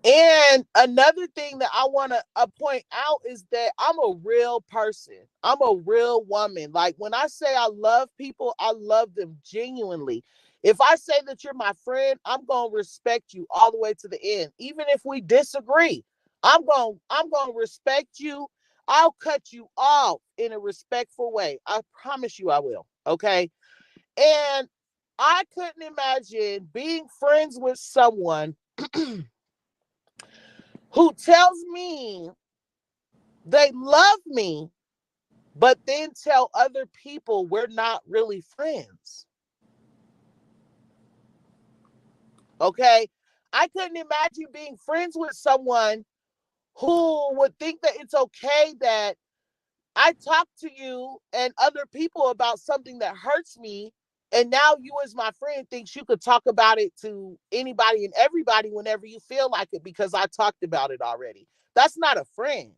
And another thing that I want to point out is that I'm a real person. I'm a real woman. Like, when I say I love people, I love them genuinely. If I say that you're my friend, I'm going to respect you all the way to the end. Even if we disagree, I'm going to respect you. I'll cut you off in a respectful way. I promise you I will. Okay? And I couldn't imagine being friends with someone who tells me they love me, but then tell other people we're not really friends. Okay? I couldn't imagine being friends with someone who would think that it's okay that I talk to you and other people about something that hurts me, and now you as my friend thinks you could talk about it to anybody and everybody whenever you feel like it because I talked about it already. That's not a friend.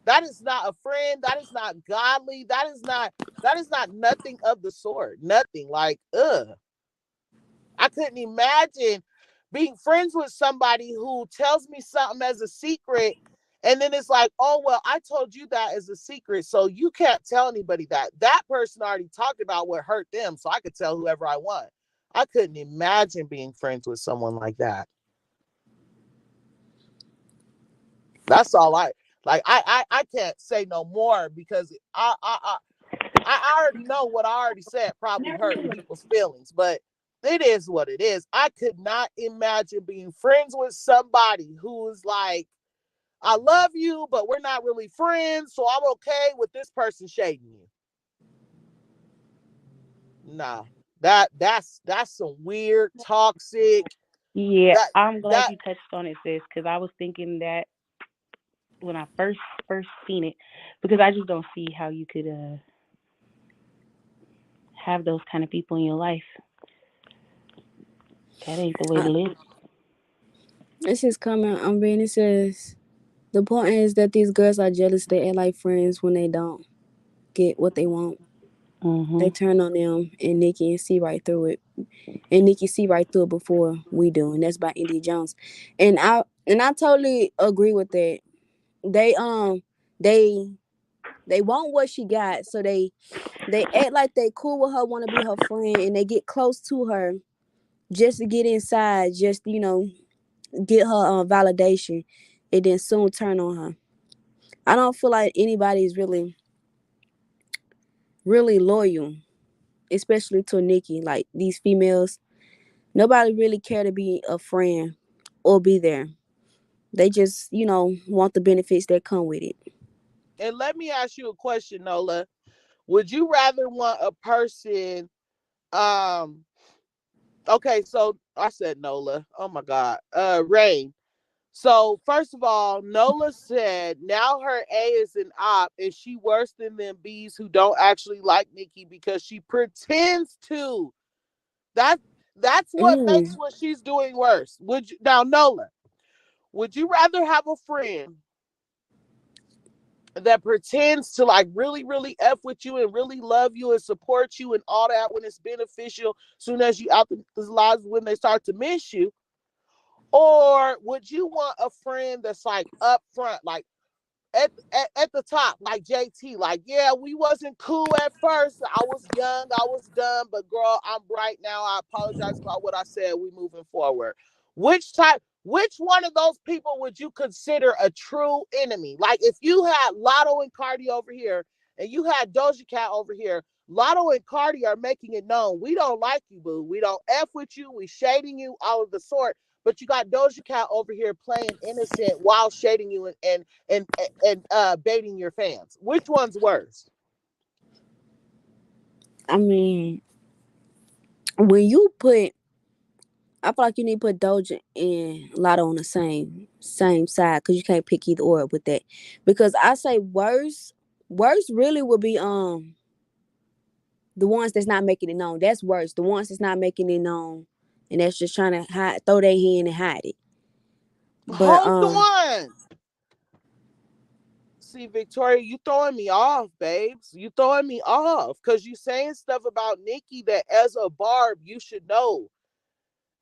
That is not a friend. That is not godly. That is not nothing of the sort. Nothing. Like, I couldn't imagine being friends with somebody who tells me something as a secret, and then it's like, oh, well, I told you that as a secret, so you can't tell anybody that. That person already talked about what hurt them, so I could tell whoever I want. I couldn't imagine being friends with someone like that. That's all I can't say no more because I already know what I already said probably hurt people's feelings, but it is what it is. I could not imagine being friends with somebody who's like, I love you, but we're not really friends, so I'm okay with this person shading you. Nah, that's some weird, toxic. Yeah, I'm glad you touched on it, sis, because I was thinking that when I first seen it, because I just don't see how you could have those kind of people in your life. That ain't the way to live. This is coming. It says the point is that these girls are jealous. They act like friends when they don't get what they want. Mm-hmm. They turn on them, and Nicki see right through it. And Nicki see right through it before we do, and that's by India Jones. And I totally agree with that. They want what she got, so they act like they cool with her, want to be her friend, and they get close to her just to get inside, just get her validation, and then soon turn on her. I don't feel like anybody is really loyal, especially to Nicki. Like, these females, nobody really care to be a friend or be there. They just, want the benefits that come with it. And let me ask you a question, Nola. Would you rather want a person, okay, so I said Nola. Oh my God. Rain. So first of all, Nola said now her A is an op, and she worse than them B's who don't actually like Nicki because she pretends to. That's what makes what she's doing worse. Now, Nola, would you rather have a friend that pretends to like really, really F with you and really love you and support you and all that when it's beneficial, soon as you out the lives when they start to miss you? Or would you want a friend that's like up front, like at the top, like JT, like, yeah, we wasn't cool at first. I was young, I was dumb, but girl, I'm bright now. I apologize about what I said. We moving forward. Which one of those people would you consider a true enemy? Like, if you had Latto and Cardi over here and you had Doja Cat over here, Latto and Cardi are making it known, we don't like you, boo. We don't F with you. We shading you, all of the sort. But you got Doja Cat over here playing innocent while shading you and baiting your fans. Which one's worse? I mean, when you put, I feel like you need to put Doja and Latto on the same side, because you can't pick either or with that. Because I say worse really would be the ones that's not making it known. That's worse. The ones that's not making it known, and that's just trying to throw their hand and hide it. But hold on. See, Victoria, you throwing me off, babes. You throwing me off because you saying stuff about Nicki that as a Barb, you should know.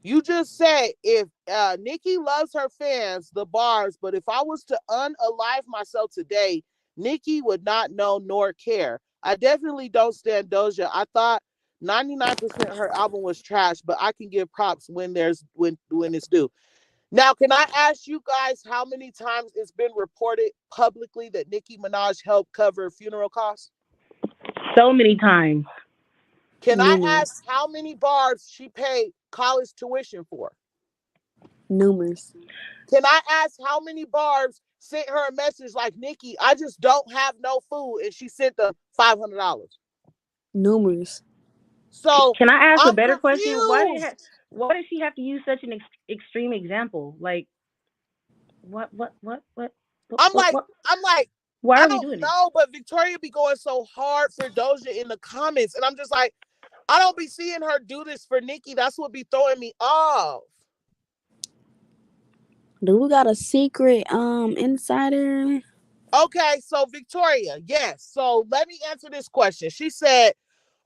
You just said if Nicki loves her fans, the Barbs, but if I was to unalive myself today, Nicki would not know nor care. I definitely don't stand Doja. I thought 99% of her album was trash, but I can give props when it's due. Now, can I ask you guys how many times it's been reported publicly that Nicki Minaj helped cover funeral costs? So many times. Can I ask how many Barbs she paid college tuition for? Numerous. Can I ask how many Barbs sent her a message like, Nicki, I just don't have no food, and she sent them $500? Numerous. So can I ask I'm a better confused. question? Why did she have to use such an extreme example? Like, what? I'm like, why I are we don't doing know, but Victoria be going so hard for Doja in the comments, and I'm just like, I don't be seeing her do this for Nicki. That's what be throwing me off. Do we got a secret insider? Okay, so Victoria, yes. So let me answer this question. She said,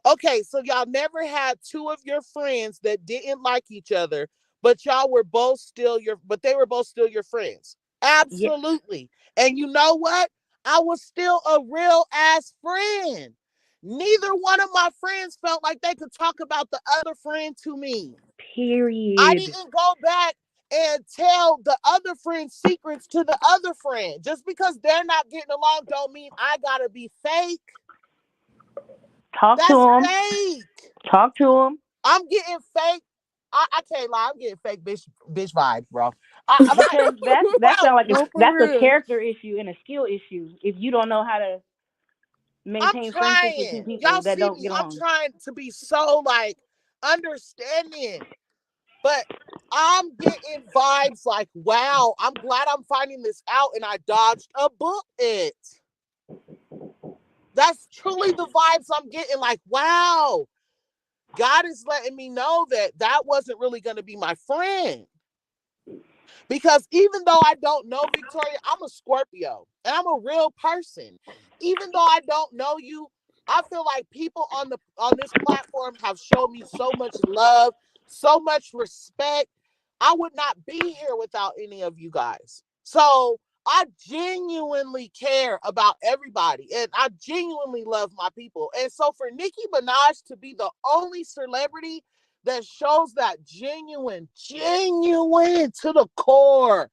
okay, so y'all never had two of your friends that didn't like each other, but they were both still your friends. Absolutely. Yeah. And you know what? I was still a real ass friend. Neither one of my friends felt like they could talk about the other friend to me. Period. I didn't go back and tell the other friend's secrets to the other friend. Just because they're not getting along don't mean I gotta be fake. Talk to him. Fake. Talk to him. I'm getting fake. I can't lie. I'm getting fake bitch vibes, bro. Because that sounds like that's a character issue and a skill issue. If you don't know how to maintain friendships with two people y'all that see don't me. get I'm along. trying to be so like understanding, but I'm getting vibes like, wow, I'm glad I'm finding this out and I dodged a bullet. That's truly the vibes I'm getting. Like, wow, God is letting me know that wasn't really going to be my friend. Because even though I don't know Victoria, I'm a Scorpio and I'm a real person. Even though I don't know you, I feel like people on this platform have shown me so much love, so much respect. I would not be here without any of you guys. So I genuinely care about everybody and I genuinely love my people. And so for Nicki Minaj to be the only celebrity that shows that genuine to the core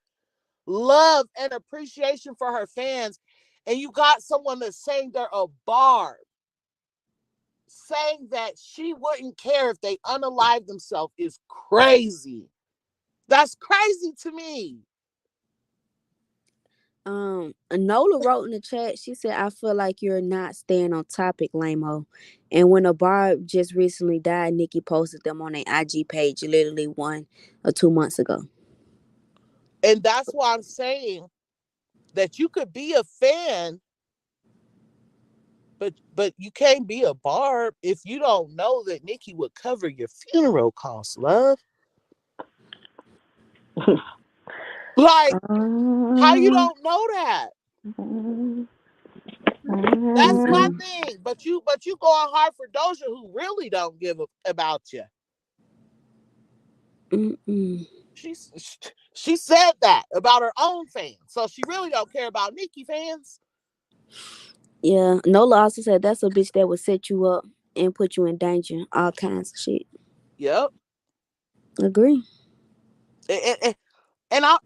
love and appreciation for her fans, and you got someone that's saying they're a Barb, saying that she wouldn't care if they unalive themselves is crazy. That's crazy to me. Nola wrote in the chat, she said, I feel like you're not staying on topic, lame-o. And when a Barb just recently died, Nicki posted them on their IG page literally 1 or 2 months ago. And that's why I'm saying that you could be a fan, but you can't be a Barb if you don't know that Nicki would cover your funeral costs, love. Like, how you don't know that? That's my thing. But you going hard for Doja, who really don't give about you. She said that about her own fans, so she really don't care about Nicki fans. Yeah, Nola also said that's a bitch that would set you up and put you in danger, all kinds of shit. Yep. Agree. And I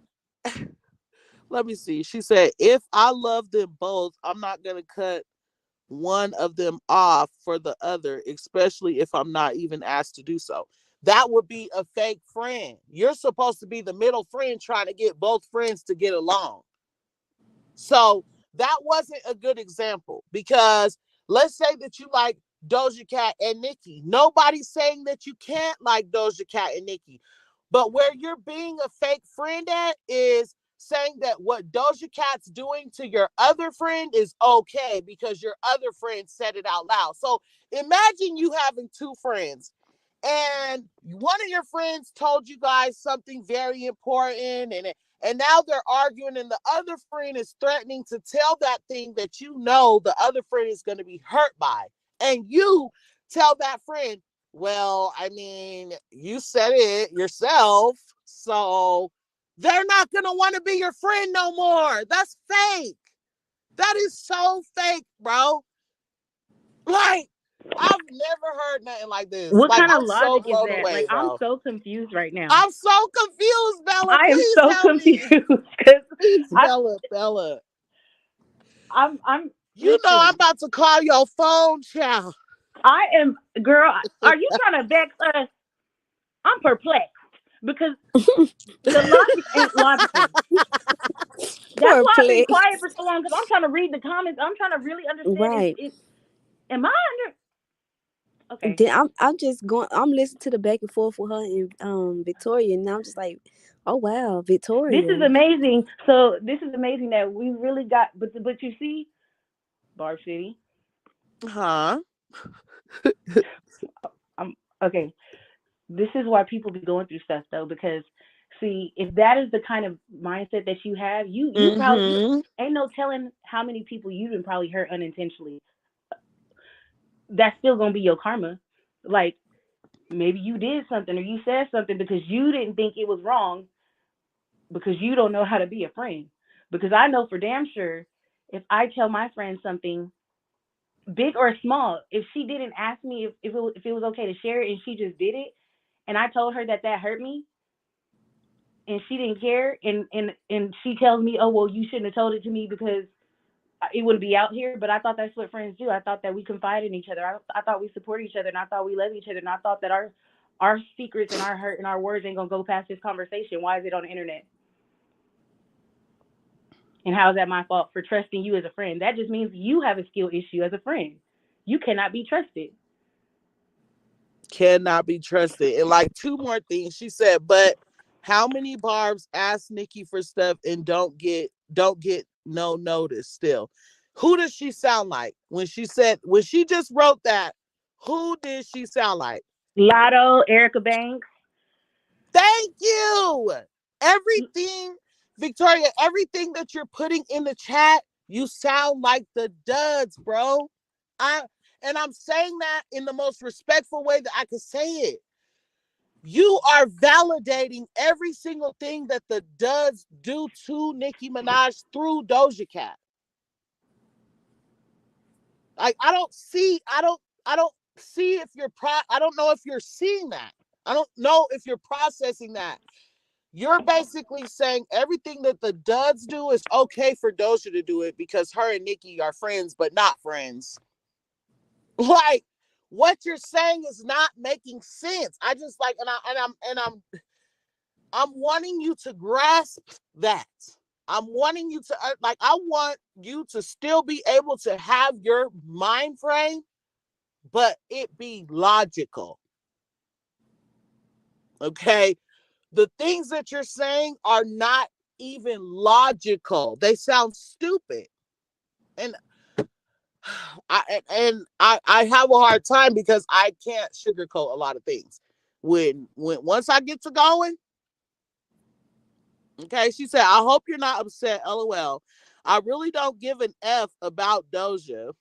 let me see. She said, if I love them both, I'm not gonna cut one of them off for the other, especially if I'm not even asked to do so. That would be a fake friend. You're supposed to be the middle friend trying to get both friends to get along. So that wasn't a good example, because let's say that you like Doja Cat and Nicki. Nobody's saying that you can't like Doja Cat and Nicki. But where you're being a fake friend at is saying that what Doja Cat's doing to your other friend is okay because your other friend said it out loud. So imagine you having two friends and one of your friends told you guys something very important, And now they're arguing, and the other friend is threatening to tell that thing that you know the other friend is going to be hurt by. And you tell that friend, well, I mean, you said it yourself, so they're not going to want to be your friend no more. That's fake. That is so fake, bro. Like, I've never heard nothing like this. What Like, kind of I'm so logic is blown that? away, Like, I'm bro. so confused right now. I'm so confused, Bella. I am Please so help confused me. because Please, Bella. I'm. You know I'm listen, about to call your phone, child. I am, girl. Are you trying to vex us? I'm perplexed because the logic ain't logical. That's why I've been quiet for so long because I'm trying to read the comments. I'm trying to really understand. Right. Am I under? Okay. Then I'm just going. I'm listening to the back and forth with her and Victoria, and I'm just like, oh wow, Victoria. This is amazing. So this is amazing that we really got. But you see, Barb City. Huh? Okay. This is why people be going through stuff though, because see, if that is the kind of mindset that you have, you probably ain't no telling how many people you've been probably hurt unintentionally. That's still gonna be your karma. Like maybe you did something or you said something because you didn't think it was wrong because you don't know how to be a friend. Because I know for damn sure if I tell my friend something big or small, if she didn't ask me if it was okay to share it and she just did it, and I told her that hurt me, and she didn't care, and she tells me, oh well, you shouldn't have told it to me because it wouldn't be out here. But I thought that's what friends do. I thought that we confide in each other. I thought we support each other, and I thought we love each other, and I thought that our secrets and our hurt and our words ain't gonna go past this conversation. Why is it on the internet? And how is that my fault for trusting you as a friend? That just means you have a skill issue as a friend. You cannot be trusted. Cannot be trusted. And like two more things. She said, but how many Barbs ask Nicki for stuff and don't get no notice still? Who does she sound like? When she just wrote that, who did she sound like? Latto, Erica Banks. Thank you. Everything, Victoria, everything that you're putting in the chat, you sound like the duds, bro. I'm saying that in the most respectful way that I could say it. You are validating every single thing that the duds do to Nicki Minaj through Doja Cat. Like I don't see if you're I don't know if you're seeing that. I don't know if you're processing that. You're basically saying everything that the duds do is okay for Doja to do it because her and Nicki are friends, but not friends. Like what you're saying is not making sense. I just like, I'm wanting you to grasp that. I'm wanting you to I want you to still be able to have your mind frame, but it be logical. Okay. The things that you're saying are not even logical. They sound stupid. And I have a hard time because I can't sugarcoat a lot of things. When once I get to going, okay, she said, I hope you're not upset, LOL. I really don't give an F about Doja.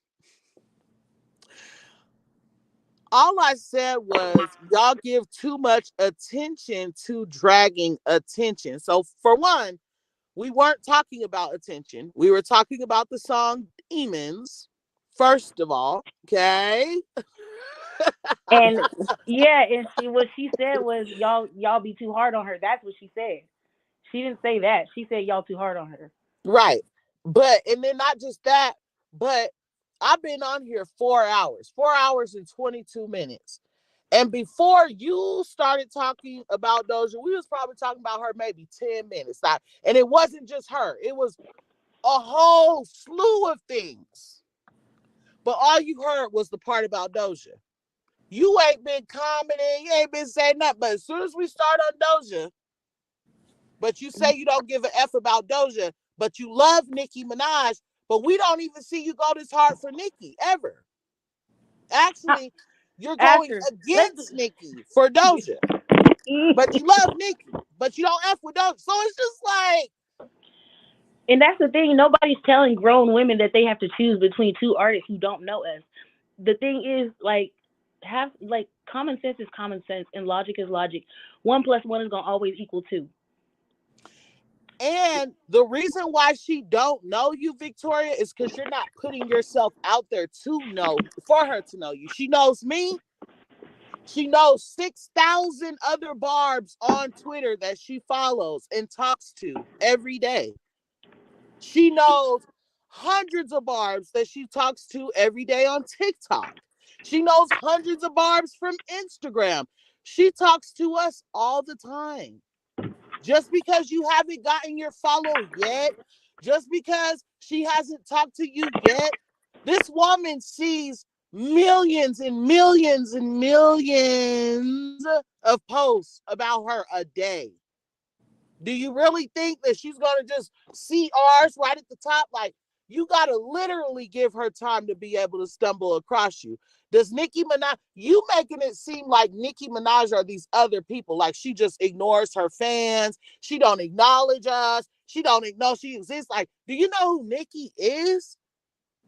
All I said was y'all give too much attention to dragging attention. So for one, we weren't talking about attention. We were talking about the song Demons, first of all. Okay. And yeah, and what she said was y'all be too hard on her. That's what she said. She didn't say that. She said y'all too hard on her. Right. But and then not just that, but I've been on here 4 hours, 4 hours and 22 minutes. And before you started talking about Doja, we was probably talking about her maybe 10 minutes. And it wasn't just her. It was a whole slew of things. But all you heard was the part about Doja. You ain't been commenting. You ain't been saying nothing. But as soon as we start on Doja, but you say you don't give an F about Doja, but you love Nicki Minaj, but we don't even see you go this hard for Nicki, ever. Actually, you're going against Nicki for Doja. But you love Nicki. but you don't F with Doja. So it's just like. And that's the thing. Nobody's telling grown women that they have to choose between two artists who don't know us. The thing is, like, common sense is common sense and logic is logic. 1 + 1 is gonna always equal 2. And the reason why she don't know you, Victoria, is because you're not putting yourself out there to know, for her to know you. She knows me. She knows 6,000 other Barbs on Twitter that she follows and talks to every day. She knows hundreds of Barbs that she talks to every day on TikTok. She knows hundreds of Barbs from Instagram. She talks to us all the time. Just because you haven't gotten your follow yet, just because she hasn't talked to you yet, this woman sees millions and millions and millions of posts about her a day. Do you really think that she's going to just see ours right at the top? Like, you got to literally give her time to be able to stumble across you. Does Nicki Minaj, you making it seem like Nicki Minaj are these other people, like she just ignores her fans. She don't acknowledge us. She don't know she exists. Like, do you know who Nicki is?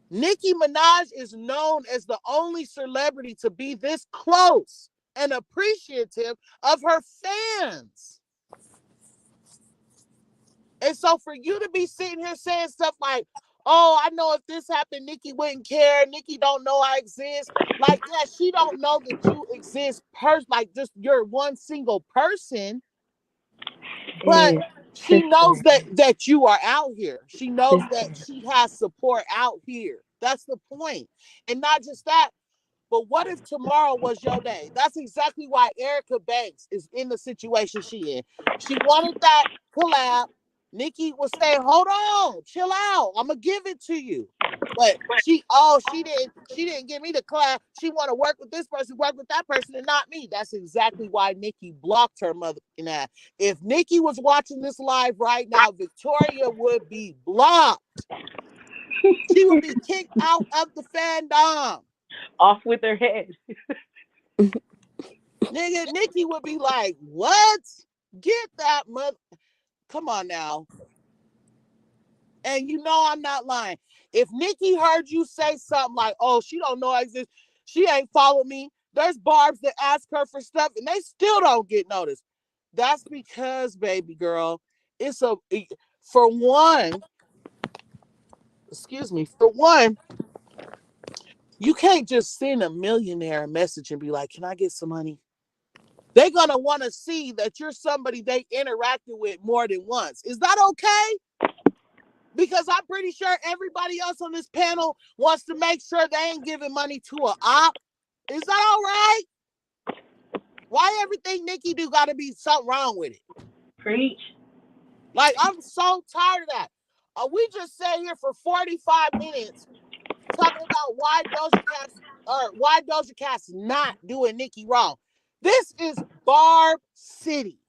Nicki Minaj is known as the only celebrity to be this close and appreciative of her fans. And so for you to be sitting here saying stuff like, oh, I know if this happened, Nicki wouldn't care. Nicki don't know I exist. Like, yeah, she don't know that you exist, like just you're one single person. But she knows that you are out here. She knows that she has support out here. That's the point. And not just that, but what if tomorrow was your day? That's exactly why Erica Banks is in the situation she in. She wanted that collab. Nicki was saying, hold on, chill out. I'm gonna give it to you. But she didn't give me the collab. She want to work with this person, work with that person, and not me. That's exactly why Nicki blocked her mother in that. If Nicki was watching this live right now, Victoria would be blocked. She would be kicked out of the fandom. Off with her head. Nigga, Nicki would be like, what? Get that mother. Come on now. And you know I'm not lying. If Nicki heard you say something like, oh, she don't know I exist, she ain't follow me. There's Barbs that ask her for stuff and they still don't get noticed. That's because, baby girl, for one, you can't just send a millionaire a message and be like, can I get some money? They're going to want to see that you're somebody they interacted with more than once. Is that okay? Because I'm pretty sure everybody else on this panel wants to make sure they ain't giving money to an op. Is that all right? Why everything Nicki do got to be something wrong with it? Preach. Like, I'm so tired of that. We just sat here for 45 minutes talking about why Doja Cat's not doing Nicki wrong. This is Barb City.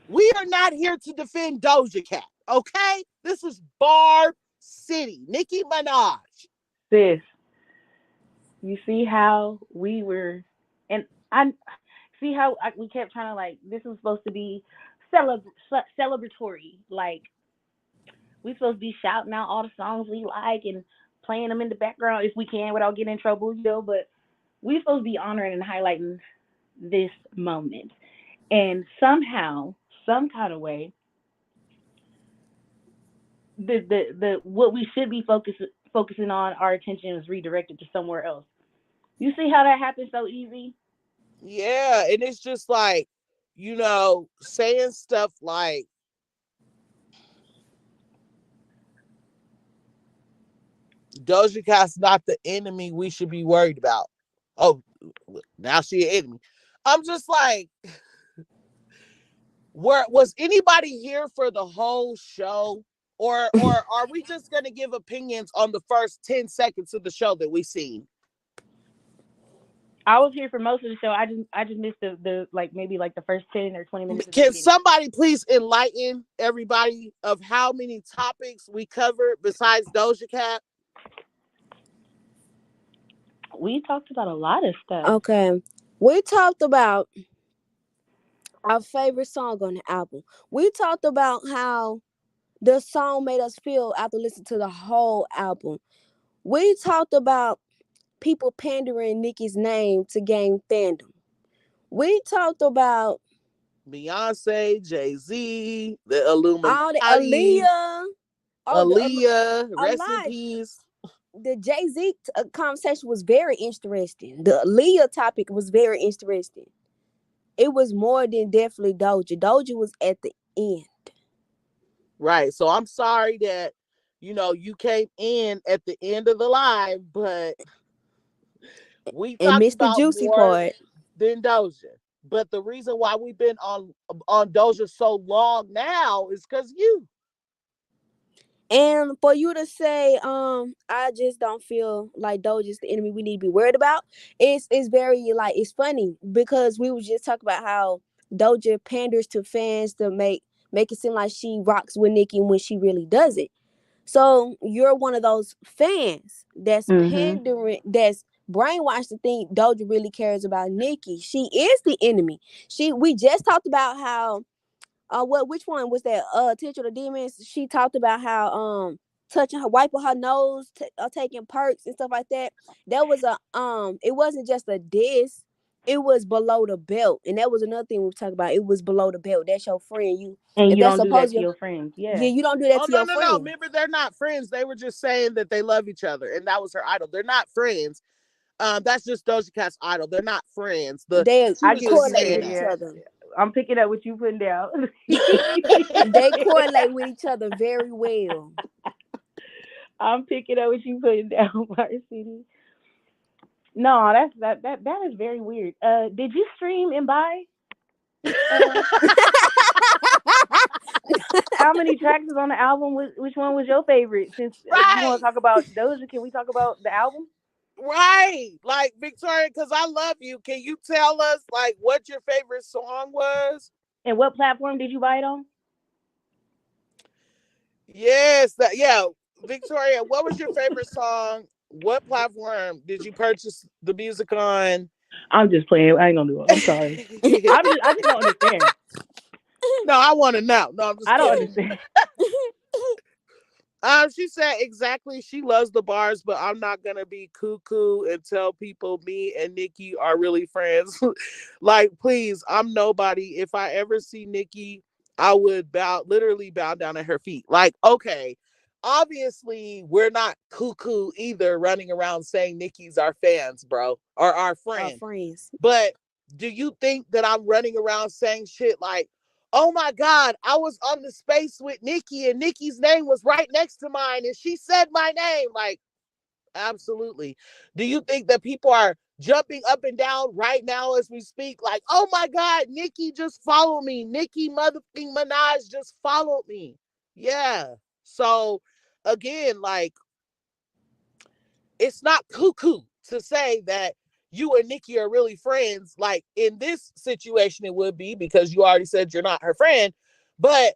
We are not here to defend Doja Cat, okay? This is Barb City. Nicki Minaj. Sis, you see how we were, and I see how we kept trying to, like, this was supposed to be celebratory. Like, we supposed to be shouting out all the songs we like and playing them in the background if we can without getting in trouble, you know, but we supposed to be honoring and highlighting this moment. And somehow, some kind of way, the what we should be focusing on, our attention is redirected to somewhere else. You see how that happens so easy? Yeah, and it's just like, you know, saying stuff like, Doja Cat's not the enemy we should be worried about. Oh, now she an enemy. I'm just like, was anybody here for the whole show? Or are we just going to give opinions on the first 10 seconds of the show that we seen? I was here for most of the show. I just missed the like maybe like the first 10 or 20 minutes. Can somebody please enlighten everybody of how many topics we covered besides Doja Cat? We talked about a lot of stuff. Okay. We talked about Our favorite song on the album. We talked about how the song made us feel after listening to the whole album. We talked about people pandering Nicki's name to gain fandom. We talked about Beyonce, Jay-Z, the Illuminati, all the Aaliyah, Aaliyah, a rest in lot. peace. The Jay-Z conversation was very interesting. The Aaliyah topic was very interesting. It was more than definitely Doja. Doja was at the end. Right. So I'm sorry that, you came in at the end of the live, but we And talked missed the about juicy more part. than Doja. But the reason why we've been on Doja so long now is because you. And for you to say, I just don't feel like Doja's the enemy we need to be worried about. It's very like it's funny because we was just talking about how Doja panders to fans to make it seem like she rocks with Nicki when she really doesn't. So you're one of those fans that's pandering, that's brainwashed to think Doja really cares about Nicki. She is the enemy. We just talked about how which one was that? Teacher of the Demons. She talked about how touching her, wiping her nose, taking perks and stuff like that. That was it wasn't just a diss. It was below the belt, and that was another thing we talked about. It was below the belt. That's your friend. And If you that's don't do that supposed to your friends. yeah, Yeah. you don't do that Oh, to no, your no, friend. no. Remember, they're not friends. They were just saying that they love each other, and that was her idol. They're not friends. That's just Doja Cat's idol. They're not friends. They She was just correlate with saying each that. other. I'm picking up what you putting down. They correlate with each other very well. I'm picking up what you putting down, Barb City. No, that is very weird. Did you stream and buy? How many tracks is on the album? Which one was your favorite? Since you want to talk about Doja, can we talk about the album? Right. Like, Victoria, because I love you. Can you tell us, like, what your favorite song was? And what platform did you buy it on? Yes. Victoria, what was your favorite song? What platform did you purchase the music on? I'm just playing. I ain't gonna do it. I'm sorry. I just don't understand. No, I want to know. No, I'm just I don't kidding. understand. She said exactly. She loves the bars, but I'm not gonna be cuckoo and tell people me and Nicki are really friends. Like, please, I'm nobody. If I ever see Nicki, I would literally bow down at her feet. Like, okay, obviously we're not cuckoo either, running around saying Nicki's our fans, bro, or our friend. Our friends. But do you think that I'm running around saying shit like, oh my God, I was on the space with Nicki and Nicki's name was right next to mine and she said my name? Like, absolutely. Do you think that people are jumping up and down right now as we speak? Like, oh my God, Nicki just followed me. Nicki motherfucking Minaj just followed me. Yeah. So again, like, it's not cuckoo to say that you and Nicki are really friends. Like, in this situation, it would be, because you already said you're not her friend. But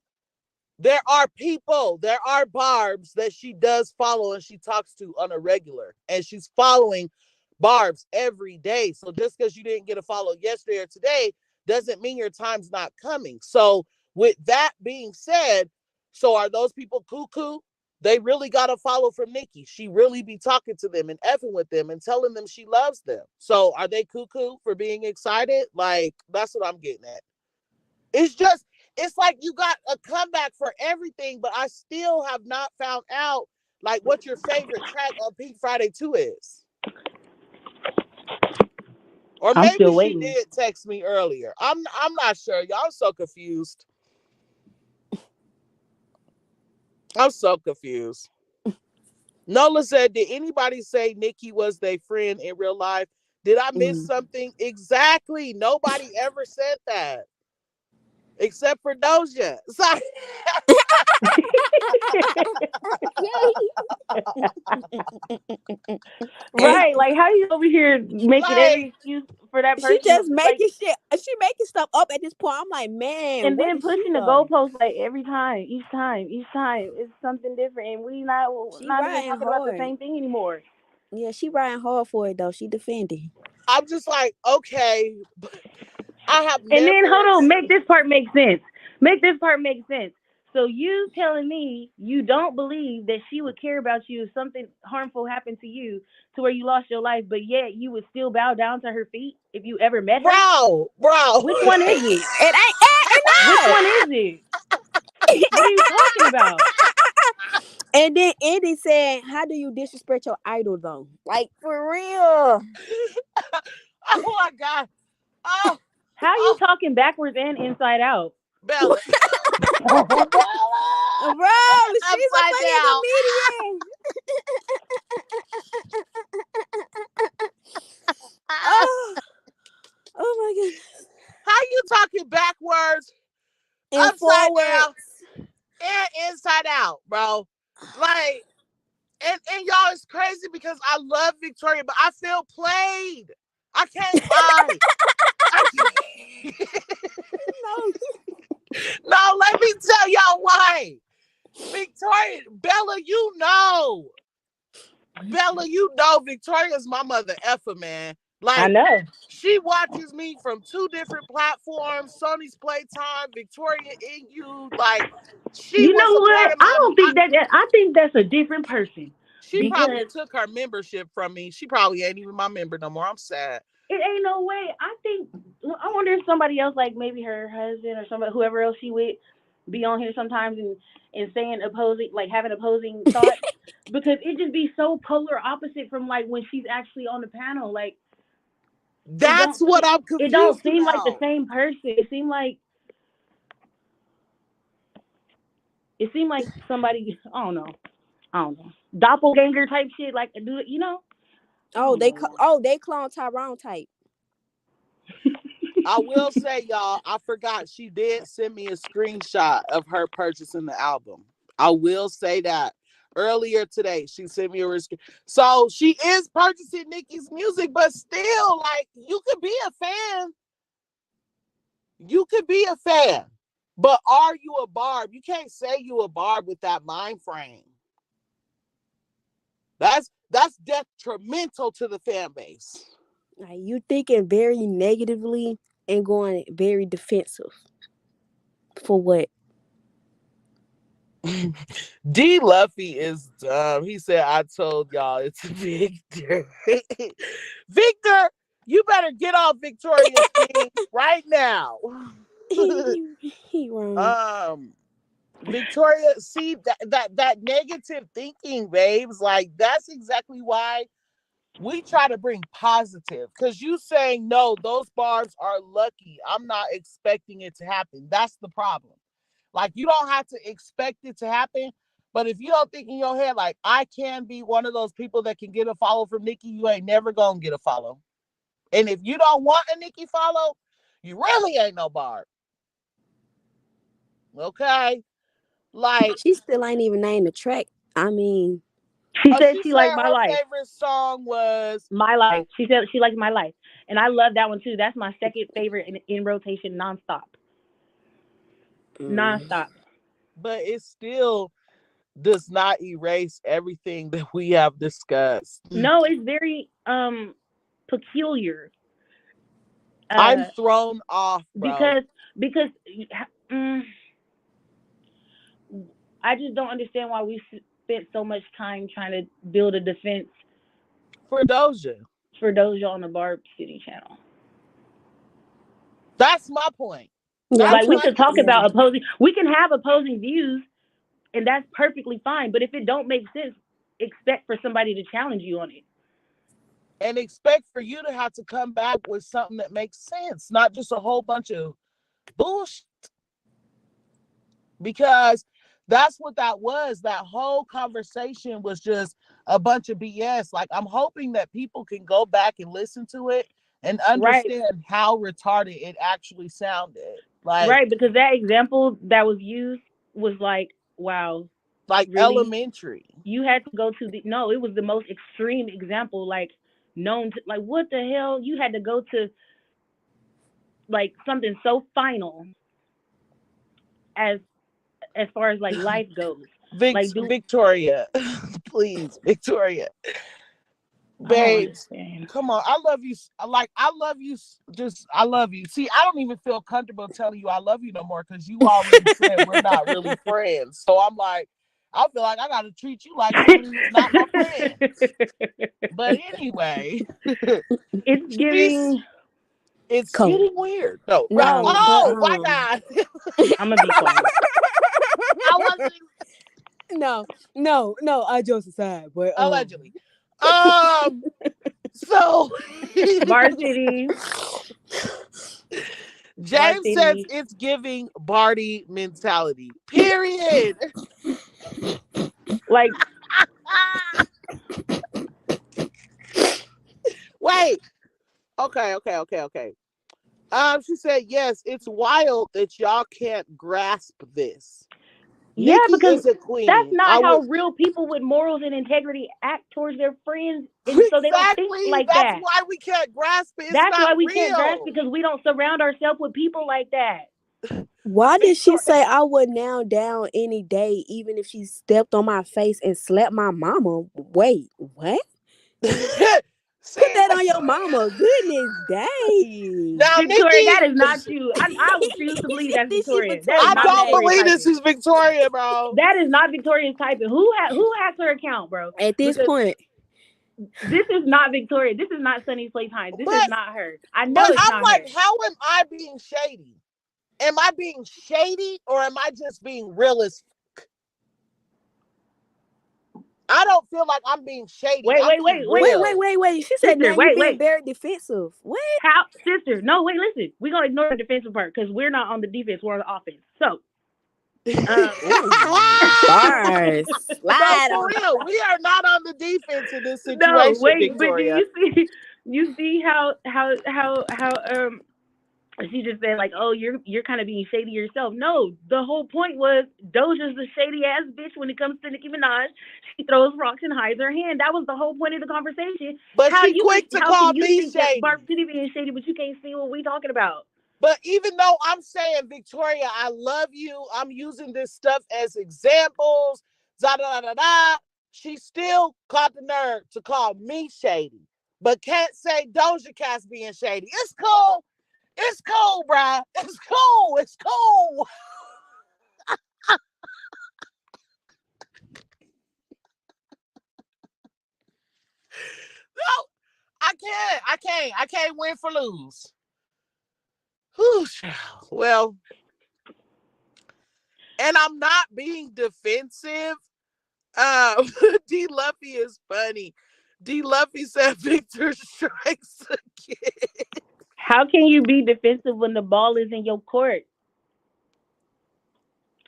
there are people, there are Barbs that she does follow and she talks to on a regular. And she's following Barbs every day. So just because you didn't get a follow yesterday or today doesn't mean your time's not coming. So with that being said, so are those people cuckoo? They really got to follow from Nicki. She really be talking to them and effing with them and telling them she loves them. So are they cuckoo for being excited? Like, that's what I'm getting at. It's like you got a comeback for everything, but I still have not found out, like, what your favorite track on Pink Friday 2 is. Or I'm maybe still she waiting. did text me earlier. I'm not sure. Y'all, I'm so confused. I'm so confused. Nola said, did anybody say Nicki was their friend in real life? Did I miss something? Exactly. Nobody ever said that. Except for Doja. Sorry. Right, like how you over here making every excuse for that person? She just like, making shit. She making stuff up at this point. I'm like, man, and where then did she pushing the go? goalpost like every time, each time, it's something different, and we not She even riding talking about the hard. same thing anymore. Yeah, she riding hard for it though. She defending. I'm just like, okay. I have And then never. hold on, make this part make sense. Make this part make sense. So you telling me you don't believe that she would care about you if something harmful happened to you to where you lost your life, but yet you would still bow down to her feet if you ever met her? Bro. Which one is it? It Which ain't one is it? What are you talking about? And then Andy said, "How do you disrespect your idol though? Like for real, Oh my God. Oh, How are you oh, talking backwards and inside out? Bella. Bella. bro? She's a Upside fucking down. comedian." Oh, oh my goodness. How you talking backwards, And upside forwards. down, and inside out, bro? Like, and y'all, it's crazy because I love Victoria, but I feel played. I can't lie. I can't. No, let me tell y'all why. Victoria, Bella, Victoria's my mother effer, man. Like, I know. She watches me from 2 different platforms, Sony's Playtime, Victoria NU. Like, she You was know a part what? of I my. don't think I think that's a different person. She probably Because took her membership from me. She probably ain't even my member no more. I'm sad. it ain't no way. I wonder if somebody else, like maybe her husband or somebody, whoever else she with, be on here sometimes and saying opposing, like having opposing thoughts, because it just be so polar opposite from like when she's actually on the panel. Like That's what I'm it don't confused seem like the about. same person. It seemed like somebody. I don't know, doppelganger type shit. Like do it, you know? Oh, they clone Tyrone type. I will say, y'all, I forgot she did send me a screenshot of her purchasing the album. I will say that. Earlier today, she sent me a receipt. So she is purchasing Nicki's music, but still, like, you could be a fan. You could be a fan. But are you a Barb? You can't say you a Barb with that mind frame. That's detrimental to the fan base. Like you thinking very negatively and going very defensive. For what? D. Luffy is dumb. He said, I told y'all it's Victor. Victor, you better get off Victoria's team right now. he wrong. Victoria, see that negative thinking, babes. Like, that's exactly why we try to bring positive. Because you saying no, those bars are lucky. I'm not expecting it to happen. That's the problem. Like, you don't have to expect it to happen. But if you don't think in your head, like, I can be one of those people that can get a follow from Nicki, you ain't never going to get a follow. And if you don't want a Nicki follow, you really ain't no Barb. Okay? Like, She still ain't even named the track. I mean, she said she liked My her Life. favorite song was My Life. She said she liked My Life. And I love that one too. That's my second favorite in rotation nonstop. Nonstop. But it still does not erase everything that we have discussed. No, it's very peculiar. I'm thrown off, bro. Because I just don't understand why we spent so much time trying to build a defense for Doja on the Barb City channel. That's my point. Like, we could talk about opposing. We can have opposing views, and that's perfectly fine. But if it don't make sense, expect for somebody to challenge you on it. And expect for you to have to come back with something that makes sense, not just a whole bunch of bullshit. Because that's what that was. That whole conversation was just a bunch of BS. Like, I'm hoping that people can go back and listen to it and understand how retarded it actually sounded. Like, right, because that example that was used was like, wow. Like, really? Elementary. You had to go to it was the most extreme example, like, known to, like, what the hell? You had to go to, like, something so final as far as, like, life goes. Victoria, please, Victoria. Babes, come on. I love you. Like, I love you. I love you. See, I don't even feel comfortable telling you I love you no more because you already said we're not really friends. So I'm like, I feel like I got to treat you like somebody who's not my friend. But anyway, it's giving. It's getting weird. No. My God. I'm going to be quiet. I wasn't. No, I just aside, but allegedly. So Barb City. James says it's giving Barbie mentality. Period. Like, wait. Okay. She said, yes, it's wild that y'all can't grasp this. Yeah, Nicki because is a queen. that's not how real people with morals and integrity act towards their friends. And so they don't think like that. That's why we can't grasp it. That's why we can't grasp it, because we don't surround ourselves with people like that. Why did she say I would now down any day, even if she stepped on my face and slapped my mama? Wait, what? Put that on your mama. Goodness dang. Now, Victoria, that is not you. I refuse to believe that's Victoria. I don't believe this is Victoria, bro. That is not Victoria's typing. Who has her account, bro? At this point. This is not Victoria. This is not Sunny's Playtime. This is not her. I know it's not like, her. how am I being shady? Am I being shady or am I just being real as fuck? I don't feel like I'm being shady. Wait. She said, sister, now you're being very defensive. What? How, sister? No, wait, listen. We're going to ignore the defensive part because we're not on the defense. We're on the offense. So. Bars. For real, we are not on the defense in this situation. No, wait, Victoria. But do you see how she just said, like, oh, you're kind of being shady yourself. No, the whole point was Doja's the shady ass bitch when it comes to Nicki Minaj. She throws rocks and hides her hand. That was the whole point of the conversation. But she quick to call me shady. Barb City being shady, but you can't see what we talking about. But even though I'm saying, Victoria, I love you, I'm using this stuff as examples, she still caught the nerve to call me shady, but can't say Doja Cat's being shady. It's cool. It's cool, bruh. It's cool. It's cool. No, I can't win for lose. Whew, well, and I'm not being defensive. D. Luffy is funny. D. Luffy said Victor strikes again. How can you be defensive when the ball is in your court?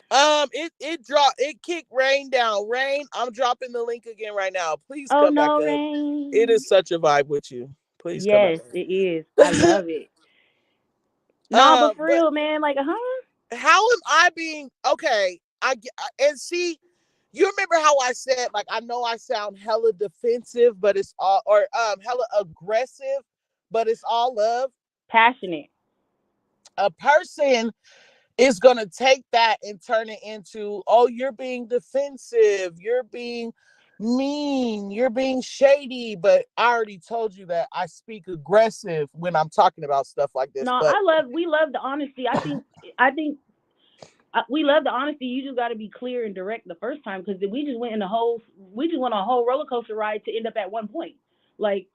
It kicked Rain down. Rain, I'm dropping the link again right now. Please come back up. Rain. It is such a vibe with you. Please come back up. Yes, it is. I love it. No, but for real, man, like, how am I being okay? And see, you remember how I said, like, I know I sound hella defensive, but it's all, or hella aggressive, but it's all love. Passionate. A person is gonna take that and turn it into, oh, you're being defensive, you're being mean, you're being shady. But I already told you that I speak aggressive when I'm talking about stuff like this. No, we love the honesty. I think we love the honesty. You just got to be clear and direct the first time, because we just went on a whole roller coaster ride to end up at one point, like,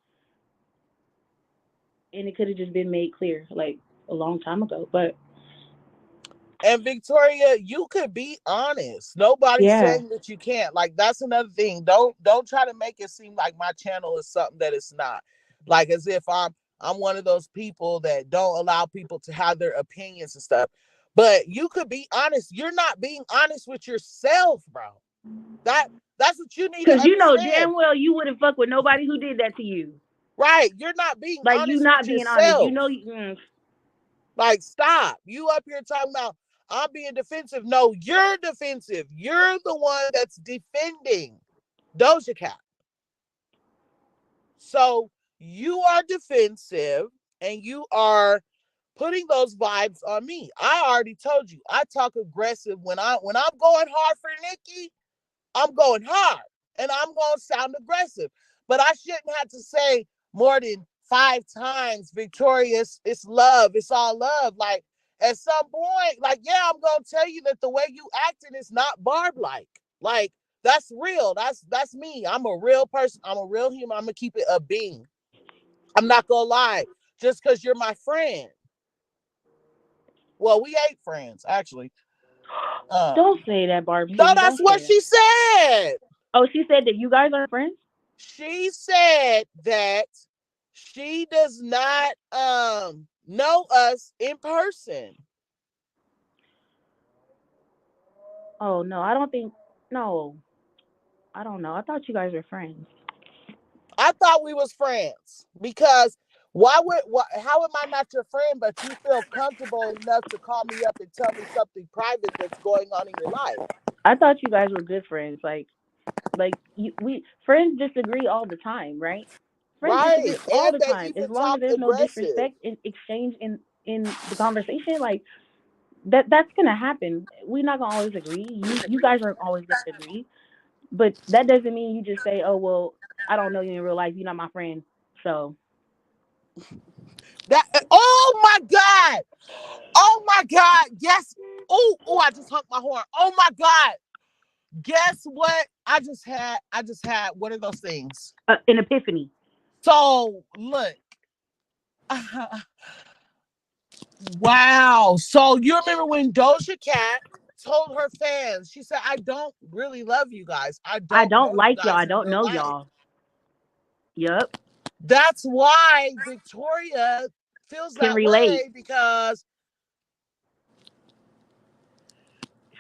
and it could have just been made clear like a long time ago. But. And Victoria, you could be honest. Nobody's saying that you can't. Like, that's another thing. Don't try to make it seem like my channel is something that it's not. Like, as if I'm one of those people that don't allow people to have their opinions and stuff. But you could be honest. You're not being honest with yourself, bro. That's what you need to understand. Because you know damn well you wouldn't fuck with nobody who did that to you. Right. You're not being like, honest you not with being yourself. honest. You know. Like, stop. You up here talking about I'm being defensive. No, you're defensive. You're the one that's defending Doja Cat. So you are defensive and you are putting those vibes on me. I already told you, I talk aggressive when I'm going hard for Nicki. I'm going hard and I'm going to sound aggressive. but I shouldn't have to say more than 5 times, Victoria, it's love, it's all love. Like at some point, like, yeah, I'm gonna tell you that the way you acting is not Barb like that's real. That's me. I'm a real person. I'm a real human. I'm gonna keep it a being. I'm not gonna lie. Just because you're my friend. Well, we ain't friends, actually. Don't say that, Barb No, City. that's Don't what say she that. said. Oh, she said that you guys are friends? She said that she does not know us in person. Oh no, I don't think no. I don't know. I thought you guys were friends. I thought we was friends because how am I not your friend, but you feel comfortable enough to call me up and tell me something private that's going on in your life? I thought you guys were good friends. We friends disagree all the time, right? Friends disagree Right. all And the they time. As even long talk as there's no aggressive. disrespect in exchange in the conversation, like that's gonna happen. We're not gonna always agree. You guys aren't always gonna agree, but that doesn't mean you just say, oh well, I don't know you in real life. You're not my friend. So That oh my God. Oh my God. Yes. Oh, I just honked my horn. Oh my God. Guess what? I just had what are those things? an epiphany. So look. Wow. So you remember when Doja Cat told her fans, she said, I don't really love you guys. I I don't don't know you like y'all. guys I in don't real know life. y'all. Yep. That's why Victoria feels Can that relate. way because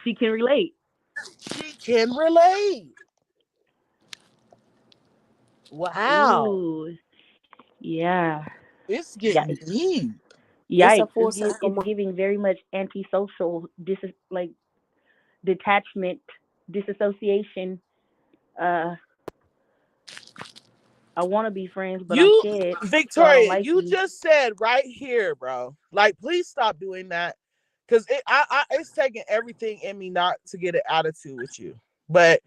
She can relate. she can relate. Wow. Ooh. Yeah. It's Yeah. getting deep. It's a Yikes. full circle. It's giving very much antisocial like detachment, disassociation. Uh I wanna be friends, but I'm You, scared, so I don't Victoria, like you you. just said right here, bro. Like, please stop doing that. Cause it's taking everything in me not to get an attitude with you. But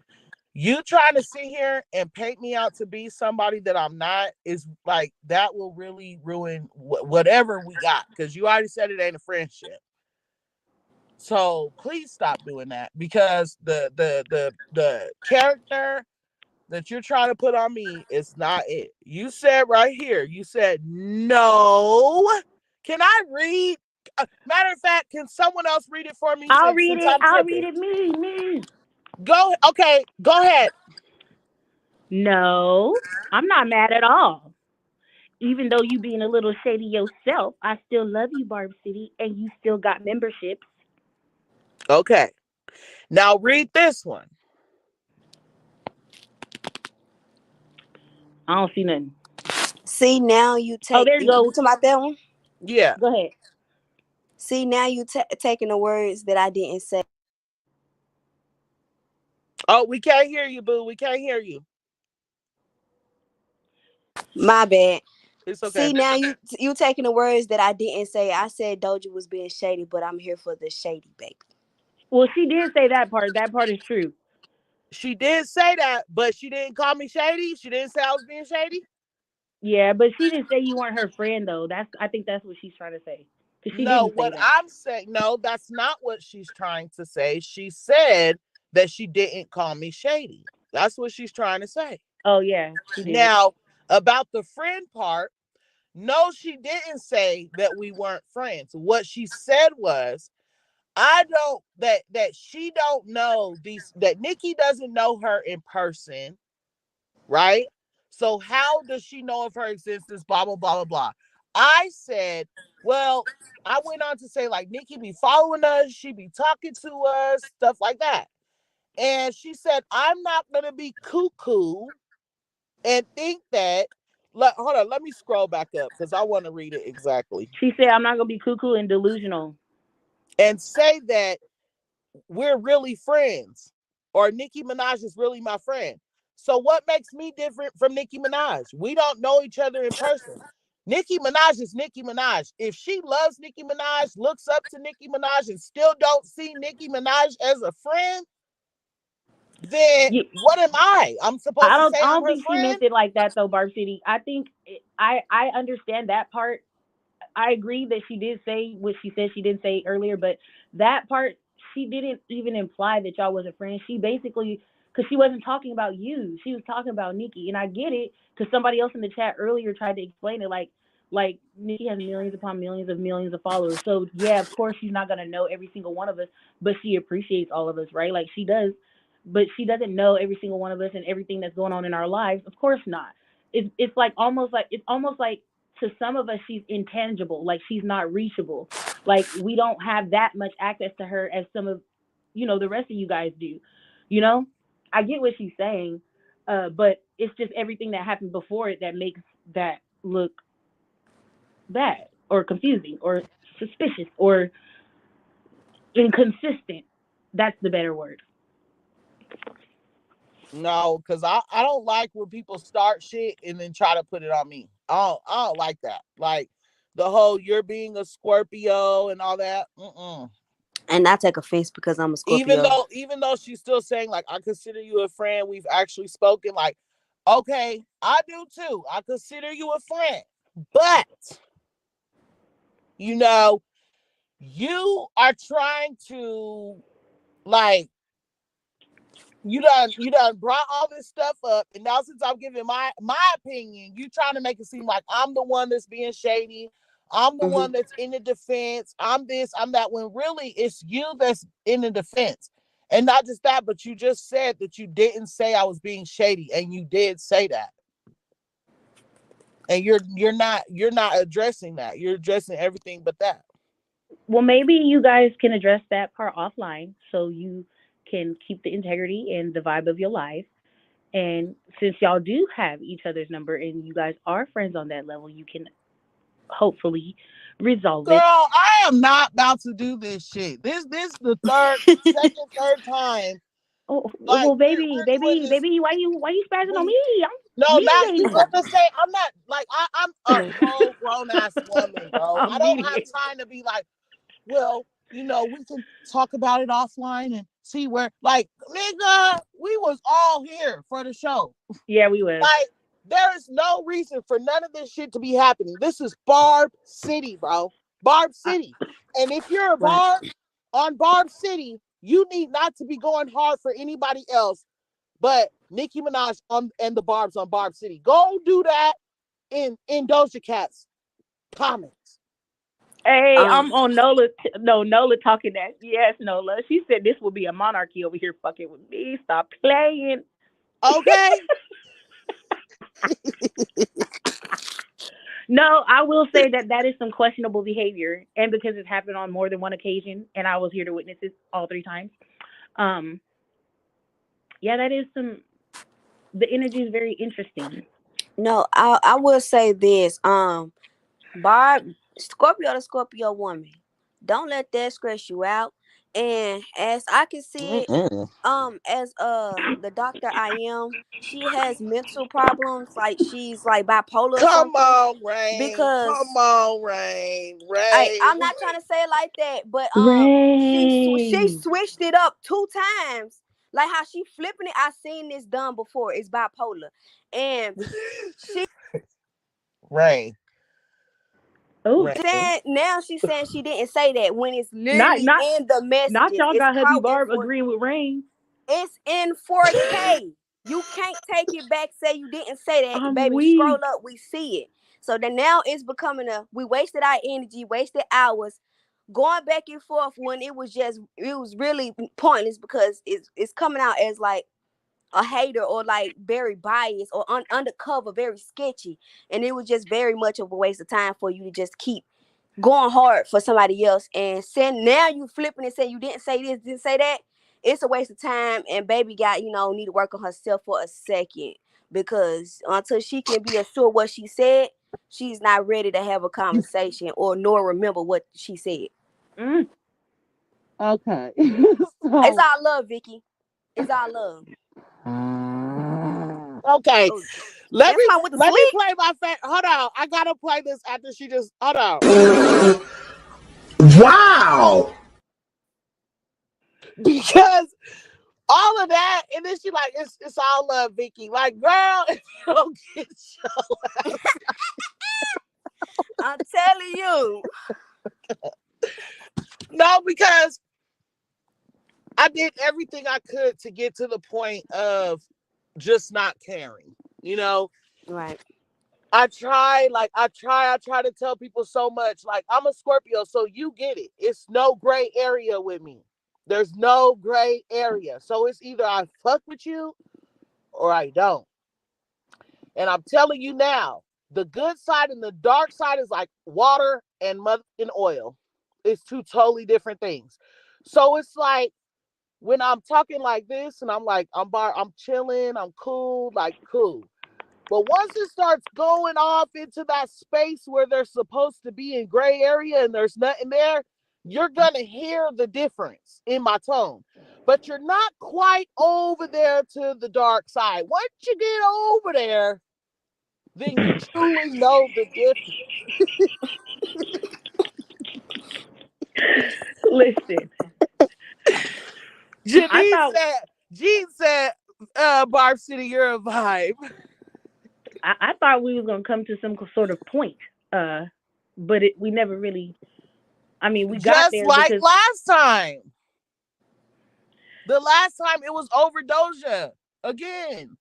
you trying to sit here and paint me out to be somebody that I'm not is like that will really ruin whatever we got. Cause you already said it ain't a friendship. So please stop doing that because the character that you're trying to put on me is not it. You said right here, you said no. Can I read? Matter of fact, can someone else read it for me I'll since read since it. I'm I'll read tripping? it. Me. Go. Okay, go ahead. No, I'm not mad at all. Even though you being a little shady yourself, I still love you, Barb City, and you still got memberships. Okay. Now read this one. I don't see nothing. See now you Oh, take there you you go. talking about that one? Yeah. Go ahead. See now you taking the words that I didn't say. Oh, we can't hear you, boo. We can't hear you. My bad. It's okay. See now you taking the words that I didn't say. I said Doja was being shady, but I'm here for the shady, baby. Well, she did say that part. That part is true. She did say that, but she didn't call me shady. She didn't say I was being shady. Yeah, but she didn't say you weren't her friend though. I think that's what she's trying to say. Because she No, didn't say what that. I'm saying, no, that's not what she's trying to say. She said that she didn't call me shady. That's what she's trying to say. Oh yeah, she did. Now, about the friend part, no, she didn't say that we weren't friends. What she said was, I don't that she don't know these that Nicki doesn't know her in person, right? So how does she know of her existence? Blah blah blah blah blah. I said, well, I went on to say like Nicki be following us, she be talking to us, stuff like that. And she said, I'm not gonna be cuckoo and think that. Hold on, let me scroll back up because I want to read it exactly She said I'm not gonna be cuckoo and delusional. and say that we're really friends or Nicki Minaj is really my friend. So what makes me different from Nicki Minaj? We don't know each other in person. Nicki Minaj is Nicki Minaj. If she loves Nicki Minaj, looks up to Nicki Minaj, and still don't see Nicki Minaj as a friend, then what am I? I'm supposed to say I I'm don't her think she friend? meant it like that though, Barb City. I think I understand that part. I agree that she did say what she said she didn't say earlier, but that part she didn't even imply that y'all wasn't friends. She basically, because she wasn't talking about you, she was talking about Nicki, and I get it because somebody else in the chat earlier tried to explain it like Nicki has millions upon millions of followers. So yeah, of course she's not gonna know every single one of us, but she appreciates all of us, right? Like she does, but she doesn't know every single one of us and everything that's going on in our lives. Of course not. It's like almost like to some of us she's intangible, like she's not reachable, like we don't have that much access to her as some of the rest of you guys do. I get what she's saying, but it's just everything that happened before it that makes that look bad or confusing or suspicious or inconsistent. That's the better word. No, because I don't like when people start shit and then try to put it on me. I don't like that. Like the whole you're being a Scorpio and all that. And I take offense because I'm a Scorpio. Even though she's still saying like I consider you a friend, we've actually spoken. Like, okay, I do too. I consider you a friend, but you are trying to like. You done brought all this stuff up, and now since I'm giving my opinion, you trying to make it seem like I'm the one that's being shady. I'm the one that's in the defense. I'm this, I'm that, when really it's you that's in the defense. And not just that, but you just said that you didn't say I was being shady, and you did say that. And you're not addressing that. You're addressing everything but that. Well, maybe you guys can address that part offline so you can keep the integrity and the vibe of your life. And since y'all do have each other's number and you guys are friends on that level, you can hopefully resolve Girl, it. I am not about to do this shit. This the third time. Oh, Like well, baby, we're doing this. why you spazzing on me? No, not you. Mediating. I'm just saying, I'm not like I'm a whole grown ass woman, bro. I don't have time to be like, well, we can talk about it offline and see where. Like, nigga, we was all here for the show. Yeah, we was. Like, there is no reason for none of this shit to be happening. This is Barb City, bro. Barb City. And if you're a Barb on Barb City, you need not to be going hard for anybody else but Nicki Minaj and the Barbs on Barb City. Go do that in Doja Cat's comments. Hey, I'm on Nola. Nola talking that. Yes, Nola. She said this will be a monarchy over here fucking with me. Stop playing. Okay. No, I will say that is some questionable behavior, and because it's happened on more than one occasion, and I was here to witness it all 3 times. Yeah, that is some. The energy is very interesting. No, I will say this. Barb, Scorpio to Scorpio woman, don't let that stress you out. And as I can see it, as the doctor I am, she has mental problems, like she's like bipolar or something. Come on, Rain. Because come on, Rain. I'm not trying to say it like that, but she switched it up 2 times. Like how she flipping it, I seen this done before. It's bipolar, and she Rain. Oh, now she's saying she didn't say that when it's literally in the messages. Not y'all got hubby Barb agreeing with Rain. It's in 4K. You can't take it back. Say you didn't say that, baby. Weak. Scroll up, we see it. So then now it's becoming we wasted our energy, wasted hours going back and forth when it was really pointless because it's coming out as like a hater or like very biased or undercover, very sketchy. And it was just very much of a waste of time for you to just keep going hard for somebody else. And now you flipping and say you didn't say this, didn't say that. It's a waste of time. And baby got, need to work on herself for a second, because until she can be assured what she said, she's not ready to have a conversation or nor remember what she said. Okay. It's all love, Vicky. It's all love. Okay. Let me play my hold on. I gotta play this after she just hold on. Wow. Because all of that, and then she like, it's all love, Vicky. Like, girl, if you don't get your I'm telling you. No, because I did everything I could to get to the point of just not caring, you know? Right. I try to tell people so much. Like, I'm a Scorpio, so you get it. It's no gray area with me. There's no gray area. So it's either I fuck with you or I don't. And I'm telling you now, the good side and the dark side is like water and oil. It's two totally different things. So it's like when I'm talking like this and I'm like, I'm chilling, I'm cool, like cool. But once it starts going off into that space where they're supposed to be in gray area and there's nothing there, you're going to hear the difference in my tone. But you're not quite over there to the dark side. Once you get over there, then you truly know the difference. Listen. Jean said, Barb City, you're a vibe. I thought we was gonna come to some sort of point, but we never really. I mean, we got there like because last time. The last time it was over Doja again.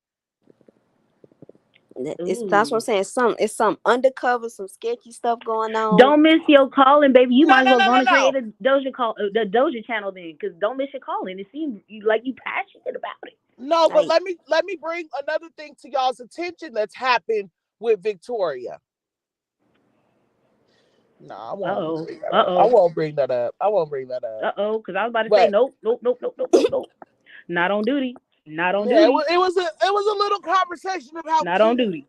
That's what I'm saying. It's some undercover, some sketchy stuff going on. Don't miss your calling, baby. You might as well go and create a the Doja channel then, because don't miss your calling. It seems like you passionate about it. No, but let me bring another thing to y'all's attention that's happened with Victoria. No, I won't. I won't bring that up. Because I was about to say nope. Not on duty. Not on duty. It was a little conversation about not on duty.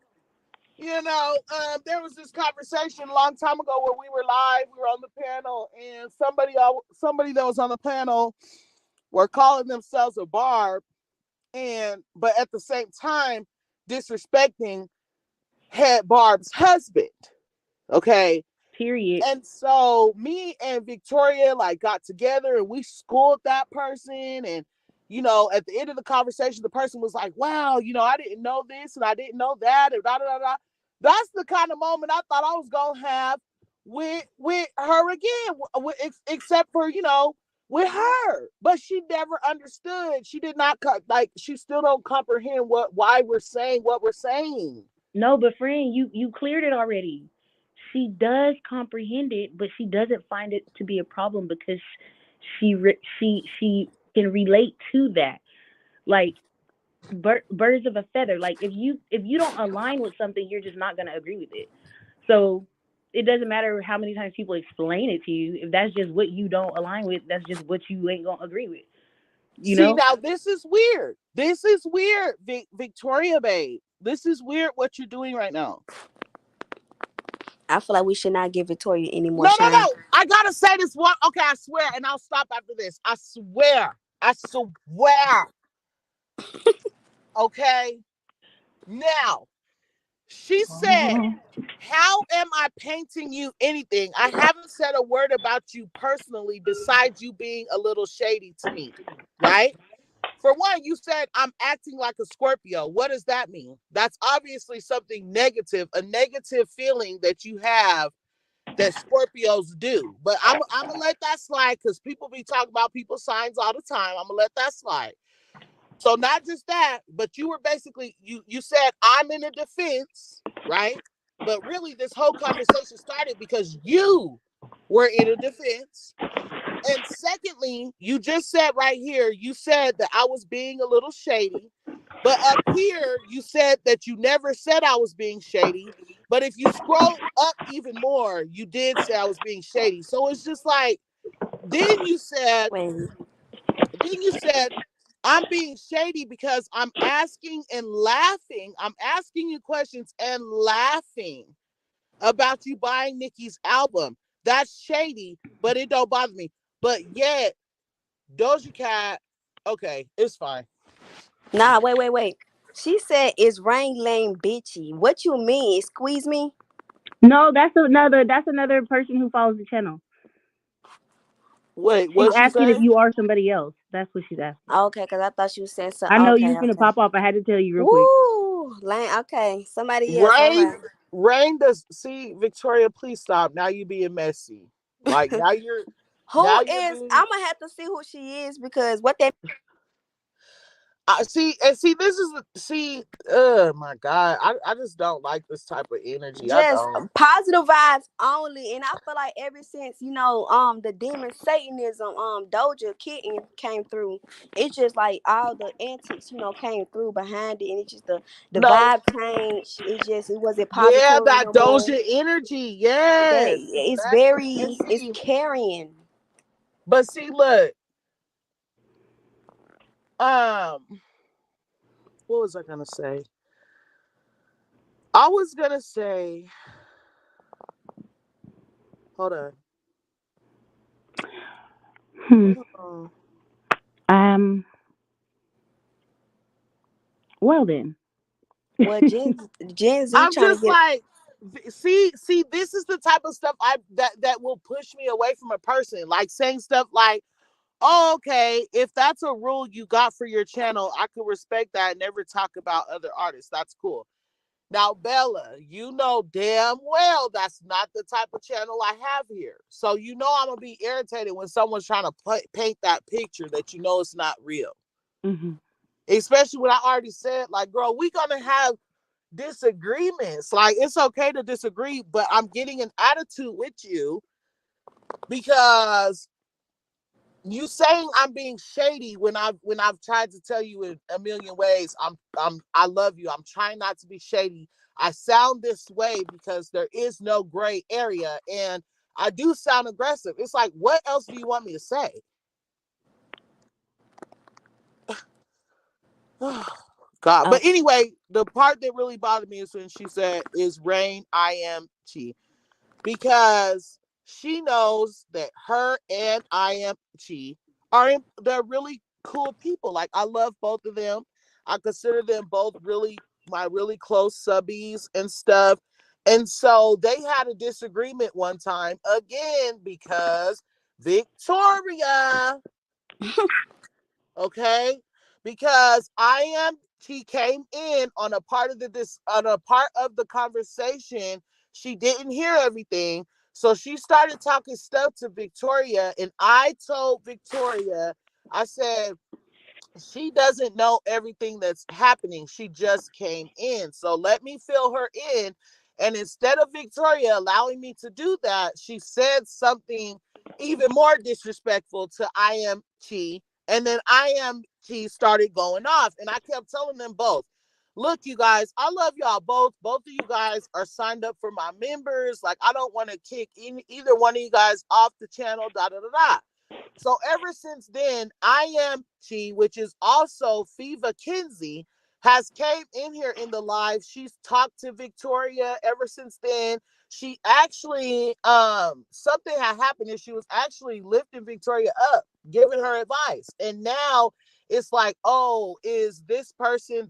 You know, there was this conversation a long time ago where we were live, we were on the panel, and somebody that was on the panel were calling themselves a Barb, but at the same time disrespecting Head Barb's husband. Okay. Period. And so me and Victoria like got together and we schooled that person, and you know, at the end of the conversation, the person was like, wow, you know, I didn't know this and I didn't know that. And da, da, da, da. That's the kind of moment I thought I was going to have with her again, except for, you know, with her. But she never understood. She did not, she still don't comprehend why we're saying what we're saying. No, but friend, you cleared it already. She does comprehend it, but she doesn't find it to be a problem because she can relate to that, like birds of a feather. Like if you don't align with something, you're just not going to agree with it. So it doesn't matter how many times people explain it to you. If that's just what you don't align with, that's just what you ain't going to agree with. You know? Now this is weird. Victoria, babe. This is weird what you're doing right now. I feel like we should not give Victoria any more shine. No. I gotta say this one. Okay, I swear, and I'll stop after this. I swear. Okay. Now, she said, how am I painting you anything? I haven't said a word about you personally besides you being a little shady to me, right? For one, you said I'm acting like a Scorpio. What does that mean? That's obviously something negative, a negative feeling that you have that Scorpios do. But I'm going to let that slide because people be talking about people's signs all the time. I'm going to let that slide. So not just that, but you were basically, you said I'm in a defense, right? But really this whole conversation started because you were in a defense. And secondly, you just said right here, you said that I was being a little shady. But up here, you said that you never said I was being shady. But if you scroll up even more, you did say I was being shady. So it's just like, then you said, I'm being shady because I'm asking and laughing. I'm asking you questions and laughing about you buying Nicki's album. That's shady, but it don't bother me. But yet, Doja Cat, okay, it's fine. Nah, wait. She said it's rain lame bitchy. What you mean? Squeeze me? No, that's another person who follows the channel. Wait, she's asking if you are somebody else. That's what she's asking. Okay, because I thought she was saying so. I know Okay, you finna okay. pop off. I had to tell you real quick. Woo, lame. Okay, somebody else. All Rain, right. Rain does see Victoria. Please stop. Now you being messy. Like now you're Who is? being. I'm gonna have to see who she is because what that. See and see. This is see. Oh my God. I just don't like this type of energy. I Just don't. positive vibes only, and I feel like ever since the demon Satanism Doja Kitten came through, it's just like all the antics came through behind it, and it's just the No. vibe changed. It wasn't Yeah, positive that no more. Doja energy. That Yes, it's exactly. And it's see, carrying. but see, look. Um, what was I gonna say? I was gonna say. Hold on. Hold on. Well then. Well, Gen Z I'm trying to just get. like, see, this is the type of stuff that will push me away from a person. Like saying stuff like, "Oh, okay, if that's a rule you got for your channel, I could respect that and never talk about other artists. That's cool." Now, Bella, you know damn well that's not the type of channel I have here. So you know I'm gonna be irritated when someone's trying to paint that picture that you know it's not real. Mm-hmm. Especially when I already said, like, girl, we gonna have disagreements. Like, it's okay to disagree, but I'm getting an attitude with you because you saying I'm being shady when I've tried to tell you in a million ways I love you. I'm trying not to be shady. I sound this way because there is no gray area and I do sound aggressive. It's like, what else do you want me to say? God. But anyway, the part that really bothered me is when she said, "Is Rain I am Chi," because she knows that her and I am Chi they're really cool people. Like I love both of them. I consider them both my really close subbies and stuff. And so they had a disagreement one time again because Victoria, okay, because she came in on a part of the conversation. She didn't hear everything, so she started talking stuff to Victoria, and I told Victoria, I said, she doesn't know everything that's happening. She just came in. So let me fill her in. And instead of Victoria allowing me to do that, she said something even more disrespectful to I am Chi. And then I am Chi started going off. And I kept telling them both, look, you guys, I love y'all both. Both of you guys are signed up for my members. Like, I don't want to kick either one of you guys off the channel, da da da da. So ever since then, I am Chi, which is also Fiva Kinsey, has came in here in the live. She's talked to Victoria ever since then. She actually, something had happened and she was actually lifting Victoria up, giving her advice. And now it's like, oh, is this person,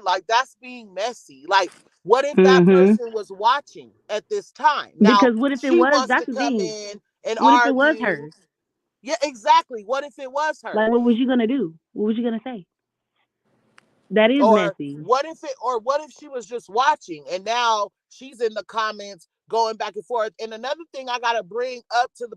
like that's being messy. Like, what if that person was watching at this time? Now, Because what if it she was? wants That's to the come thing. in and What if it was argue. her? Yeah, exactly. What if it was her? Like, what was you gonna do? What was you gonna say? That is Or messy. what if she was just watching and now she's in the comments going back and forth? And another thing I gotta bring up to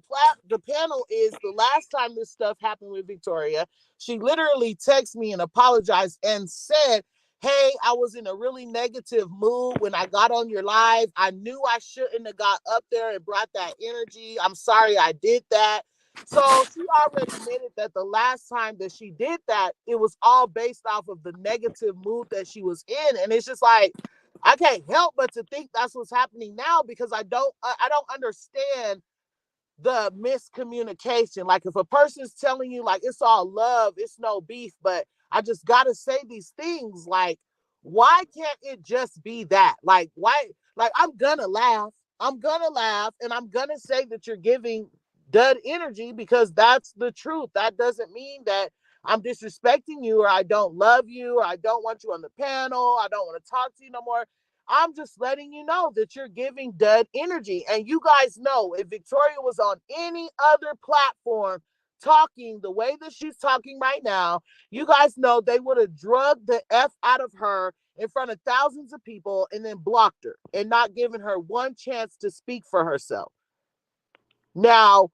the panel is the last time this stuff happened with Victoria, she literally texted me and apologized and said, "Hey, I was in a really negative mood when I got on your live. I knew I shouldn't have got up there and brought that energy. I'm sorry I did that." So she already admitted that the last time that she did that, it was all based off of the negative mood that she was in. And it's just like, I can't help but to think that's what's happening now because I don't understand the miscommunication. Like if a person's telling you like it's all love, it's no beef, but I just gotta say these things, like why can't it just be that? Like why? Like I'm gonna laugh and I'm gonna say that you're giving dud energy because that's the truth. That doesn't mean that I'm disrespecting you or I don't love you or I don't want you on the panel, I don't want to talk to you no more. I'm just letting you know that you're giving dud energy. And you guys know if Victoria was on any other platform talking the way that she's talking right now, you guys know they would have drugged the F out of her in front of thousands of people and then blocked her and not given her one chance to speak for herself. Now,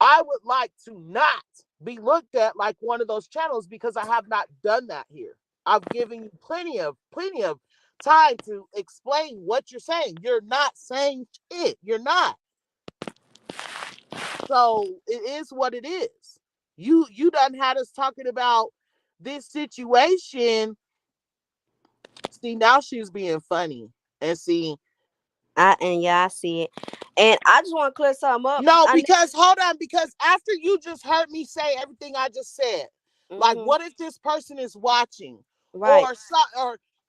I would like to not be looked at like one of those channels because I have not done that here. I've given you plenty of time to explain what you're saying. You're not saying shit. You're not. So it is what it is. You done had us talking about this situation. See, now she's being funny. And see, I see it. And I just want to clear something up. No, because hold on, because after you just heard me say everything I just said, like, what if this person is watching, right?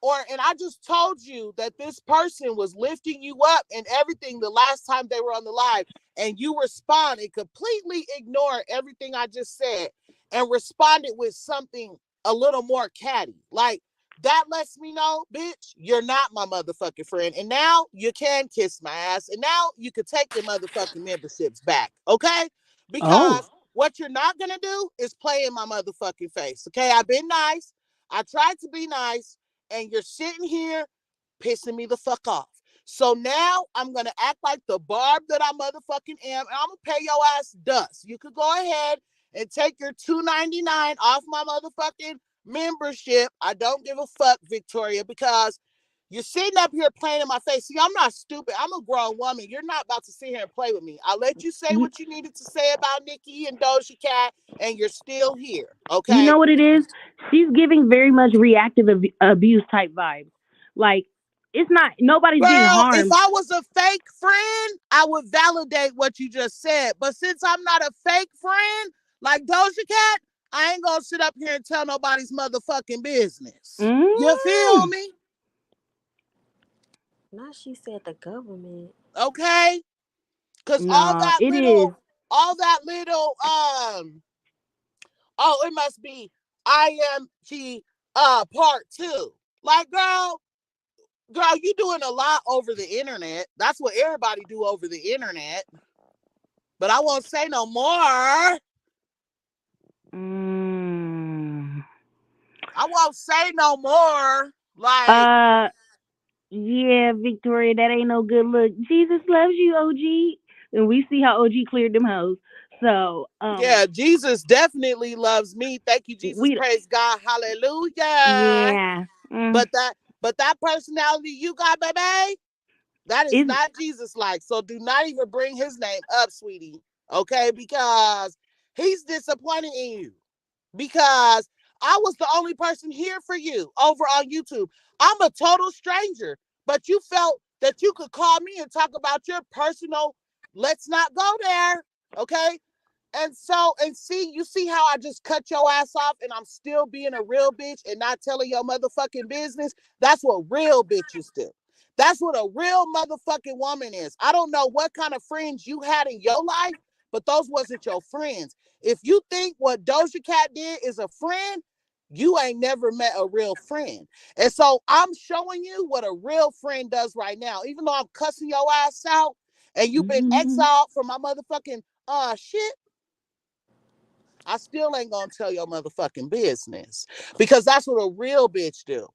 Or and I just told you that this person was lifting you up and everything the last time they were on the live, and you respond and completely ignore everything I just said and responded with something a little more catty, like. That lets me know, bitch, you're not my motherfucking friend. And now you can kiss my ass. And now you can take your motherfucking memberships back. Okay? Because what you're not going to do is play in my motherfucking face. Okay? I've been nice. I tried to be nice. And you're sitting here pissing me the fuck off. So now I'm going to act like the Barb that I motherfucking am. And I'm going to pay your ass dust. You could go ahead and take your $2.99 off my motherfucking membership. I don't give a fuck, Victoria, because you're sitting up here playing in my face. See, I'm not stupid. I'm a grown woman. You're not about to sit here and play with me. I let you say what you needed to say about Nicki and Doja Cat, and you're still here. Okay. You know what it is? She's giving very much reactive abuse type vibes. Like, it's not, nobody's being harmed. If I was a fake friend, I would validate what you just said. But since I'm not a fake friend, like Doja Cat, I ain't gonna sit up here and tell nobody's motherfucking business. You feel me? Now she said the government. Okay? Because all that little, it must be IMG part 2. Like, girl, you doing a lot over the internet. That's what everybody do over the internet. But I won't say no more. I won't say no more. Like, yeah, Victoria, that ain't no good look. Jesus loves you, OG. And we see how OG cleared them hoes. So, yeah, Jesus definitely loves me. Thank you, Jesus. Praise God. Hallelujah. Yeah. But that personality you got, baby, that is not Jesus-like. So do not even bring his name up, sweetie. Okay? Because he's disappointed in you. Because I was the only person here for you over on YouTube. I'm a total stranger, but you felt that you could call me and talk about your personal, let's not go there, okay? And see, you see how I just cut your ass off and I'm still being a real bitch and not telling your motherfucking business? That's what real bitches do. That's what a real motherfucking woman is. I don't know what kind of friends you had in your life, but those wasn't your friends. If you think what Doja Cat did is a friend, you ain't never met a real friend. And so I'm showing you what a real friend does right now. Even though I'm cussing your ass out and you've been exiled from my motherfucking shit, I still ain't gonna tell your motherfucking business. Because that's what a real bitch do.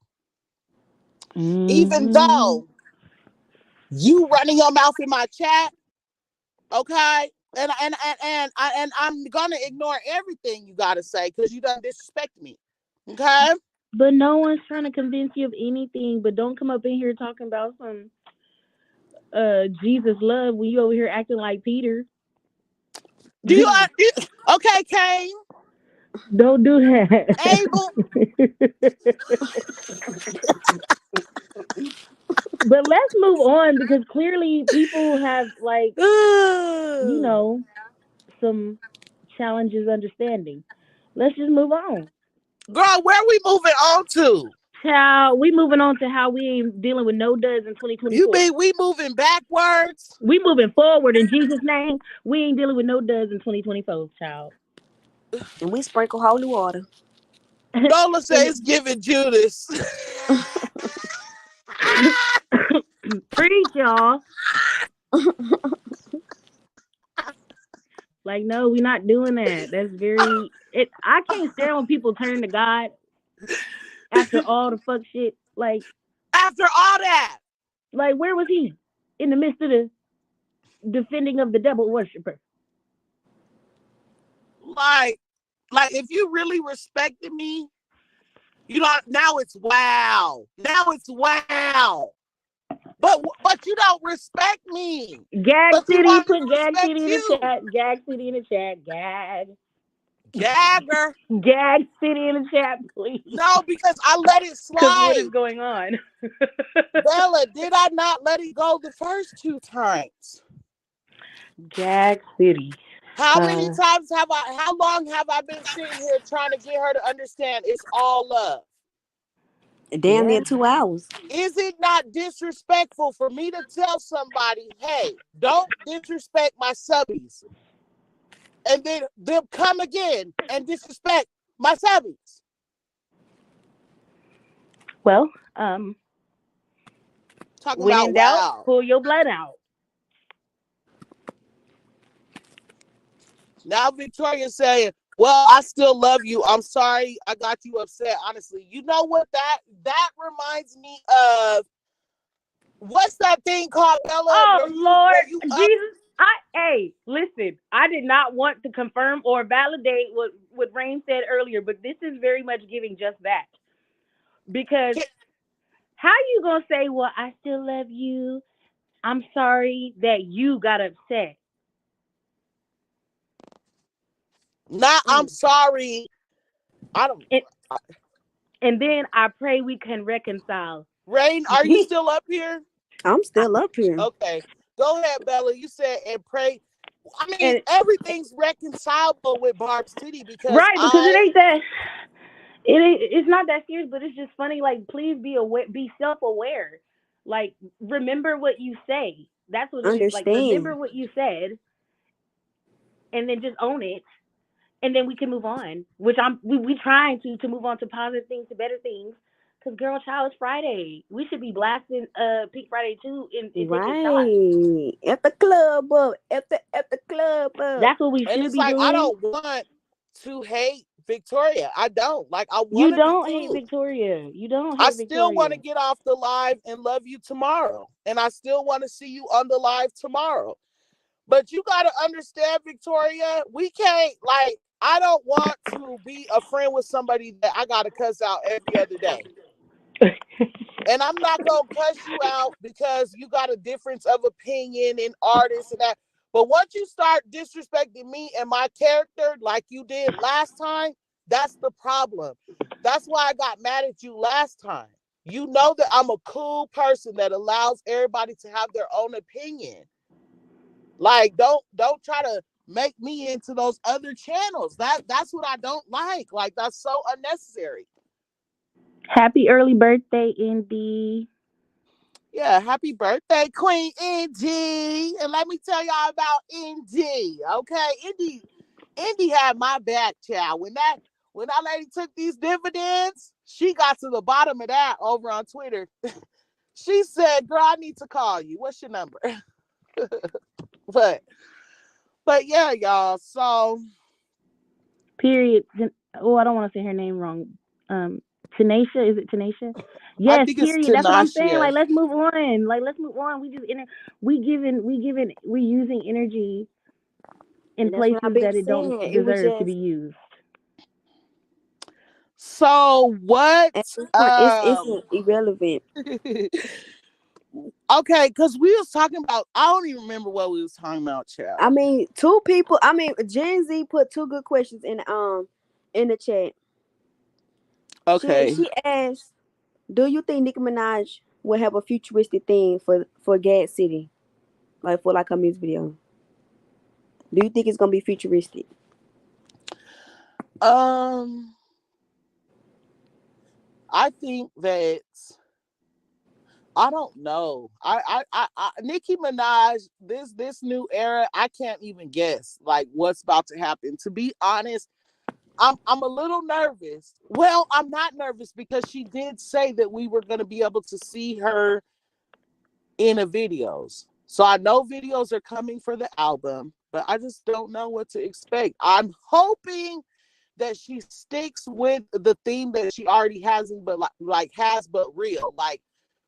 Even though you running your mouth in my chat, okay? And I'm gonna ignore everything you gotta say because you done disrespect me. Okay? But no one's trying to convince you of anything. But don't come up in here talking about some Jesus love when you over here acting like Peter. Okay, Kane? Don't do that. Abel? But let's move on because clearly people have some challenges understanding. Let's just move on. Girl, where are we moving on to? Child, we moving on to how we ain't dealing with no duds in 2024. You mean we moving backwards? We moving forward in Jesus' name. We ain't dealing with no duds in 2024, child. And we sprinkle holy water. Nola says giving Judas. Preach, y'all. Like, no, we're not doing that. That's very. I can't stand when people turn to God after all the fuck shit. Like, after all that, like, where was he in the midst of the defending of the devil worshiper? Like if you really respected me, you know, now it's wow. Now it's wow. But you don't respect me. Gag but City, you want me put to Gag respect City in you. the chat. Gag City in the chat. Gagger. Gag City in the chat, please. No, because I let it slide. Because what is going on? Bella, did I not let it go the first 2 times? Gag City. How many times how long have I been sitting here trying to get her to understand it's all love? Damn near 2 hours. Is it not disrespectful for me to tell somebody, hey, don't disrespect my subbies? And then them come again and disrespect my subbies? Well, talk when about in doubt, wow. pull your blood out. Now Victoria saying, well, I still love you. I'm sorry I got you upset. Honestly, you know what that reminds me of? What's that thing called, Bella? Oh, Lord Jesus. Hey, listen, I did not want to confirm or validate what Rain said earlier, but this is very much giving just that. Because how you going to say, well, I still love you. I'm sorry that you got upset. I'm sorry. I don't. And then I pray we can reconcile. Rain, are you still up here? I'm still up here. Okay. Go ahead, Bella. You said and pray. I mean, everything's reconcilable with Barb City because it ain't that. It's not that serious, but it's just funny. Like, please be self-aware. Like, remember what you say. That's what it is. Like, remember what you said, and then just own it, and then we can move on. Which we trying to move on to positive things, to better things. Because Girl Child is Friday. We should be blasting Pink Friday too and taking shots. At the club up. At the club up. That's what we should be doing. I don't want to hate Victoria. I don't. Like, I want to You don't hate Victoria. You don't hate Victoria. I still want to get off the live and love you tomorrow. And I still want to see you on the live tomorrow. But you got to understand, Victoria, we can't, like, I don't want to be a friend with somebody that I got to cuss out every other day. And I'm not going to cuss you out because you got a difference of opinion in artists and that. But once you start disrespecting me and my character like you did last time, that's the problem. That's why I got mad at you last time. You know that I'm a cool person that allows everybody to have their own opinion. Like, don't try to make me into those other channels. That's what I don't like. Like, that's so unnecessary. Happy early birthday, Indy. Yeah, happy birthday, Queen Indy. And let me tell y'all about Indy. Okay, Indy had my back, child. When that lady took these dividends, she got to the bottom of that over on Twitter. She said, girl, I need to call you. What's your number? But yeah, y'all. So period. Oh, I don't want to say her name wrong. Tanisha, is it Tanisha? Yes, period. That's what I'm saying. Like, let's move on. We using energy in places that it don't deserve to be used. So what? It's irrelevant. Okay, because we was talking about, I don't even remember what we was talking about, child. I mean, Gen Z put 2 good questions in the chat. Okay. She asked, do you think Nicki Minaj will have a futuristic thing for Gad City? Like, for like a music video? Do you think it's gonna be futuristic? I think that, I don't know. I Nicki Minaj, this new era, I can't even guess like what's about to happen. To be honest, I'm a little nervous. Well, I'm not nervous because she did say that we were going to be able to see her in videos. So I know videos are coming for the album. but I just don't know what to expect. I'm hoping that she sticks with the theme that she already has, but but real, like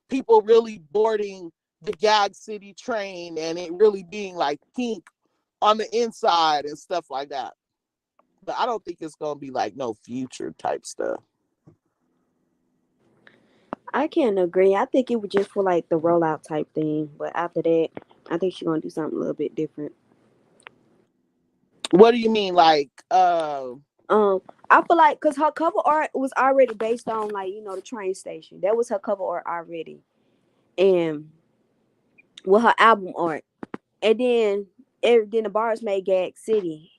people really boarding the Gag City train and it really being like pink on the inside and stuff like that. But I don't think it's gonna be like no Future type stuff. I can't agree. I think it was just for like the rollout type thing, but after that, I think she's gonna do something a little bit different. What do you mean, like? I feel like because her cover art was already based on like the train station. That was her cover art already, and with her album art, and then the bars made Gag City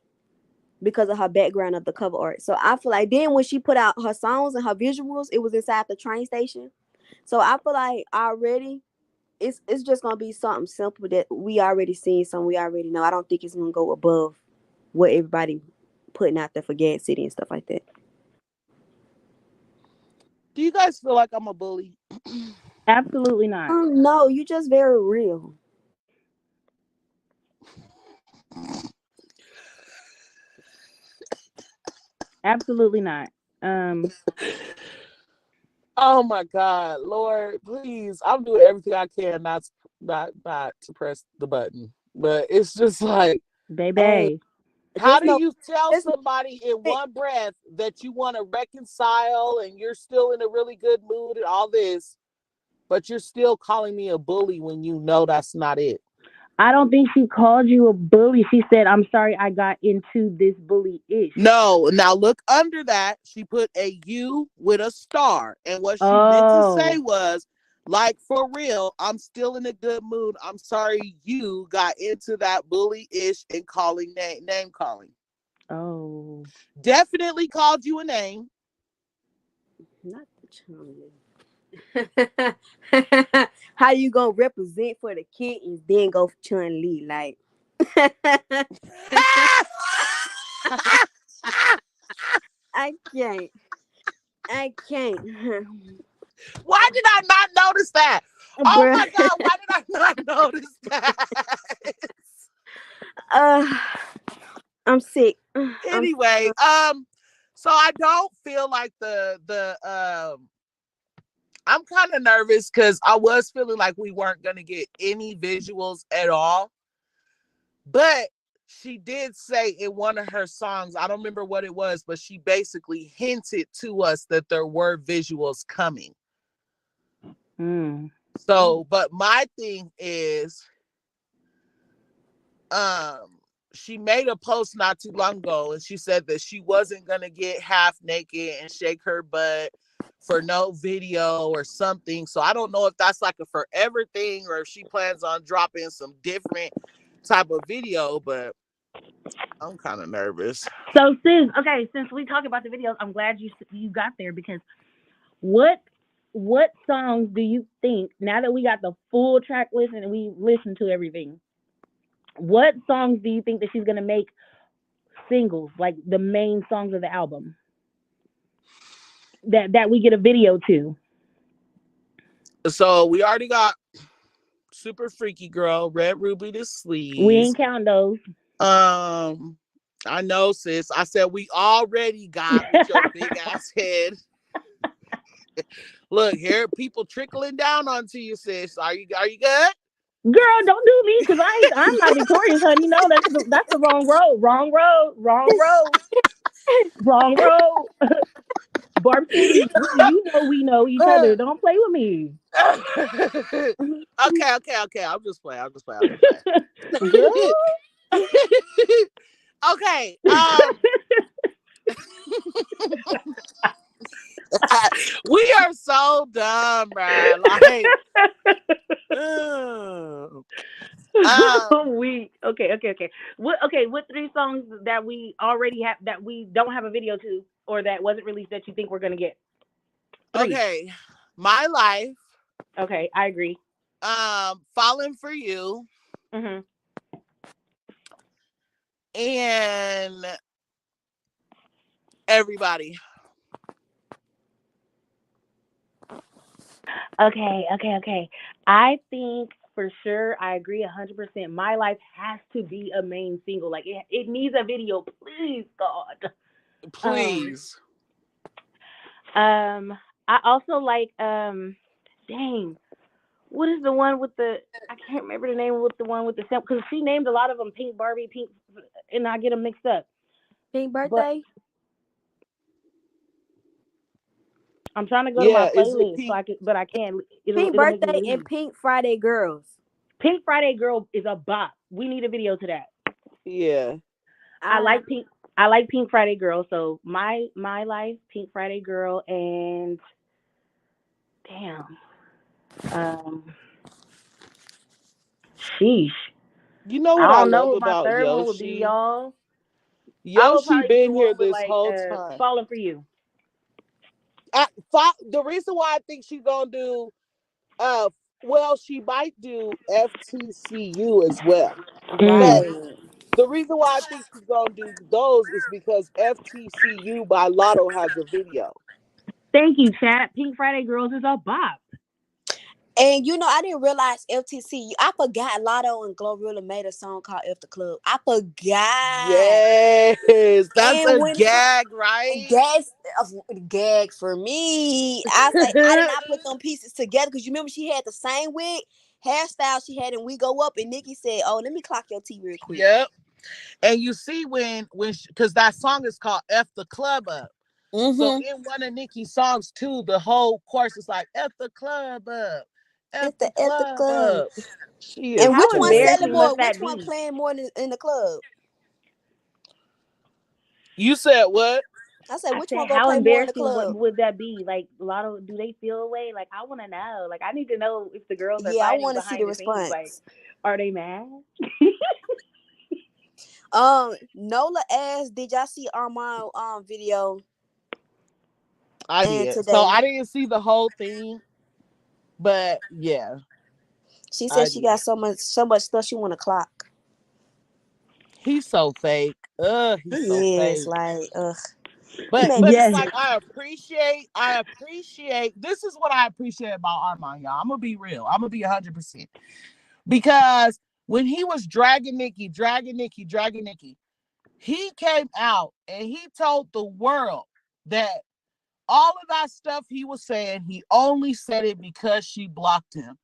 because of her background of the cover art. So I feel like then when she put out her songs and her visuals, it was inside the train station. So I feel like already it's just gonna be something simple that we already seen, something we already know. I don't think it's gonna go above what everybody putting out there for Gag City and stuff like that. Do you guys feel like I'm a bully? Absolutely not. No, you just very real. Absolutely not. Oh my God, Lord, please! I'm doing everything I can not to press the button, but it's just like, baby. How do you tell somebody in one breath that you want to reconcile and you're still in a really good mood and all this, but you're still calling me a bully when you know that's not it? I don't think she called you a bully. She said, I'm sorry I got into this bully-ish. No, now look under that. She put a U with a star. And what she meant to say was, like, for real, I'm still in a good mood. I'm sorry you got into that bully-ish and calling name calling. Oh. Definitely called you a name. Not the Chun-Li. How you gonna represent for the kittens, then go for Chun-Li? Like, I can't. Why did I not notice that? Oh my God, why did I not notice that? I'm sick. Anyway, so I don't feel like I'm kind of nervous because I was feeling like we weren't gonna get any visuals at all. But she did say in one of her songs, I don't remember what it was, but she basically hinted to us that there were visuals coming. So, but my thing is, she made a post not too long ago and she said that she wasn't gonna get half naked and shake her butt for no video or something. So I don't know if that's like a forever thing or if she plans on dropping some different type of video, but I'm kind of nervous. So since we talk about the videos, I'm glad you got there, because what songs do you think, now that we got the full track list and we listened to everything, what songs do you think that she's gonna make singles, like the main songs of the album that we get a video to? So we already got Super Freaky Girl, Red Ruby to Sleeves. We ain't counting those. I know, sis. I said we already got with your big ass head. Look, here people trickling down onto you, sis. Are you good? Girl, don't do me, because I'm not victorious, honey. No, that's the wrong road. Wrong road. Barb City, we know each other. Don't play with me. Okay. I'm just playing. Girl. Okay. We are so dumb, bro. Like, okay. What 3 songs that we already have that we don't have a video to, or that wasn't released, that you think we're gonna get? 3. Okay, My Life. Okay, I agree. Falling for You. Mm-hmm. And Everybody. Okay. I think for sure. I agree 100%. My Life has to be a main single. Like it needs a video, please, God. Please. I also like dang, what is the one with the? I can't remember the name with the one with the sample because she named a lot of them Pink Barbie, Pink, and I get them mixed up. Pink But Birthday. I'm trying to go to my Yeah, is it playlist so Pink? I can, but I can't. Pink It'll make me Birthday and leave. Pink Friday Girls. Pink Friday Girl is a bop. We need a video to that. Yeah. I like Pink. I like Pink Friday Girl. So my Life, Pink Friday Girl, and damn, sheesh. You know I what I don't know love what my about third one would be, Yoshi? y'all. I would Yoshi probably do the been here one with this like whole time. Falling for You. The reason why I think she's gonna do, well, she might do FTCU as well. But Right. the reason why I think she's gonna do those is because FTCU by Latto has a video. Thank you, chat. Pink Friday Girls is a bop. And I didn't realize FTC. I forgot Lotto and Glorilla made a song called F the Club. I forgot. Yes, that's And a when gag, right? that's a gag for me. I say I did not put them pieces together because you remember she had the same wig hairstyle she had in We Go Up, and Nicki said, "Oh, let me clock your T real quick." Yep. And you see when because that song is called F the Club Up. So in one of Nicki's songs too, the whole chorus is like F the club up, F the At the club club. up. She is And which How one crazy. selling embarrassing more? must Which that one be? playing more in the club? You said what? I said, I which one said, gonna how play more in the embarrassing club? would that be? Like, a lot of, do they feel away? Like, I want to know. Like, I need to know if the girls are Yeah, I fighting want to see the behind the scenes. Like, response. are they mad? Nola asked, did y'all see Armand video? I And did. So today I didn't see the whole thing, but yeah, she I said she did. got so much stuff she want to clock. He's so fake. He's so He is fake. like, he But made but me it's Yes. like sick. I appreciate this is what I appreciate about Armand, y'all. I'm gonna be real. I'm gonna be 100%. Because when he was dragging Nicki, he came out and he told the world that all of that stuff he was saying, he only said it because she blocked him.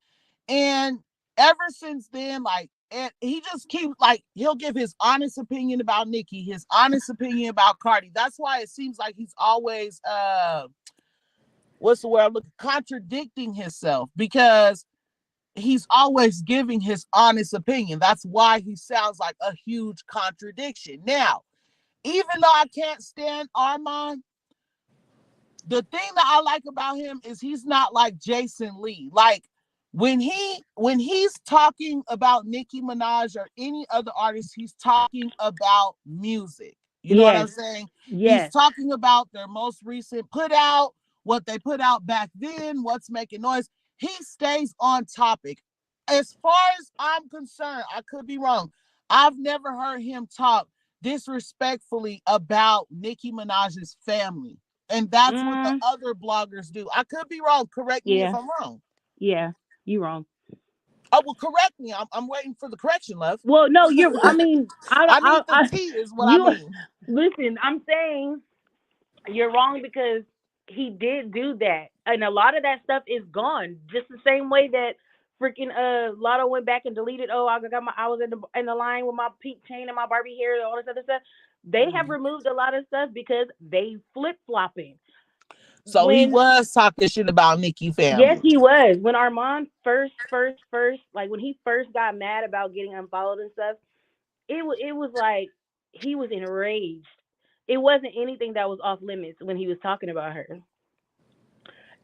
And ever since then, like, and he just keeps like he'll give his honest opinion about Nicki, his honest opinion about Cardi. That's why it seems like he's always what's the word I'm looking, contradicting himself, because he's always giving his honest opinion. That's why he sounds like a huge contradiction. Now, even though I can't stand Armand, the thing that I like about him is he's not like Jason Lee. Like when he's talking about Nicki Minaj or any other artist, he's talking about music. You know what I'm Yes. saying? He's Yes. talking about their most recent put out, what they put out back then, what's making noise. He stays on topic. As far as I'm concerned, I could be wrong. I've never heard him talk disrespectfully about Nicki Minaj's family. And that's what the other bloggers do. I could be wrong. Correct me if Yeah. I'm wrong. Yeah. You wrong. Oh, well, correct me. I'm waiting for the correction, love. Well, no, I mean, I need the tea is what I you, mean. listen, I'm saying you're wrong because he did do that. And a lot of that stuff is gone. Just the same way that freaking Lotto went back and deleted, oh, I was in the line with my pink chain and my Barbie hair and all this other stuff. They have removed a lot of stuff because they flip flopping. So he When was talking shit about Nicki Yes, family. he was. When Armand first, like when he first got mad about getting unfollowed and stuff, it was like he was enraged. It wasn't anything that was off limits when he was talking about her.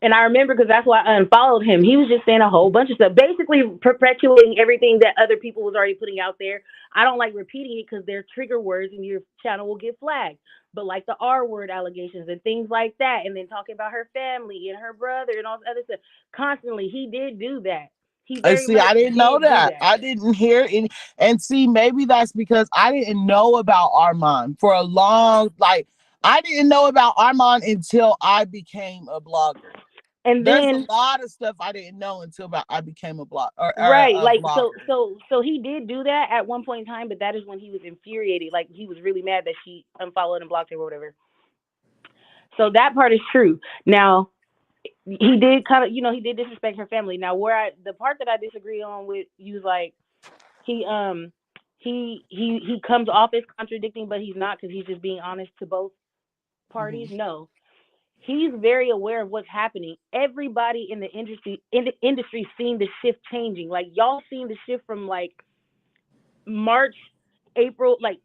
And I remember because that's why I unfollowed him. He was just saying a whole bunch of stuff, basically perpetuating everything that other people was already putting out there. I don't like repeating it because they're trigger words and your channel will get flagged. But like the R word allegations and things like that, and then talking about her family and her brother and all this other stuff, constantly, he did do that. He And very see, much I didn't know did do that. that. I didn't hear it. And see, maybe that's because I didn't know about Armand for a long, like, I didn't know about Armand until I became a blogger. And There's then a lot of stuff I didn't know until I became a right, a like blogger. so he did do that at one point in time, but that is when he was infuriated. Like he was really mad that she unfollowed and blocked him or whatever. So that part is true. Now he did kind of, he did disrespect her family. Now the part that I disagree on with you is like he he comes off as contradicting, but he's not because he's just being honest to both parties. Mm-hmm. No, he's very aware of what's happening. Everybody in the industry seen the shift changing. Like y'all seen the shift from like March, April, like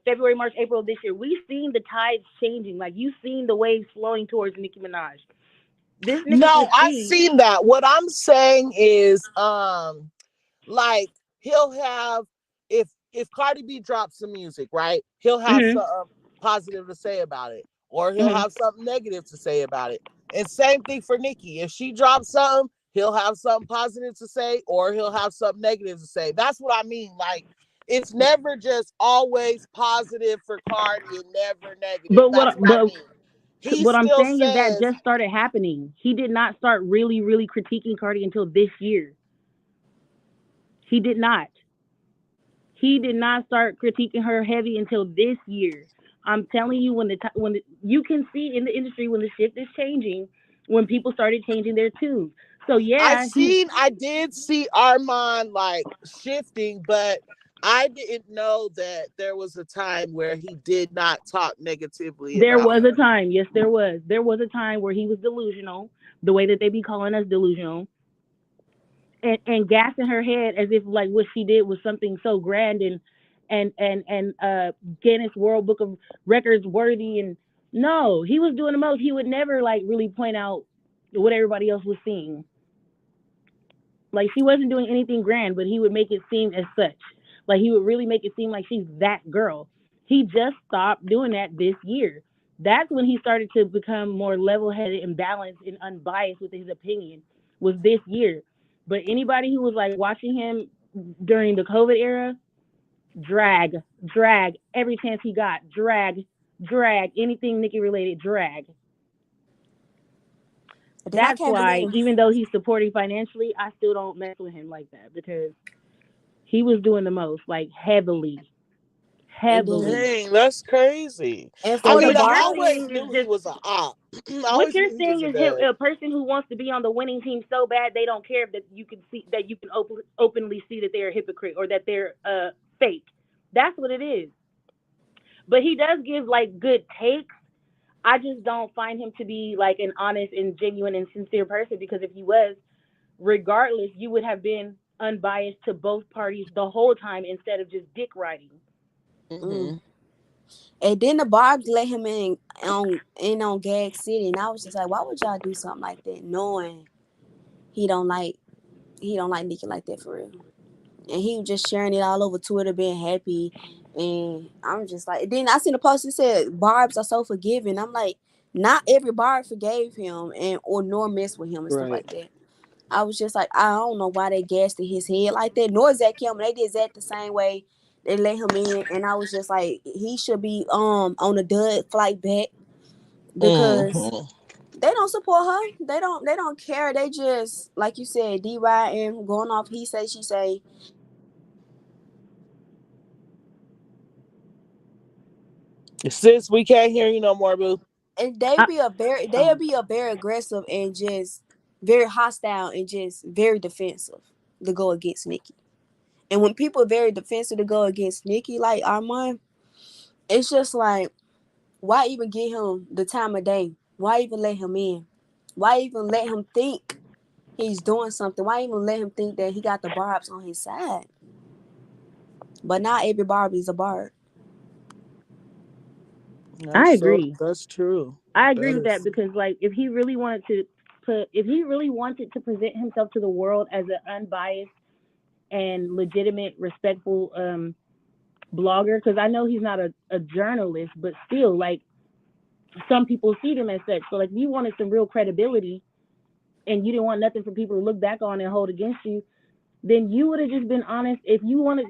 February, March, April of this year. We've seen the tides changing. Like you've seen the waves flowing towards Nicki Minaj. This nigga No, can I've see. seen that. What I'm saying is, like he'll have if Cardi B drops some music, right? He'll have Mm-hmm. something positive to say about it, or he'll Mm-hmm. have something negative to say about it. And same thing for Nicki. If she drops something, he'll have something positive to say, or he'll have something negative to say. That's what I mean. Like it's never just always positive for Cardi and never negative. But That's what I mean. He what I'm still saying is that says just started happening. He did not start really, really critiquing Cardi until this year. He did not. He did not start critiquing her heavy until this year. I'm telling you, you can see in the industry when the shift is changing, when people started changing their tunes. So yeah, I did see Armand like shifting, but I didn't know that there was a time where he did not talk negatively there about was a her. time. Yes, there was. There was a time where he was delusional, the way that they be calling us delusional, and gassing her head as if like what she did was something so grand and Guinness World Book of Records worthy. And no, he was doing the most. He would never like really point out what everybody else was seeing. Like she wasn't doing anything grand, but he would make it seem as such. Like he would really make it seem like she's that girl. He just stopped doing that this year. That's when he started to become more level-headed and balanced and unbiased with his opinion. Was this year. But anybody who was like watching him during the COVID era, drag every chance he got, drag anything Nicki related, drag. But then I That's can't why believe even though he's supporting financially, I still don't mess with him like that because he was doing the most, like heavily. and then Dang, that's crazy. and I for So the mean, what I you're Barb always seeing is knew he just was an op. I what always you're knew he was seeing a is dud. a person who wants to be on the winning team so bad they don't care that you can see that you can openly see that they're a hypocrite or that they're fake. That's what it is. But he does give like good takes. I just don't find him to be like an honest and genuine and sincere person because if he was, regardless, you would have been unbiased to both parties the whole time instead of just dick riding. mm. Mm-hmm. And then the Barbs let him in on Gag City, and I was just like, why would y'all do something like that, knowing he don't like Nicki like that for real? And he was just sharing it all over Twitter, being happy. And I'm just like, then I seen a post that said Barbs are so forgiving. I'm like, not every Barb forgave him and or nor messed with him and stuff Right. like that. I was just like, I don't know why they gassed in his head like that. Nor Zach Kim, they did Zach the same way. They let him in, and I was just like, he should be on a dud flight back because Mm-hmm. they don't support her. They don't care. They just like you said, D and going off he say she say. Sis, we can't hear you no more, boo. And I, they'll be a very aggressive and just very hostile and just very defensive to go against Nicki. And when people are very defensive to go against Nicki, like Armand, it's just like, why even give him the time of day? Why even let him in? Why even let him think he's doing something? Why even let him think that he got the Barbs on his side? But not every Barb is a Barb. I agree. That's true. I agree That with that is. because like if he really wanted to present himself to the world as an unbiased and legitimate, respectful blogger, because I know he's not a journalist, but still, like some people see them as such. So like, if you wanted some real credibility and you didn't want nothing for people to look back on and hold against you, then you would have just been honest. If you wanted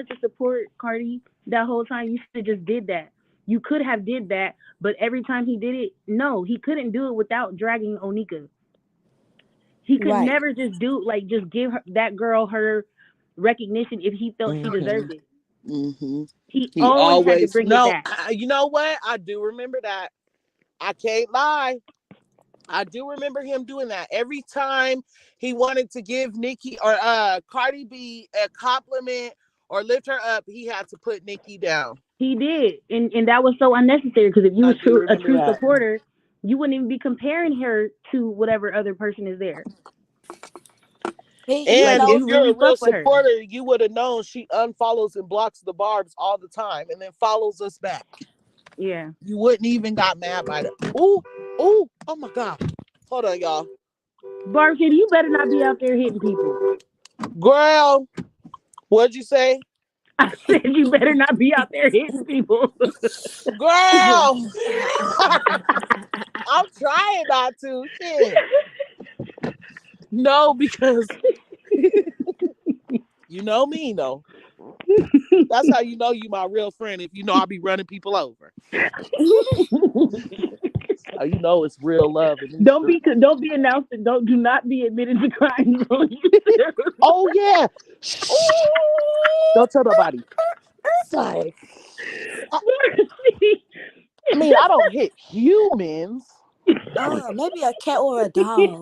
to support Cardi that whole time, you should have just did that. You could have did that, but every time he did it, no, he couldn't do it without dragging Onika. He could Right. never just just give that girl her recognition if he felt she deserved it. He He always had to always bring it back. you know what? I do remember that. I can't lie. I do remember him doing that every time he wanted to give Nicki or Cardi B a compliment or lift her up. He had to put Nicki down. He did, and that was so unnecessary because if you I was do a remember true that. supporter, you wouldn't even be comparing her to whatever other person is there. And Like if you you're really a real fuck with her. supporter, you would have known she unfollows and blocks the Barbs all the time and then follows us back. Yeah. You wouldn't even got mad by that. Ooh, oh my God. Hold on, y'all. Barb City, you better not be out there hitting people. Girl, what'd you say? I said you better not be out there hitting people. Girl, I'm trying not to. Shit. No, because you know me, no. That's how you know you my real friend. If you know I be running people over, so you know it's real love. Don't be announced and do not be admitted to crimes. Oh yeah. Don't tell nobody. It's like, I mean, I don't hit humans. Maybe a cat or a dog.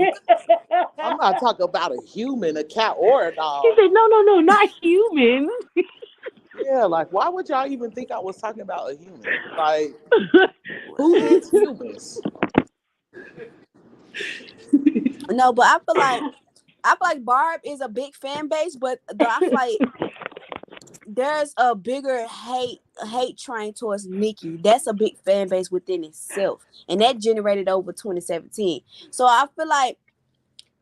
I'm not talking about a human, a cat, or a dog. She said, no, not human. Yeah, like, why would y'all even think I was talking about a human? Like, who hits humans? No, but I feel like Barb is a big fan base, but I feel like there's a bigger hate train towards Nicki. That's a big fan base within itself, and that generated over 2017. So I feel like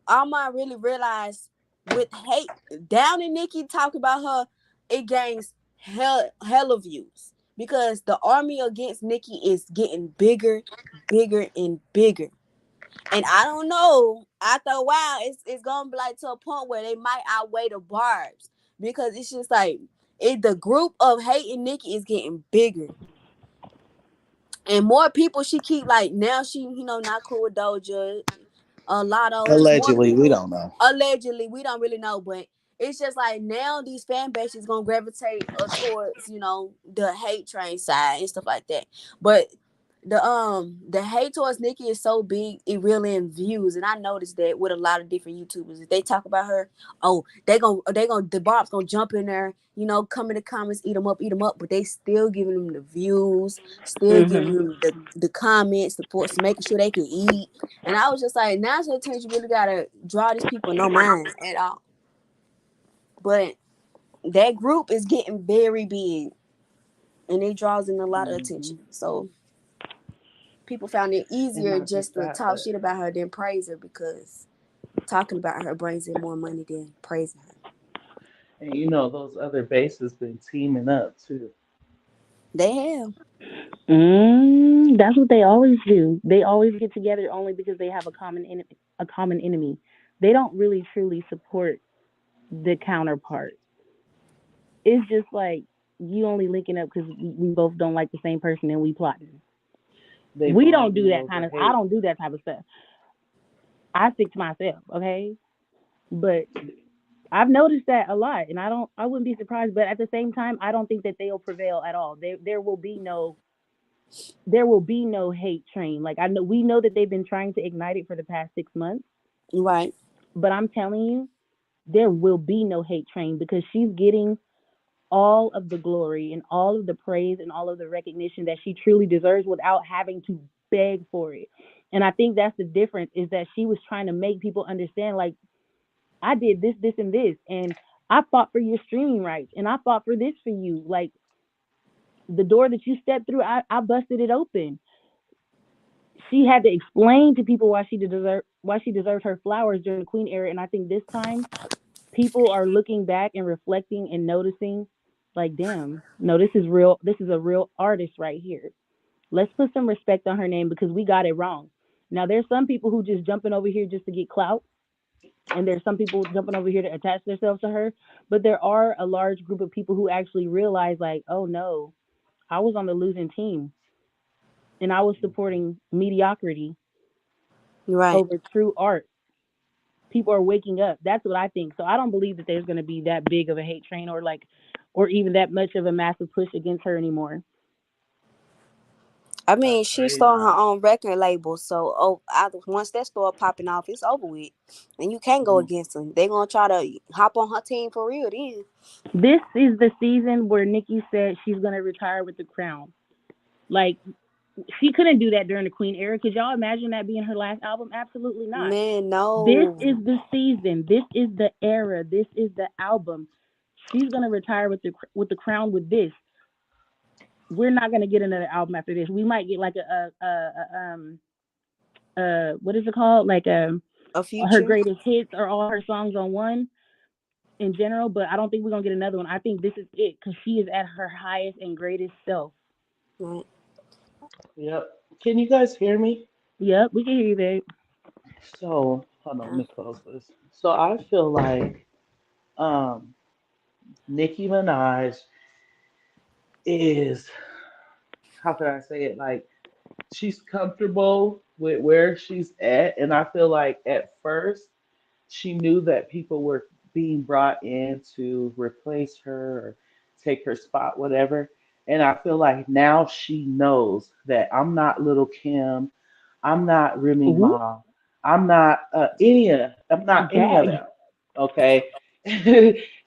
Alma really realized with hate down in Nicki talk about her, it gains hella views because the army against Nicki is getting bigger, and bigger. And I don't know. After a while, it's gonna be like to a point where they might outweigh the Barbs because it's just like the group of hating Nicki is getting bigger, and more people she keep like now she not cool with Doja, Latto. Allegedly, we don't know. Allegedly, we don't really know, but it's just like now these fan bases gonna gravitate towards the hate train side and stuff like that, but. The hate towards Nicki is so big it really in views, and I noticed that with a lot of different YouTubers. If they talk about her, the Barb's gonna jump in there, come in the comments, eat them up, but they still giving them the views, still giving them the comments, the making sure they can eat. And I was just like, now's the time you really gotta draw these people no mind at all. But that group is getting very big, and it draws in a lot of attention. So. People found it easier just to talk shit about her than praise her because talking about her brings in more money than praising her. And those other bases been teaming up too. They have. That's what they always do. They always get together only because they have a common enemy. They don't really truly support the counterpart. It's just like you only linking up because we both don't like the same person and we plotting. We don't do that kind of. I don't do that type of stuff. I stick to myself, okay? But I've noticed that a lot, and I wouldn't be surprised. But at the same time, I don't think that they'll prevail at all. There will be no hate train. Like we know that they've been trying to ignite it for the past 6 months, right? But I'm telling you, there will be no hate train because she's getting all of the glory and all of the praise and all of the recognition that she truly deserves without having to beg for it. And I think that's the difference, is that she was trying to make people understand, like, I did this, this, and this, and I fought for your streaming rights, and I fought for this for you. Like, the door that you stepped through, I busted it open. She had to explain to people why she deserved her flowers during the Queen era, and I think this time people are looking back and reflecting and noticing, like, damn, no, this is real. This is a real artist right here. Let's put some respect on her name because we got it wrong. Now, there's some people who just jumping over here just to get clout, and there's some people jumping over here to attach themselves to her. But there are a large group of people who actually realize, like, oh no, I was on the losing team, and I was supporting mediocrity right over true art. People are waking up. That's what I think. So I don't believe that there's going to be that big of a hate train or even that much of a massive push against her anymore. I mean, she's starting her own record label, so once that start popping off, it's over with, and you can't go against them. They gonna try to hop on her team for real then. This is the season where Nicki said she's going to retire with the crown. Like, she couldn't do that during the Queen era. Could y'all imagine that being her last album? Absolutely not. Man, This no. is the season. This is the era. This is the album. She's gonna retire with the crown with this. We're not gonna get another album after this. We might get like what is it called? Like A her Future. greatest hits or all her songs on one in general. But I don't think we're gonna get another one. I think this is it because she is at her highest and greatest self. Right. Yep. Can you guys hear me? Yep, we can hear you, babe. So, hold on, let me close this. So I feel like um Nicki Minaj is, how can I say it? Like, she's comfortable with where she's at, and I feel like at first she knew that people were being brought in to replace her or take her spot, whatever. And I feel like now she knows that I'm not Little Kim, I'm not Remy Ooh, Ma, I'm not any of gag. them. Okay.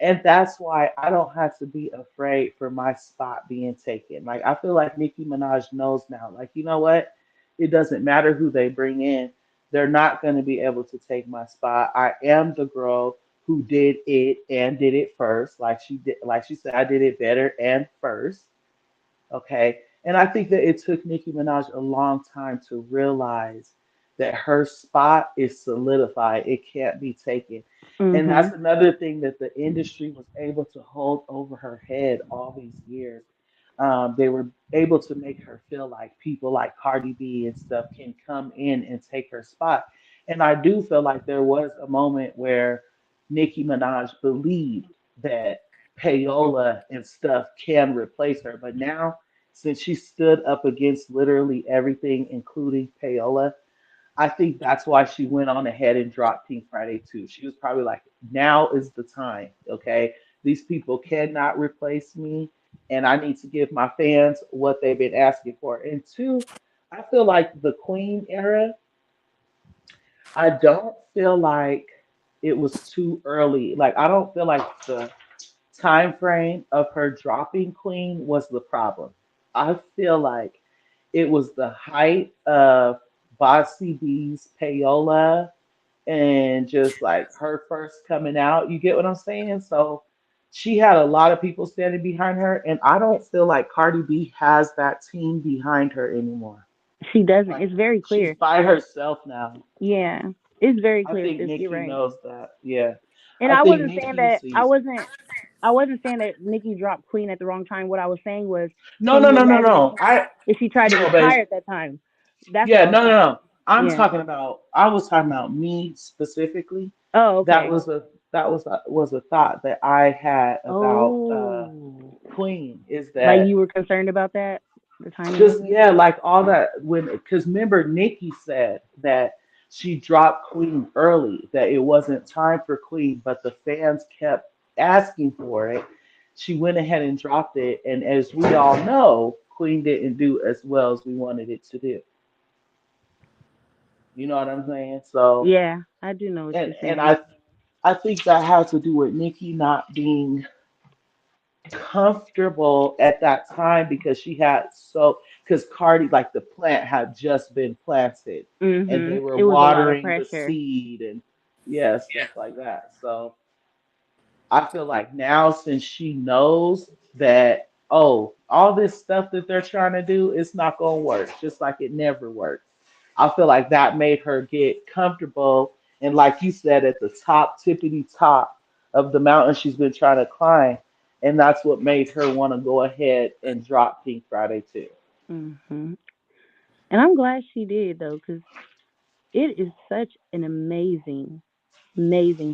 And that's why I don't have to be afraid for my spot being taken. Like, I feel like Nicki Minaj knows now. Like, you know what? It doesn't matter who they bring in, they're not going to be able to take my spot. I am the girl who did it and did it first. Like she did, like she said, I did it better and first. Okay. And I think that it took Nicki Minaj a long time to realize that her spot is solidified. It can't be taken. And that's Mhm. another thing that the industry was able to hold over her head all these years. They were able to make her feel like people like Cardi B and stuff can come in and take her spot. And I do feel like there was a moment where Nicki Minaj believed that payola and stuff can replace her. But now, since she stood up against literally everything, including payola, I think that's why she went on ahead and dropped Pink Friday too. She was probably like, now is the time, okay? These people cannot replace me, and I need to give my fans what they've been asking for. And two, I feel like the Queen era, I don't feel like it was too early. Like, I don't feel like the time frame of her dropping Queen was the problem. I feel like it was the height of Bossy B's payola and just like her first coming out. You get what I'm saying? So she had a lot of people standing behind her, and I don't feel like Cardi B has that team behind her anymore. She doesn't. Like, It's very she's clear. by herself now. Yeah, it's very I clear, think sis. You're Nicki right. knows that. Yeah. And I I think wasn't saying Nicki that sees. I wasn't saying that Nicki dropped Queen at the wrong time. What I was saying was, No, can no, you no, no, imagine no. if she tried to No, babe. retire at that time? That's what Yeah, I was no, no, saying. no. Yeah. I was talking about me specifically. Oh, That okay. was a was a thought that I had about Oh, Queen is like that you were concerned about that, the timing of just, it. yeah, like all that, when, because remember Nikki said that she dropped Queen early, that it wasn't time for Queen, but the fans kept asking for it. She went ahead and dropped it, and as we all know, Queen didn't do as well as we wanted it to do. You know what I'm saying? So, Yeah, I do know what and you're and saying. I think that has to do with Nikki not being comfortable at that time because she had so, because Cardi, like, the plant had just been planted and they were It was a lot of watering the pressure. seed and, yeah, stuff like that. So I feel like now, since she knows that, oh, all this stuff that they're trying to do, it's not gonna work, just like it never worked. I feel like that made her get comfortable, and like you said, at the top, tippity top of the mountain she's been trying to climb, and that's what made her want to go ahead and drop Pink Friday too. hmm And I'm glad she did though, because it is such an amazing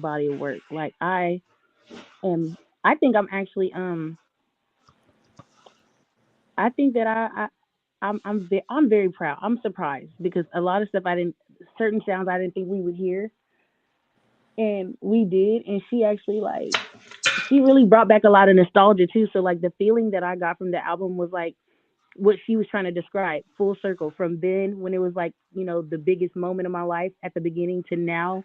body of work. Like am, I think I'm actually I think that I'm very proud. I'm surprised because a lot of stuff I didn't, certain sounds I didn't think we would hear. and we did, and she actually like she really brought back a lot of nostalgia too. So like the feeling that I got from the album was like what she was trying to describe, full circle from then when it was like, you know, the biggest moment of my life at the beginning to now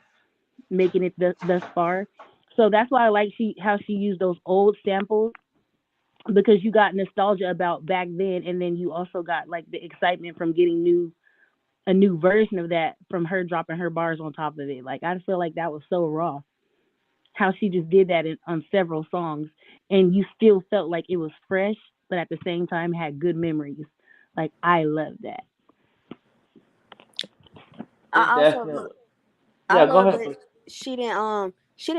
making it thus far. So that's why I like how she used those old samples because you got nostalgia about back then, and then you also got like the excitement from getting a new version of that from her dropping her bars on top of it. Like I feel like that was so raw. How she just did that on several songs, and you still felt like it was fresh, but at the same time had good memories. Like I love that. It I also definitely. I Yeah, go love ahead, that please. she didn't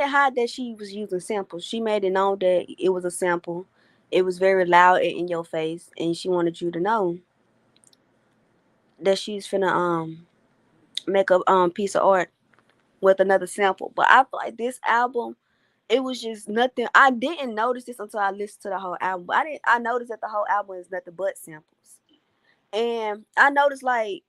hide that she was using samples. She made it known that it was a sample. It was very loud and in your face, and she wanted you to know that she's finna make a piece of art with another sample. But I feel like this album, it was just nothing. I didn't notice this until I listened to the whole album. But I noticed that the whole album is nothing but samples. And I noticed like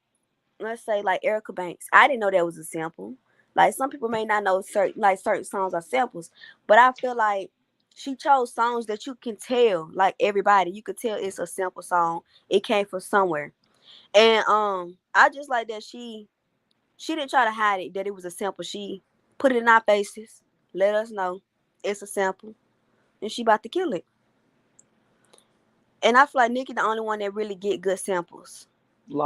let's say like Erica Banks. I didn't know that was a sample. Like some people may not know certain songs are samples, but I feel like she chose songs that you can tell, like everybody, you could tell it's a sample song. It came from somewhere. And I just like that she didn't try to hide it that it was a sample. She put it in our faces, let us know it's a sample, and she about to kill it. And I feel like Nicki the only one that really get good samples.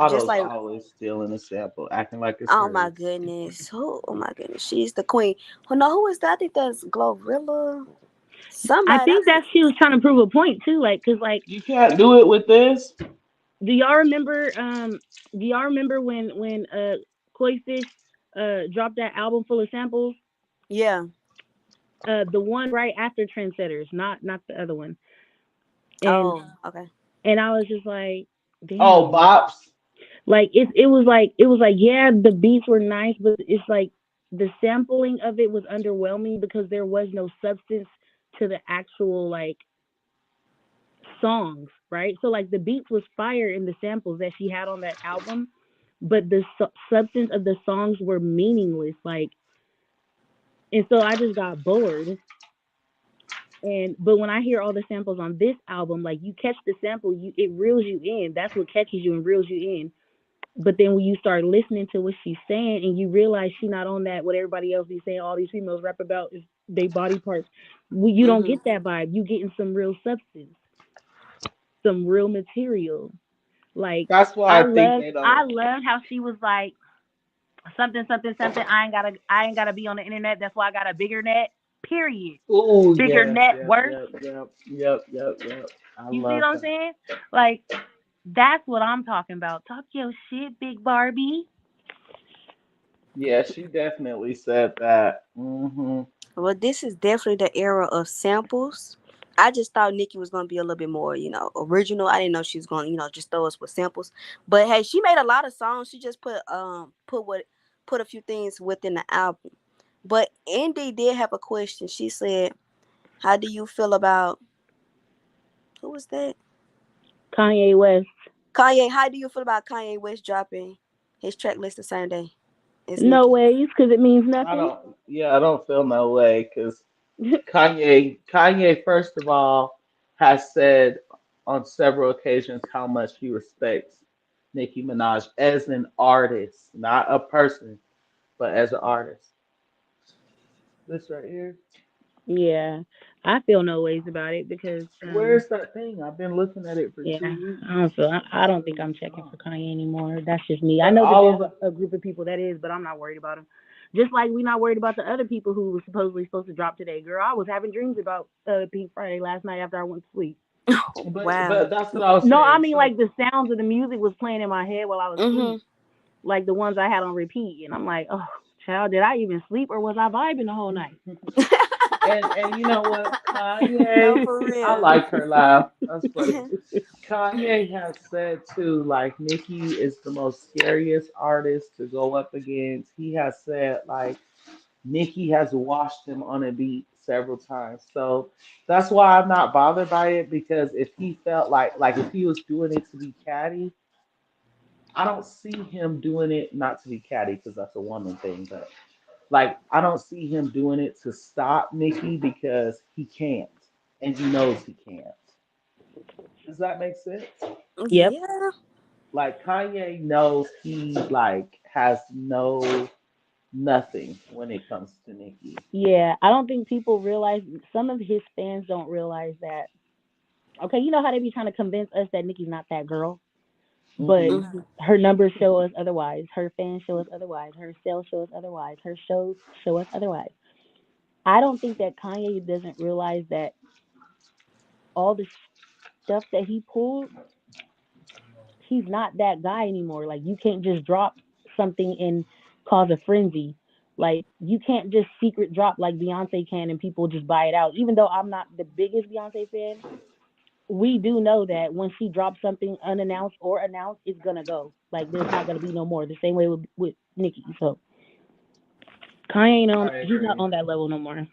Just Lotto's like always stealing a sample, acting like it's oh my hers. goodness. Oh my goodness. She's the queen. Oh no, who is that? I think that's Glorilla. I Somebody. think that she was trying to prove a point too, like, cause like, You can't do it with this. do y'all remember? Do y'all remember when Koi Fish dropped that album full of samples? Yeah. The one right after Trendsetters, not the other one. And Oh, okay. I was just like, Oh, damn. bops. Like it was like yeah, the beats were nice, but it's like the sampling of it was underwhelming because there was no substance to the actual like songs, right? So like the beats was fire in the samples that she had on that album, but the substance of the songs were meaningless. Like, and so I just got bored. And but when I hear all the samples on this album, like you catch the sample, it reels you in. That's what catches you and reels you in. But then when you start listening to what she's saying and you realize she's not on that what everybody else be saying all these females rap about is their body parts, well, you don't Mhm. get that vibe. You getting some real substance, some real material. Like That's why I I think love they I don't. love how she was like something something something. I ain't gotta be on the internet. That's why I got a bigger net. Period. Oh Bigger yes, net yep, worth. yep, yep, yep, yep, yep. I You see what love I'm that. saying? Like that's what I'm talking about. Talk your shit, big Barbie. Yeah, she definitely said that. Hmm. Well, this is definitely the era of samples. I just thought Nicki was gonna be a little bit more, original. I didn't know she was gonna, just throw us with samples. But hey, she made a lot of songs. She just put a few things within the album. But Indy did have a question. She said, "How do you feel about who was that? Kanye West. Kanye? How do you feel about Kanye West dropping his track list the same day as No Nicki?" ways, because it means I nothing. don't. Yeah, I don't feel no way because Kanye, first of all, has said on several occasions how much he respects Nicki Minaj as an artist, not a person, but as an artist. This right here. Yeah, I feel no ways about it because, Where's that thing? I've been looking at it for yeah, 2 weeks. I don't feel. I don't think I'm checking for Kanye anymore. That's just me. I But know that all there's of a group of people that is, but I'm not worried about them. Just like we're not worried about the other people who were supposedly supposed to drop today. Girl, I was having dreams about Pink Friday last night after I went to sleep. Wow. but that's what I was No, I saying. mean So like the sounds of the music was playing in my head while I was asleep, Mhm. like the ones I had on repeat, and I'm like, oh, child, did I even sleep or was I vibing the whole night? and you know what, No, Kanye, for I real. like her laugh. That's funny. Kanye has said too, like Nicki is the most scariest artist to go up against. He has said like Nicki has washed him on a beat several times. So that's why I'm not bothered by it because if he felt like if he was doing it to be catty, I don't see him doing it not to be catty because that's a woman thing, but Like I don't see him doing it to stop Nicki because he can't, and he knows he can't. Does that make sense? Yep. Yeah. Like Kanye knows he like has nothing when it comes to Nicki. Yeah, I don't think people realize. Some of his fans don't realize that. Okay, you know how they be trying to convince us that Nicki's not that girl, but Hmm. Mhm. her numbers show us otherwise. Her fans show us otherwise. Her sales show us otherwise. Her shows show us otherwise. I don't think that Kanye doesn't realize that all the stuff that he pulled, he's not that guy anymore. Like you can't just drop something and cause a frenzy. Like you can't just secret drop like Beyonce can and people just buy it out. Even though I'm not the biggest Beyonce fan, we do know that when she drops something unannounced or announced, it's gonna go. Like there's not gonna be no more. The same way with Nicki. So Kanye ain't on. I He's not agree. on that level no more.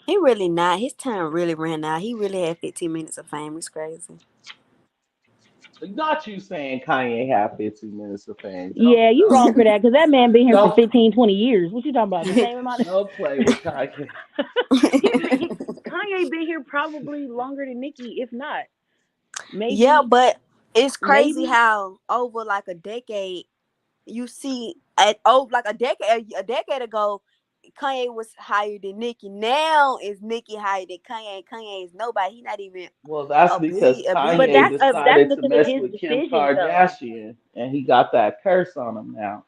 He really not. His time really ran out. He really had 15 minutes of fame. It's crazy. Not you saying Kanye have 15 minutes of fame. Yeah, you wrong for that because that man been here for Don't 15, 20 years. What you talking about? The same amount of. don't play with Kanye. Kanye been here probably longer than Nicki, if not. Yeah, Maybe, but it's crazy maybe. how over like a decade you see at like a decade ago Kanye was higher than Nicki. Now is Nicki higher than Kanye? Kanye is nobody. He not even Well, that's a because But Kanye that's decided to because of mess his with Kim decisions, though. Kardashian, and he got that curse on him now.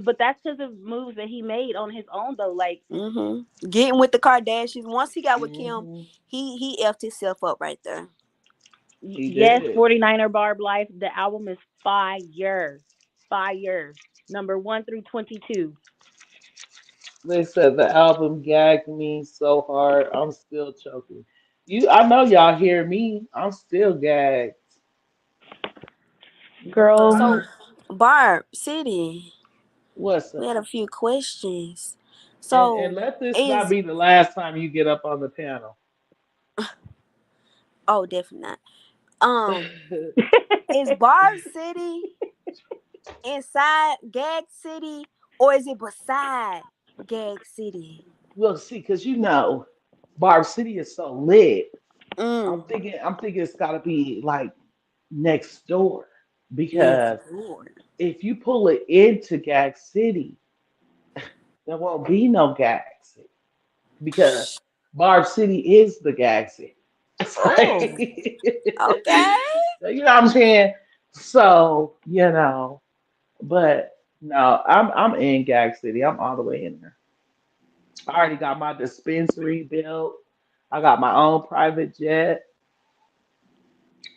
But that's because of moves that he made on his own, though. Like getting with the Kardashians. Once he got with Kim, Hmm. he effed himself up right there. He yes, did. 49er Barb Life. The album is fire, fire. Number 1 through 22. They said the album gagged me so hard, I'm still choking. I know y'all hear me. I'm still gagged. Girl, So, Barb City, What's we had up? a few questions. And So, let this not is be the last time you get up on the panel. oh, definitely not. Is Barb City inside Gag City or is it beside Gag City? Well, see, because Barb City is so lit. I'm Mm, thinking, I'm thinking it's got to be like next door next because door. if you pull it into Gag City, there won't be no Gag City because Barb City is the Gag City. It's like, Oh, okay. you know what I'm saying? So, but no, I'm in Gag City. I'm all the way in there. I already got my dispensary built. I got my own private jet.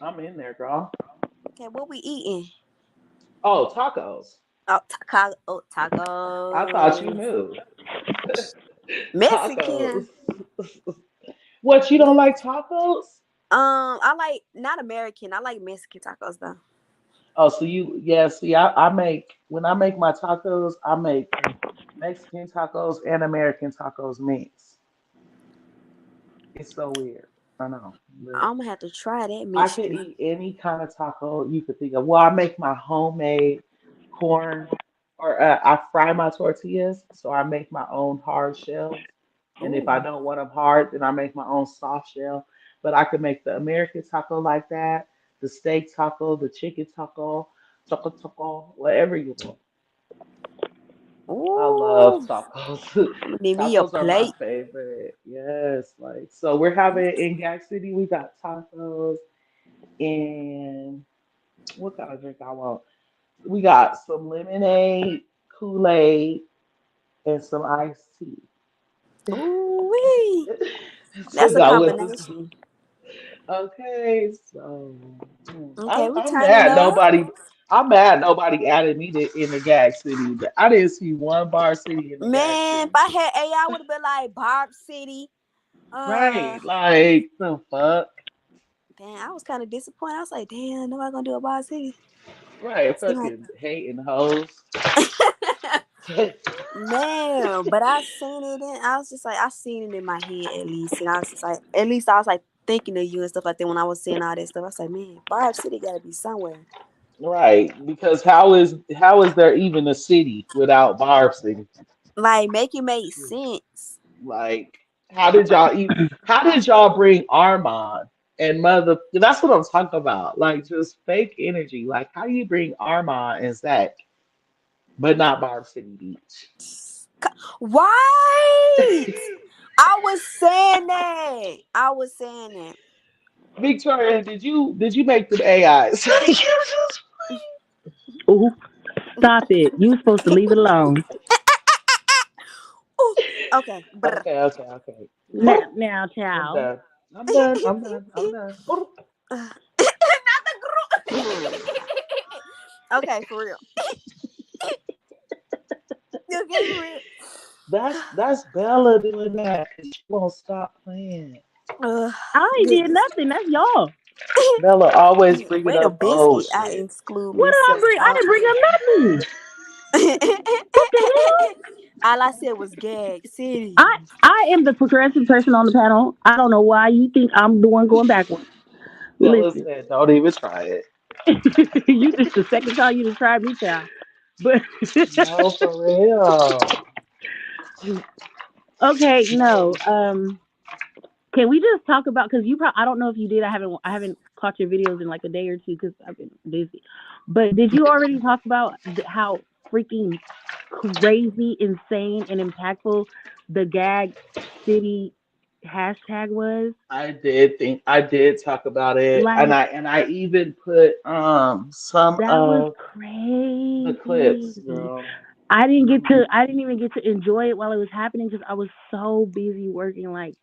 I'm in there, girl. Okay, what we eating? Oh, tacos. I thought you Tacos. knew. Mexican. Tacos. What, you don't like tacos? I like not American. I like Mexican tacos though. Oh, so yeah, see, I make, when I make my tacos, I make Mexican tacos and American tacos mix. It's so weird. I know. But I'm gonna have to try that I can mixture. eat any kind of taco you could think of. Well, I make my homemade corn, or I fry my tortillas, so I make my own hard shells. And if I Ooh. don't want them hard, then I make my own soft shell. But I can make the American taco like that, the steak taco, the chicken taco, taco, whatever you want. I love Ooh. tacos. I'm gonna need me a Tacos are my plate. favorite. Yes, like so we're having in Gag City. We got tacos and what kind of drink I want? We got some lemonade, Kool-Aid, and some iced tea. Ooh wee. To That's a go with this. combination. Okay, so Okay, we I'm turning mad up. nobody. I'm mad nobody added me in the Gag City. I didn't see one Bar City in the Gag Man, if City. I had AI, I would have been like Barb City. Uh, Right, like the fuck. damn, I was kind of disappointed. I was like, damn, nobody gonna do a Barb City. Right, Seem like, fucking hating hoes. man, but I seen it and I was just like, I seen it in my head at least, and I was just like, at least I was like thinking of you and stuff like that when I was saying all that stuff. I was like, man, Barb City gotta be somewhere. Right, because how is there even a city without Barb City? Like, make it make sense. Like, how did y'all bring Armand and mother? That's what I'm talking about. Like, just fake energy. Like, how do you bring Armand and Zach, but not Barb City Beach? Right. I was saying that. I was saying that. Victoria, did you make them AIs? Ooh, stop it. You were supposed to leave it alone. Ooh, okay. Brr. Okay. Now, Boop. now, I'm child. done. I'm done. I'm done. I'm done. Boop. Not the group. Okay, for real. Okay, for real. That's Bella doing that because she won't stop playing. I ain't did Goodness. nothing. That's y'all. Bella always bringing Wait a up old biscuit. I shit. exclude What did I myself. bring? I didn't bring up nothing. What the hell? All I said was gag city. I am the progressive person on the panel. I don't know why you think I'm the one going backwards. Bella Listen, said, "Don't even try it." you just the second time you just tried me, child. But No, for real. okay, no. No. Can we just talk about because you probably I don't know if you did. I haven't caught your videos in like a day or two because I've been busy. But did you already talk about how freaking crazy, insane, and impactful the gag city hashtag was? I did talk about it, and Like I even put some that was of the crazy. clips, girl. I didn't even get to enjoy it while it was happening because I was so busy working. Like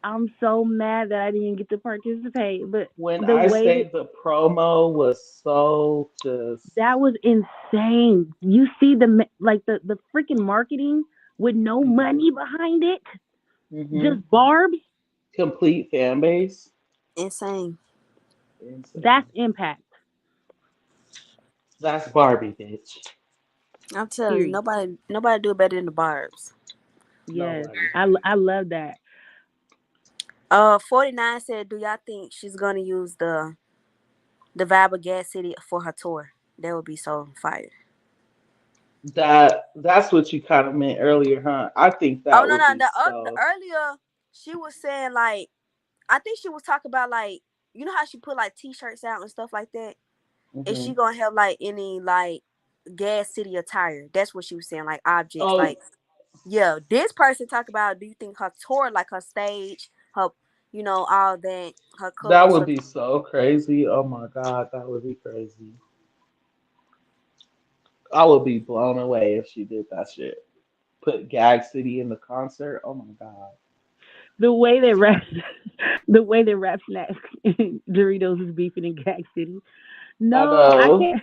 I'm so mad that I didn't get to participate. But When the I way say that the promo was so just, that was insane. You see like the freaking marketing with no money behind it, hmm just barbs. complete fan base. Insane. That's Insane. impact. That's Barbie, bitch. I'm telling you, Period. nobody do it better than the Barbs. Yes, Nobody. I love that. 49 said, "Do y'all think she's gonna use the vibe of Gas City for her tour? That would be so fire." That's what you kind of meant earlier, huh? I think Oh that no, would no, be the so. earlier she was saying like, I think she was talking about like, you know how she put like T-shirts out and stuff like that. Is hmm she gonna have like any like Gas City attire? That's what she was saying, like objects, Oh, like yeah. This person talk about, do you think her tour, like her stage, her, all that, her that covers would for. be so crazy. Oh my God, that would be crazy. I would be blown away if she did that shit. Put Gag City in the concert. Oh my God. The way that the way that Rap Snacks and Doritos is beefing in Gag City. I No, I know. can't.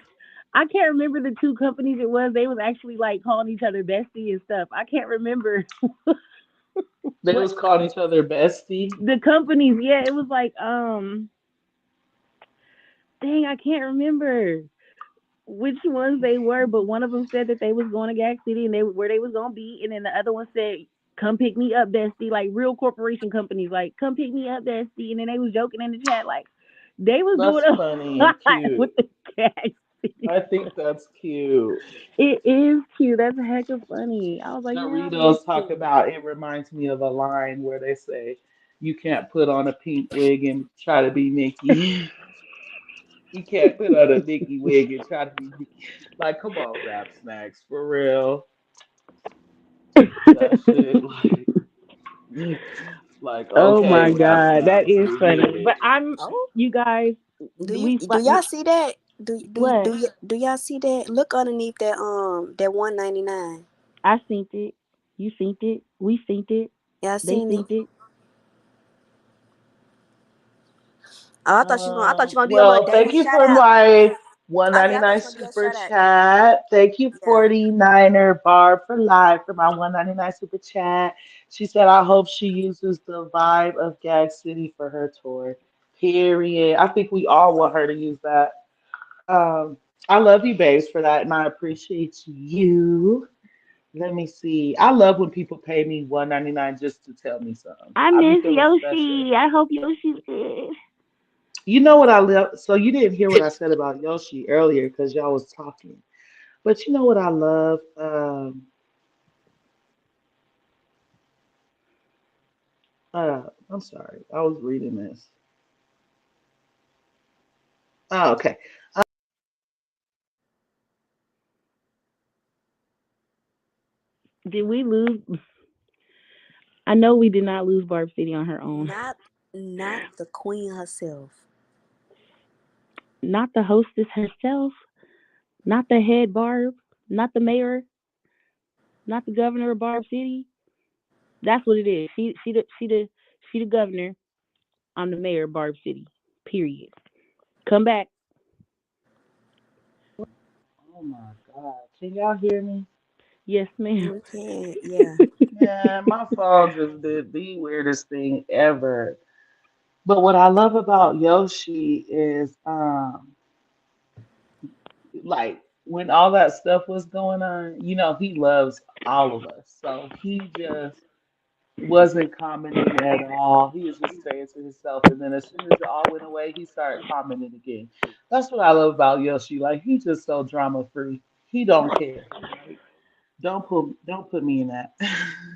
I can't remember the two companies it was. They was actually like calling each other bestie and stuff. I can't remember They what was calling each other bestie. the companies. Yeah, it was like dang, I can't remember which ones they were, but one of them said that they was going to Gag City and where they was gonna be, and then the other one said, "Come pick me up, bestie." Like real corporation companies, like "Come pick me up, bestie," and then they was joking in the chat, like they was doing That's funny a and lot with cute. the Gag City. I think that's cute. It is cute. That's a heck of funny. I was like, man, I love Doritos talk it. about it reminds me of a line where they say, "You can't put on a pink wig and try to be Nikki." You can't put on a Nicki wig and try to be Nicki. Like, come on, Rap Snacks, for real. That shit, like, Oh okay, my Rap god, that Snacks, is we get funny. But it. Oh, you guys, do y'all see that? what? Do y'all see that? Look underneath that 199. I seen it. You seen it. We seen it. Y'all They seen it? seen it. Oh, I thought you were gonna do your little Well, thank daily you shout for out. my I thought 199 you were gonna do your super shout out. chat. Thank you, Yeah. 49er Barb for live for my 199 super chat. She said, I hope she uses the vibe of Gag City for her tour. Period. I think we all want her to use that. Um, I love you, babes, for that, and I appreciate you. Let me see. I love when people pay me 199 just to tell me something. I I be miss feeling special. Yoshi. I hope Yoshi's good. You know what I love? So you didn't hear what I said about Yoshi earlier because y'all was talking. But you know what I love? I'm sorry. I was reading this. Oh, okay. Did we lose? I know we did not lose Barb City on her own. Not the queen herself. Not the hostess herself. Not the head Barb. Not the mayor. Not the governor of Barb City. That's what it is. She the governor. I'm the mayor of Barb City. Period. Come back. Oh my God. Can y'all hear me? Yes, ma'am. We can't. Yeah. Yeah, my phone just did the weirdest thing ever. But what I love about Yoshi is like when all that stuff was going on, he loves all of us. So he just wasn't commenting at all. He was just saying to himself, and then as soon as it all went away, he started commenting again. That's what I love about Yoshi. Like he's just so drama free. He don't care. Like don't put me in that.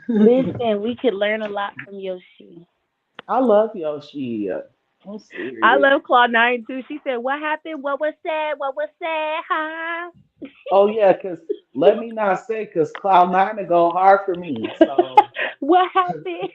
Listen, we could learn a lot from Yoshi. I love Yoshi. I'm I serious. love Claude 9 too. She said, "What happened? What was said? What was said? Huh?" Oh yeah, cause let me not say, cause Cloud9 to go hard for me. So What happened?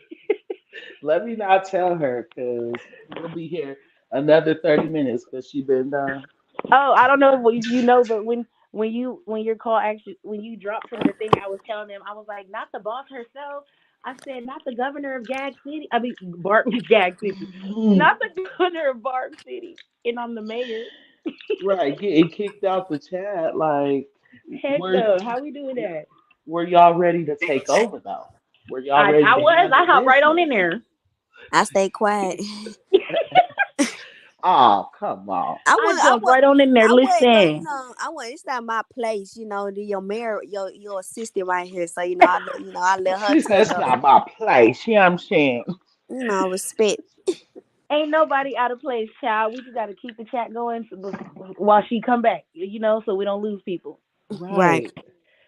let me not tell her, cause we'll be here another 30 minutes, cause she been done. Oh, I don't know if you know, but when your call actually when you dropped from the thing, I was telling them I was like, not the boss herself. I said not the governor of Gag City. I mean Barb Gag City, not the governor of Barb City, and I'm the mayor. Right, getting kicked out the chat. Like, Heck were no, how we doing that? were y'all ready to take over though? Were y'all ready I to was. I handle hopped right on business? in there. I stay quiet. Oh, come on. I I would. I jumped would. right on in there. I would. No, Listen, I would. It's not my place. Your mayor, your assistant right here. So I let her She said take it's over. not my place. You know what I'm saying? Respect. ain't nobody out of place, child. We just got to keep the chat going while she come back. So we don't lose people. Right. Right.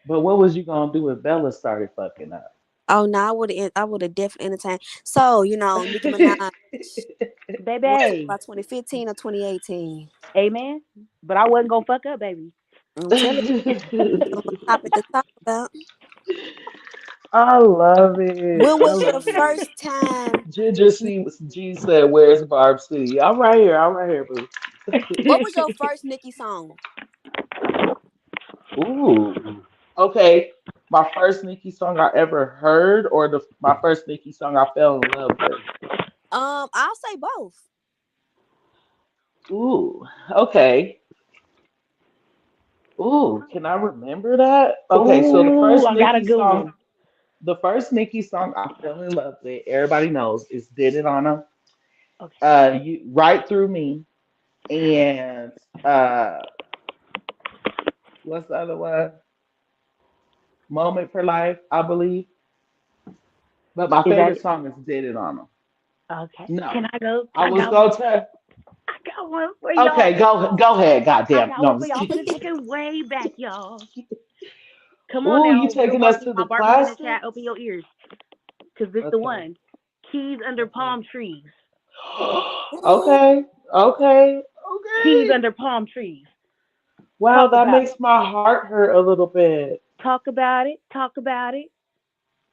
But what was you gonna do if Bella started fucking up? Oh no, I would have definitely entertained. So Nicki Minaj went Baby, by 2015 or 2018. amen. But I wasn't gonna fuck up, baby. I'm telling you, some topic to talk about. I love it. When I was your love it. first time? Ginger G said, "Where's Barb City?" I'm right here. I'm right here, boo. What was your first Nicki song? Ooh. Okay. My first Nicki song I ever heard, or my first Nicki song I fell in love with. I'll say both. Ooh. Okay. Ooh. Can I remember that? Okay. So Ooh, I got a good one. the first Nicki song I fell in love with, everybody knows, is "Did It On 'Em." Okay. You right through me, and what's the other one? Moment for Life, I believe. But my Is that favorite song is "Did It On 'Em." okay? No, Can I go? I I was got gonna one. tell. I got one for Okay, y'all. go ahead. I Goddamn. got No, one I'm for just y'all for kidding. the take it way back, y'all. Come on Ooh, you now, real taking us Barbies, to my the Barbies in the chat. classics? Open your ears, cause this the Okay. one. Keys under Okay. palm trees. Ooh, Okay. Okay. Keys Okay. under palm trees. Wow, Talk that about it. makes my heart hurt a little bit. Talk about it. Talk about it.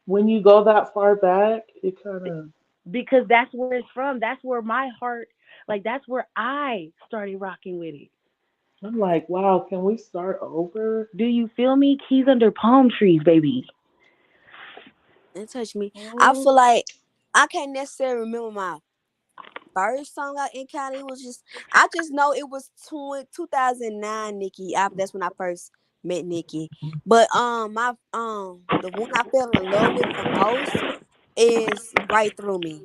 When you go that far back, it kind of. Because that's where it's from. That's where my heart, like that's where I started rocking with it. I'm like, wow, can we start over? Do you feel me? Keys under palm trees, baby. it touched me. I Oh, feel like I can't necessarily remember my first song I encountered. It was I just know it was 2009 Nicki. That's when I first met Nicki. But my the one I fell in love with the most is Right Through Me.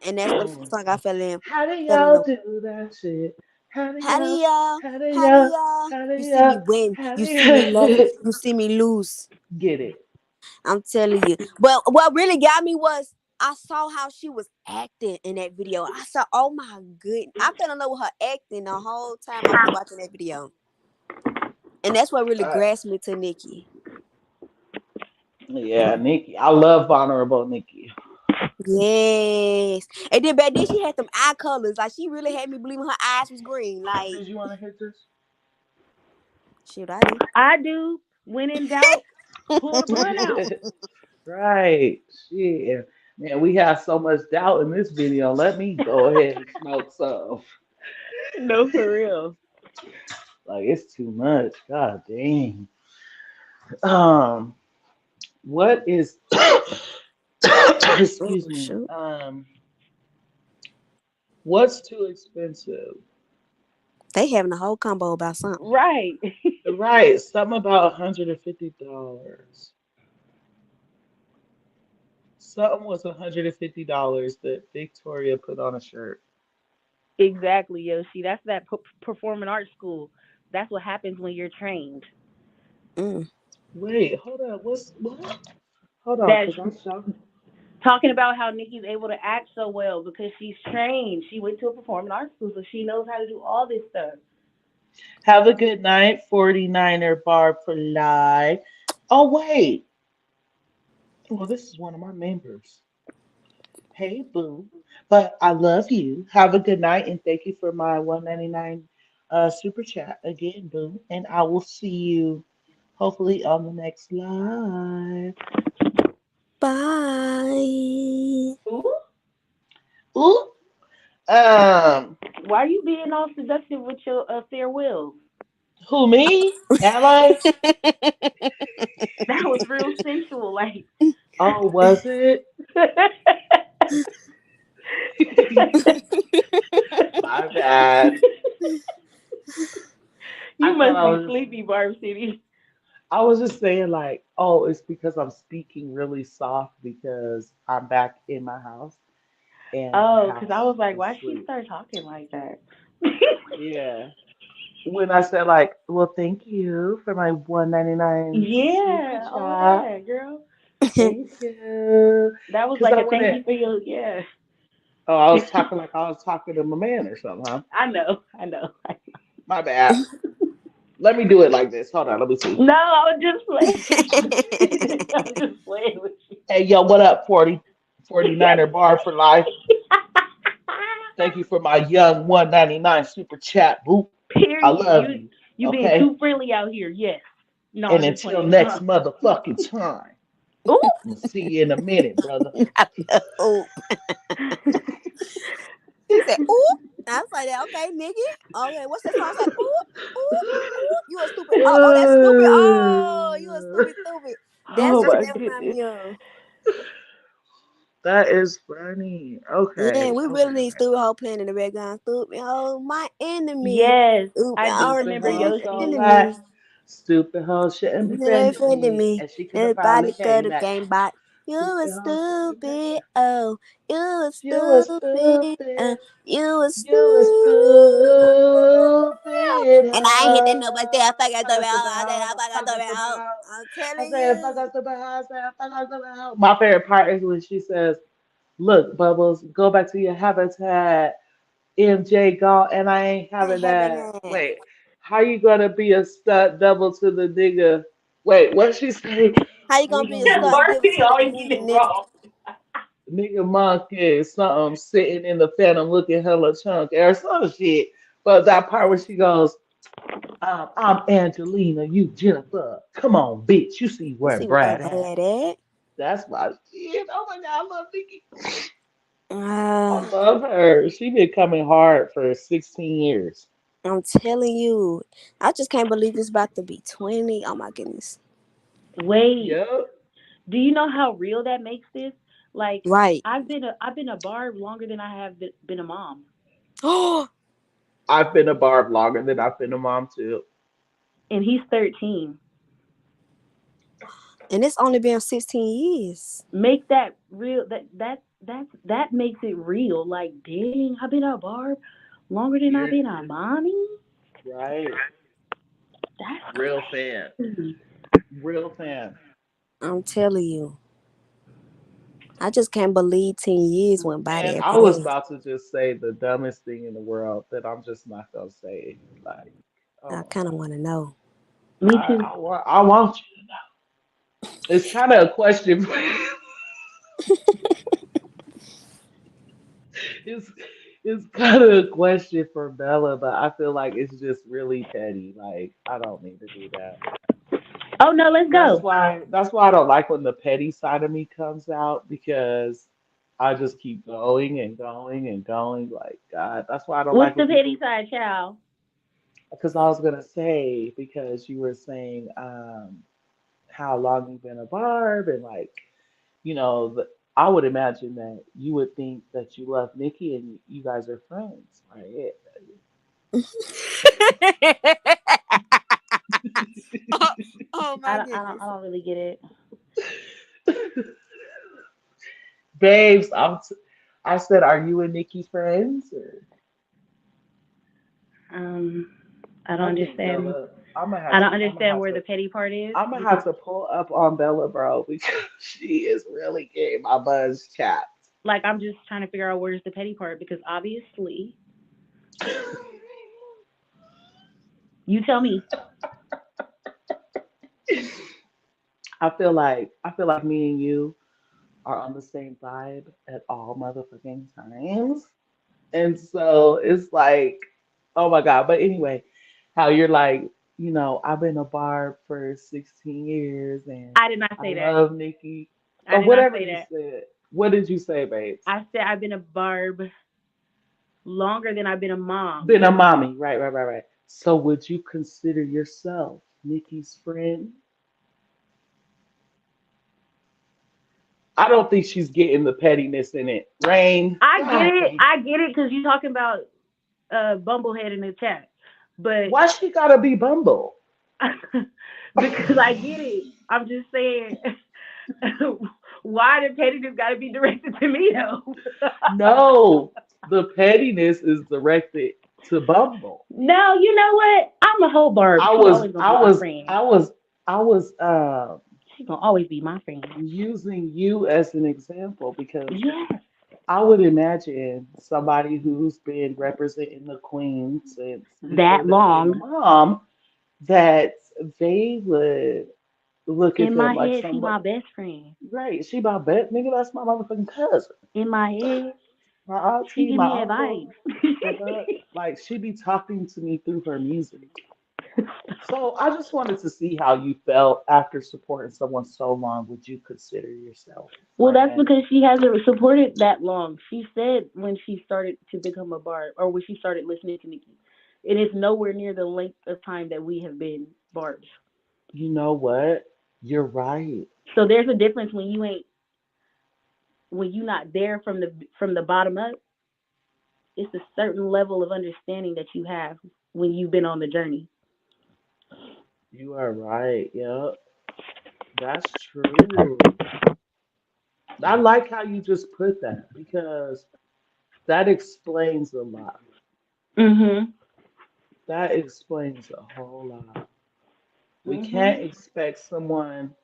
And that's the oh. first song I How do fell in y'all love. do that shit? How do How do y'all? y'all? How do How do y'all? y'all? How do You see me y'all? win. How do You see me love. y'all? You see me lose. Get it? I'm telling you. But what really got me was I saw how she was acting in that video. I said, "Oh my goodness!" I fell in love with her acting the whole time I was watching that video, and that's what really grasped me to Nicki. Yeah, Nicki. I love vulnerable Nicki. Yes, and then back then she had them eye colors. Like she really had me believing her eyes was green. Like, Did you want to hit this? shit, I do. I do. When in doubt, pull the blunt out. Right. Shit. Man, we have so much doubt in this video. Let me go ahead and smoke some. No, for real. Like it's too much. God dang. Um, what is excuse Oh, me. shoot. What's too expensive? They having a whole combo about something. Right. Right. Something about $150. Something was $150 that Victoria put on a shirt. Exactly, Yoshi. That's that performing arts school. That's what happens when you're trained. Mm. Wait, hold on. What? Hold on, That because I'm shocked. talking about how Nicki's able to act so well because she's trained. She went to a performing arts school, so she knows how to do all this stuff. Have a good night, 49er Barb for live. Oh, wait. Well, this is one of my members. Hey, boo. But I love you. Have a good night, and thank you for my 199 super chat again, boo. And I will see you hopefully on the next live. Bye. Ooh. Ooh. Why are you being all seductive with your farewell? Who, me? Am I? That was real sensual, like. Oh, was it? My bad. You must be sleepy, Barb City. I was just saying, like, oh, it's because I'm speaking really soft because I'm back in my house and my Oh, because I house was like, is why she asleep. start talking like that? Yeah. When I said like, well, thank you for my 199 super Yeah, all chat. that, girl. Thank you. That was Because like I a thank wanted. you for your, yeah. Oh, I was talking like I was talking to my man or something, huh? I know. My bad. Let me do it like this. Hold on, let me see. No, I was just playing. I was just playing with you. Hey, yo, what up, 49er bar for life? Thank you for my young 199 super chat, boo. I Period. love you. You being Okay? too friendly out here. Yes. No, And I'm just until playing. next motherfucking time, Ooh. I'm gonna see you in a minute, brother. Oh. She said, "Ooh." I was like, "Okay, nigga. Okay, what's that song?" I was like, "Ooh, ooh, ooh." You a stupid. Oh, that's stupid. Oh, you a stupid. That's Oh what my that remind goodness. me of. That is funny. Yeah, Okay, we really okay. need stupid hoe playing in the background. Stupid hoe, my enemy. Yes, Ooh, I do I Stupid remember hoe remember so Yoshi. what? enemy. Stupid hoe shouldn't be They friending friended me. me. And she could have probably Everybody could came have back. came back. You were Stupid hoe shouldn't be stupid. Oh, you were You were stupid. stupid. You were You were stupid. stupid And I ain't hit that hoe. no, but still, I forgot the Fuck us about. I about. forgot Fuck us about. about. I'm I telling said, fuck us you. about. I said, fuck us about. My favorite part is when she says, look, Bubbles, go back to your habitat. MJ gone, and I ain't I ain't having having that. that. Wait, how you gonna be a stunt double to the nigga? Wait, what she say? How you How you gonna be gonna a be stunt Barb double City to the always get it nigga? wrong. nigga monkey something sitting in the phantom looking hella chunk or some shit? But that part where she goes, I'm Angelina, you Jennifer. Come on, bitch. You see You where see where Brad at. Brad at? That's my shit. Oh my god, I love Nicki. I Uh, love her. She been coming hard for 16 years. I'm telling you, I just can't believe it's about to be 20. Oh my goodness. Wait, Yep. do you know how real that makes this? Like, Right. I've been a Barb longer than I have been a mom, Oh, I've been a Barb longer than I've been a mom too. and he's 13. and it's only been 16 years. Make that real. That makes it real. Like, dang, I've been a Barb longer than I've You're been a mommy. right. That's Real fan. crazy. Real fan. I'm telling you. I just can't believe 10 years went by And that I was fast. about to just say the dumbest thing in the world that I'm just not gonna say. Like, oh I my kind of want to know. Me God, too. I want you to know. It's kind of a question. it's it's kind of a question for Bella, but I feel like it's just really petty. Like, I don't need to do that. Oh no, let's That's go. why that's why I don't like when the petty side of me comes out because I just keep going and going and going. Like, God, that's why I don't What's like the when petty people. side, child? Because I was gonna say because you were saying how long you've been a barb and like I would imagine that you would think that you love Nikki and you guys are friends, right? oh, oh my I goodness. don't really get it. Babes, I said, are you and Nikki friends? Or Um, I don't I think understand. Bella. I'm gonna I have don't to. I'm gonna understand have where to. the petty part is I'm gonna because, have to pull up on Bella, bro, because she is really getting my buzz chapped. like, I'm just trying to figure out where's the petty part because obviously, you tell me. I feel like me and you are on the same vibe at all motherfucking times. And so it's like, oh my God. But anyway, how you're like, I've been a barb for 16 years and I did not I say that. love Nikki. I Or did not whatever say you that. said. What did you say, babes? I said I've been a barb longer than I've been a mom. Been a mommy. Right, right, right, right. So would you consider yourself Nikki's friend? I don't think she's getting the pettiness in it. Rain. I get God it. damn. I get it because you're talking about Bumblehead in the chat, but Why she gotta be Bumble? because I get it. I'm just saying, why the pettiness got to be directed to me though? No, the pettiness is directed to Bumble. No, you know what? I'm a whole barb. I She was, always gonna I be my was, friend. I was, I was She gonna always be my friend. using you as an example because Yes, I would imagine somebody who's been representing the queen since before that they became a long. mom that they would look at In them my like head, she somebody. my best friend. Right, she my bet nigga, that's my motherfucking cousin. In my head, My she auntie, give my me uncle, advice. like she be talking to me through her music. So I just wanted to see how you felt after supporting someone so long. Would you consider yourself a Well, that's friend? because she hasn't supported that long. She said when she started to become a barb, or when she started listening to Nicki, it is nowhere near the length of time that we have been barbs. You know what? You're right. So there's a difference when you not there from the bottom up. It's a certain level of understanding that you have when you've been on the journey. You are right. Yep. That's true. I like how you just put that because that explains a lot. Mhm. That explains a whole lot. We can't Mhm. expect someone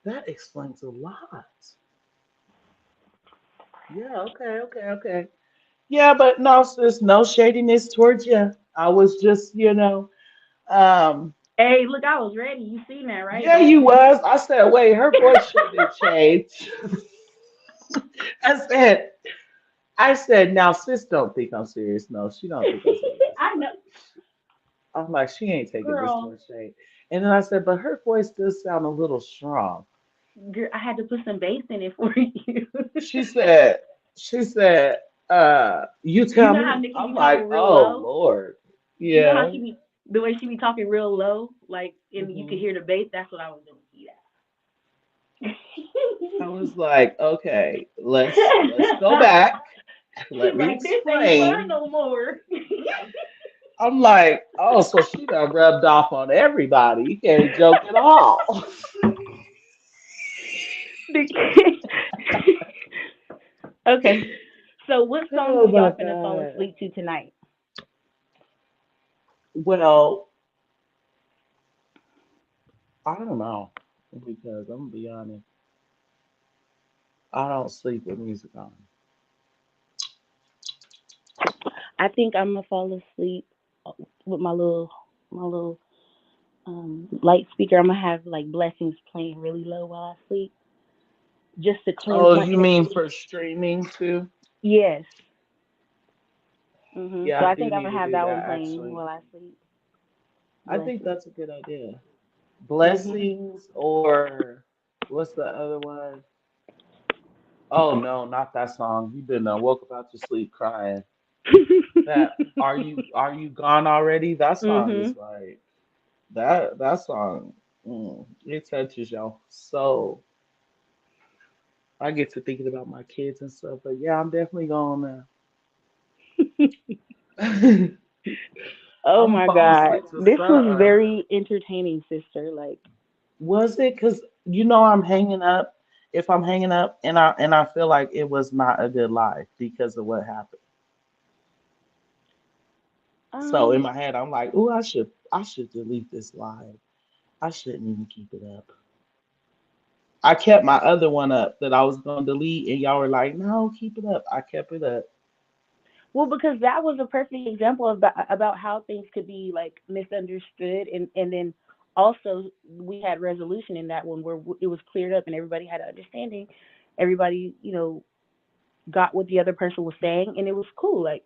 that explains a lot. Yeah, okay, okay, okay. Yeah, but no, sis, no shadiness towards you. I was just, um, Hey, look, I was ready. You seen that, right? yeah, Don't you you? was. I said, wait, her voice shouldn't have changed. I said, now sis don't think I'm serious. No, she don't think I'm serious. I know, Like, I'm like, she ain't taking this girl. much shade. And then I said, but her voice does sound a little strong. Girl, I had to put some bass in it for you. She said, she said, you You tell know how me. Nikki I'm be talking like, real oh low? Lord. You know how Yeah. she be the way she be talking real low, like and you could hmm hear the bass. That's what I was doing. Yeah. I was like, okay, let's go back. She's Let me like, this ain't fun explain. no more. I'm like, oh, so she done rubbed off on everybody. You can't joke at all. Okay. So what songs Oh are my y'all finna fall God. asleep to tonight? Well, I don't know because I'm gonna be honest. I don't sleep with music on. I think I'm gonna fall asleep with my little light speaker. I'm gonna have like blessings playing really low while I sleep, just to cleanse Oh, my you mean energy. for streaming too? Yes. So Yeah, I I do think I'm need gonna to have do that one that playing actually. while I sleep. I think Blessings. that's a good idea. Mhm. Blessings or what's the other one? Oh no, not that song. You been woke up out your sleep crying. That are you gone already? That song is Mhm. like that song. It touches your soul. I get to thinking about my kids and stuff, but yeah, I'm definitely going now. Oh I'm gonna my fall God, asleep to this was something. very entertaining, sister. Like, Was it? Cause I'm hanging up. If I'm hanging up and I feel like it was not a good live because of what happened. So in um, my head, I'm like, "Ooh, I should delete this live. I shouldn't even keep it up." I kept my other one up that I was gonna delete, and y'all were like, "No, keep it up." I kept it up. well, because that was a perfect example of about how things could be like misunderstood, and then also we had resolution in that one where it was cleared up and everybody had an understanding. Everybody, got what the other person was saying, and it was cool. Like,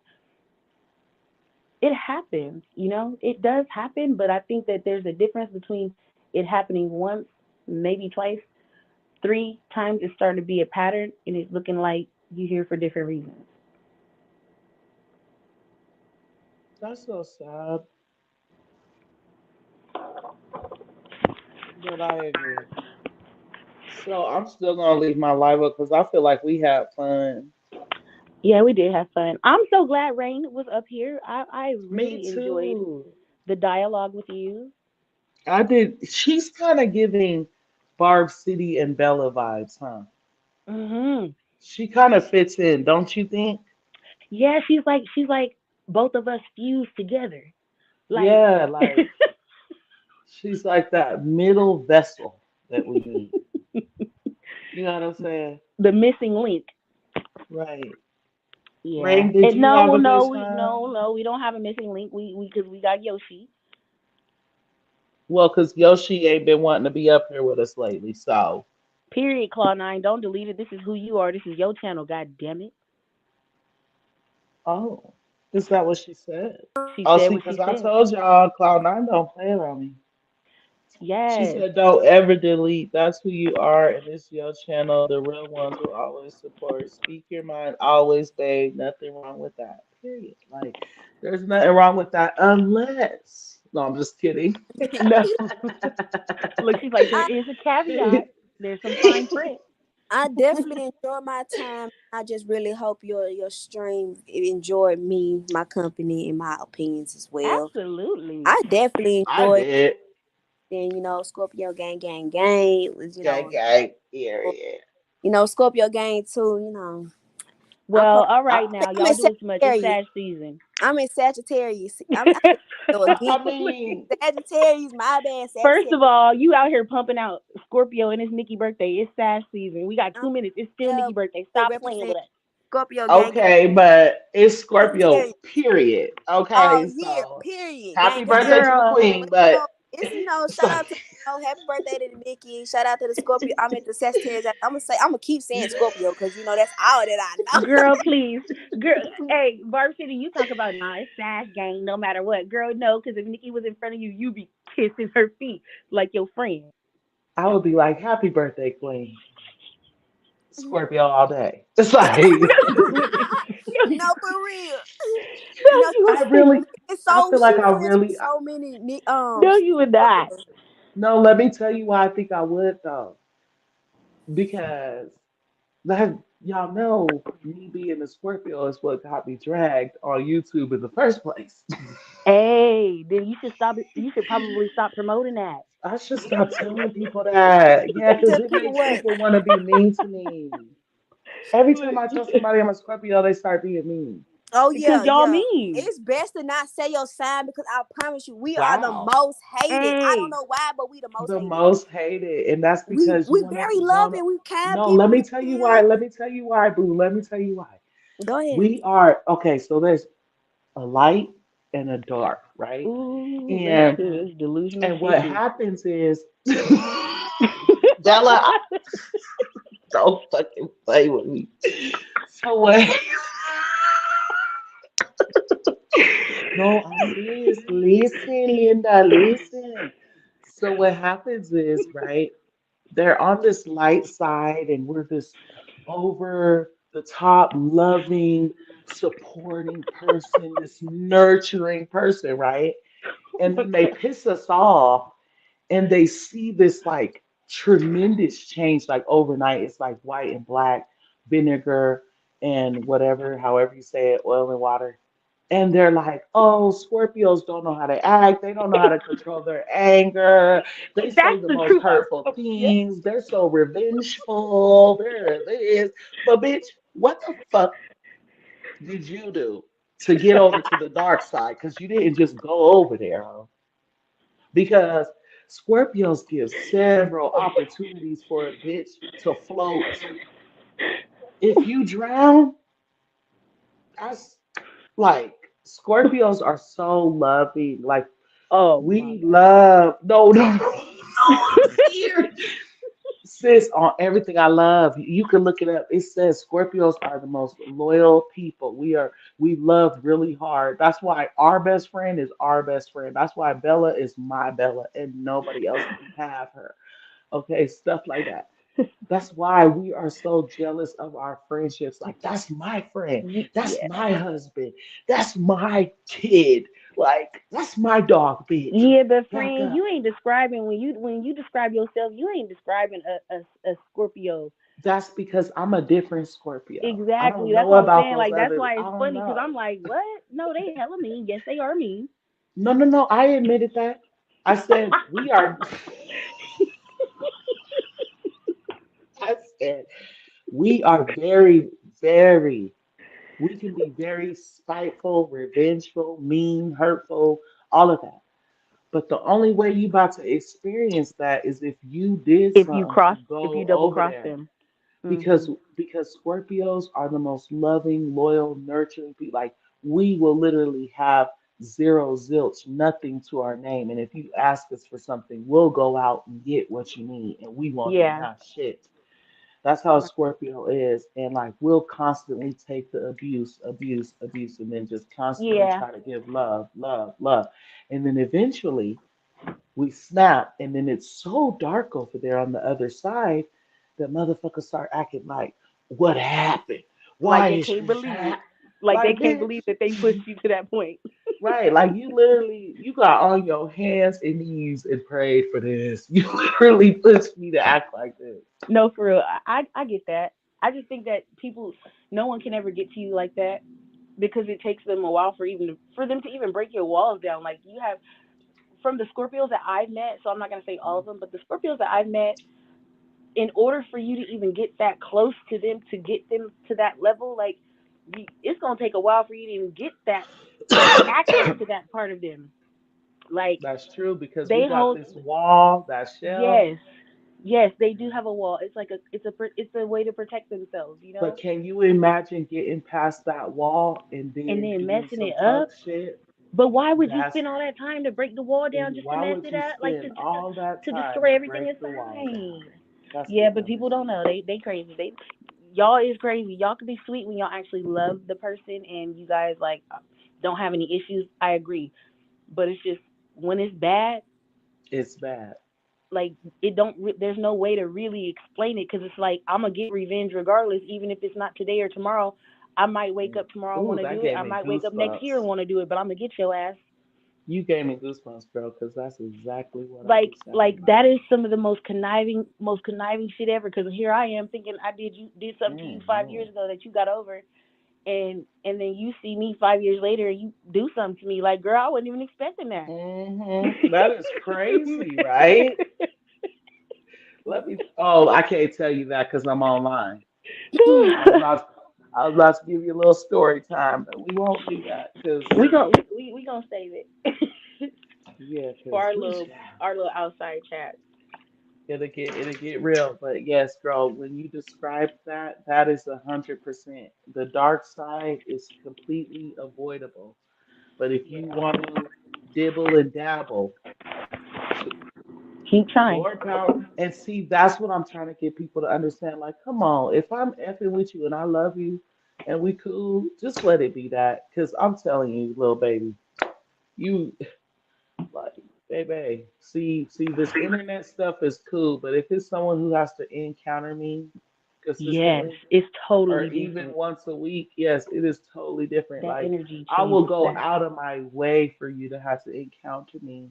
it happens, it does happen, but I think that there's a difference between it happening once, maybe twice, three times. It's starting to be a pattern, and it's looking like you're here for different reasons. That's so sad, but I agree. So I'm still gonna leave my live up because I feel like we had fun. Yeah, we did have fun. I'm so glad Rain was up here. I Me really enjoyed too. the dialogue with you. I did. She's kind of giving Barb City and Bella vibes, huh? Mhm. She kind of fits in, don't you think? Yeah, she's like both of us fused together. Like Yeah, like she's like that middle vessel that we need. You know what I'm saying? the missing link. Right. Yeah. Rain, did And you have no, a good no, time? we don't have a missing link. We because we got Yoshi. Well, because Yoshi ain't been wanting to be up here with us lately, so. Period. Claw 9. Don't delete it. This is who you are. This is your channel. God damn it. Oh, is that what she said? She Oh, said see, what because she I said. told y'all Cloud9 don't play around me. She Yes. said, "Don't ever delete. That's who you are, and it's your channel. The real ones will always support. Speak your mind, always, babe. Nothing wrong with that. Period. Like, there's nothing wrong with that unless." No, I'm just kidding. No. Look, she's like, there I is a caveat. There's some fine print. I definitely enjoy my time. I just really hope your stream enjoy me, my company, and my opinions as well. Absolutely. I definitely I enjoyed. did. Then Scorpio gang gang gang it was Gang, gang, period. Scorpio gang too. I'm Well, from all I, right now. I'm in Y'all do too much. It's Sagittarius. sad season. I'm in Sagittarius. I'm so again I mean, Sagittarius. My bad First Sagittarius. of all, you out here pumping out Scorpio and it's Nikki birthday. It's sad season. We got I'm 2 minutes. It's still here Nikki birthday. to Stop playing with represent us. Scorpio gang gang okay, but it's Scorpio, Sagittarius period. all Okay, year. so Period. happy Gang gang. birthday to the Girl, queen, But but it's it's shout like out to happy birthday to the Nikki. Shout out to the Scorpio. I'm at the Sagittarius. I'm gonna keep saying Scorpio because that's all that I know. girl, please. Girl, hey, Barb City, you talk about, nah, it's sad gang no matter what. Girl, no, because if Nikki was in front of you, you be kissing her feet like your friend. I would be like, happy birthday, queen. Scorpio all day. It's like No, No, for real. you would I really It's I so feel she like I friends with really so many no, you would not. Scorpios. no, let me tell you why I think I would though. Because that y'all know me being a Scorpio is what got me dragged on YouTube in the first place. Hey, then you should stop. You should probably stop promoting that. I should stop telling people that. Yeah, because Tell it people makes what? people want to be mean to me. Every time I tell somebody I'm a Scorpio, they start being mean. Oh because yeah, y'all yeah. mean. It's best to not say your sign because I promise you, we are the Wow. most hated. I don't Hey, know why, but we the most The hated. most hated. And that's We because you we want to very no, loving. no, We kind no, let people. me tell you why. Let me tell you why, boo. Let me tell you why. Go ahead. We are okay, so there's a light and a dark, right? ooh, listen And to this delusional and shit what too. happens is Bella, don't fucking play with me. So what? No, listen, Linda, listen. So what happens is, right? They're on this light side, and we're this over the top, loving, supporting person, this nurturing person, right? And then they piss us off and they see this like tremendous change like overnight. It's like white and black, vinegar and whatever, however you say it, oil and water. And they're like, oh, Scorpios don't know how to act. They don't know how to control their anger. They say That's the the most truth. hurtful Yeah. things. They're so revengeful. They're this. But, bitch, what the fuck did you do to get over to the dark side? Because you didn't just go over there, huh? Because Scorpios give several opportunities for a bitch to float. If you drown, that's like Scorpios are so loving. Like Oh my we god. love no, I'm scared. Sis, on everything I love, you can look it up. It says Scorpios are the most loyal people. We love really hard. That's why our best friend is our best friend. That's why Bella is my Bella and nobody else can have her. Okay, stuff like that. That's why we are so jealous of our friendships. Like, that's my friend. That's Yeah. my husband. That's my kid. Like, that's my dog, bitch. Yeah, but Back friend, up. you ain't describing when you describe yourself, you ain't describing a Scorpio. That's because I'm a different Scorpio. I don't Exactly. That's know what I'm about saying. those Like that's others. why I it's don't funny because know. I'm like, what? No, they hella mean. Yes, they are mean. No, no, no. I admitted that. I said we are. I said we are very, very. We can be very spiteful, revengeful, mean, hurtful, all of that. But the only way you about to experience that is if you did something to If you go double over cross there. them. Because Mhm. because Scorpios are the most loving, loyal, nurturing people. Like we will literally have zero zilch, nothing to our name. And if you ask us for something, we'll go out and get what you need and we won't even Yeah. have shit. That's how Scorpio is. And like we'll constantly take the abuse, abuse, abuse, and then just constantly Yeah. try to give love, love, love. And then eventually we snap, and then it's so dark over there on the other side that motherfuckers start acting like, what happened? Like Why they is can't this believe it. happening? Like they Like, can't bitch. believe that they pushed you to that point. Right, like you literally, you got on your hands and knees and prayed for this. You literally pushed me to act like this. No, for real. I get that. I just think that people, no one can ever get to you like that because it takes them a while for them to even break your walls down. Like you have from the Scorpios that I've met, so I'm not gonna say all of them, but the Scorpios that I've met, in order for you to even get that close to them, to get them to that level, like it's gonna take a while for you to even get that access to that part of them. Like That's true because we they got hold, this wall, that shell. yes, yes, they do have a wall. It's like it's a way to protect themselves, you But know. can you imagine getting past that wall and And then then doing messing some it fuck up. shit? But why would you That's spend all that time to break the wall down and just to why mess would it you up, like spend all that to time destroy to everything break the wall down? inside? That's the Yeah, but dumbest people don't shit. know. They crazy. They y'all is crazy. Y'all can be sweet when y'all actually love the person and you guys like don't have any issues. I agree, but it's just when it's bad, It's bad. like it don't. There's no way to really explain it because it's like I'm gonna get revenge regardless, even if it's not today or tomorrow. I might wake up tomorrow and Ooh, want to that do it. gave I me might wake up next year and goosebumps. want to do it, but I'm gonna get your ass. You gave me goosebumps, girl, because that's exactly what I be Like sounding like. that is some of the most conniving shit ever. Because here I am thinking did something to you 5 years Hmm. ago that you got over, and then you see me 5 years later and you do something to me. Like, girl, I wasn't even expecting that. That is crazy, right? Let me. Oh, I can't tell you that because I'm online. I'm not. I was about to give you a little story time, but we won't do that because We gonna save it yeah, for because our little outside chat. it'll get real. But yes, girl, when you describe that, that is 100%. The dark side is completely avoidable. But if you want to dibble and dabble, Keep trying. more power. And see, that's what I'm trying to get people to understand. Like, come on, if I'm effing with you and I love you and we cool, just let it be that. Because I'm telling you, little baby, you like, baby, see, this internet stuff is cool, but if it's someone who has to encounter me Yes, consistently it's totally or even different. once a week, yes, it is totally different. That Like, energy I will changes go fast. out of my way for you to have to encounter me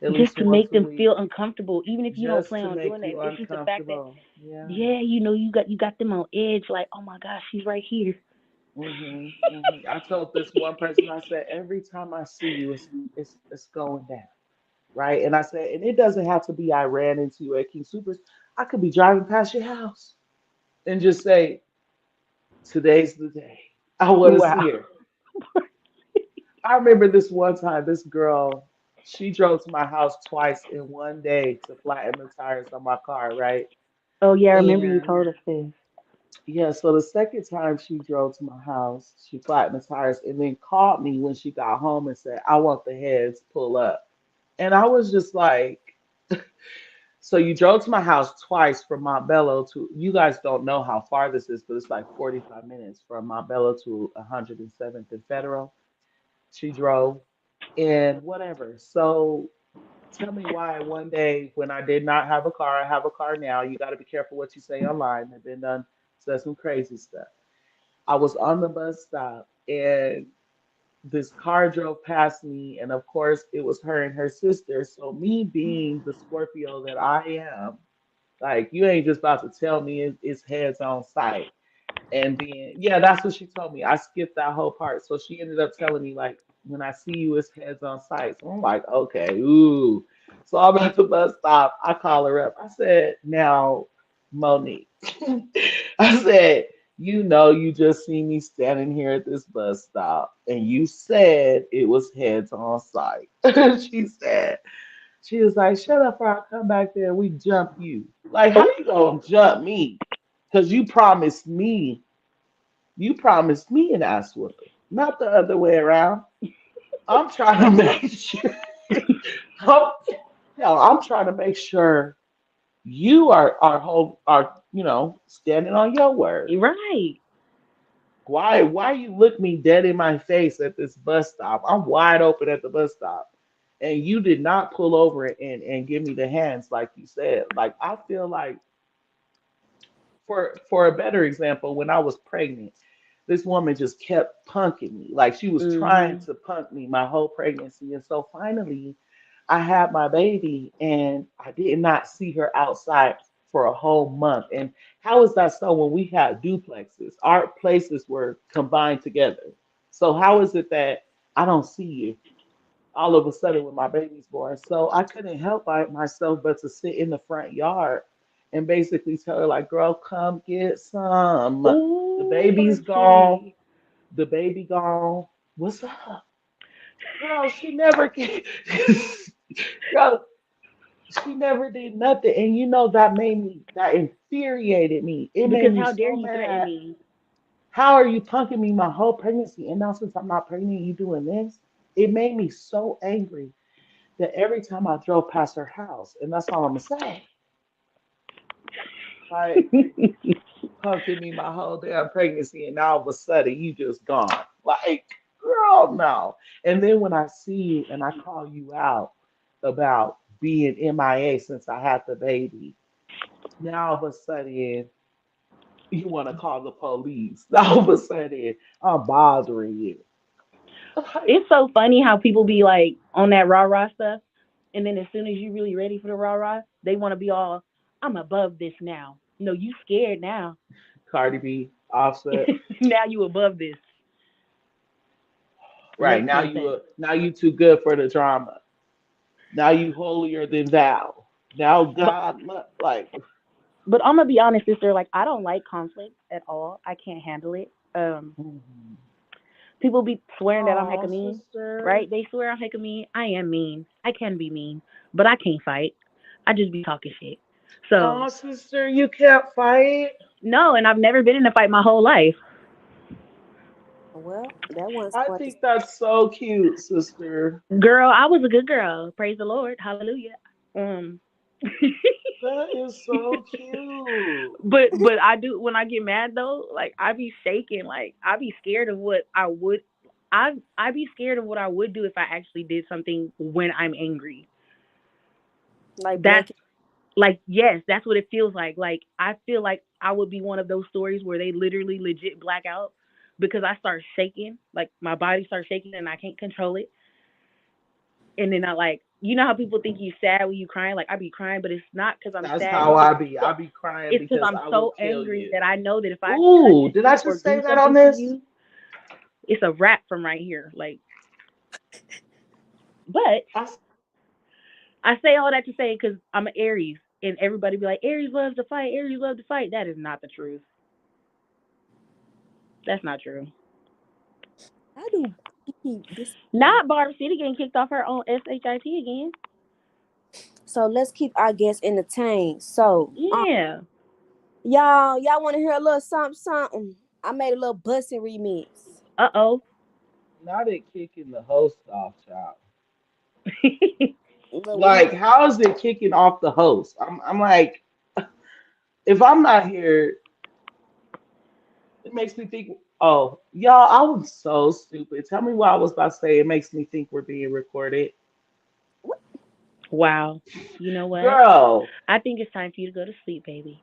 at Just least to once make a them week feel uncomfortable, even if you don't just plan to on make doing that. you It's just the fact that, uncomfortable. Yeah. yeah, you got them on edge, like, oh my gosh, she's right here. I told this one person, I said, every time I see you, it's going down, right? And I said, and it doesn't have to be I ran into you at King Supers. I could be driving past your house and just say, today's the day. I want to Wow. see her. I remember this one time, this girl, she drove to my house twice in one day to flatten the tires on my car, right? Oh yeah, I remember you And told us this. yeah, so the second time she drove to my house, she flattened the tires and then called me when she got home and said, I want the heads pull up. And I was just like, so you drove to my house twice from Montbello to, you guys don't know how far this is, but it's like 45 minutes from Montbello to 107th and Federal. She drove and whatever. So tell me why one day when I did not have a car, I have a car now. You got to be careful what you say online. They've been done, said some crazy stuff. I was on the bus stop and this car drove past me, and of course, it was her and her sister. So, me being the Scorpio that I am, like, you ain't just about to tell me it's heads on sight. And then, yeah, that's what she told me. I skipped that whole part. So, she ended up telling me, like, when I see you, it's heads on sight. So, I'm like, okay, ooh. So, I'm at the bus stop. I call her up. I said, now, Monique. I said, you know, you just see me standing here at this bus stop, and you said it was heads on sight. She said, she was like, shut up, or I'll come back there and we jump you. Like, how you gonna jump me? Because you promised me an ass whooping, not the other way around. I'm trying to make sure. I'm, hell, I'm trying to make sure you are standing on your word. Right. Why you look me dead in my face at this bus stop? I'm wide open at the bus stop. And you did not pull over and give me the hands like you said. Like I feel like for a better example, when I was pregnant, this woman just kept punking me. Like she was trying Mhm. to punk me my whole pregnancy. And so finally I had my baby and I did not see her outside for a whole month. And how is that so when we had duplexes? Our places were combined together. So how is it that I don't see you all of a sudden when my baby's born? So I couldn't help myself but to sit in the front yard and basically tell her, like, girl, come get some. The Ooh, baby's Barb gone. City. The baby gone. What's up? Girl, she never girl, she never did nothing. And you know that infuriated me. It made Because me how dare so you threaten mad. me? How are you punking me my whole pregnancy? And now since I'm not pregnant, you doing this? It made me so angry that every time I drove past her house, and that's all I'm gonna say, like punking me my whole damn pregnancy, and now all of a sudden you just gone. Like, girl, no. And then when I see you and I call you out about being MIA since I had the baby, now all of a sudden you want to call the police. All of a sudden I'm bothering you. Like, It's so funny how people be like on that rah rah stuff, and then as soon as you really ready for the rah rah, they want to be all, I'm above this now. No, you scared now. Cardi B, Offset. Now you above this. Right Makes now no sense. now you too good for the drama. Now you holier than thou. Now But God, like, but I'm gonna be honest, sister. Like I don't like conflict at all. I can't handle it. People be swearing that I'm hecka Oh, mean, sister. right? They swear I'm hecka mean. I am mean. I can be mean, but I can't fight. I just be talking shit. So Oh, sister, you can't fight. no, and I've never been in a fight my whole life. Well, that one's I smart. think that's so cute, sister. Girl, I was a good girl. Praise the Lord. Hallelujah. Um That is so cute. but I do when I get mad though, like I be shaking, like I be scared of what I be scared of what I would do if I actually did something when I'm angry. Like That's black. like yes, that's what it feels like. Like I feel like I would be one of those stories where they literally legit black out because I start shaking, like my body starts shaking and I can't control it. And then I like you know how people think you sad when you crying, like I be crying, but it's not because I'm That's sad. how I be. I be crying It's because because I'm I will so kill angry you. that I know that if I touch Ooh, did I you or just say do that on something to this? you, it's a wrap from right here. Like, but I, I say all that to say because I'm an Aries, and everybody be like, Aries loves to fight. Aries love to fight. That is not the truth. That's not true. How do this? Not Barb City getting kicked off her own shit again. So let's keep our guests entertained. So, Yeah. y'all want to hear a little something, something? I made a little busting remix. Uh-oh. not it kicking the host off, child. Look, we Like, how is it kicking off the host? I'm like, if I'm not here, it makes me think. Oh, y'all, I was so stupid. Tell me what I was about to say. It makes me think we're being recorded. Wow. You know what? Girl, I think it's time for you to go to sleep, baby.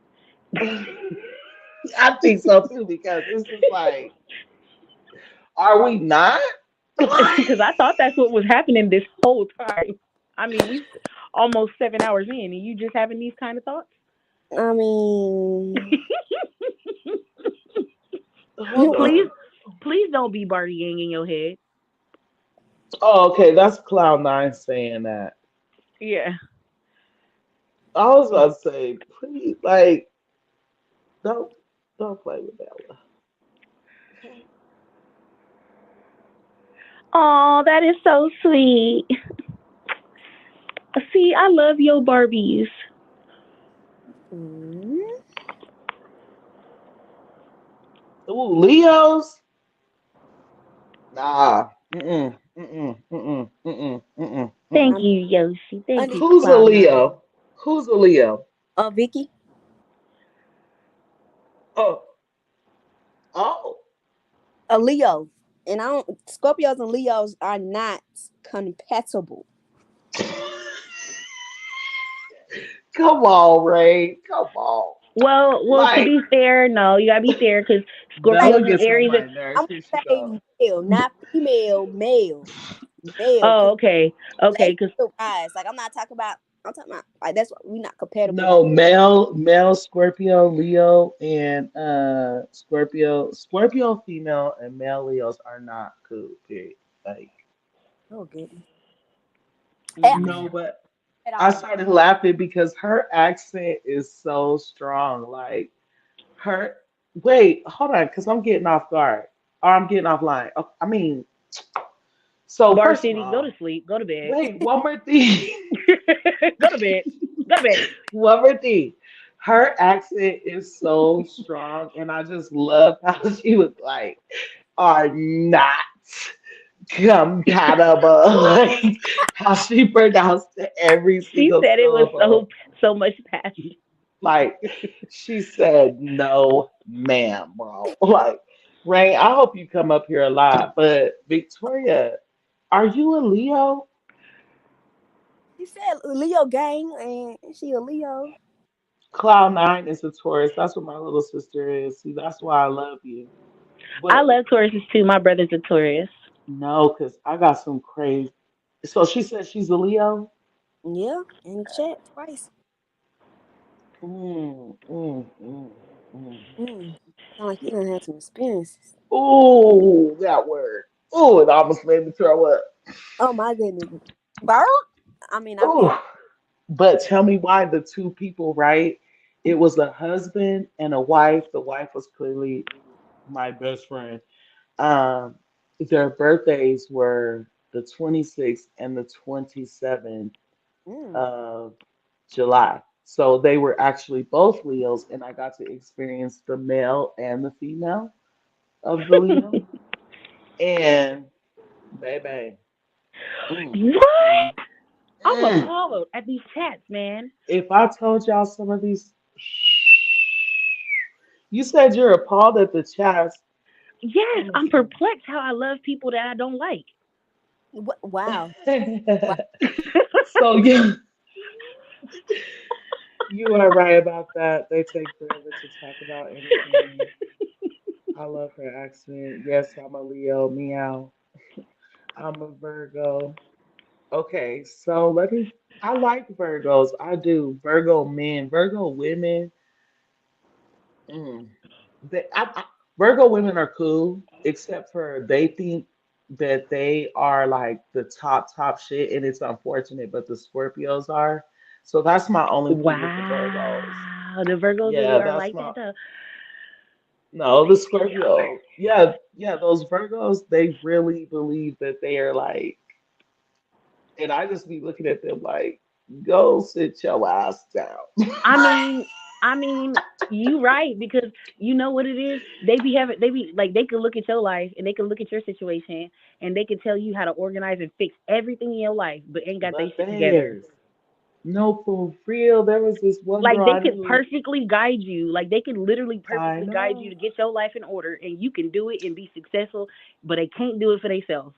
I think so too because this is like, are we not? Because I thought that's what was happening this whole time. I mean, we almost 7 hours in, and you just having these kind of thoughts. I mean, Hold please, on. please don't be Barty Yang in your head. Oh, okay, that's Cloud9 saying that. Yeah. I was about to say, please, like, don't don't play with Bella. Okay. Oh, that is so sweet. See, I love your Barbies. mm, Ooh, Leos? Nah. Mm-mm. Mm-mm. Mm-mm. Mm-mm. Mm-mm. Thank Mm-mm. I'm you, Yoshi. Thank you, Who's a understand. Cloud9. Leo? Who's a Leo? Vicky, Oh. Oh. a Leo, and I don't. Scorpios and Leos are not compatible. Come on, Ray. Come on. Well, to Like, be fair, no, you gotta be fair because Say Bella Scorpios and gets on Aries. my I'm nerves. Here she gonna goes. say male, not female. Male, Oh, because okay, okay, because rise. Like I'm not talking about. I'm talking about like that's what we not compatible. Like No, male Scorpio, Leo, and Scorpio female and male Leos are not cool, period. Like, oh goodness, no, but at I all. started laughing because her accent is so strong. Like her wait, hold on, because I'm getting off guard. Or I'm getting offline. Oh, I mean, so Bar first of City, go to all, sleep, go to bed, wait, one more thing. go to bed, go to bed. One more thing. Her accent is so strong, and I just love how she was like, are not compatible. Like how she pronounced every She single said it was syllable. so much passion. Like she said, no, ma'am, bro. Like, Ray, I hope you come up here a lot. But Victoria, are you a Leo? She said Leo gang, and she a Leo. Cloud9 is a Taurus. That's what my little sister is. See, that's why I love you. I But love Tauruses too. My brother's a Taurus. no, because I got some crazy. So she said she's a Leo? Yeah, in the chat twice. Mm, mm, mm, mm. Sound like you done had some experiences. Ooh, that word. Ooh, it almost made me throw up. Oh my goodness, Barb. I mean, I feel Ooh. But tell me why the two people, right? It was a husband and a wife. The wife was clearly my best friend. Their birthdays were the 26th and the 27th Mm. of July. So they were actually both Leos, and I got to experience the male and the female of the Leo. And baby, mm, What? mm, I'm mm. appalled at these chats, man. If I told y'all some of these, you said you're appalled at the chats. Yes, I'm Listen. perplexed how I love people that I don't like. Wow. Wow. So yeah, you are right about that. They take forever to talk about anything. I love her accent. Yes, I'm a Leo. Meow. I'm a Virgo. Okay, so let me. I like Virgos. I do. Virgo men, Virgo women. Mm, Virgo women are cool, except for they think that they are like the top shit, and it's unfortunate, but the Scorpios are. So that's my only thing with the Virgos. Wow, the Virgos really Yeah, are that's like my that though. no, They the really are. Scorpio. Yeah, yeah, those Virgos, they really believe that they are like, and I just be looking at them like, go sit your ass down. I mean, I mean, you right because you know what it is. They be like they could look at your life and they can look at your situation and they can tell you how to organize and fix everything in your life, but ain't got their But shit together. theirs, no, for real. There was this one Like girl they I could knew. perfectly guide you. Like they could literally I perfectly guide you know. to get your life in order, and you can do it and be successful. But they can't do it for themselves.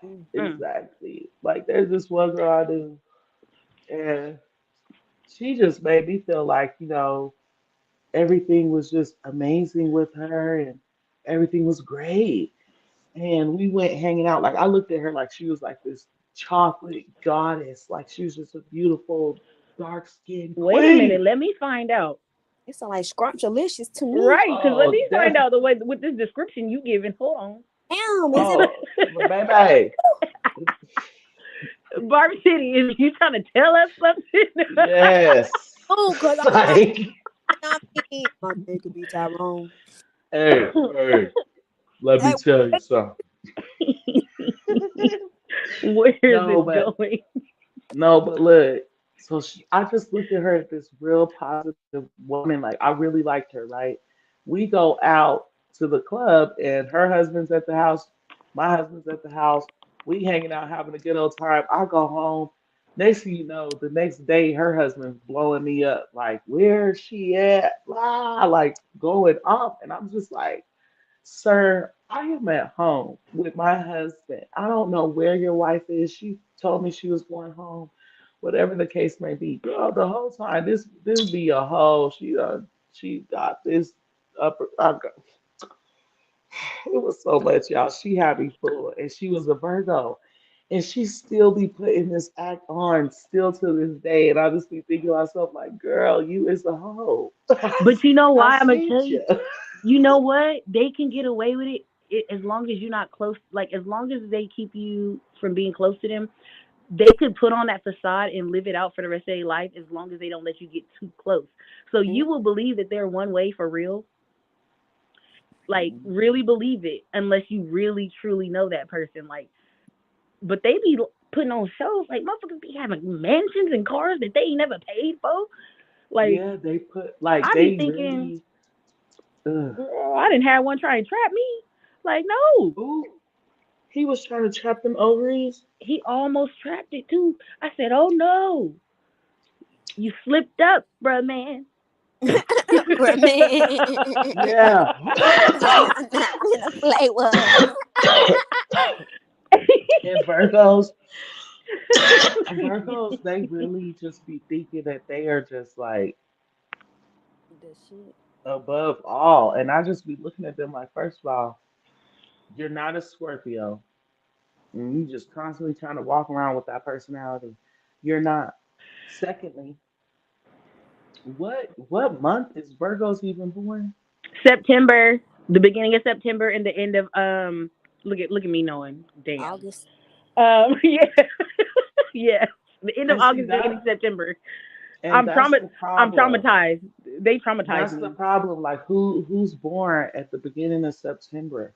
Mm. Mm. Exactly. Like there's this one girl I knew, and she just made me feel like, everything was just amazing with her and everything was great. And we went hanging out. Like I looked at her like she was like this chocolate goddess. Like she was just a beautiful, dark skinned Wait a minute, queen. let me find out. It sounds like scrumptious to me. Right, because let Oh, me find out the way with this description you giving. Hold Damn, is it on. oh, baby. Barb City, is you trying to tell us something? Yes. oh, cause I'm like, Like, I mean, my name could be Tyrone. hey, let Hey, me tell you something. Where is No, it but going? no, but look. So I just looked at her as this real positive woman. Like I really liked her. Right? We go out to the club, and her husband's at the house. My husband's at the house. We hanging out, having a good old time. I go home. Next thing you know, the next day, her husband's blowing me up. Like, where's she at? Blah, like going off, and I'm just like. Sir, I am at home with my husband. I don't know where your wife is. She told me she was going home. Whatever the case may be. Girl, the whole time this be a hoe. She got this upper it was so much, y'all. She had me fooled. And she was a Virgo. And she still be putting this act on still to this day. And I just be thinking to myself, like, girl, you is a hoe. But you know I why? I'm gonna seen tell you. you. You know what? They can get away with it as long as you're not close. Like as long as they keep you from being close to them, they could put on that facade and live it out for the rest of their life as long as they don't let you get too close. So mm, you will believe that they're one way for real. Like really believe it unless you really truly know that person. Like, but they be putting on shows like motherfuckers be having mansions and cars that they ain't never paid for. Like Yeah, they put like I be they thinking, really. Ugh. girl, I didn't have one try and trap me. Like no, Ooh, he was trying to trap them ovaries. he almost trapped it too. I said, oh no, you slipped up, bruh, man. bruh, man. Yeah. Not gonna play well. And Virgos, they really just be thinking that they are just like The shit. above all. And I just be looking at them like, first of all, you're not a Scorpio. And you just constantly trying to walk around with that personality. You're not. Secondly, what month is Virgos even born? September, the beginning of September and the end of look at me knowing. Damn. August. Yeah. Yeah. The end of And see August, beginning of that September. And that's the I'm problem. traumatized. They traumatized That's the me. problem. Like who's born at the beginning of September?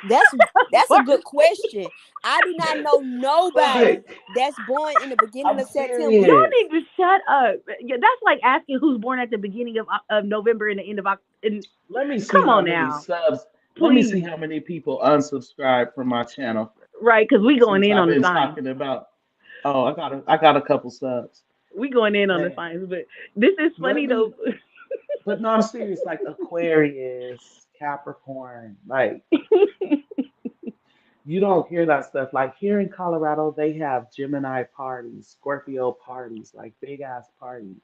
That's a good question. I do not know nobody Like, that's born in the beginning I'm of September. Y'all serious. need to shut up. Yeah, that's like asking who's born at the beginning of November and the end of October. Let me see Come how on many now, subs. Let me see please. how many people unsubscribe from my channel Right, because we going since in I've on the been signs. talking about. Oh, I got a couple subs. We going in on the Man, signs, but this is let funny me. though. But no, I'm serious. Like Aquarius, Capricorn. Like you don't hear that stuff. Like here in Colorado, they have Gemini parties, Scorpio parties, like big ass parties.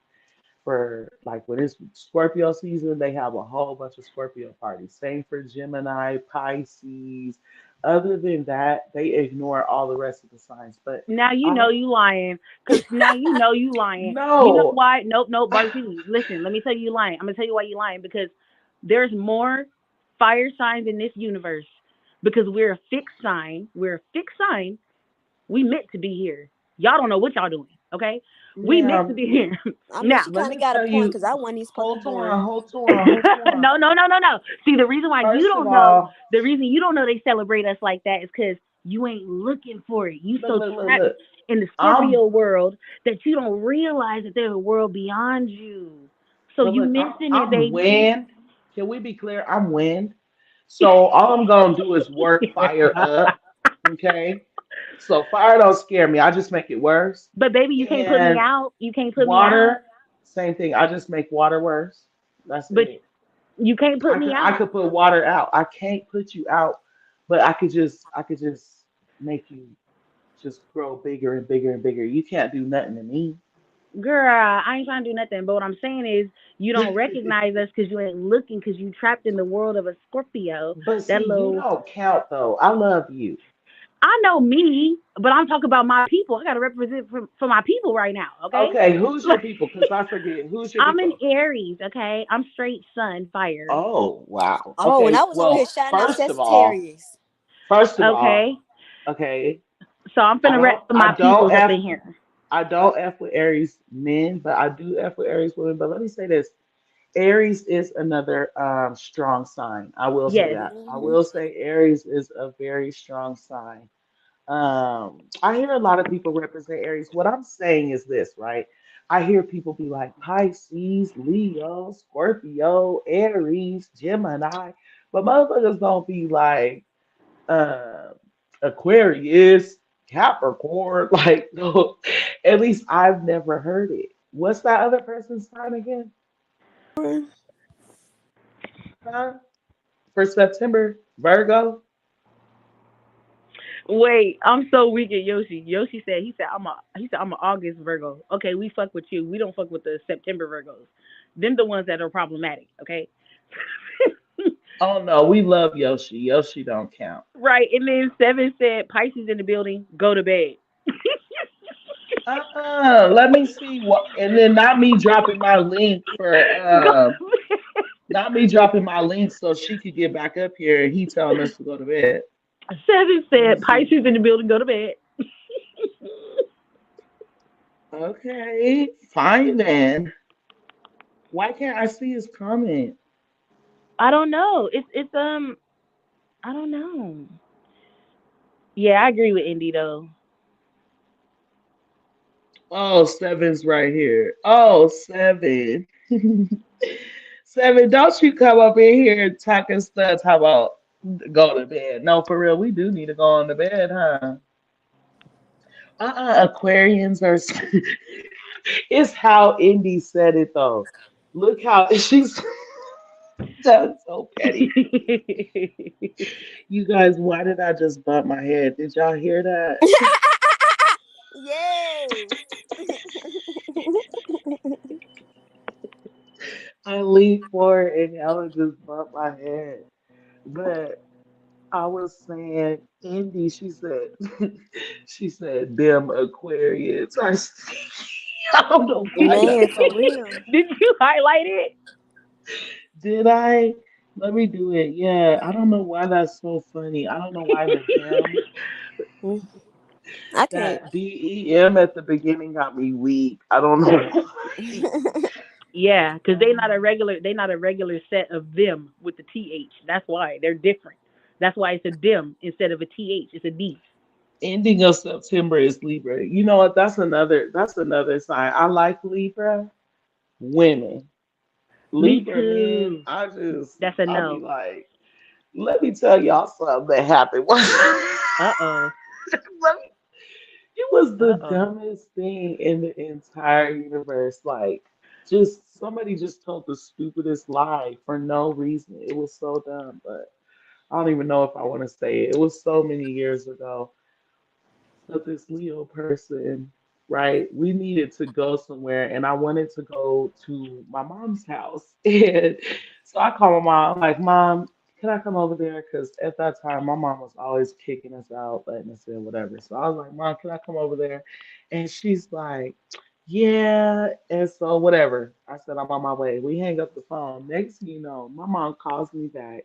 For like when it's Scorpio season, they have a whole bunch of Scorpio parties. Same for Gemini, Pisces. Other than that, they ignore all the rest of the signs. But Now you I know you lying, cause now you know you lying. You know no. why? Nope, nope. Barb City. Listen, let me tell you lying. I'm gonna tell you why you lying because there's more fire signs in this universe because we're a fixed sign. We're a fixed sign. We meant to be here. Y'all don't know what y'all doing. Okay, we meant to Ma'am, be here. I mean, Now, she let kind of me got a tell point you, because I wasn't even supposed to be hold born. on, hold on, hold on. no, no, no, no, no. See, the reason why you First of don't know, all, the reason you don't know they celebrate us like that is because you ain't looking for it. You so trapped look. in the I'm Scorpio world that you don't realize that there's a world beyond you. So but you look, missing it, I'm baby. wind. Can we be clear? I'm wind. So all I'm gonna do is work fire up. Okay. So fire don't scare me. I just make it worse. But baby, you can't put me And out. You can't put me out. water, same thing. I just make water worse. That's But it. you can't put me I out. could put water out. I can't put you out, but I could just make you just grow bigger and bigger and bigger. You can't do nothing to me. Girl, I ain't trying to do nothing. But what I'm saying is, you don't recognize us because you ain't looking because you trapped in the world of a Scorpio. But see, That you little don't count though. I love you. I know me, but I'm talking about my people. I got to represent for my people right now, okay? Okay, who's your Like, people? Because I forget. Who's your I'm an people? Aries, okay? I'm straight sun, fire, Oh, wow. Oh, and Okay, I was over here well, shouting out Sagittarius. first of all, okay? okay, So I'm finna rep for my peoples up in here. I don't F with Aries men, but I do F with Aries women. But let me say this. Aries is another strong sign. I will say Yes. that. I Hmm. will say Aries is a very strong sign. I hear a lot of people represent Aries. What I'm saying is this, right? I hear people be like Pisces, Leo, Scorpio, Aries, Gemini, but motherfuckers don't be like uh, Aquarius, Capricorn. Like, no, at least I've never heard it. What's that other person's sign again? Huh? For September, Virgo. Wait, I'm so weak at Yoshi. Yoshi said I'm a August Virgo. Okay, we fuck with you. We don't fuck with the September Virgos. Them the ones that are problematic. Okay. Oh no, we love Yoshi. Yoshi don't count. Right, and then Seven said Pisces in the building. Go to bed. Let me see what, and then not me dropping my link for Go. not me dropping my link so she could get back up here and he telling us to go to bed. Seven Let me said see. Pisces in the building. Go to bed. Okay, fine then. Why can't I see his comment? I don't know. It's. I don't know. Yeah, I agree with Indy though. Oh, seven's right here. Oh, seven. Seven, don't you come up in here and talking stuff. How about go to bed? No, for real, we do need to go on to bed, huh? Aquarians are. It's how Indy said it though. Look how she's. That's so petty. You guys, why did I just bump my head? Did y'all hear that? Yes. I leaned forward and Ella just bumped my head. But I was saying, Indy, she said, she said, them Aquarians. I don't know why that. Man, for real. Did you highlight it? Did I? Let me do it. Yeah, I don't know why that's so funny. I don't know why the them. I can't. That DEM at the beginning got me weak. I don't know. Yeah, because they not a regular set of them with the th. That's why they're different. That's why it's a dim instead of a th. It's a d. Ending of September is Libra. You know what? That's another sign. I like Libra women. Me Libra men, too. I just That's a I'll be no. like, let me tell y'all something that happened. Uh oh. Let me- it was Uh the oh. dumbest thing in the entire universe. Like, just somebody just told the stupidest lie for no reason. It was so dumb, but I don't even know if I want to say it. It was so many years ago. But this Leo person, right? We needed to go somewhere, and I wanted to go to my mom's house. And so I called my mom, like, Mom, can I come over there? Because at that time, my mom was always kicking us out, letting us in, whatever. So I was like, Mom, can I come over there? And she's like, yeah. And so, whatever. I said, I'm on my way. We hang up the phone. Next thing you know, my mom calls me back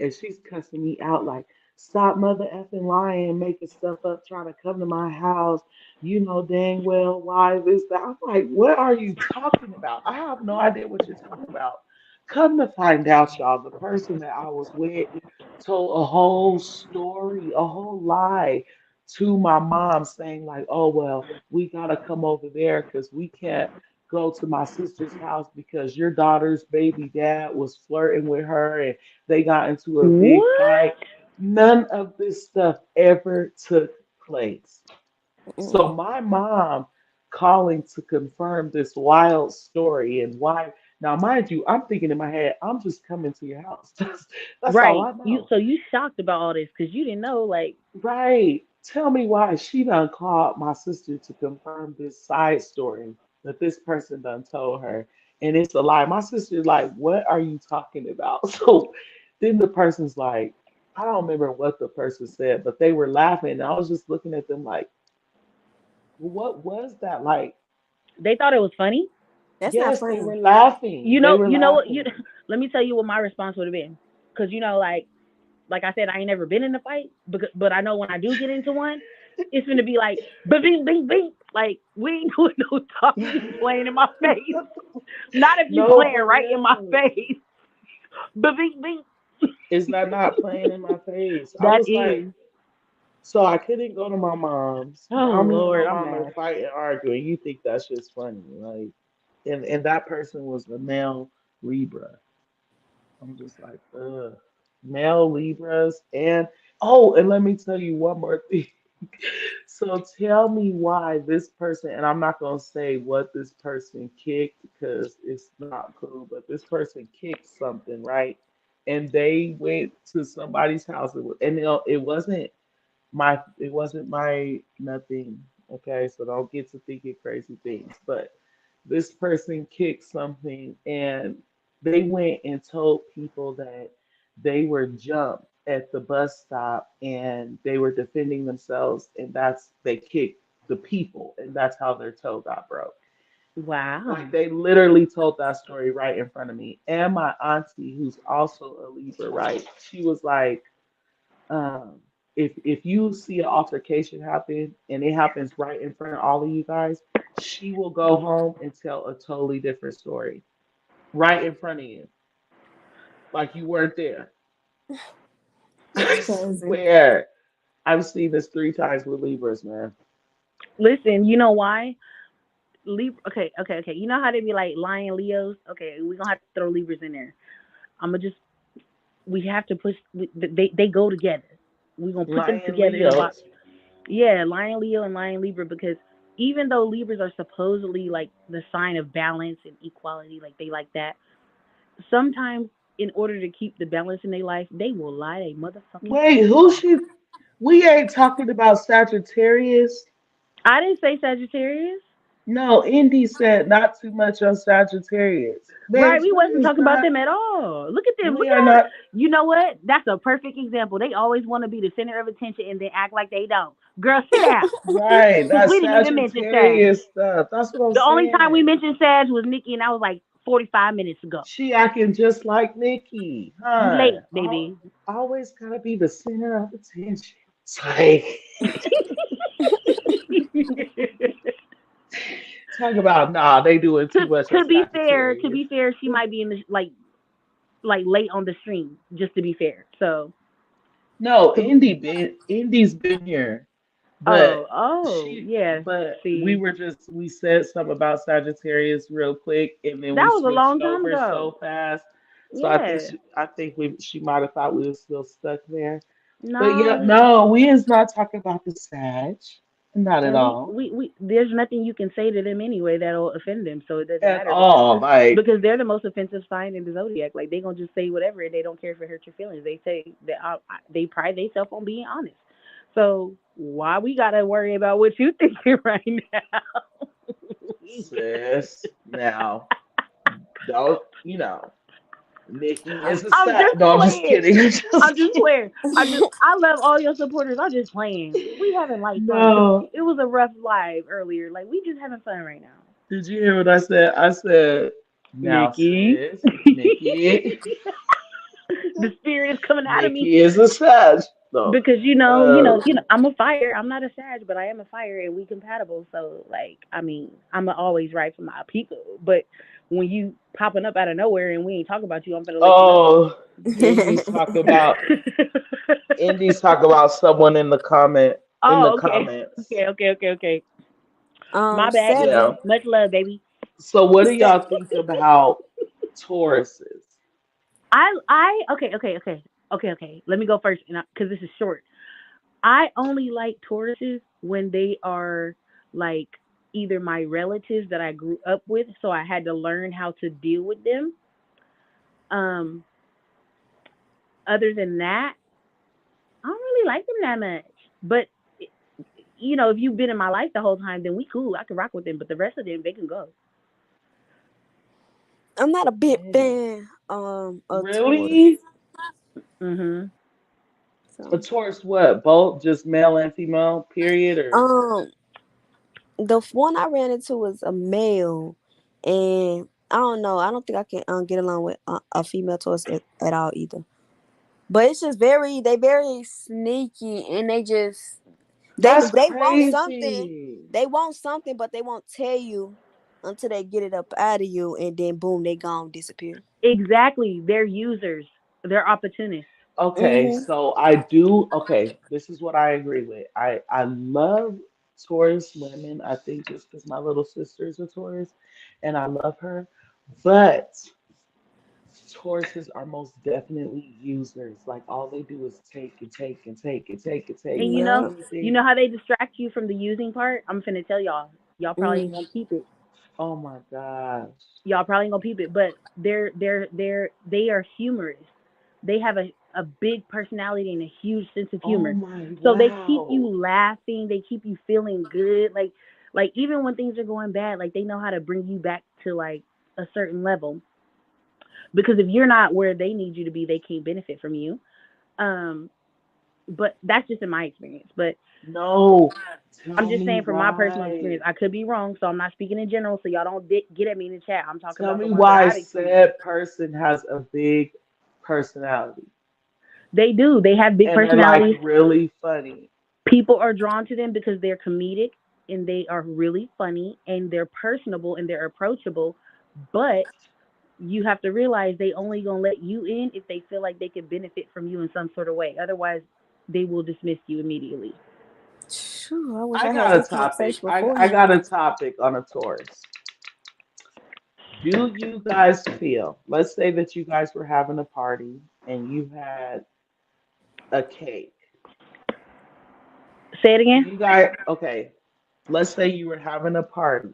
and she's cussing me out like, stop mother effing lying, making stuff up, trying to come to my house. You know dang well why this, that. I'm like, what are you talking about? I have no idea what you're talking about. Come to find out, y'all, the person that I was with told a whole story, a whole lie to my mom saying, like, oh, well, we got to come over there because we can't go to my sister's house because your daughter's baby dad was flirting with her and they got into a big What? fight. None of this stuff ever took place. So my mom calling to confirm this wild story and why. Now, mind you, I'm thinking in my head, I'm just coming to your house. That's all Right. I You know. so you shocked about all this because you didn't know like Right. Tell me why she done called my sister to confirm this side story that this person done told her. And it's a lie. My sister's like, what are you talking about? So then the person's like, I don't remember what the person said, but they were laughing. And I was just looking at them like, what was that? Like, they thought it was funny. That's not yes, they funny. were laughing. They were You know what you laughing. let me tell you what my response would have been. Because like I said, I ain't never been in a fight, but I know when I do get into one, it's gonna be like, bing, bing, bing. Like, we ain't doing no talking, you playing in my face. Not if you No, playing for right in my real. face. Bing, bing. Is that not playing in my face? I That was like, is. so I couldn't go to my mom's. Oh, Now me and my Lord, I'm mom are mad. fighting, arguing. You think that's just funny, like? And that person was the male Libra. I'm just like, ugh, male Libras. And oh, and let me tell you one more thing. So tell me why this person, and I'm not gonna say what this person kicked because it's not cool, but this person kicked something, right? And they went to somebody's house, and it wasn't my nothing. Okay, so don't get to thinking crazy things. But this person kicked something and they went and told people that they were jumped at the bus stop and they were defending themselves and that's they kicked the people and that's how their toe got broke. Wow. Like they literally told that story right in front of me. And my auntie, who's also a Libra, right? She was like, um, if you see an altercation happen and it happens right in front of all of you guys, she will go home and tell a totally different story right in front of you, like you weren't there. That's I crazy. swear, I've seen this 3 times with Libras, man. Listen, you know why? Okay. You know how they be like lion Leos? Okay, we gonna have to throw Libras in there. I'm gonna just we have to push. They go together. We gonna put them Lion together in a box. Leos. Yeah, Lion Leo and Lion Libra because even though Libras are supposedly like the sign of balance and equality, like they like that, sometimes in order to keep the balance in their life, they will lie their motherfucking Wait, face who off. she? We ain't talking about Sagittarius. I didn't say Sagittarius. No, Indy said not too much on Sagittarius. Right, Babes, we we wasn't is talking about not. them at all. Look at them. Look We at are that. not. You know what? That's a perfect example. They always want to be the center of attention and then act like they don't. Girl, sit down. Right, Because that we didn't even mention Sag. Sagittarius stuff. That's what I'm The only time we saying. mentioned Sag was Nikki, and I was like 45 minutes ago. She acting just like Nicki, You huh? late, baby. Always gotta be the center of attention. It's like, Talk about they doing too much on To be fair, Sagittarius. she might be in the like late on the stream. Just to be fair, so No, to, Indy's been here, but yeah. we See, were we said something about Sagittarius real quick, and then that we was a long switched time over ago. so fast. So Yeah. I think she might have thought we were still stuck there. But yeah, No, no, we is not talking about the Sag, not at and all, there's nothing you can say to them anyway that'll offend them, so it doesn't at matter all. Like, because they're the most offensive sign in the zodiac. Like they gonna just say whatever, and they don't care if it hurts your feelings. They say that they pride themselves on being honest. So why we gotta worry about what you thinking right now? sis, now don't Nicki is a I'm stat. just No, I'm just playing. kidding. I'm just playing. I love all your supporters. I'm just playing. We having like fun. No. It was a rough live earlier. Like we just having fun right now. Did you hear what I said? I said, now, Nikki. sis, Nicki, The spirit is coming out of me Nicki is a Sag. No. because I'm a fire. I'm not a Sag, but I am a fire, and we compatible. So like, I mean, I'm always right for my people. But when you popping up out of nowhere and we ain't talking about you, I'm gonna let you know. Oh, Indy's talk about someone in the Oh, okay, comments. okay. My bad, Indy. Yeah. Seven. Much love, baby. So what do y'all think about Tauruses? Okay. Let me go first, because this is short. I only like Tauruses when they are like either my relatives that I grew up with, so I had to learn how to deal with them. Um, Other than that, I don't really like them that much. But if you've been in my life the whole time, then we cool. I can rock with them. But the rest of them, they can go. I'm not a big fan of Taurus. Really? Mhm. A So Taurus what? Both just male and female, period, or the one I ran into was a male, and I don't know. I don't think I can get along with a female Taurus at all either. But it's just they very sneaky, and they that's want something. crazy. They want something, but they won't tell you until they get it up out of you, and then boom, they gone disappear. Exactly. They're users. They're opportunists. Okay, Mhm. so this is what I agree with. I love Taurus women. I think just because my little sister is a Taurus and I love her. But Tauruses are most definitely users. Like all they do is take and take and take and take and take. And Like Yeah. you anything. know how they distract you from the using part? I'm finna tell y'all. Y'all probably ain't Mm. gonna keep it. Oh my gosh. Y'all probably ain't gonna peep it, but they are humorous. They have a big personality and a huge sense of Oh humor. my So they keep you wow. laughing, they keep you feeling good. Like even when things are going bad, like they know how to bring you back to like a certain level. Because if you're not where they need you to be, they can't benefit from you. Um, but that's just in my experience. But No. I'm Tell just me saying from my personal experience, why. I could be wrong, so I'm not speaking in general. So y'all don't get at me in the chat. I'm talking Tell about the me ones that why I've experienced. said person has a big personality They do. They have big and they're like personalities. really funny. People are drawn to them because they're comedic and they are really funny and they're personable and they're approachable. But you have to realize they only gonna let you in if they feel like they can benefit from you in some sort of way. Otherwise, they will dismiss you immediately. Phew, I wish I I had got a that topic. conversation I beforehand. got a topic on a Taurus. Do you guys feel, let's say that you guys were having a party and you had a cake. Say it Do again. you guys, okay, let's say you were having a party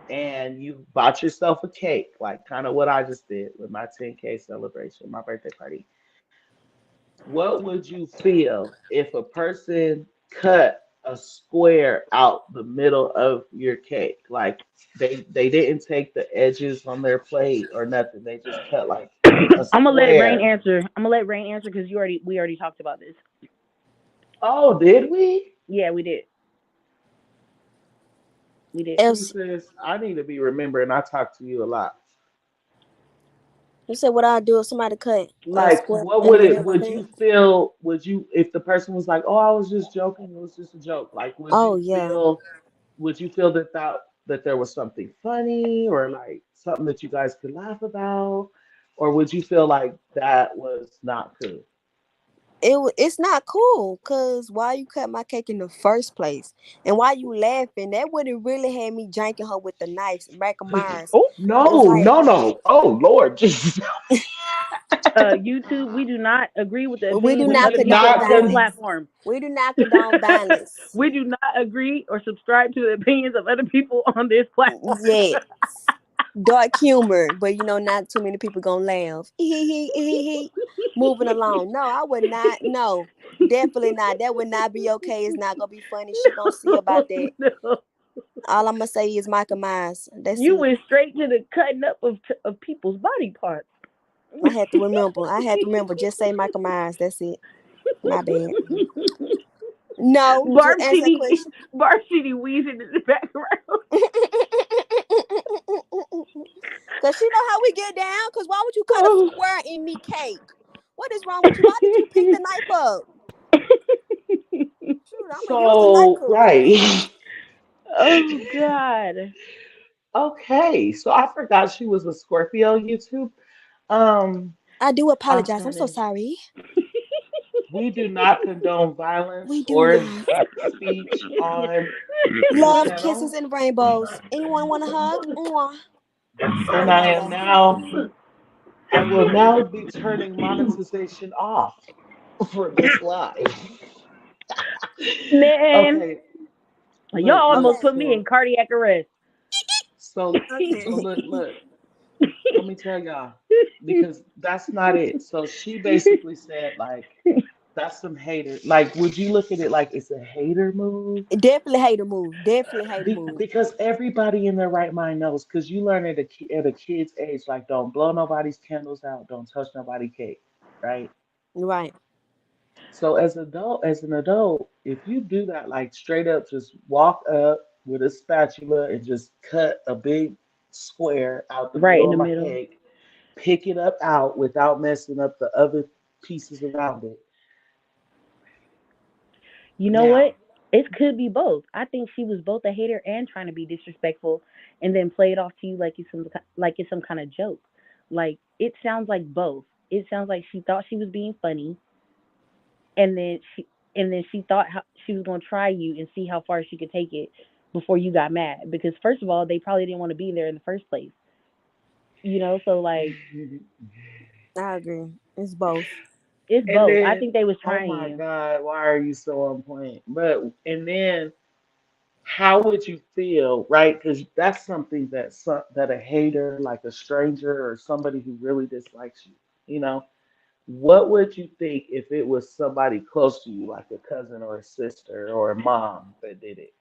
and you bought yourself a cake, like kind of what I just did with my 10K celebration, my birthday party. What would you feel if a person cut a square out the middle of your cake? Like they didn't take the edges on their plate or nothing. They just cut like a I'm gonna let Rain square. answer. I'm gonna let Rain answer because we already talked about this. Oh, did we? Yeah, we did. We did. If See, sis, I need to be remembering I talk to you a lot. You said what I do if somebody cut a Like, square what in the would middle it? of my Would you pants? feel? Would you, if the person was like, "Oh, I was just joking. It was just a joke." Like, would Oh you yeah. feel? Would you feel that there was something funny or like something that you guys could laugh about, or would you feel like that was not cool? It's not cool because why you cut my cake in the first place, and why you laughing? That would have really had me drinking her with the knives. Michael Myers. Oh It's no, like no, no! Oh Lord, Jesus! YouTube, we do not agree with the we do opinions of We not other do people condone not on this con- violence. platform. We do not condone violence. We do not agree or subscribe to the opinions of other people on this platform. Yes. Dark humor, but not too many people gonna laugh. Moving along. No, I would not. No, definitely not. That would not be okay. It's not gonna be funny. She gonna see about that. No. All I'm gonna say is Michael Myers. That's You it. went straight to the cutting up of people's body parts. I had to remember. Just say Michael Myers. That's it. My bad. No, to Barb answer that City, question. Barb City wheezing in the background. Cause she know how we get down. Cause why would you cut a square in me cake? What is wrong with you? Why did you pick the knife up? Shoot, I'm gonna use the knife So cut. right. Oh God. Okay, so I forgot she was a Scorpio. YouTube. Um, I do I'm apologize. I'm so sorry. sorry. We do not condone violence We do or not. speech on this Love, kisses, channel. and rainbows. Anyone want a hug? Mwah. And Sorry, I my am love. now, I will now be turning monetization off for this live. Man, Okay, y'all look, almost look. Okay. put me in cardiac arrest. So Okay. look. Let me tell y'all, because that's not it. So she basically said like, that's some hater. Like, would you look at it like it's a hater move? Definitely hater move. Definitely hater move. Because everybody in their right mind knows. Because you learn at a kid's age, like, don't blow nobody's candles out, don't touch nobody's cake, right? Right. So as an adult, if you do that, like straight up, just walk up with a spatula and just cut a big square out the Right in middle the of my middle. cake, pick it up out without messing up the other pieces around it. You know Now, what? It could be both. I think she was both a hater and trying to be disrespectful, and then play it off to you like it's some kind of joke. Like it sounds like both. It sounds like she thought she was being funny, and then she thought how she was gonna try you and see how far she could take it before you got mad. Because first of all, they probably didn't want to be there in the first place. So like I agree. It's both. it's and both. I then, think they was oh trying my you. God, why are you so on point? And then, how would you feel, right? Because that's something that a hater, like a stranger or somebody who really dislikes you, you know, what would you think if it was somebody close to you, like a cousin or a sister or a mom that did it?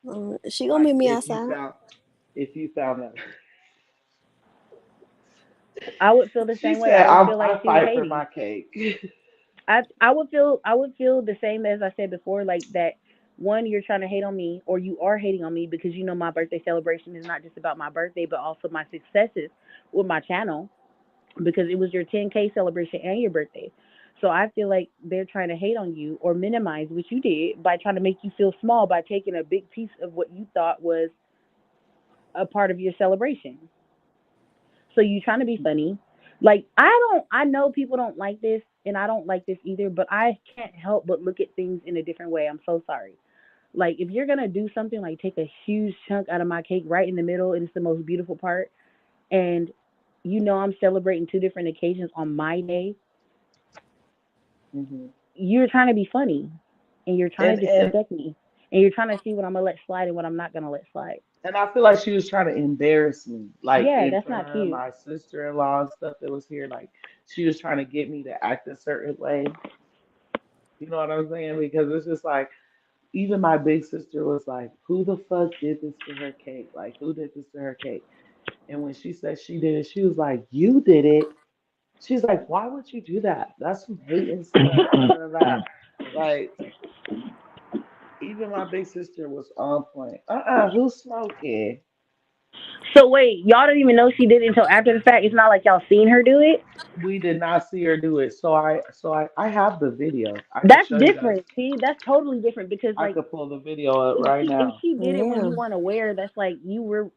She gonna Like meet me outside. if you found that. I would feel the She same way. I said, would feel I like she was fight for hating. my cake. I would feel the same as I said before, like that one, you're trying to hate on me or you are hating on me because my birthday celebration is not just about my birthday but also my successes with my channel because it was your 10K celebration and your birthday. So I feel like they're trying to hate on you or minimize what you did by trying to make you feel small by taking a big piece of what you thought was a part of your celebration. So you trying to be funny. Like I know people don't like this and I don't like this either, but I can't help but look at things in a different way. I'm so sorry. Like if you're gonna do something like take a huge chunk out of my cake right in the middle, and it's the most beautiful part, and I'm celebrating two different occasions on my day, Hmm. you're trying to be funny and you're trying And to disrespect me. And you're trying to see what I'm gonna let slide and what I'm not gonna let slide. I feel like she was trying to embarrass me, like Yeah, in that's front not of cute. my sister-in-law and stuff that was here. Like she was trying to get me to act a certain way. You know what I'm saying? Because it's just like even my big sister was like, "Who the fuck did this to her cake? Like who did this to her cake?" And when she said she did it, she was like, "You did it." She's like, "Why would you do that? That's some hating stuff." Da, da, da, da. Like even my big sister was on point. Who's smoking? So wait, y'all didn't even know she did it until after the fact. It's not like y'all seen her do it. We did not see her do it. So I have the video. I could That's show you guys. different. See, that's totally different because I like could pull the video up right if now. she did it when Yeah, you weren't aware, that's like you were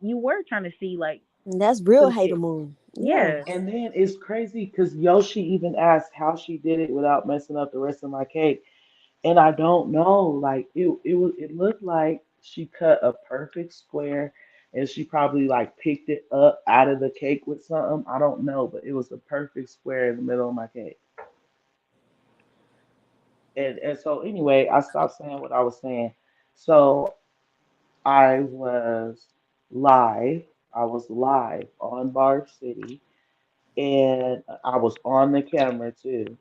trying to see like that's real some hater shit. move. Yeah. Yeah. And then it's crazy because Yoshi even asked how she did it without messing up the rest of my cake. And I don't know. Like it looked like she cut a perfect square and she probably like picked it up out of the cake with something. I don't know, but it was a perfect square in the middle of my cake. And so anyway, I stopped saying what I was saying. So I was live. I was live on Barb City and I was on the camera too.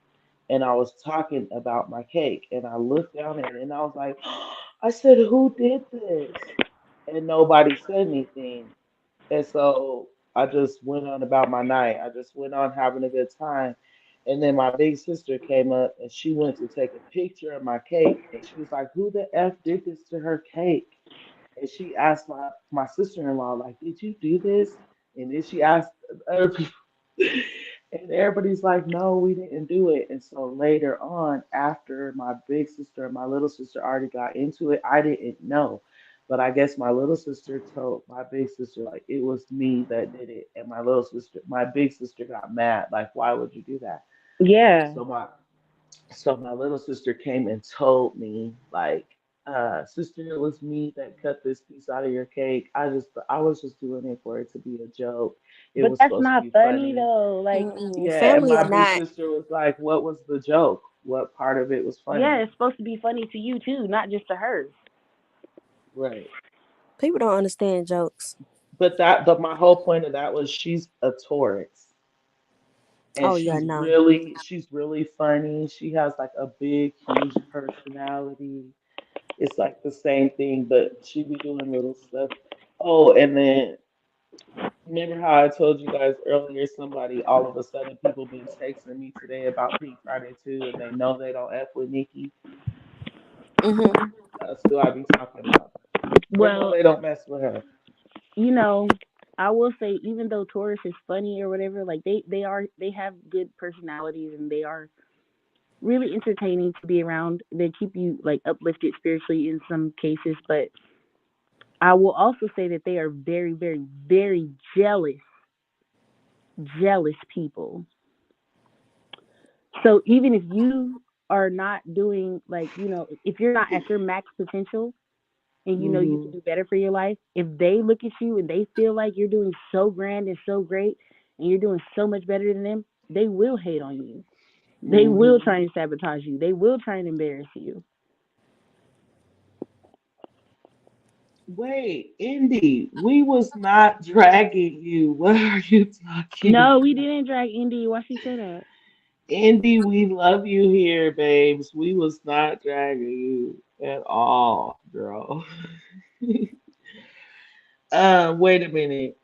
And I was talking about my cake and I looked down at it and I was like, I said, who did this? And nobody said anything. And so I just went on about my night. I just went on having a good time. And then my big sister came up and she went to take a picture of my cake and she was like, who the F did this to her cake? And she asked my sister-in-law, like, did you do this? And then she asked other people, and everybody's like, no, we didn't do it. And so later on, after my big sister and my little sister already got into it, I didn't know. But I guess my little sister told my big sister, like, it was me that did it. And my big sister got mad, like, why would you do that? Yeah. So my little sister came and told me, like, sister, it was me that cut this piece out of your cake. I was just doing it for it to be a joke. It But was that's supposed to not be funny funny. though. Like Mm-mm. Yeah, and Family my or big not, sister was like, what was the joke? What part of it was yeah, funny? it's supposed to be funny to you too, not just to her. Right. people don't understand jokes. But my whole point of that was she's a Taurus. And Oh yeah, no. she's really funny. She has like a big, huge personality. It's like the same thing, but she be doing little stuff. Oh, and then remember how I told you guys earlier, somebody all of a sudden people been texting me today about Pink Friday too, and they know they don't F with Nicki. Mhm. That's who I be talking about. They know Well, they don't mess with her. you know, I will say even though Taurus is funny or whatever, like they have good personalities and they are really entertaining to be around. They keep you like uplifted spiritually in some cases, but I will also say that they are very, very, very jealous people. So even if you are not doing like, if you're not at your max potential and you know you can Hmm. do better for your life, if they look at you and they feel like you're doing so grand and so great and you're doing so much better than them, they will hate on you. They will Hmm. try and sabotage you. They will try and embarrass you. Wait, Indy, we was not dragging you. What are you talking No, we about? didn't drag Indy. Why she say that? Indy, we love you here, babes. We was not dragging you at all, girl. Wait a minute.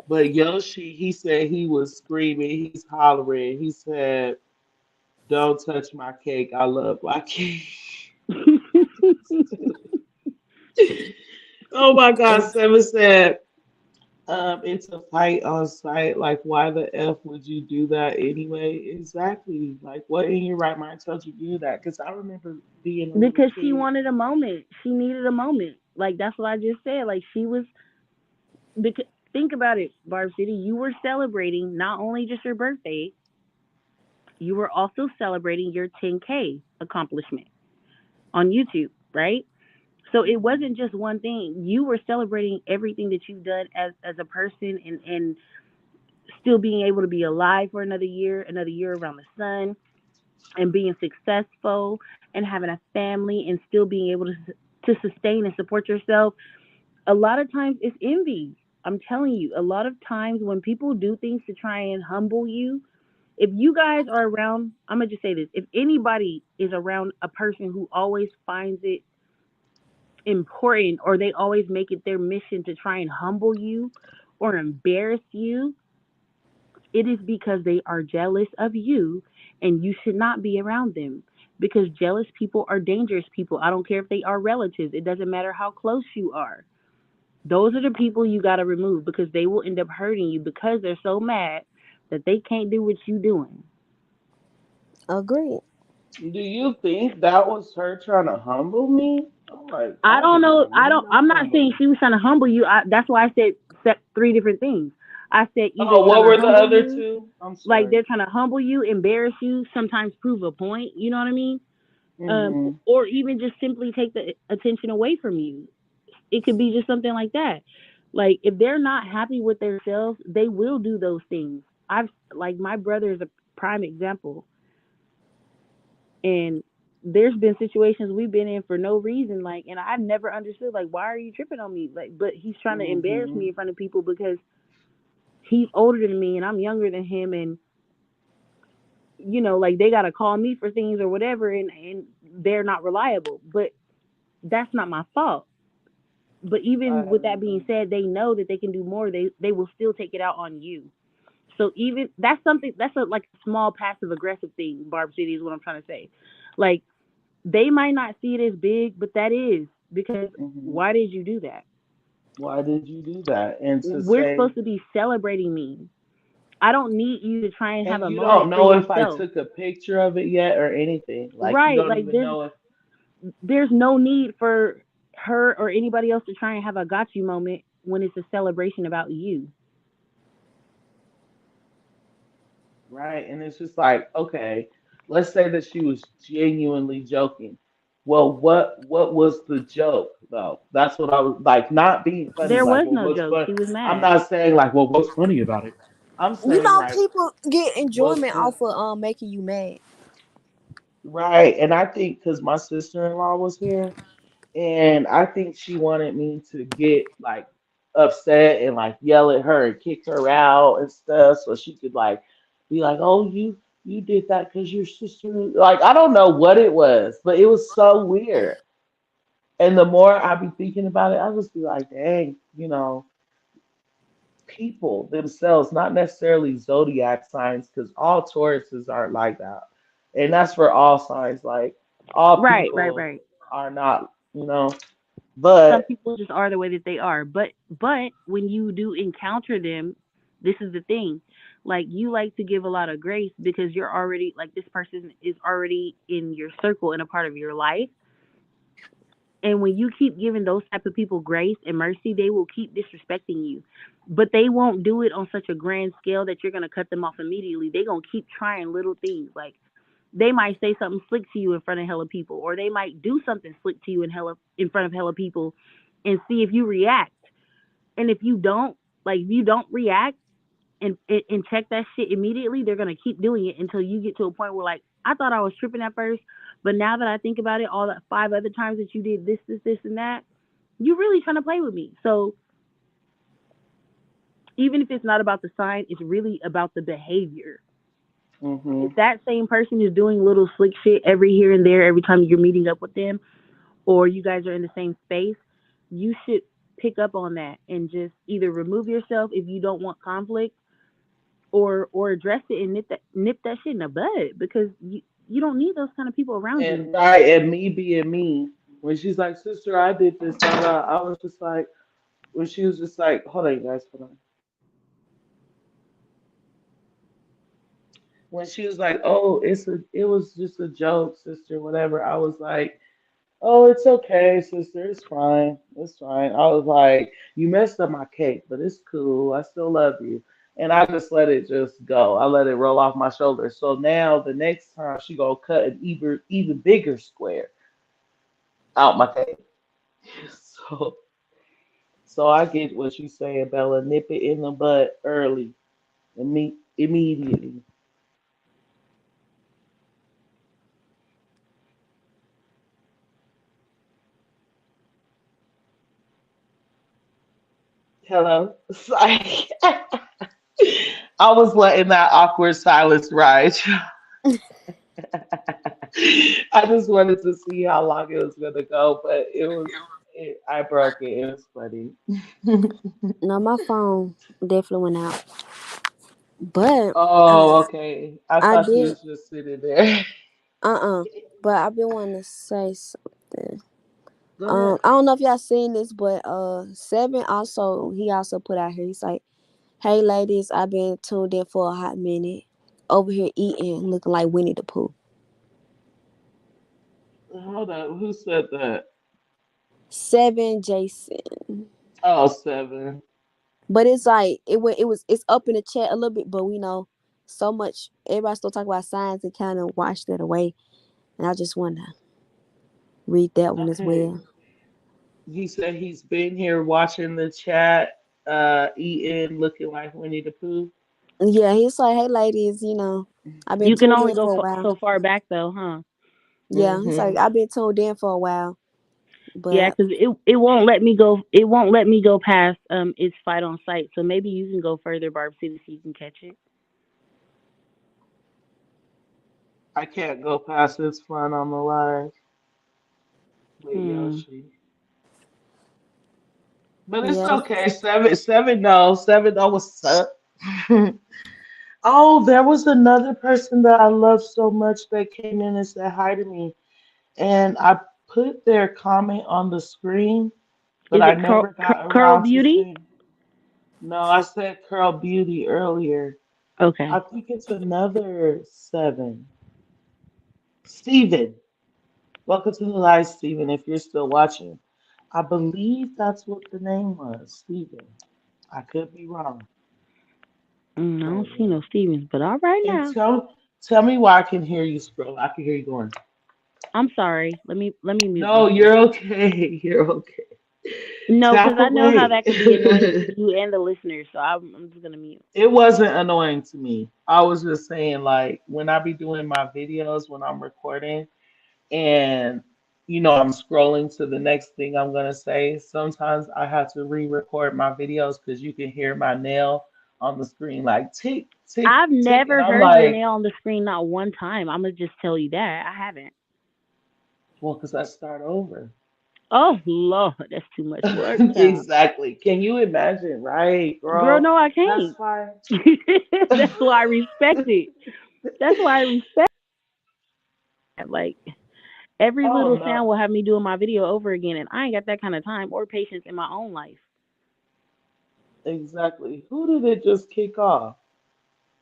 But Yoshi, he said he was screaming, he's hollering. He said, don't touch my cake. I love my cake. Oh my God, Seven said, it's a fight on site. Like, why the F would you do that anyway? Exactly. Like, what in your right mind told you to do that? Because I remember being a little Because she kid. wanted a moment. She needed a moment. Like that's what I just said. Like she was because think about it, Barb City. You were celebrating not only just your birthday, you were also celebrating your 10K accomplishment on YouTube, right? So it wasn't just one thing. You were celebrating everything that you've done as a person and still being able to be alive for another year around the sun, and being successful and having a family and still being able to sustain and support yourself. A lot of times it's envy. I'm telling you, a lot of times when people do things to try and humble you, if you guys are around, I'm gonna just say this: if anybody is around a person who always finds it important or they always make it their mission to try and humble you or embarrass you, it is because they are jealous of you and you should not be around them. Because jealous people are dangerous people. I don't care if they are relatives, it doesn't matter how close you are. Those are the people you got to remove because they will end up hurting you because they're so mad that they can't do what you doing. Agreed. Do you think that was her trying to humble me? I'm like, I don't Cardi know. did not I'm not humble saying me. she was trying to humble you. That's why I said three different things. I said either Oh, trying what to were the humble other you, two? I'm like sorry. they're trying to humble you, embarrass you, sometimes prove a point. You know what I mean? Mhm. Or even just simply take the attention away from you. It could be just something like that. Like if they're not happy with themselves, they will do those things. I've like my brother is a prime example, and there's been situations we've been in for no reason, like, and I've never understood, like, why are you tripping on me? Like, but he's trying to embarrass me Mhm. in front of people because he's older than me and I'm younger than him, and like they gotta call me for things or whatever, and they're not reliable. But that's not my fault. But even with that being said, they know that they can do more. They will still take it out on you. So even that's something that's a like a small passive aggressive thing. Barb City is what I'm trying to say. Like they might not see it as big, but that is because Mhm. why did you do that? Why did you do that? And to We're say, supposed to be celebrating me. I don't need you to try and have and a you don't moment for know if I yourself. took a picture of it yet or anything. Like you Right. don't Like even know if. there's no need for her or anybody else to try and have a got you moment when it's a celebration about you. Right. And it's just like, okay, let's say that she was genuinely joking. Well, what was the joke though? That's what I was like, not being funny, There like, was well, no what's joke. fun? She was I'm mad. not saying like, well, what's funny about it? I'm You saying know, like, people get what's enjoyment fun? off of making you mad. Right. And I think because my sister-in-law was here, and I think she wanted me to get like upset and like yell at her and kick her out and stuff, so she could like be like, "Oh, you did that because your sister." Like I don't know what it was, but it was so weird. And the more I be thinking about it, I just be like, "Dang, people themselves, not necessarily zodiac signs, because all Tauruses aren't like that, and that's for all signs. Like all Right, right, people right. are not, Some but. people just are the way that they are. But when you do encounter them, this is the thing. Like you like to give a lot of grace because you're already like this person is already in your circle and a part of your life. And when you keep giving those type of people grace and mercy, they will keep disrespecting you. But they won't do it on such a grand scale that you're gonna cut them off immediately. They're gonna keep trying little things. Like they might say something slick to you in front of hella people, or they might do something slick to you in front of hella people and see if you react. And if you don't, like if you don't react and check that shit immediately, they're gonna keep doing it until you get to a point where like I thought I was tripping at first, but now that I think about it, all that 5 other times that you did this, and that, you really trying to play with me. So even if it's not about the sign, it's really about the behavior. Hmm. If that same person is doing little slick shit every here and there, every time you're meeting up with them, or you guys are in the same space, you should pick up on that and just either remove yourself if you don't want conflict, or address it and nip that shit in the bud because you don't need those kind of people around you. And right, and me being me, when she's like, "Sister, I did this," blah, blah, I was just like, when she was just like, "Hold on, you guys, hold on." When she was like, "Oh, it was just a joke, sister, whatever," I was like, "Oh, it's okay, sister, it's fine, it's fine." I was like, "You messed up my cake, but it's cool. I still love you." And I just let it just go. I let it roll off my shoulders. So now the next time she gonna cut an even bigger square out my cake. So So I get what you saying, Bella. Nip it in the bud early, immediately. Hello. Sorry. I was letting that awkward silence ride. I just wanted to see how long it was gonna go, but I broke it. It was funny. No, my phone definitely went out. But Oh, okay. I I thought you did was just sitting there. But I've been wanting to say something. Go ahead. I don't know if y'all seen this, but Seven also he also put out here. He's like, "Hey ladies, I've been tuned in for a hot minute. Over here eating, looking like Winnie the Pooh." Hold up. Who said that? Seven Jason. Oh, seven. But it's like it's up in the chat a little bit, but we know so much. Everybody still talk about science and kind of washed it away. And I just want to read that one as Okay. well. He said he's been here watching the chat, eating, looking like Winnie the Pooh. Yeah, he's like, "Hey ladies, I've been You can tuned only in go for a while." so far back though, huh? Yeah, he's like, Mm-hmm. "I've been tuned in for a while, Yeah, but because it won't let me go. It won't let me go past its fight on site. So maybe you can go further, Barb City, so you can catch it. I can't go past this fun on the live with Hmm. Yoshi. But it's yeah, okay. Seven no. Seven no, what's up? Oh, there was another person that I love so much that came in and said hi to me. And I put their comment on the screen, but Is I it never got Curl around to Beauty? saying. No, I said Curl Beauty earlier. I Okay. think it's another seven. Steven. Welcome to the live, Steven, if you're still watching. I believe that's what the name was, Steven. I could be wrong. I But don't see yeah. no Stevens, but all right And now. tell me why I can hear you scroll. I can hear you going. I'm sorry. Let me mute No, myself. you're okay. You're okay. No, Tap because I know how away. that could be annoying to you and the listeners. So I'm just gonna mute. It wasn't annoying to me. I was just saying, like, when I be doing my videos, when I'm recording, and I'm scrolling to the next thing I'm gonna say, sometimes I have to re-record my videos because you can hear my nail on the screen, like tick, tick, I've tick, and never I'm heard your like, nail on the screen not one time. I'm gonna just tell you that I haven't. well, because I start over. Oh Lord, that's too much work, child. Exactly. Can you imagine, right, Girl, girl? no, I That's can't. why. That's why I respect it. That's why I respect it. Like every Oh little no. sound will have me doing my video over again, and I ain't got that kind of time or patience in my own life. Exactly. Who did it just kick off?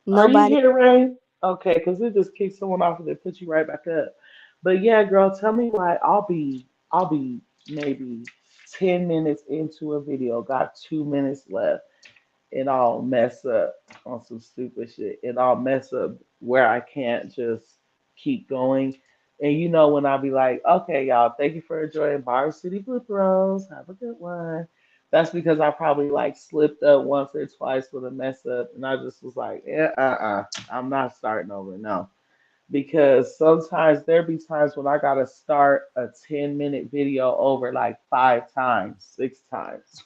Are you nobody. here, Ray? Okay, because it just kicked someone off and then put you right back up. But yeah, girl, tell me why I'll be maybe 10 minutes into a video, got 2 minutes left, and I'll mess up on some stupid shit. And I'll mess up where I can't just keep going. And when I'll be like, okay, y'all, thank you for enjoying Barb City Bloopers. Have a good one. That's because I probably like slipped up once or twice with a mess up. And I just was like, I'm not starting over. No, because sometimes there be times when I gotta start a 10-minute video over like 5 times, 6 times,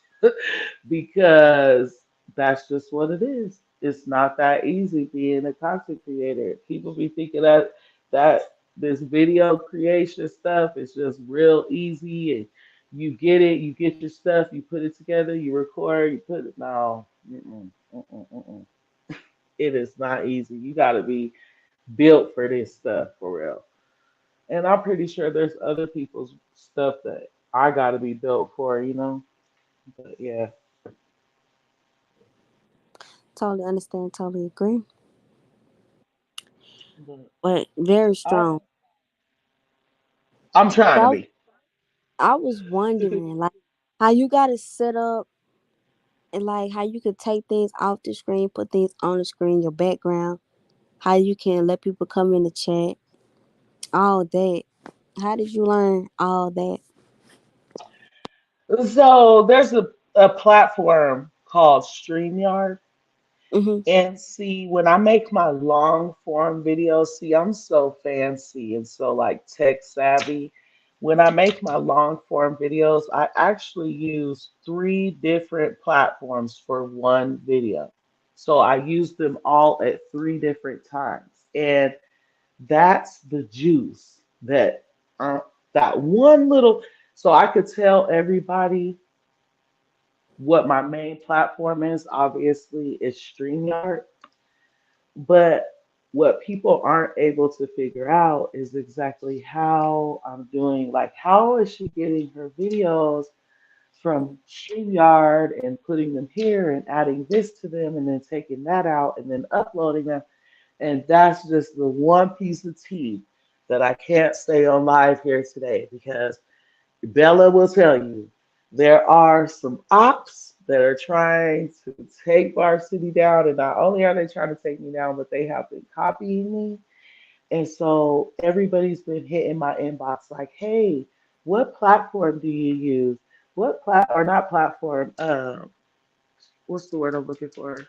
because that's just what it is. It's not that easy being a content creator. People be thinking that this video creation stuff is just real easy and you get it, you get your stuff, you put it together, you record, you put it. No, it is not easy. You gotta be built for this stuff for real. And I'm pretty sure there's other people's stuff that I gotta be built for. But yeah, Totally understand, totally agree. but But very I strong. I'm trying to So be. I was wondering, like, how you got it set up, and like how you could take things off the screen, put things on the screen, your background, how you can let people come in the chat, all that. How did you learn all that? So there's a platform called StreamYard. Mhm. And see, when I make my long form videos, see, I'm so fancy and so like tech savvy. When I make my long form videos, I actually use 3 different platforms for one video. So I use them all at 3 different times. And that's the juice uh, that one little, so I could tell everybody what my main platform is. Obviously, it's StreamYard. But what people aren't able to figure out is exactly how I'm doing. Like, how is she getting her videos from StreamYard and putting them here and adding this to them and then taking that out and then uploading them? And that's just the one piece of tea that I can't say on live here today because Bella will tell you there are some ops that are trying to take Barb City down, and not only are they trying to take me down, but they have been copying me. And so everybody's been hitting my inbox like, "Hey, what platform do you use? What or not platform? What's the word I'm looking for?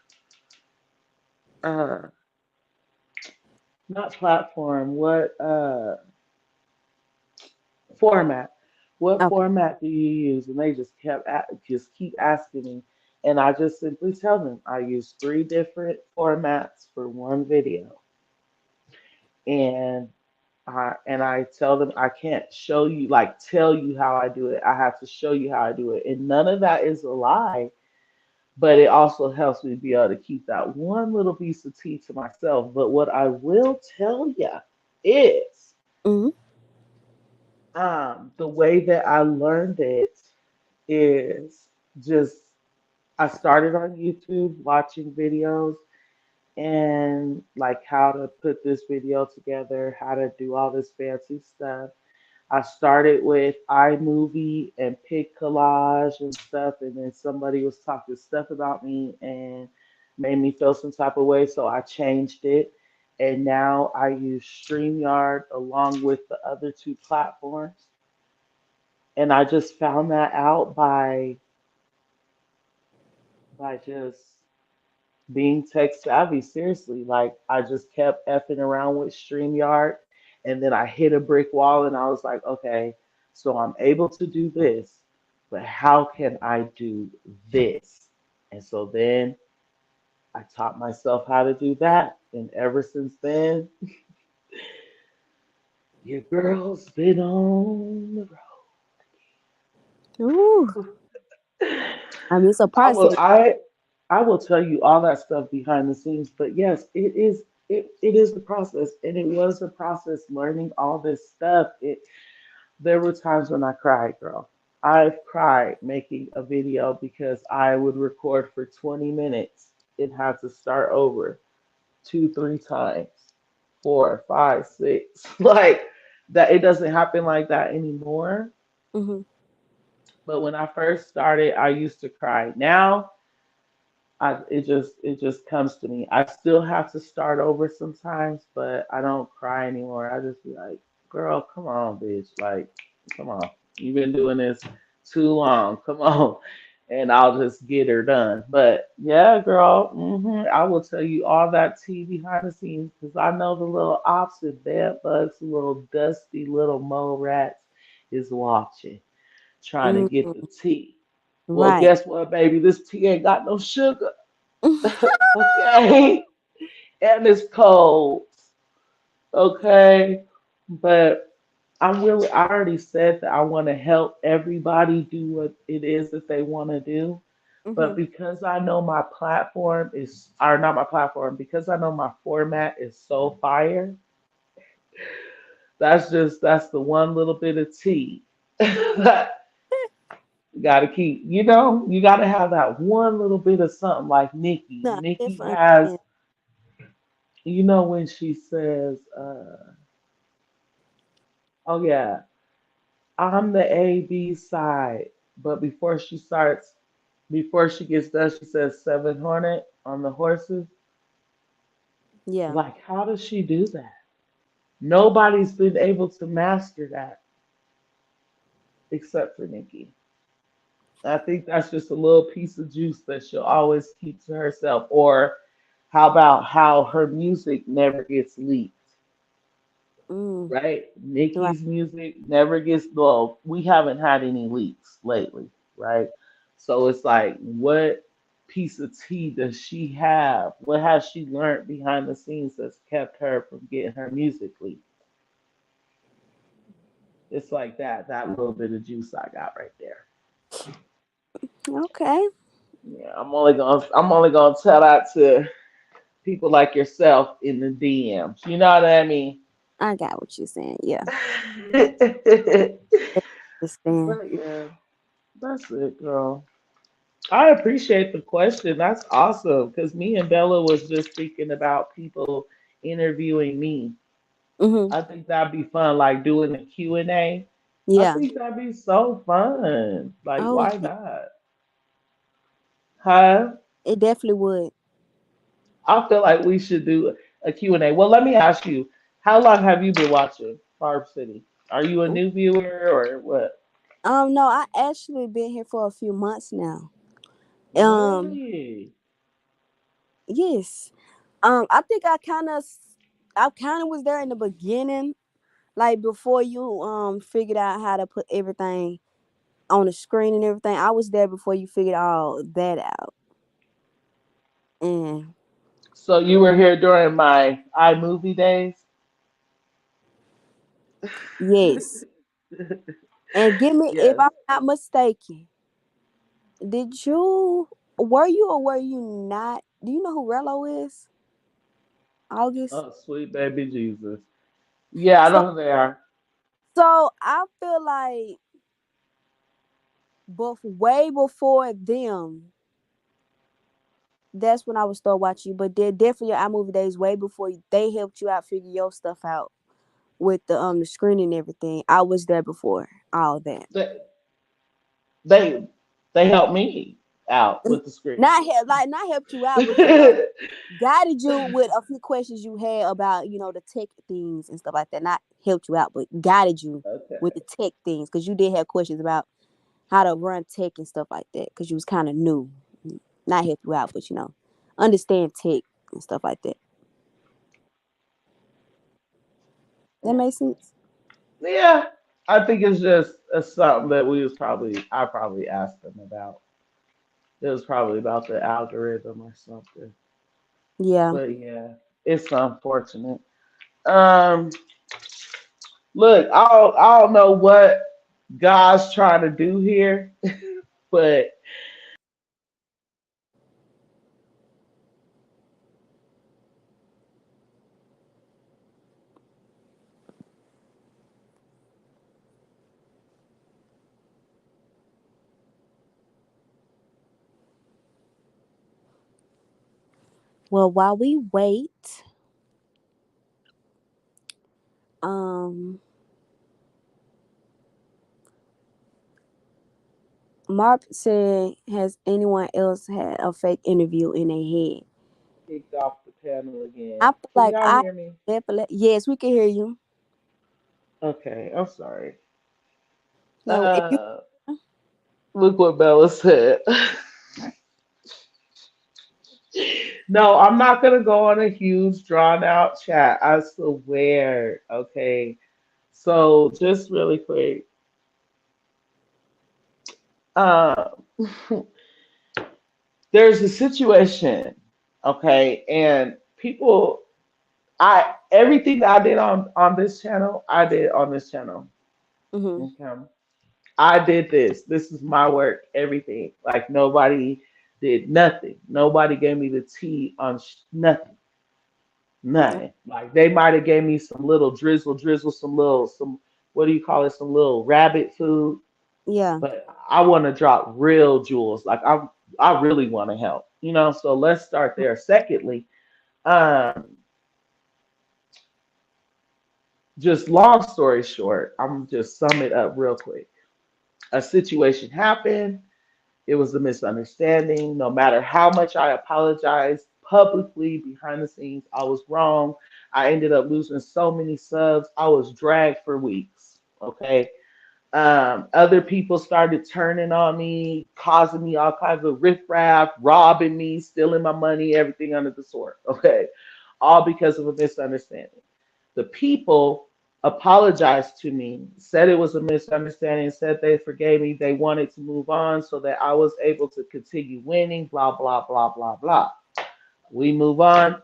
Uh, not platform. What format? What Okay. format do you use?" And they just just keep asking me, and I just simply tell them I use three different formats for one video, and I tell them I can't show you like tell you how I do it. I have to show you how I do it, and none of that is a lie. But it also helps me be able to keep that one little piece of tea to myself. But what I will tell you is, Hmm. the way that I learned it is just I started on YouTube watching videos and like how to put this video together, how to do all this fancy stuff. I started with iMovie and Pic Collage and stuff, and then somebody was talking stuff about me and made me feel some type of way, so I changed it. And now I use StreamYard along with the other two platforms. And I just found that out by just being tech savvy. Seriously, like I just kept effing around with StreamYard, and then I hit a brick wall, and I was like, okay, so I'm able to do this, but how can I do this? And so then I taught myself how to do that, and ever since then, your girl's been on the Ooh, road. I mean, it's a I will process. I I will tell you all that stuff behind the scenes, but yes, it is a process, and it was a process learning all this stuff. There were times when I cried, girl. I've cried making a video because I would record for 20 minutes and have to start over two, three times, four, five, six. Like that, it doesn't happen like that anymore. Hmm. But when I first started, I used to cry. Now it just comes to me. I still have to start over sometimes, but I don't cry anymore. I just be like, girl, come on, bitch. Like, come on. You've been doing this too long. Come on. And I'll just get her done. But yeah, girl, I will tell you all that tea behind the scenes because I know the little ops and bed bugs, the little dusty little mole rats is watching, trying to get the Hmm. tea. Well, Right. guess what, baby? This tea ain't got no sugar. Okay? And it's cold. Okay? But I already said that I want to help everybody do what it is that they want to do. But Hmm. because I know my platform is, or not my platform, because I know my format is so fire, that's the one little bit of tea that you gotta keep. You gotta have that one little bit of something like Nikki. No, I Nikki definitely has, understand. when she says, "Oh yeah, I'm the A B side," but before she gets done, she says 700 on the horses. Yeah. Like, how does she do that? Nobody's been able to master that except for Nikki. I think that's just a little piece of juice that she'll always keep to herself. Or how about how her music never gets leaked? Mm. Right? Right. Nicki's music never gets, well, we haven't had any leaks lately, right? So it's like, what piece of tea does she have? What has she learned behind the scenes that's kept her from getting her music leaked? It's like that little bit of juice I got right there. Okay. Yeah, I'm only gonna tell that to people like yourself in the DMs. You know what I mean? I got what you're saying. Yeah. But Understand. yeah, that's it, girl. I appreciate the question. That's awesome because me and Bella was just thinking about people interviewing me. Mhm. I think that'd be fun, like doing a Q&A. I Yeah. think that'd be so fun. Like, Oh, why yeah. not? Huh? It definitely would. I feel like we should do a Q&A. Well, let me ask you, how long have you been watching Barb City? Are you a new viewer or what? No, I actually been here for a few months now. Um, Really? yes. I think I kind of was there in the beginning, like before you figured out how to put everything on the screen and everything. I was there before you figured all that out. And So you were here during my iMovie days? yes. And give me if Yes. I'm not mistaken, did you were you or were you not? Do you know who Rello is? August. Oh, sweet baby Jesus. Yeah, I So know who they are. so I feel like but way before them, that's when I would start watching you. But they're definitely your iMovie days way before they helped you out figure your stuff out with the screen and everything. I was there before all that. They they, they helped me out N- with the script. Not help like not helped you out, but guided you with a few questions you had about the tech things and stuff like that. Not helped you out, but guided you with Okay. the tech things because you did have questions about how to run tech and stuff like that because you was kind of new. Not help you out, but understand tech and stuff like that. That makes sense. Yeah, I think it's just something that I probably asked them about. It was probably about the algorithm or something. Yeah. But yeah, it's unfortunate. Um, Look, I don't know what God's trying to do here, but Well, while we wait, um, Mark said, "Has anyone else had a fake interview in their head?" kicked off the panel again. I feel Can like y'all I hear me? definitely yes, we can hear you. Okay, I'm sorry. No, if you Look what Bella said. No, I'm not gonna go on a huge drawn out chat. I swear. Okay. So just really quick. Um, there's a situation, okay, and people I everything that I did on this channel, I did on this channel. mm-hmm. Okay. I did this. This is my work, everything. Like nobody did nothing. Nobody gave me the tea on nothing. Nothing. Like they might have gave me some little drizzle, some what do you call it? Some little rabbit food. Yeah. But I want to drop real jewels. Like I really want to help. So let's start there. Secondly, um, just long story short, I'm just sum it up real quick. A situation happened. It was a misunderstanding. No matter how much I apologized publicly behind the scenes, I was wrong. I ended up losing so many subs. I was dragged for weeks. Okay. Other people started turning on me, causing me all kinds of riffraff, robbing me, stealing my money, everything under the sort. Okay. All because of a misunderstanding. The people apologized to me, said it was a misunderstanding, said they forgave me, they wanted to move on so that I was able to continue winning, blah, blah, blah, blah, blah. We move on.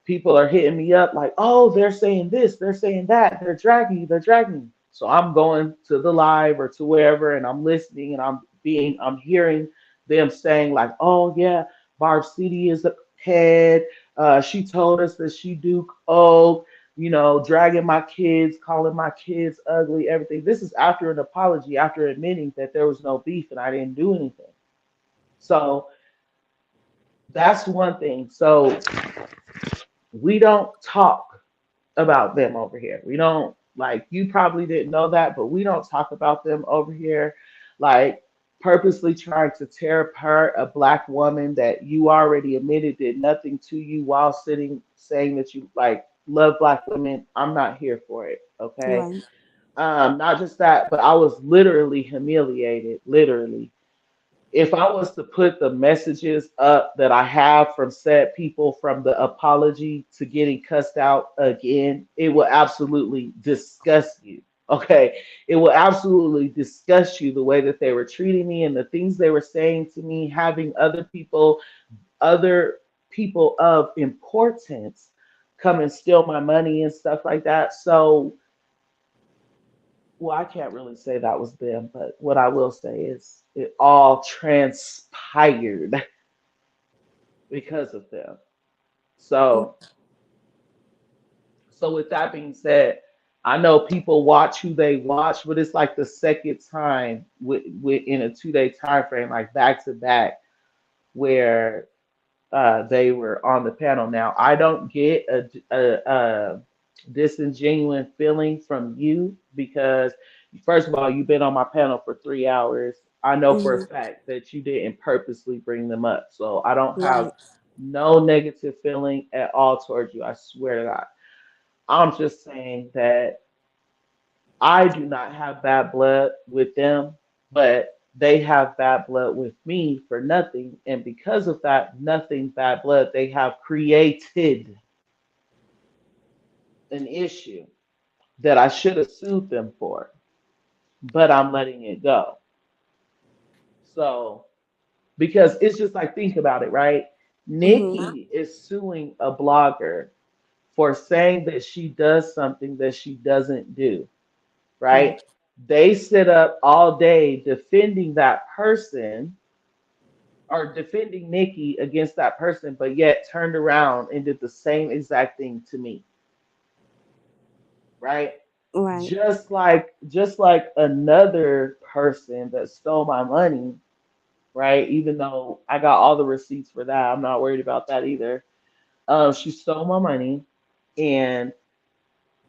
People are hitting me up like, oh, they're saying this, they're saying that, they're dragging you, they're dragging you. So I'm going to the live or to wherever and I'm listening and I'm hearing them saying like, oh yeah, Barb City is head. She told us that she do coke, dragging my kids, calling my kids ugly, everything. This is after an apology, after admitting that there was no beef and I didn't do anything. So that's one thing. So we don't talk about them over here. We don't, like, you probably didn't know that, but we don't talk about them over here. Like, purposely trying to tear apart a black woman that you already admitted did nothing to you while sitting saying that you like love black women. I'm not here for it. Okay. Right. Not just that, but I was literally humiliated, literally. If I was to put the messages up that I have from said people from the apology to getting cussed out again, it will absolutely disgust you. Okay. It will absolutely disgust you the way that they were treating me and the things they were saying to me, having other people of importance come and steal my money and stuff like that. So, well, I can't really say that was them, but what I will say is it all transpired because of them. So, so with that being said, I know people watch who they watch, but it's like the second time with in a 2 day time frame, like back to back, where they were on the panel. Now, I don't get a disingenuous feeling from you because, first of all, you've been on my panel for 3 hours. I know for a Mhm. fact that you didn't purposely bring them up. So I don't have Right. no negative feeling at all towards you. I swear to God. I'm just saying that I do not have bad blood with them, but they have bad blood with me for nothing. And because of that, nothing bad blood, they have created an issue that I should have sued them for, but I'm letting it go. So, because it's just like, think about it, right? Mhm. Nikki is suing a blogger for saying that she does something that she doesn't do, Right. right? They sit up all day defending that person or defending Nikki against that person, but yet turned around and did the same exact thing to me, right? Right. Just like another person that stole my money, right? Even though I got all the receipts for that, I'm not worried about that either. She stole my money and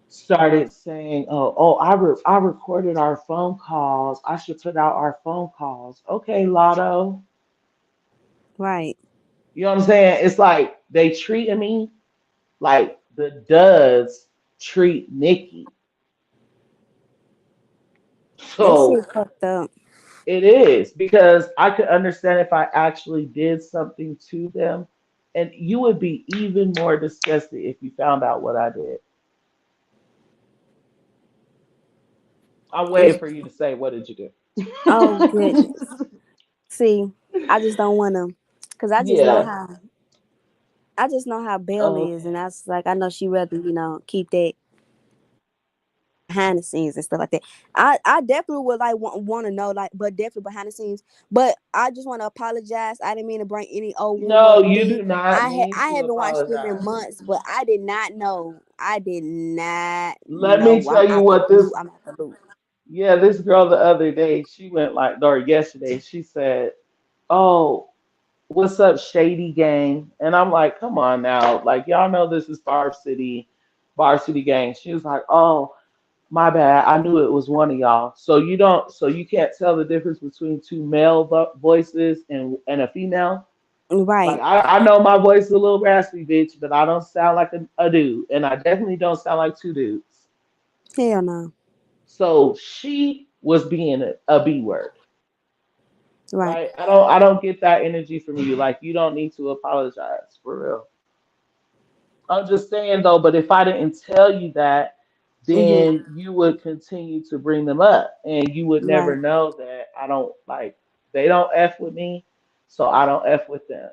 started saying, "Oh, I recorded our phone calls. I should put out our phone calls." Okay, Lotto. Right. You know what I'm saying? It's like they treated me like the Duds treat Nikki. That shit So fucked up. it is because I could understand if I actually did something to them, and you would be even more disgusted if you found out what I did. I'm waiting for you to say, "What did you Oh do?" goodness. See, I just don't want to, cause Yeah. I just know how Belle is, and Okay. that's like I know she rather keep that behind the scenes and stuff like that. I definitely would like want to know like, but definitely behind the scenes. But I just want to apologize. I didn't mean to bring any old wound No, up you thing. do not need I to haven't watched them in apologize. months, but I did not know. I did not Let me know. tell you what this. I'm out the loop. Yeah, this girl the other day, she went like, or yesterday, she said, "Oh, what's up, Shady Gang?" And I'm like, "Come on now, like y'all know this is Barb City Gang." She was like, "Oh, my bad, I knew it was one of y'all." So you can't tell the difference between two male voices and a female. Like Right. I know my voice is a little raspy, bitch, but I don't sound like a dude, and I definitely don't sound like two dudes. Hell no. So she was being a B word, Right. right? I don't get that energy from you. Like you don't need to apologize for real. I'm just saying though, but if I didn't tell you that, Mhm. then you would continue to bring them up, and you would never Right. know that I don't like they don't f with me, so I don't f with them.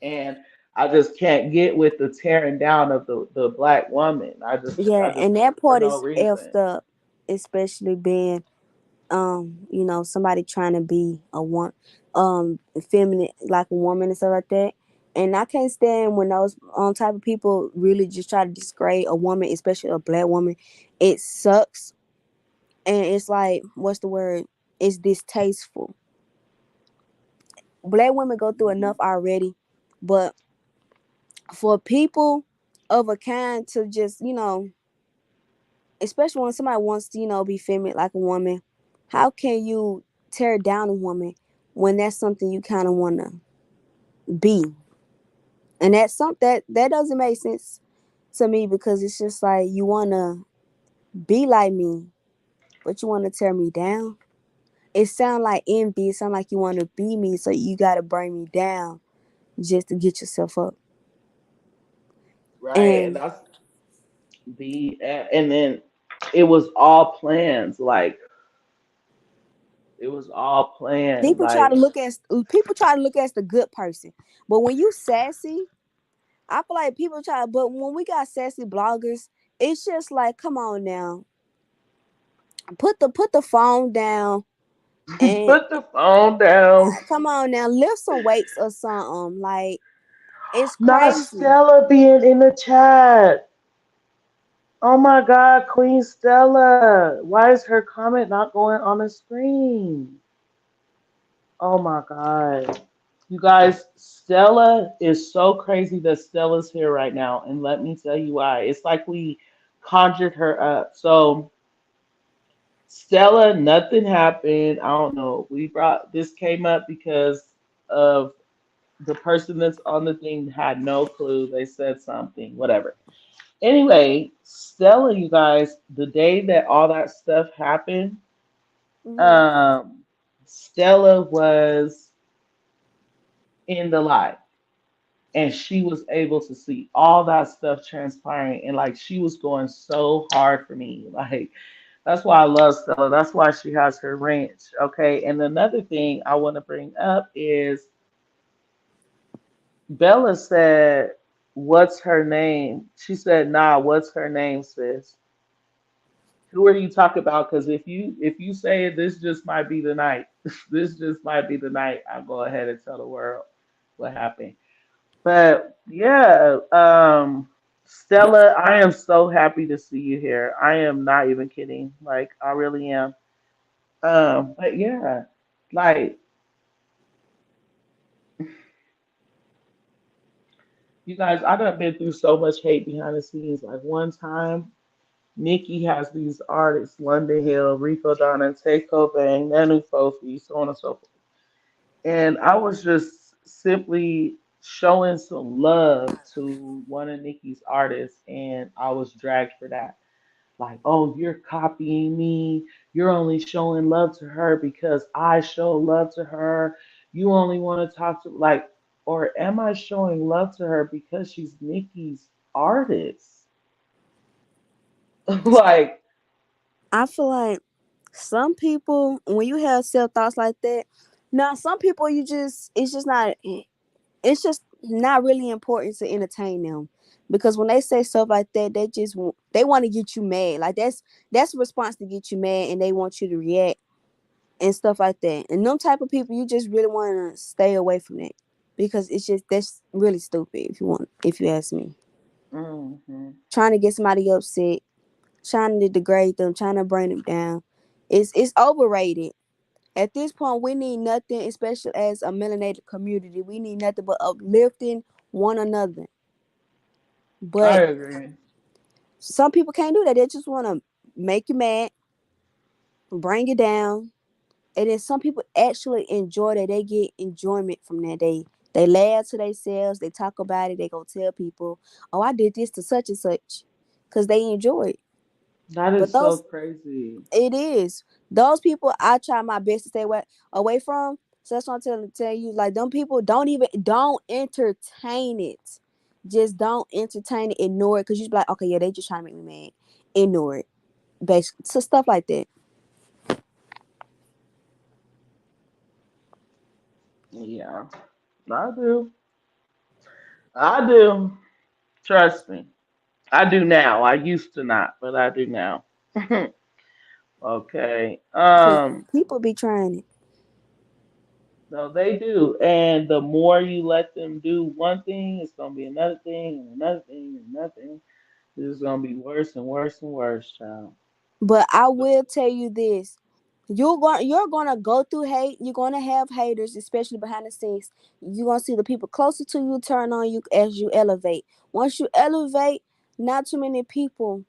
And I just can't get with the tearing down of the black woman. I Yeah, just and that for part no is reason. effed up, especially being somebody trying to be feminine like a woman and stuff like that. And I can't stand when those type of people really just try to disgrade a woman, especially a black woman. It sucks, and it's like, what's the word? It's distasteful. Black women go through enough already, but for people of a kind to just, especially when somebody wants to, be feminine like a woman, how can you tear down a woman when that's something you kind of want to be? And that's something that doesn't make sense to me, because it's just like, you want to be like me, but you want to tear me down. It sounds like envy. It sounds like you want to be me, so you got to bring me down just to get yourself up. Right, and And that's and then it was all plans. Like it was all planned. Like people try to look at the good person, but when you sassy, I feel like people try. But when we got sassy bloggers, it's just like, come on now, put the phone down and put the phone down. come on now, lift some weights or something. Like, it's Not crazy. Stella being in the chat. Oh my God, Queen Stella. Why is her comment not going on the screen? Oh my God. You guys, Stella is so crazy that Stella's here right now. And let me tell you why. It's like we conjured her up. So, Stella, nothing happened. I don't know. This came up because of the person that's on the thing had no clue. They said something, whatever. Anyway, Stella, you guys, the day that all that stuff happened, Mm-hmm. um, Stella was in the live and she was able to see all that stuff transpiring, and like she was going so hard for me. Like that's why I love Stella. That's why she has her ranch. Okay. And another thing I want to bring up is Bella said, "What's her name?" She said, "Nah, what's her name, sis? Who are you talking about? Because if you say this just might be the night, this just might be the night, I'll go ahead and tell the world what happened." But yeah, Stella, I am so happy to see you here. I am not even kidding. Like I really am. But yeah, like you guys, I done been through so much hate behind the scenes. Like one time, Nicki has these artists, London Hill, Rico Donna, Tay Cobain, Nanu Fofi, so on and so forth. And I was just simply showing some love to one of Nicki's artists, and I was dragged for that. Like, oh, you're copying me. You're only showing love to her because I show love to her. You only want to talk to, like, or am I showing love to her because she's Nicki's artist? Like, I feel like some people, when you have self thoughts like that, now some people, it's just not really important to entertain them, because when they say stuff like that, they want to get you mad. Like, that's a response to get you mad, and they want you to react and stuff like that. And them type of people, you just really want to stay away from that, because that's really stupid, if you ask me. hmm Trying to get somebody upset, trying to degrade them, trying to bring them down, it's overrated. At this point, we need nothing, especially as a melanated community. We need nothing but uplifting one another. I But agree. some people can't do that. They just want to make you mad, bring you down. And then some people actually enjoy that. They get enjoyment from that. They laugh to themselves. They talk about it. They go tell people, "Oh, I did this to such and such," because they enjoy it. That But is so those crazy. It is. Those people I try my best to stay away from. So that's what I'm tell you. Like, them people, don't entertain it. Just don't entertain it. Ignore it. Because you be like, okay, yeah, they just trying to make me mad. Ignore it. Basically. So stuff like that. Yeah, I do. I do. Trust me. I do now. I used to not, but I do now. Okay. Because people be trying it. No, they do. And the more you let them do one thing, it's gonna be another thing and another thing and another thing. It's gonna be worse and worse and worse, child. But I will tell you this. You're gonna go through hate. You're gonna have haters, especially behind the scenes. You're gonna see the people closer to you turn on you as you elevate. Once you elevate, not too many people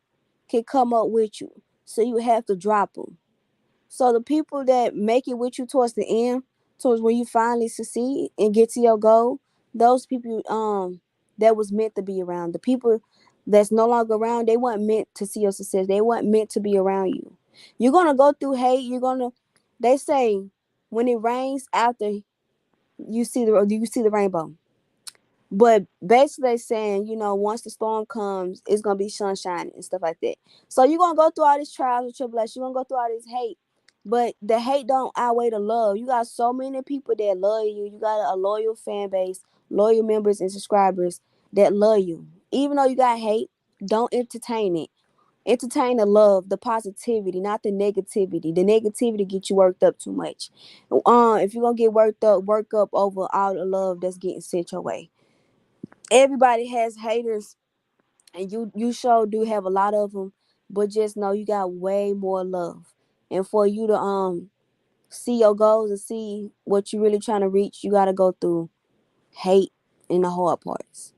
can come up with you. So you have to drop them. So the people that make it with you towards the end, towards when you finally succeed and get to your goal, those people that was meant to be around. The people that's no longer around, they weren't meant to see your success. They weren't meant to be around you. You're gonna go through hate. They say when it rains after you see the rainbow. But basically saying, once the storm comes, it's gonna be sunshine and stuff like that. So you're gonna go through all these trials and tribulations, you're gonna go through all this hate. But the hate don't outweigh the love. You got so many people that love you. You got a loyal fan base, loyal members and subscribers that love you. Even though you got hate, don't entertain it. Entertain the love, the positivity, not the negativity. The negativity get you worked up too much. If you're gonna get work up over all the love that's getting sent your way. Everybody has haters, and you sure do have a lot of them, but just know you got way more love. And for you to see your goals and see what you really trying to reach, you got to go through hate and the hard parts.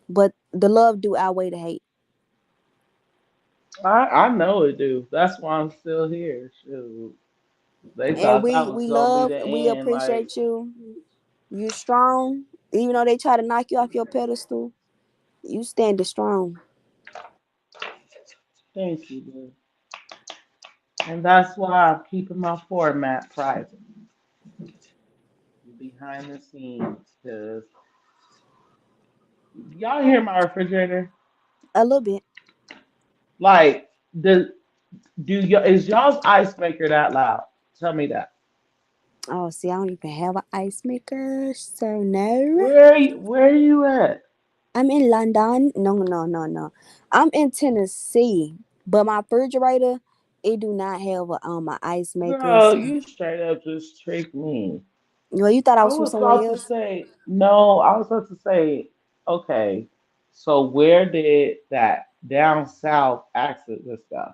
But the love do outweigh the hate. I know it do. That's why I'm still here. Shoot. They And thought we that was we gonna be love, the we end. Like, appreciate you. You strong, even though they try to knock you off your pedestal. You standing strong. thank you, dude. And that's why I'm keeping my format private, behind the scenes. Cause y'all hear my refrigerator? A little bit. Like, is y'all's ice maker that loud? Tell me that. Oh, see, I don't even have an ice maker, so no. Where are you at? I'm in London. No, no, no, no. I'm in Tennessee, but my refrigerator, it do not have a ice maker. Girl, So, you straight up just tricked me. well, you thought I I was from was somewhere about to else? say, no, I was about to say, okay, so where did that down south accent just go?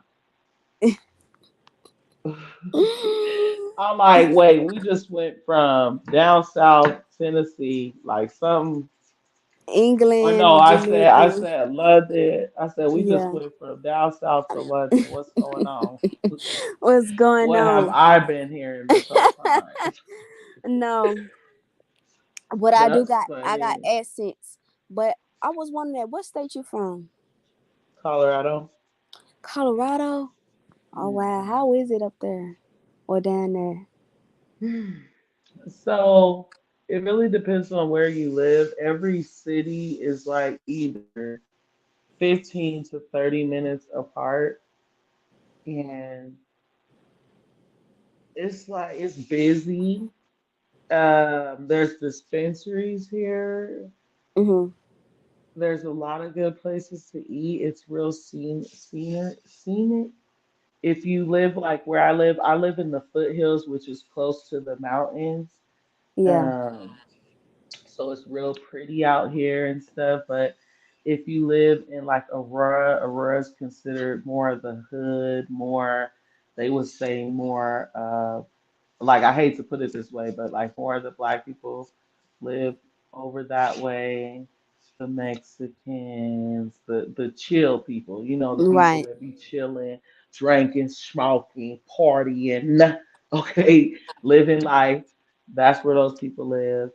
I'm like, wait, we just went from down south Tennessee, like some, or no, England, I Jamaica. said London. I said we just Yeah. went from down south to London. What's going on? What's going What have on? I been hearing this whole time? No, but That's I got funny. accents. But I was wondering, what state you from? Colorado. Colorado. Oh wow, how is it up there or down there? So it really depends on where you live. Every city is like either 15 to 30 minutes apart. And it's like it's busy. There's dispensaries here. Mhm. There's a lot of good places to eat. It's real scenic. If you live like where I live in the foothills, which is close to the mountains. Yeah. Um, so it's real pretty out here and stuff. But if you live in like Aurora is considered more of the hood, more they would say more like I hate to put it this way, but like more of the black people live over that way. The Mexicans, the chill people, the people Right. that be chilling, drinking, smoking, partying, okay, living life. That's where those people live.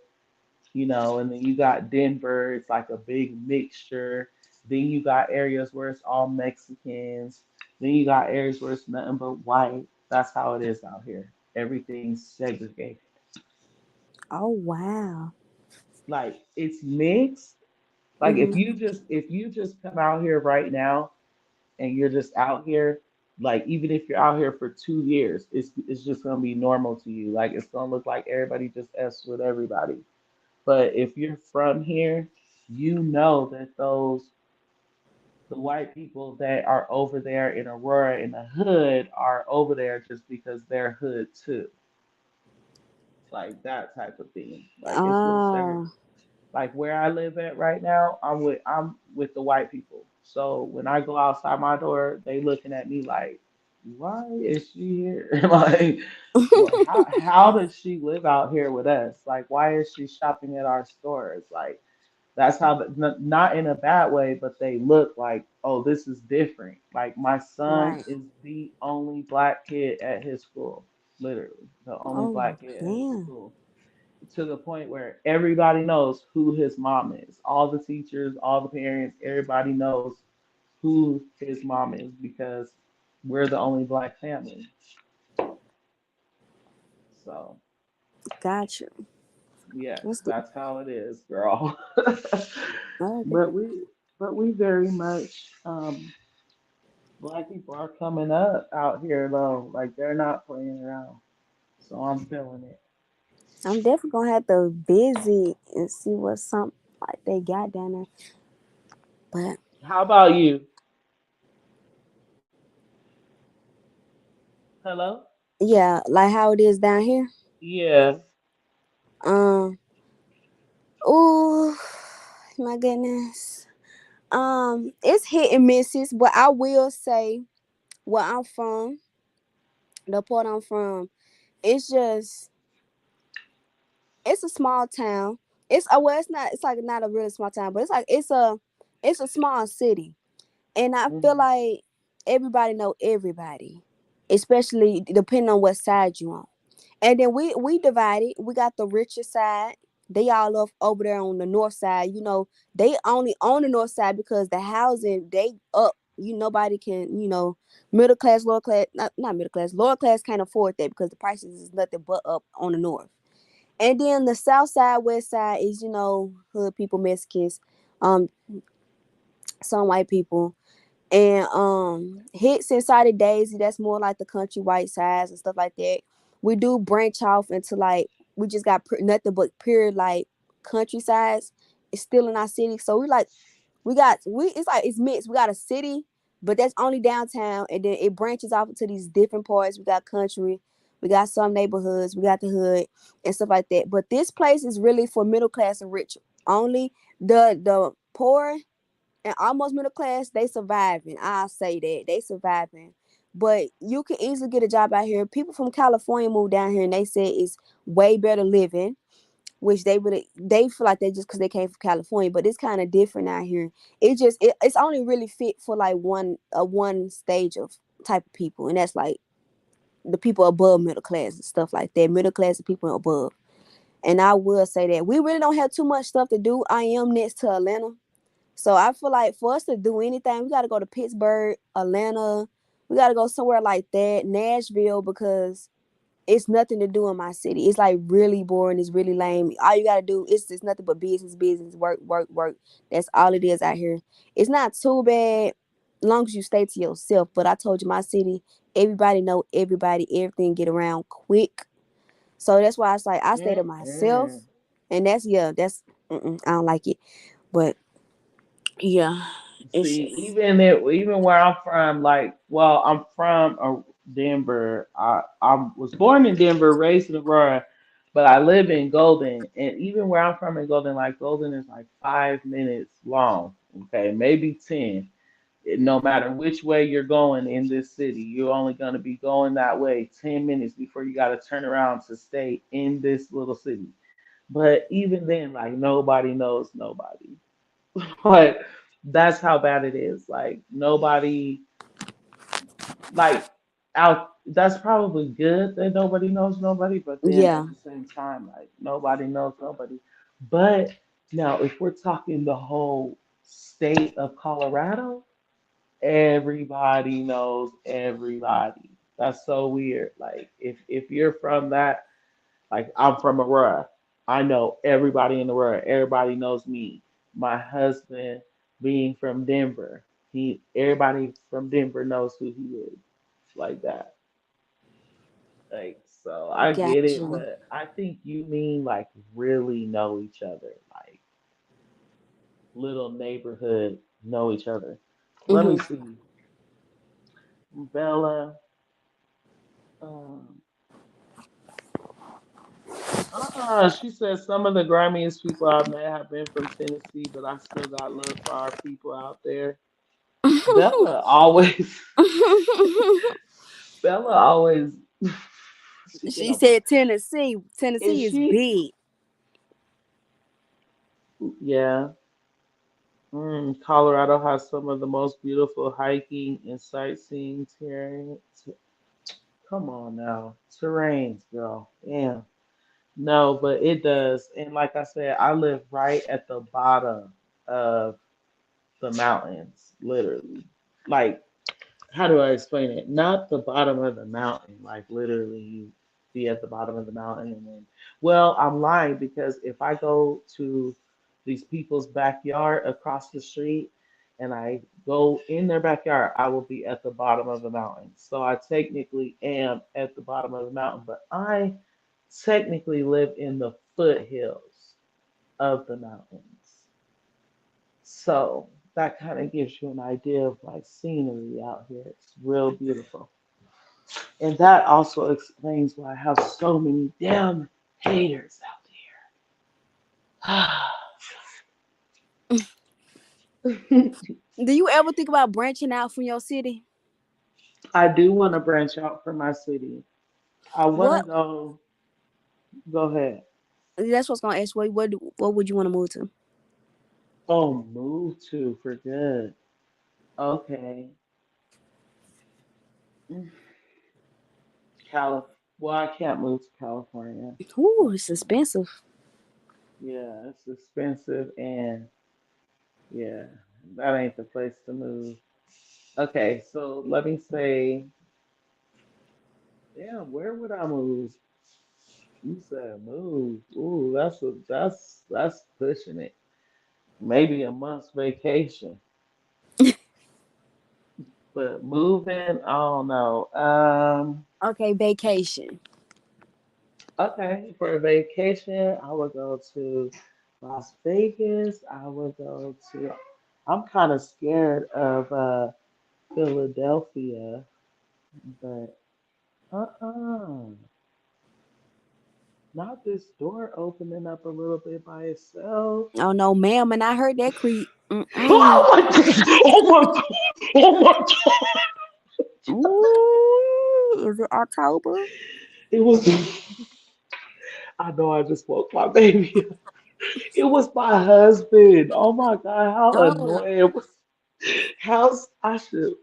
And then you got Denver, it's like a big mixture. Then you got areas where it's all Mexicans. Then you got areas where it's nothing but white. That's how it is out here. Everything's segregated. Oh wow. Like it's mixed. Like if Mhm. you just come out here right now and you're just out here, like even if you're out here for 2 years, it's just gonna be normal to you. Like it's gonna look like everybody just s with everybody. But if you're from here, you know that the white people that are over there in Aurora in the hood are over there just because they're hood too. like that type of thing. Like it's with certain, Ah, like where I live at right now, I'm with the white people. So when I go outside my door, they looking at me like, why is she here? Like, well, how does she live out here with us? Like, why is she shopping at our stores? Like, that's how, not in a bad way, but they look like, oh, this is different. Like, my son right. is the only black kid at his school, literally, the only Oh, black kid at his damn. school, to the point where everybody knows who his mom is. All the teachers, all the parents, everybody knows who his mom is because we're the only black family. So, Gotcha. yes, That's good. that's how it is, girl. Okay. but we very much black people are coming up out here though. Like they're not playing around. So I'm feeling it. I'm definitely gonna have to visit and see what some like they got down there. But How about you? Hello? yeah, like how it is down here. Yeah. Um. Oh my goodness. It's hit and misses, but I will say where I'm from, the part I'm from, it's just it's a small town. It's well, it's not. It's like not a really small town, but it's a small city, and I feel Hmm. like everybody know everybody, especially depending on what side you on. And then we divided. We got the richer side. They all up over there on the north side. They only on the north side because the housing they up. Nobody can. Middle class, lower class, not middle class, lower class can't afford that because the prices is nothing but up on the north. And then the south side, west side is hood people, Mexicans, um, some white people, and hits inside of Daisy. That's more like the country white sides and stuff like that. We do branch off into like we just got nothing but pure like countrysides. It's still in our city, so we it's like it's mixed. We got a city, but that's only downtown, and then it branches off into these different parts. We got country, we got some neighborhoods, we got the hood and stuff like that. But this place is really for middle class and rich only. The poor and almost middle class, they surviving. I'll say that they surviving. But you can easily get a job out here. People from California move down here, and they say it's way better living, which they feel like they just because they came from California, but it's kind of different out here. It's only really fit for like one stage of type of people, and that's like the people above middle class and stuff like that. Middle class and people above. And I will say that we really don't have too much stuff to do. I am next to Atlanta. So I feel like for us to do anything, we got to go to Pittsburgh, Atlanta. We got to go somewhere like that, Nashville, because it's nothing to do in my city. It's like really boring. It's really lame. All you got to do is just nothing but business, business, work, work, work. That's all it is out here. It's not too bad long as you stay to yourself. But I told you my city, everybody know everybody, everything get around quick. So that's why it's like I stay to myself. Mm-mm. And I don't like it. But yeah, it's See, just even where I'm from, like, well, I'm from Denver. I was born in Denver, raised in Aurora, but I live in Golden. And even where I'm from in Golden, like Golden is like 5 minutes long. Okay, maybe 10. No matter which way you're going in this city, you're only going to be going that way 10 minutes before you got to turn around to stay in this little city. But even then, like nobody knows nobody. Like that's how bad it is. Like nobody like out that's probably good that nobody knows nobody, but then yeah. at the same time, like nobody knows nobody. But now if we're talking the whole state of Colorado, everybody knows everybody. That's so weird. Like if you're from that, like I'm from Aurora. I know everybody in Aurora. Everybody knows me. My husband being from Denver. Everybody from Denver knows who he is. Like that. Like so I get it, Gotcha. but I think you mean like really know each other. Like little neighborhood know each other. Let me Hmm. see. Bella, um, She said some of the grimiest people I've met have been from Tennessee, but I still got love for our people out there. Bella always, Bella always, she get She on my. said Tennessee. Is Tennessee is she? big. Yeah. Colorado has some of the most beautiful hiking and sightseeing terrain. Come on now, terrains, girl. Yeah. No, but it does. And like I said, I live right at the bottom of the mountains, literally. Like, how do I explain it? Not the bottom of the mountain, like literally you be at the bottom of the mountain and then, well, I'm lying because if I go to these people's backyard across the street and I go in their backyard, I will be at the bottom of the mountain. So I technically am at the bottom of the mountain, but I technically live in the foothills of the mountains. So that kind of gives you an idea of like scenery out here. It's real beautiful. And that also explains why I have so many damn haters out here. Do you ever think about branching out from your city? I do want to branch out from my city. I want to What? go ahead. That's what's gonna ask. What would you want to move to? Oh, move to for good. Okay. Well, I can't move to California. Ooh, it's expensive. Yeah, it's expensive and yeah, that ain't the place to move. Okay, so let me say, yeah, where would I move? You said move. Ooh, that's pushing it. Maybe a month's vacation, but moving, I don't know. Okay, vacation. Okay, for a vacation, I would go to Las Vegas. I would go to. I'm kind of scared of Philadelphia, but uh-uh. Not this door opening up a little bit by itself. Oh no, ma'am, and I heard that creep. Mm-mm. Oh my god! Oh my god! Oh my god! Ooh, is it October? It was. I know I just woke my baby up. It was my husband. Oh my god! How Oh, annoying! It was. How's I should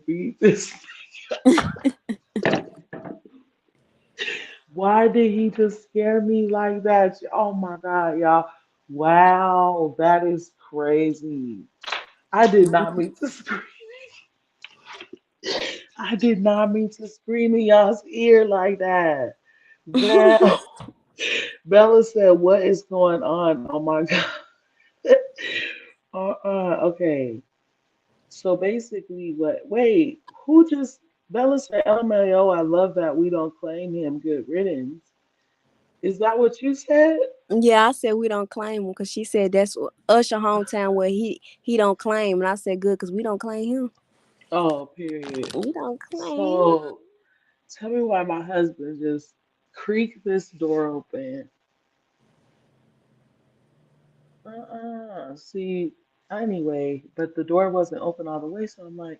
beat this. Why did he just scare me like that? Oh my god, y'all! Wow, that is crazy. I did not mean to scream. I did not mean to scream in y'all's ear like that. Well, Bella said, "What is going on?" Oh my god. Okay. So basically, what? Wait, who just? Bella said, "LMAO, I love that we don't claim him. Good riddance." Is that what you said? yeah, I said we don't claim him because she said that's Usher hometown where he don't claim, and I said good because we don't claim him. Oh, period. We don't claim. So tell me why my husband just creaked this door open. See, anyway, but the door wasn't open all the way, so I'm like,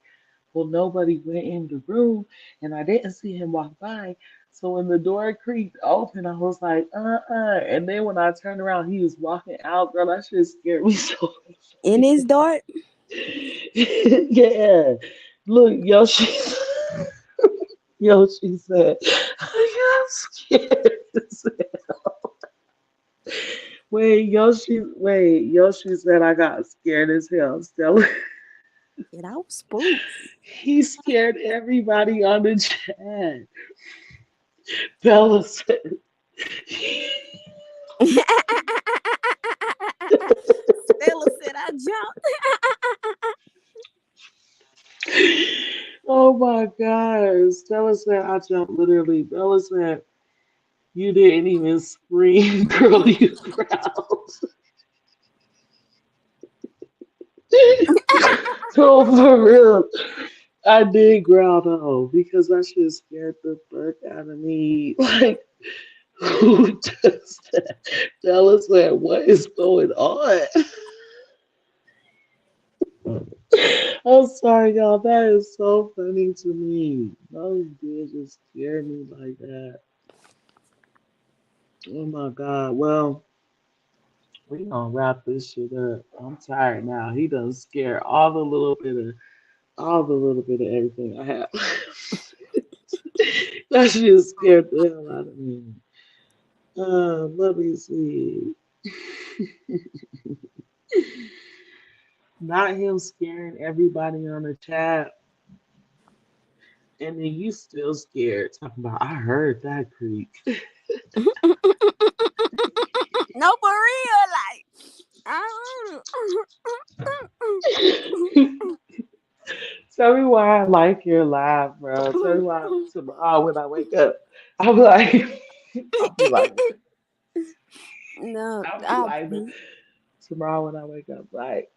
well, nobody went in the room, and I didn't see him walk by. So when the door creaked open, I was like, and then when I turned around, he was walking out. Girl, that shit scared me so In his dart. yeah. Look, Yoshi said, I got scared. Yoshi said I got scared as hell. Stella. And I was spooked. He scared everybody on the chat. Bella said, Stella said I jumped. oh my God. Stella said I jumped literally. Bella said, you didn't even scream, girl, you growled. So for real, I did growl though because that shit scared the fuck out of me. Like Who does that? Dallas said, what is going on? I'm sorry, y'all. That is so funny to me. Those did just scare me like that. Oh my God. Well, we gonna wrap this shit up. I'm tired now. He done scare all the little bit of everything I have. That shit scared the hell out of me. Let me see. Not him scaring everybody on the chat. And then you still scared. Talking about, I heard that creak. No, for real, like. Tell me why I like your laugh, bro. Tell me why tomorrow when I wake up, I'll be like, I'll be like, No, I'll be like, tomorrow when I wake up, like,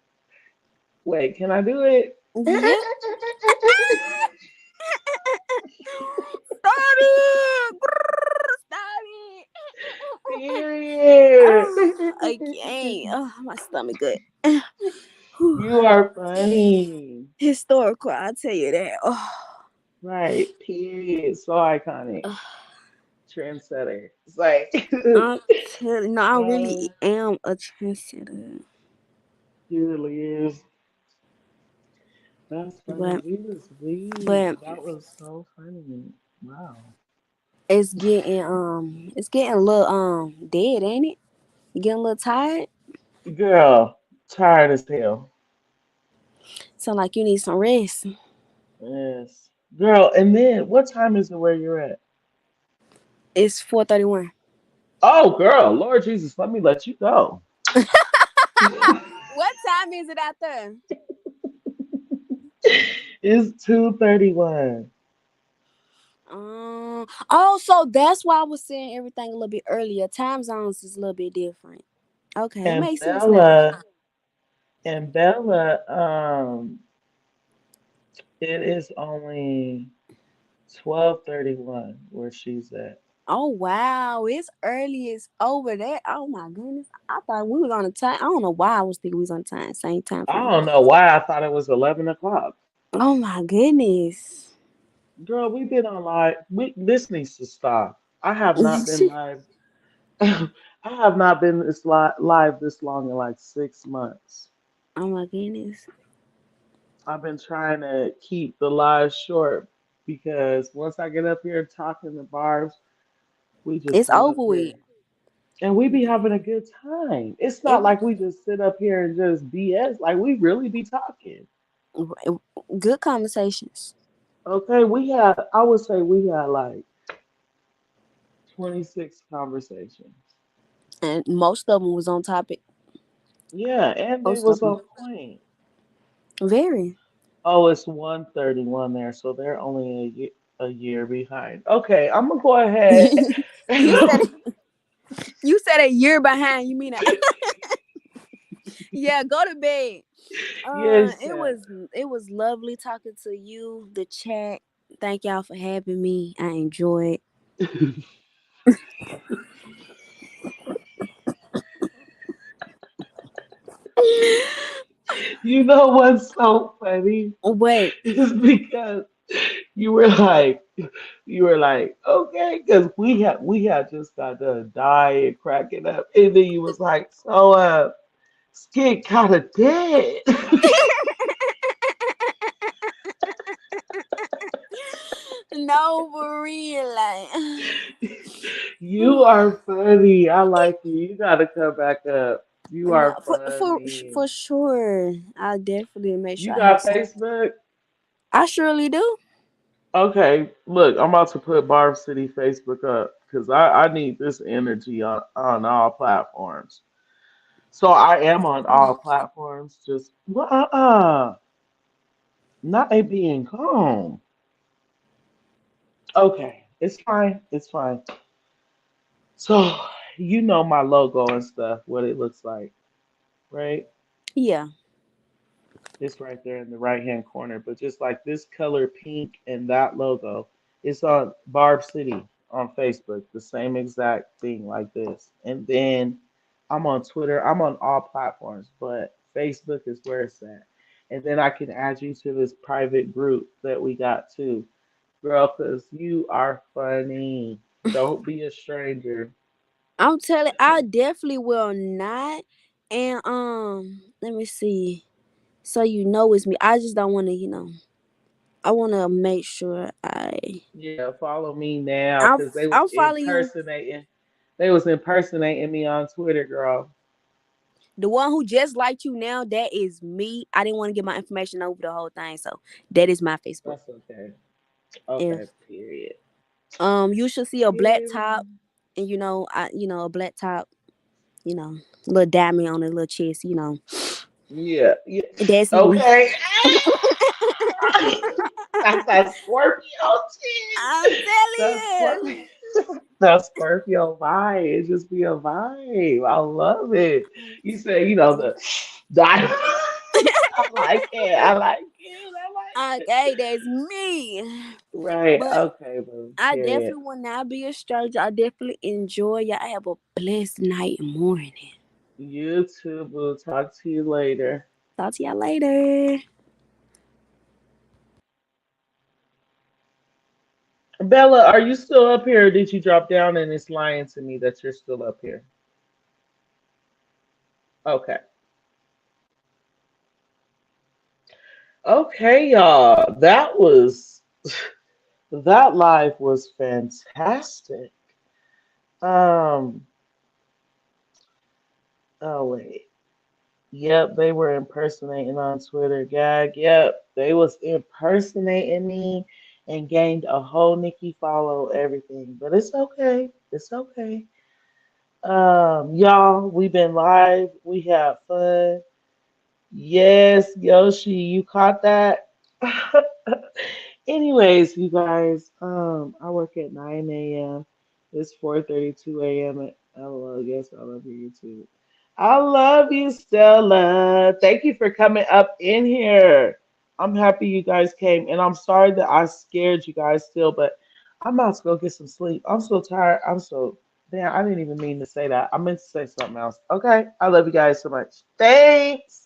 wait, can I do it? yeah. Stop it! Stop it! Period. I can't. Oh, my stomach good. You are funny. Historical, I'll tell you that. Oh. Right. Period. So iconic. Trendsetter. It's like I'm telling no, I really am a trendsetter. he really is. That's funny. But We was weak. but That was so funny. Wow. it's getting a little dead, ain't it? You getting a little tired? Girl, tired as hell. Sound like you need some rest. Yes. Girl, and then what time is it where you're at? It's 4:31. Oh, girl, Lord Jesus, let me let you go. What time is it out there? It's 2:31. Oh, so that's why I was saying everything a little bit earlier. Time zones is a little bit different. Okay, it And makes sense now. Bella, it is only 12:31 where she's at. Oh wow, it's early. It's over there. Oh my goodness, I thought we was on the time. I don't know why I was thinking we was on time, same time I frame. don't know why I thought it was 11 o'clock. Oh my goodness. Girl, we've been on live. This needs to stop. I have not been live. I have not been live this long in like 6 months. Oh my goodness. I've been trying to keep the live short because once I get up here talking to Barb's, we just It's sit up over with. here and we be having a good time. It's not Every like we just sit up here and just BS. Like we really be talking. good conversations. Okay, I would say we had like 26 conversations. And most of them was on topic. Yeah, and they Most of was them. on point. Very. Oh, it's 131 there, so they're only a year behind. Okay, I'm gonna go ahead. you said you said a year behind. You mean yeah, go to bed. Yes, It was lovely talking to you, the chat. Thank y'all for having me. I enjoyed. you know what's so funny? Wait. Is because you were like, okay, because we had just got done dying, cracking up, and then you was like, so Skid kind of dead. No, for real, like. You are funny. I like you. You gotta come back up. You No, are for funny. sure. I definitely make You sure I have got some. Facebook? I surely do. Okay, look, I'm about to put Barb City Facebook up because I need this energy on all platforms. So I am on all platforms. Just not a being calm. Okay, it's fine. It's fine. So you know my logo and stuff, what it looks like, right? Yeah. It's right there in the right hand corner. But just like this color pink and that logo, it's on Barb City on Facebook, the same exact thing like this. And then I'm on Twitter. I'm on all platforms, but Facebook is where it's at. And then I can add you to this private group that we got too, girl, because you are funny. Don't be a stranger. I'm telling, I definitely will not. And let me see. So you know it's me. I just don't want to, I want to make sure Yeah, follow me now, I'm because they was I'm following you. impersonating. They was impersonating me on Twitter, girl. The one who just liked you now, that is me. I didn't want to get my information over the whole thing, so that is my Facebook. That's okay. And Okay, period. you should see a black Period. top, and a black top, little diamond on the little chest, Yeah, yeah. That's me. Okay. That's that Scorpio shit. I'm telling That Scorpio. That Scorpio vibe. It just be a vibe. I love it. You say, the I like it. I like it. I like it. Okay, that's me. Right. But Okay, boo. I Period. definitely will not be a stranger. I definitely enjoy y'all. Have a blessed night and morning. You too, boo. Talk to you later. Talk to y'all later. Bella, are you still up here or did you drop down and it's lying to me that you're still up here? Okay. Okay, y'all. That live was fantastic. Um, oh wait. Yep, they were impersonating on Twitter, gag. Yep, they was impersonating me and gained a whole Nikki follow, everything. But it's okay. It's okay. Y'all, we've been live. We had fun. Yes, Yoshi, you caught that? Anyways, you guys, I work at 9 a.m. It's 4:32 a.m. LOL, yes, I love you too. I love you, Stella. Thank you for coming up in here. I'm happy you guys came, and I'm sorry that I scared you guys still, but I'm about to go get some sleep. I'm so tired. Damn, I didn't even mean to say that. I meant to say something else. Okay, I love you guys so much. Thanks.